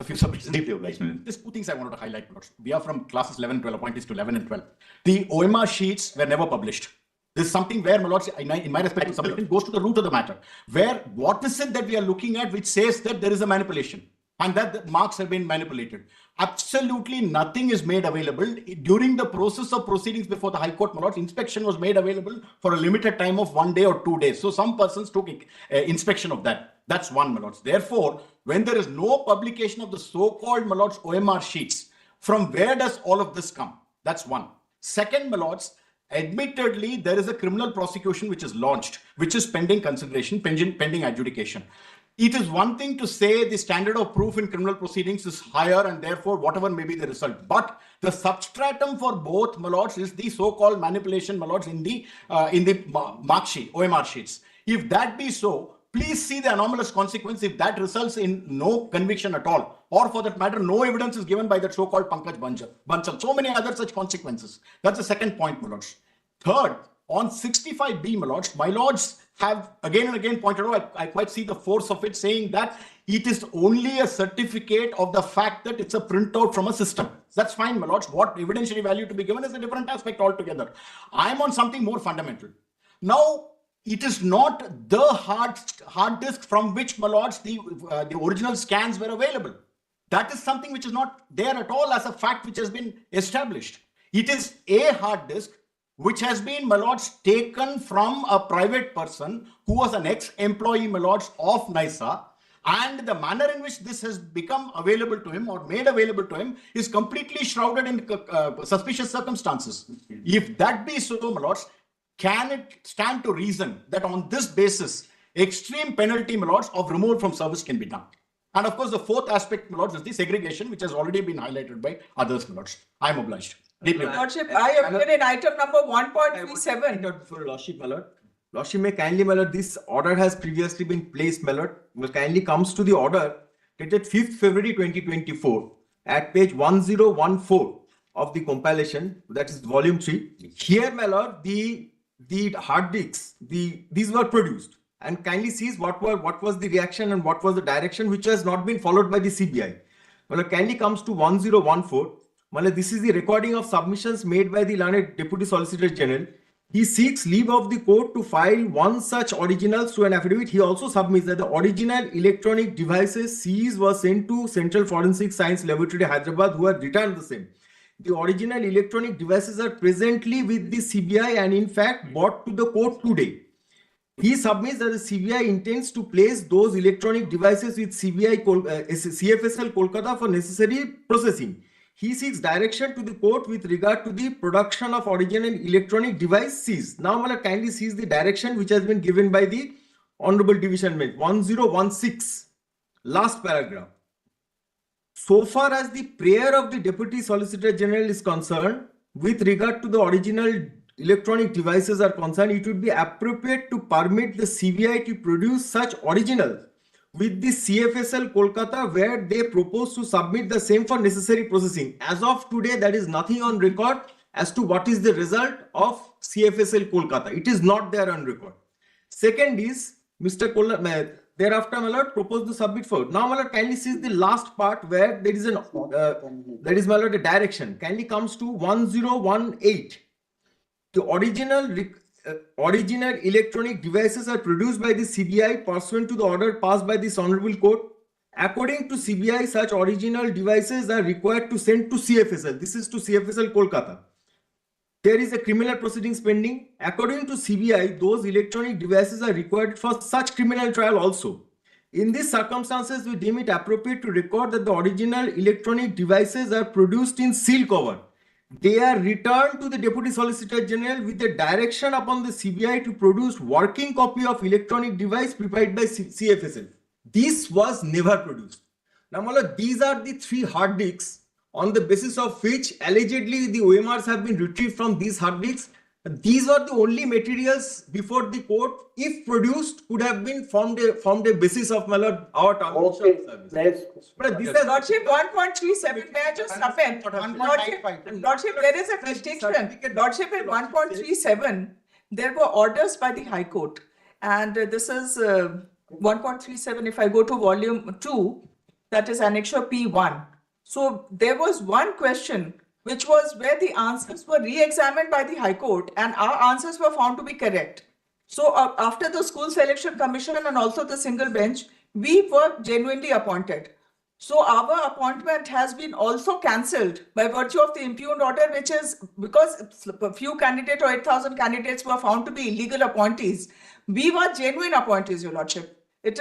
few submissions. There's two things I wanted to highlight, Millet. We are from classes 11 and 12, appointees to 11 and 12. The OMR sheets were never published. This is something where, my lords, in my respect to submission, goes to the root of the matter. Where what is it that we are looking at which says that there is a manipulation and that the marks have been manipulated? Absolutely nothing is made available. During the process of proceedings before the High Court, my lords, inspection was made available for a limited time of 1 day or 2 days. So some persons took inspection of that. That's one, my lords. Therefore, when there is no publication of the so-called, my lords, OMR sheets, from where does all of this come? That's one. Second, my lords, admittedly, there is a criminal prosecution which is launched, which is pending consideration, pending adjudication. It is one thing to say the standard of proof in criminal proceedings is higher and therefore whatever may be the result. But the substratum for both, my lords, is the so-called manipulation, my lords, in the mark sheet, OMR sheets. If that be so, please see the anomalous consequence if that results in no conviction at all. Or for that matter, no evidence is given by that so-called Pankaj Bansal. So many other such consequences. That's the second point, my lords. Third, on 65B, my lords have again and again pointed out, I quite see the force of it, saying that it is only a certificate of the fact that it's a printout from a system. That's fine, my lords. What evidentiary value to be given is a different aspect altogether. I'm on something more fundamental. Now, it is not the hard disk from which, my lords, the original scans were available. That is something which is not there at all as a fact which has been established. It is a hard disk which has been, my lords, taken from a private person who was an ex-employee, my lords, of NISA, and the manner in which this has become available to him or made available to him is completely shrouded in suspicious circumstances. If that be so, my lords, can it stand to reason that on this basis, extreme penalty, my lords, of removal from service can be done. And of course, the fourth aspect, my lords, is the segregation, which has already been highlighted by others, my lords. I am obliged. Deeply obliged. Lordship, I appear in item number 1.37. For Lordship, my lord. Lordship, may kindly, my lord, this order has previously been placed, my lord. Will kindly comes to the order dated 5th February 2024 at page 1014 of the compilation, that is volume 3. Here, my lord, the hard disks, these were produced. And kindly sees what was the reaction and what was the direction which has not been followed by the CBI. Well, kindly comes to 1014. Well, this is the recording of submissions made by the learned Deputy Solicitor General. He seeks leave of the court to file one such original through an affidavit. He also submits that the original electronic devices seized were sent to Central Forensic Science Laboratory, Hyderabad, who had returned the same. The original electronic devices are presently with the CBI and in fact brought to the court today. He submits that the CBI intends to place those electronic devices with CFSL Kolkata for necessary processing. He seeks direction to the court with regard to the production of original electronic device seized. Now, Mala kindly sees the direction which has been given by the Honorable Division Bench. 1016, last paragraph. So far as the prayer of the Deputy Solicitor General is concerned, with regard to the original electronic devices are concerned, it would be appropriate to permit the CBI to produce such original with the CFSL Kolkata, where they propose to submit the same for necessary processing. As of today, there is nothing on record as to what is the result of CFSL Kolkata. It is not there on record. Second is, thereafter, my lord, proposed to submit forward. Now, my lord, kindly see the last part where there is that is, my lord, a direction. Kindly comes to 1018. The original electronic devices are produced by the CBI pursuant to the order passed by this honorable court. According to CBI, such original devices are required to send to CFSL. This is to CFSL Kolkata. There is a criminal proceedings pending. According to CBI, those electronic devices are required for such criminal trial also. In these circumstances, we deem it appropriate to record that the original electronic devices are produced in seal cover. They are returned to the Deputy Solicitor General with a direction upon the CBI to produce working copy of electronic device prepared by CFSL. This was never produced. Now, Mala, these are the 3 hard disks on the basis of which allegedly the OMRs have been retrieved from these hard disks. These are the only materials before the court, if produced, could have been formed a basis of, my lord, our termination service. But this is Lordship 1.37. May I just stop in? Lordship, there is a distinction. Lordship, in 1.37, there were orders by the High Court. And this is 1.37. If I go to volume 2, that is annexure P1. So there was one question which was where the answers were re-examined by the High Court and our answers were found to be correct. So after the School Selection Commission and also the single bench, we were genuinely appointed. So our appointment has been also cancelled by virtue of the impugned order, which is because a few candidates or 8,000 candidates were found to be illegal appointees. We were genuine appointees, Your Lordship. It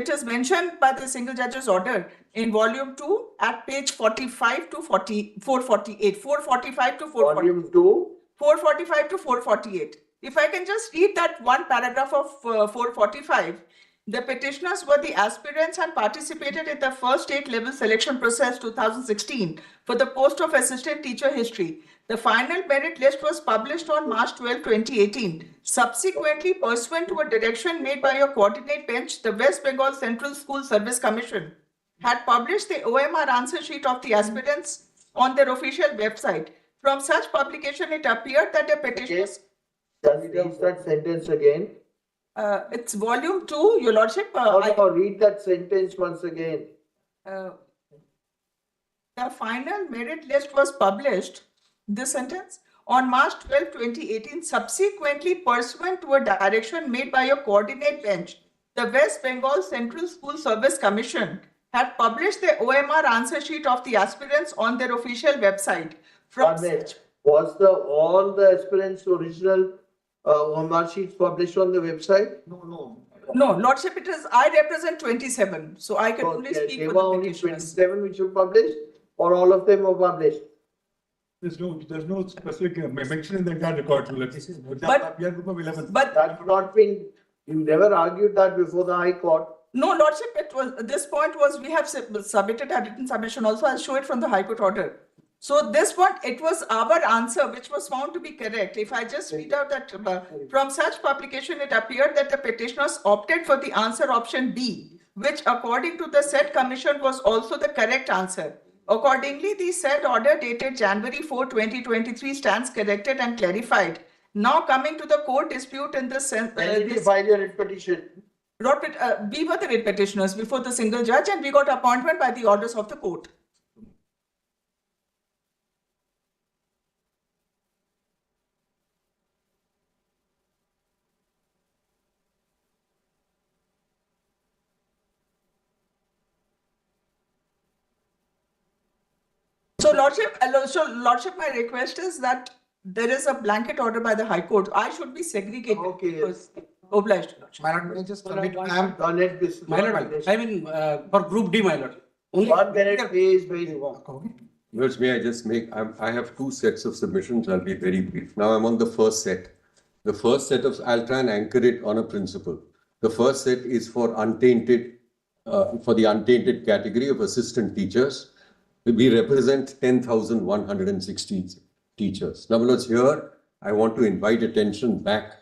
is mentioned by the single judge's order in volume 2 at page 45 to 448. 445 to 448. Volume 2? 445 to 448. If I can just read that one paragraph of 445, the petitioners were the aspirants and participated in the first state level selection process 2016 for the post of assistant teacher history. The final merit list was published on March 12, 2018. Subsequently, pursuant to a direction made by your coordinate bench, the West Bengal Central School Service Commission had published the OMR answer sheet of the aspirants on their official website. From such publication, it appeared that the petitioners... Can you read that sentence again? It's volume 2, Your Lordship. Read that sentence once again. The final merit list was published, this sentence, on March 12, 2018, subsequently pursuant to a direction made by your coordinate bench. The West Bengal Central School Service Commission had published the OMR answer sheet of the aspirants on their official website. Was all the aspirants' original OMR sheets published on the website? No, Lordship, it is, I represent 27, so I can only speak there for were the only petitioners. 27 which were published, or all of them were published? There's no specific mention in the entire record. But that's not been You never argued that before the High Court. No, Lordship, this point was, we have submitted a written submission also. I'll show it from the High Court order. So this one, it was our answer which was found to be correct. If I just read out that from such publication, it appeared that the petitioners opted for the answer option B, which according to the said commission was also the correct answer. Accordingly, the said order dated January 4, 2023 stands corrected and clarified. Now coming to the court dispute in this sense. When did you file your writ petition? We were the writ petitioners before the single judge, and we got appointment by the orders of the court. So Lordship, my request is that there is a blanket order by the High Court. I should be segregated. Okay, yes. Obliged. My lord, may I just commit? My lord, I mean, for Group D, my lord. Only 1 minute, please, please. Lords, may I just make, I have two sets of submissions. I'll be very brief. Now I'm on the first set. The first set of, I'll try and anchor it on a principle. The first set is for untainted, for the untainted category of assistant teachers. We represent 10,160 teachers. Now, Lords, here I want to invite attention back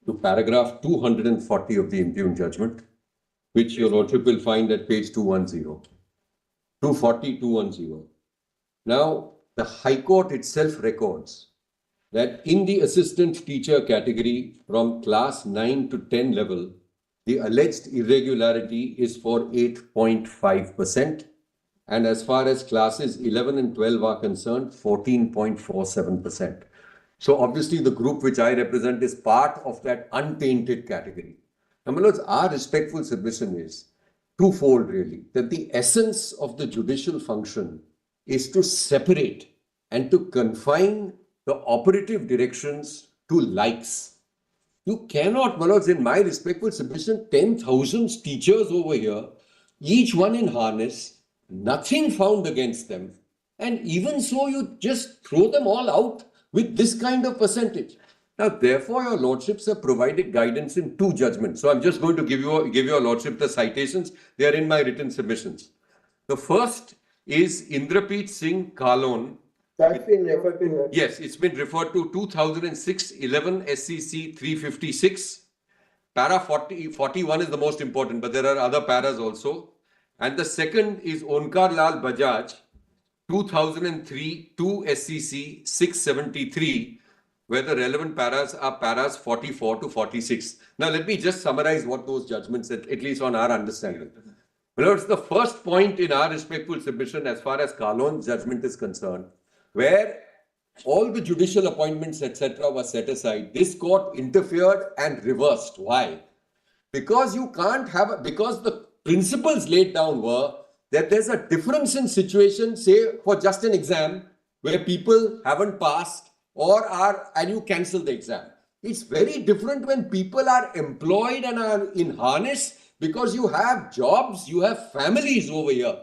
to paragraph 240 of the impugned judgment, which your Lordship will find at page 210. 240, 210. Now, the High Court itself records that in the assistant teacher category from class 9 to 10 level, the alleged irregularity is for 8.5%. And as far as classes 11 and 12 are concerned, 14.47%. So obviously the group which I represent is part of that untainted category. Now, my lords, our respectful submission is twofold really, that the essence of the judicial function is to separate and to confine the operative directions to likes. You cannot, my lords, in my respectful submission, 10,000 teachers over here, each one in harness, nothing found against them. And even so, you just throw them all out with this kind of percentage. Now, therefore, your lordships have provided guidance in two judgments. So I'm just going to give your lordship the citations. They are in my written submissions. The first is Indrapreet Singh Kalon. That's been referred to. Yes, it's been referred to 2006-11 SCC 356. Para 41 is the most important, but there are other paras also. And the second is Onkar Lal Bajaj, 2003 2 SCC 673, where the relevant paras are paras 44 to 46. Now, let me just summarize what those judgments said, at least on our understanding. Well, it's the first point in our respectful submission as far as Kalon's judgment is concerned, where all the judicial appointments, etc., were set aside. This court interfered and reversed. Why? Because you can't have, because the principles laid down were that there's a difference in situation, say for just an exam where people haven't passed or are, and you cancel the exam. It's very different when people are employed and are in harness because you have jobs, you have families over here.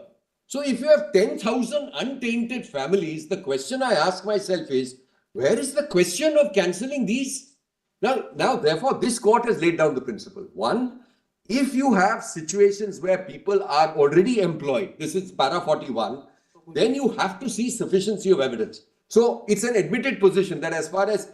So if you have 10,000 untainted families, the question I ask myself is, where is the question of cancelling these? Now, therefore, this court has laid down the principle. One, if you have situations where people are already employed, this is para 41, then you have to see sufficiency of evidence. So it's an admitted position that as far as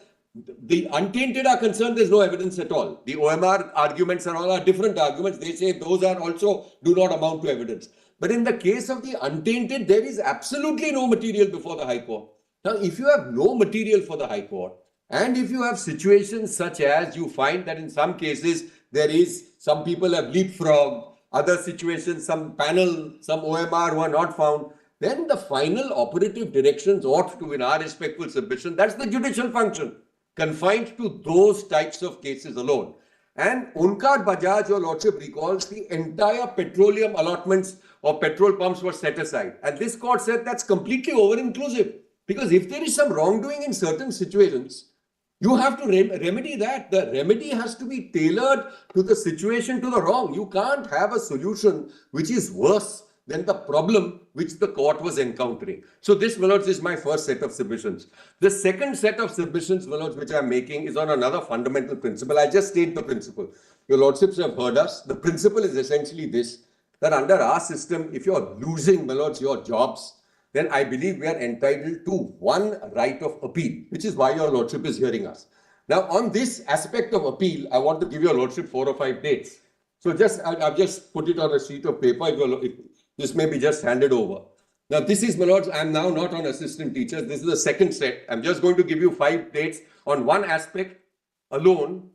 the untainted are concerned, there's no evidence at all. The OMR arguments and all are different arguments. They say those are also do not amount to evidence. But in the case of the untainted, there is absolutely no material before the High Court. Now, if you have no material for the High Court, and if you have situations such as you find that in some cases there is, some people have leapfrogged, other situations, some panel, some OMR were not found, then the final operative directions ought to, in our respectful submission, that's the judicial function, confined to those types of cases alone. And Onkar Bajaj, your lordship recalls, the entire petroleum allotments of petrol pumps were set aside. And this court said that's completely over-inclusive. Because if there is some wrongdoing in certain situations, you have to remedy that. The remedy has to be tailored to the situation, to the wrong. You can't have a solution which is worse than the problem which the court was encountering. So this, my lords, is my first set of submissions. The second set of submissions, my lords, which I'm making is on another fundamental principle. I just state the principle. Your lordships have heard us. The principle is essentially this, that under our system, if you're losing, my lords, your jobs, then I believe we are entitled to one right of appeal, which is why your lordship is hearing us. Now, on this aspect of appeal, I want to give your lordship 4 or 5 dates. So I've just put it on a sheet of paper. If this may be just handed over. Now, this is, my lords, I'm now not on assistant teachers. This is the second set. I'm just going to give you 5 dates on one aspect alone,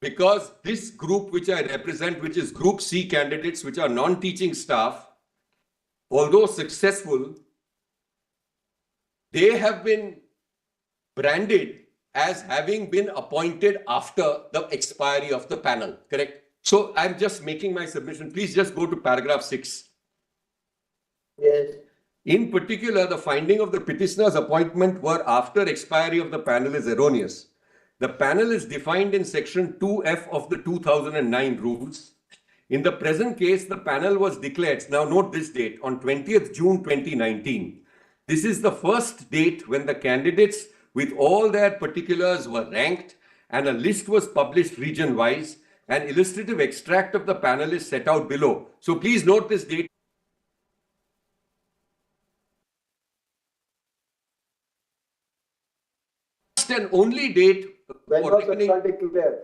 because this group which I represent, which is Group C candidates, which are non-teaching staff, although successful, they have been branded as having been appointed after the expiry of the panel, correct? So I'm just making my submission. Please just go to paragraph 6. Yes. In particular, the finding of the petitioner's appointment were after expiry of the panel is erroneous. The panel is defined in section 2F of the 2009 rules. In the present case, the panel was declared, now note this date, on 20th June 2019. This is the first date when the candidates with all their particulars were ranked and a list was published region-wise. An illustrative extract of the panel is set out below. So please note this date. And only date. When was the result declared?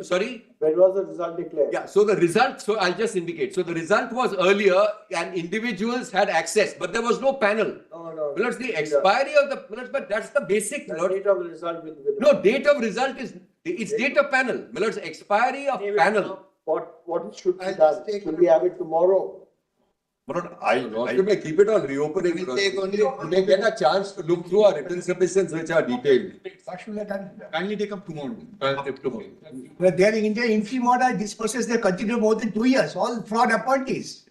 Sorry? When was the result declared? Yeah, so the result, so I'll just indicate. So the result was earlier and individuals had access, but there was no panel. No. It's the expiry of the, but that's the basic. The date of the result will be. No, date of result is, it's date of panel. It's expiry of panel. What should be done? Should we have it tomorrow? But I keep it on reopening. We may get a chance to look through our written submissions which are detailed. Kindly take up tomorrow. But they are in India, infimortal, this process they continue more than 2 years, all fraud appointees.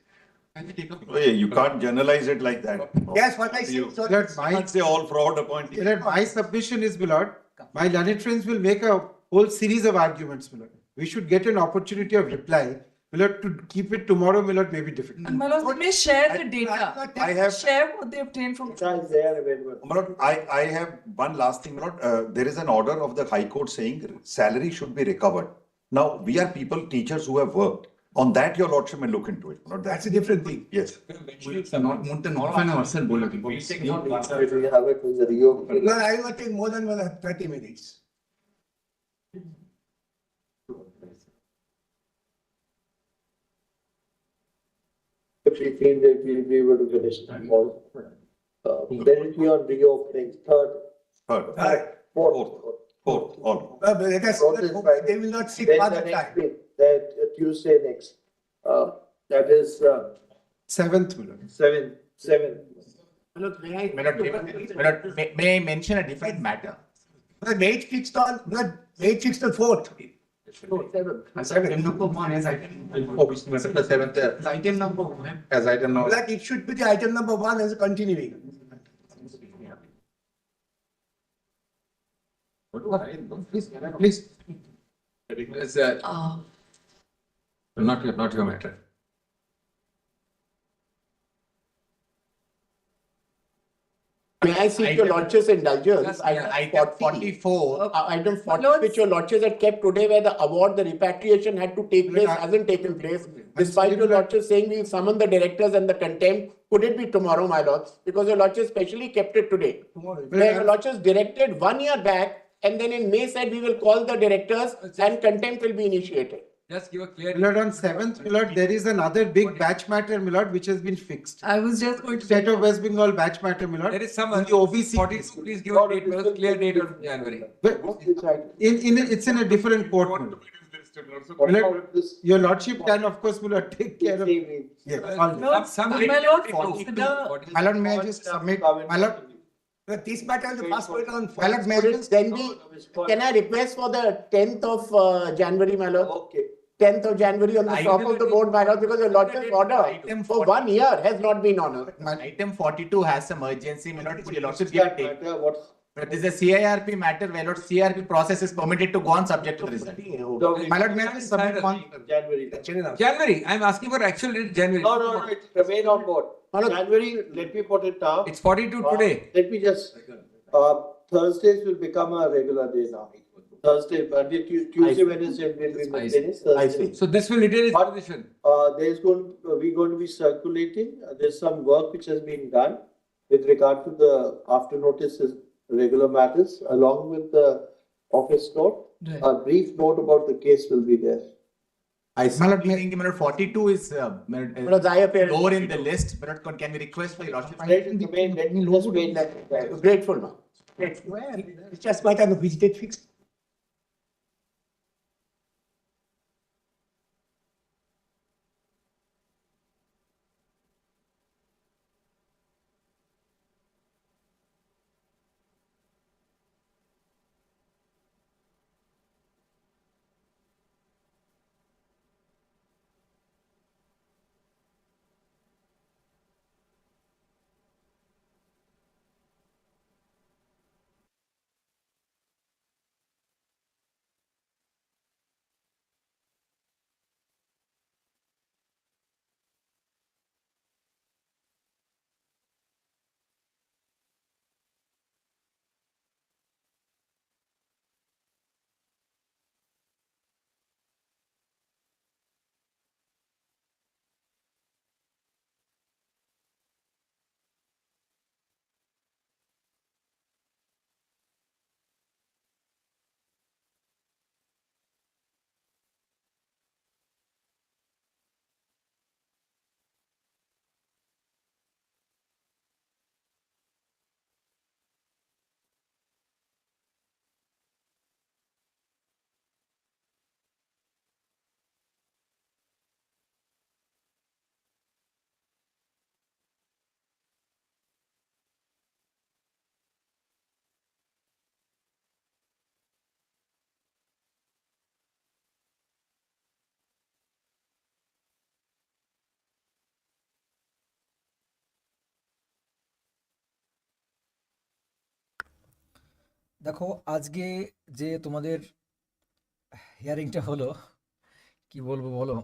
You can't generalize it like that. Yes, what I said. You can't say all fraud appointees. My submission is, my lord, my learned friends will make a whole series of arguments, my lord. We should get an opportunity of reply. My lord, to keep it tomorrow, my lord, may be difficult. And my lord, they may share the data. I have share what they obtained from. I have one last thing. There is an order of the High Court saying salary should be recovered. Now, we are people, teachers who have worked. On that, your lordship may look into it. That's a different thing. Yes. No, I will take more than 30 minutes. If we feel that we will be able to finish tomorrow. Then it will be on reopening, third. Fourth. They will not sit Then all the the next time. week, that Tuesday next. That is 7th. 7th. May I mention a different matter? The date fixed on 4th. Item number 1 as item. Item number 1 as item number. Like it should be the item number 1 as continuing. Please. Not your matter. May I seek your lordship's indulgence? Item 44, item 40, which your lordships had kept today, where the award, the repatriation had to take place, hasn't taken place. Despite your lordship saying we'll summon the directors and the contempt, could it be tomorrow, my lords? Because your lordship specially kept it today. Where your lordships directed 1 year back, and then in May said we will call the directors and contempt will be initiated. Just give a clear. My lord, on 7th, my lord, there is another big batch matter, my lord, which has been fixed. I was just going to State of West Bengal batch matter, my lord. There is some in the OBC. 42, please give a date, clear date of January. It's in a different court. My lord, your lordship can, of course, my lord, take care of. Yes. My lord, may I just submit? My lord. This matter, the passport on. My lord, then can I request for the 10th of January, my lord? Okay. 10th of January on the top of the board, my lord, because your lordship's order for 1 year has not been honored. Item 42 has some urgency, my lord. Could your lordship give a date? But this is a CIRP matter where not CIRP process is permitted to go on subject to the result. My lord, may I submit one? January, I'm asking for actual date January. No, it remain on board. January, let me put it down. It's 42 today. Let me just, Thursdays will become a regular day now. Thursday, Monday, Tuesday, Wednesday will be maintenance. I see. So this will retain its position. We're going to be circulating. There's some work which has been done with regard to the after notices, regular matters, along with the office note. Right. A brief note about the case will be there. I see. My lord, 42 is lower in the list. My lord, can we request for your lordship? Grateful now. It's just quite a visited fixed. দেখো আজকে যে তোমাদের হিয়ারিংটা হলো কি বলবো বলো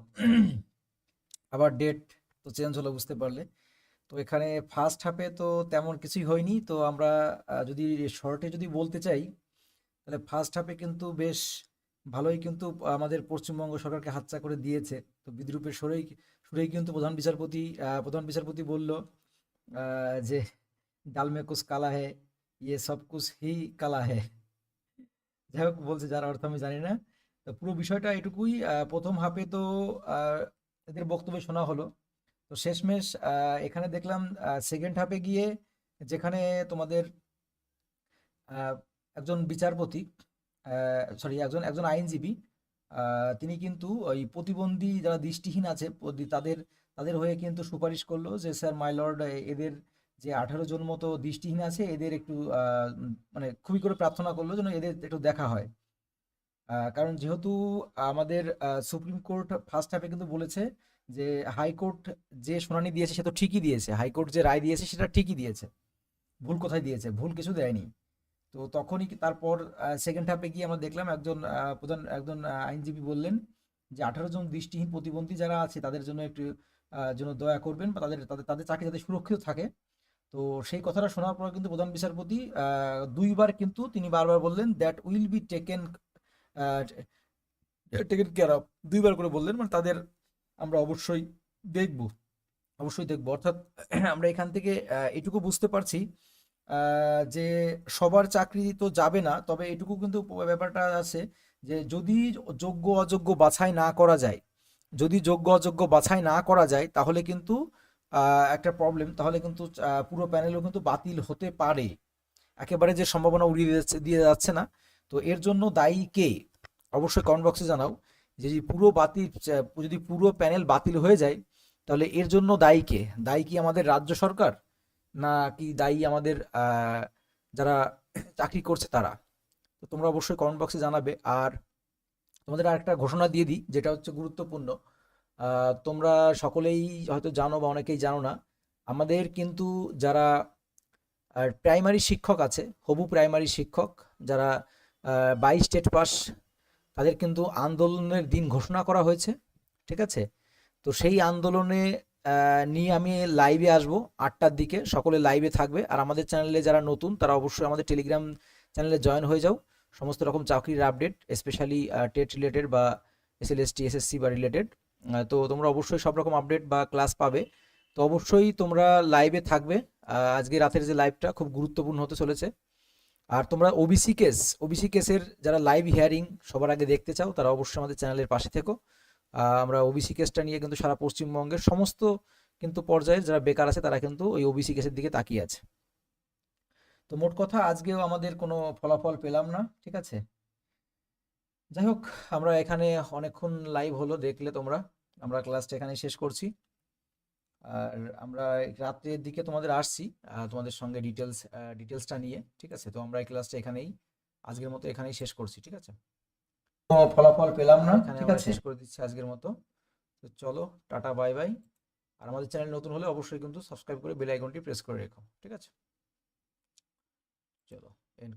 আবার date তো চেঞ্জ হলো বুঝতে পারলে তো এখানে ফার্স্ট হাফে তো তেমন কিছুই হয়নি তো আমরা যদি শর্টে যদি বলতে চাই তাহলে ফার্স্ট হাফে কিন্তু বেশ ভালোই কিন্তু আমাদের পশ্চিমবঙ্গ সরকারকে হাতচা করে দিয়েছে তো বিদ্রূপের সুরেই কিন্তু প্রধান বিচারপতি বলল যে ডাল মে কুছ কালা হে ইয়ে সব কুছ হি কালা হে যাই হোক বলছে যার অর্থ আমি জানি না তো পুরো বিষয়টা এটুকুই প্রথম হাফে তো এদের বক্তব্য শোনা হলো তো শেষমেশ এখানে দেখলাম সেকেন্ড হাফে গিয়ে যেখানে তোমাদের একজন বিচারপতি সরি একজন আইনজীবী তিনি কিন্তু ওই প্রতিবন্ধী যারা দৃষ্টিহীন আছে তাদের হয়ে কিন্তু সুপারিশ করলো যে স্যার মাই লর্ড এদের যে 18 জন মতো দৃষ্টিহীন আছে এদের একটু মানে খুবই করে প্রার্থনা করলো যেন এদের একটু দেখা হয় কারণ যেহেতু আমাদের সুপ্রিম কোর্ট ফার্স্ট হাফে কিন্তু বলেছে যে হাইকোর্ট যে শুনানি দিয়েছে সে তো ঠিকই দিয়েছে হাইকোর্ট যে রায় দিয়েছে সেটা ঠিকই দিয়েছে ভুল কোথায় দিয়েছে ভুল কিছু দেয়নি তো তখনই তারপর সেকেন্ড হাফে গিয়ে আমরা দেখলাম একজন আইনজীবী বললেন যে 18 জন দৃষ্টিহীন প্রতিবন্ধী যারা আছে তাদের জন্য একটু জন্য দয়া করবেন বা তাদের চাকরি যাতে সুরক্ষিত থাকে তো সেই কথাটা শোনার পর কিন্তু প্রধান বিচারপতি দুইবার কিন্তু তিনি বারবার বললেন that will be taken care of দুইবার করে বললেন মানে তাদের আমরা অবশ্যই দেখব অর্থাৎ আমরা এখান থেকে এটুকু বুঝতে পারছি যে সবার চাকরি তো যাবে না তবে এটুকু কিন্তু ব্যাপারটা আছে যে যদি যোগ্য অযোগ্য বাছাই না করা যায় তাহলে কিন্তু একটা প্রবলেম তাহলে কিন্তু পুরো প্যানেলও কিন্তু বাতিল হতে পারে একেবারে যে সম্ভাবনা উড়িয়ে দিয়ে যাচ্ছে না তো এর জন্য দায়ী কে অবশ্যই কমেন্ট বক্সে জানাও যে যদি পুরো প্যানেল বাতিল হয়ে যায় তাহলে এর জন্য দায়ী কি আমাদের রাজ্য সরকার না কি দায়ী আমাদের যারা চাকরি করছে তারা তো তোমরা অবশ্যই কমেন্ট বক্সে জানাবে আর তোমাদের আরেকটা ঘোষণা দিয়ে দিই যেটা হচ্ছে গুরুত্বপূর্ণ তোমরা সকলেই হয়তো জানো বা অনেকেই জানো না আমাদের কিন্তু যারা আর প্রাইমারি শিক্ষক আছে, হবু প্রাইমারি শিক্ষক যারা 22 স্টেট পাস, তাদের কিন্তু আন্দোলনের দিন ঘোষণা করা হয়েছে, ঠিক আছে? তো সেই আন্দোলনে নিয়ে আমি লাইভে আসবো 8টার দিকে, সকলে লাইভে থাকবে। আর আমাদের চ্যানেলে যারা নতুন তারা অবশ্যই আমাদের টেলিগ্রাম চ্যানেলে জয়েন হয়ে যাও, সমস্ত রকম চাকরির আপডেট, স্পেশালি টেট রিলেটেড বা SLST SSC বা রিলেটেড। তো তোমরা অবশ্যই সব রকম আপডেট বা ক্লাস পাবে। তো অবশ্যই তোমরা লাইভে থাকবে। আজকে রাতের যে লাইভটা খুব গুরুত্বপূর্ণ হতে চলেছে। আর তোমরা ওবিসি কেসের যারা লাইভ হিয়ারিং সবার আগে দেখতে চাও তারা অবশ্যই আমাদের চ্যানেলের পাশে থেকো। আমরা ওবিসি কেসটা নিয়ে কিন্তু সারা পশ্চিমবঙ্গের সমস্ত কিন্তু পর্যায়ের যারা বেকার আছে তারা কিন্তু ওই ওবিসি কেসের দিকে তাকিয়ে আছে। তো মোট কথা আজকেও আমাদের কোনো ফলাফল পেলাম না, ঠিক আছে? যাই হোক, আমরা এখানে অনেকক্ষণ লাইভ হলো, দেখলে তোমরা। আমরা ক্লাসটা এখানে শেষ করছি। আর আমরা রাত্রের দিকে তোমাদের আসছি তোমাদের সঙ্গে ডিটেলসটা নিয়ে, ঠিক আছে? তো আমরা এই ক্লাসটা এখানেই আজকের মতো এখানেই শেষ করছি, ঠিক আছে? ফলাফল পেলাম না, ঠিক আছে, শেষ করে দিচ্ছি আজকের মতো। তো চলো, টাটা, বাই বাই। আর আমাদের চ্যানেল নতুন হলে অবশ্যই কিন্তু সাবস্ক্রাইব করে বেল আইকনটি প্রেস করে রেখো, ঠিক আছে? চলো এন্ড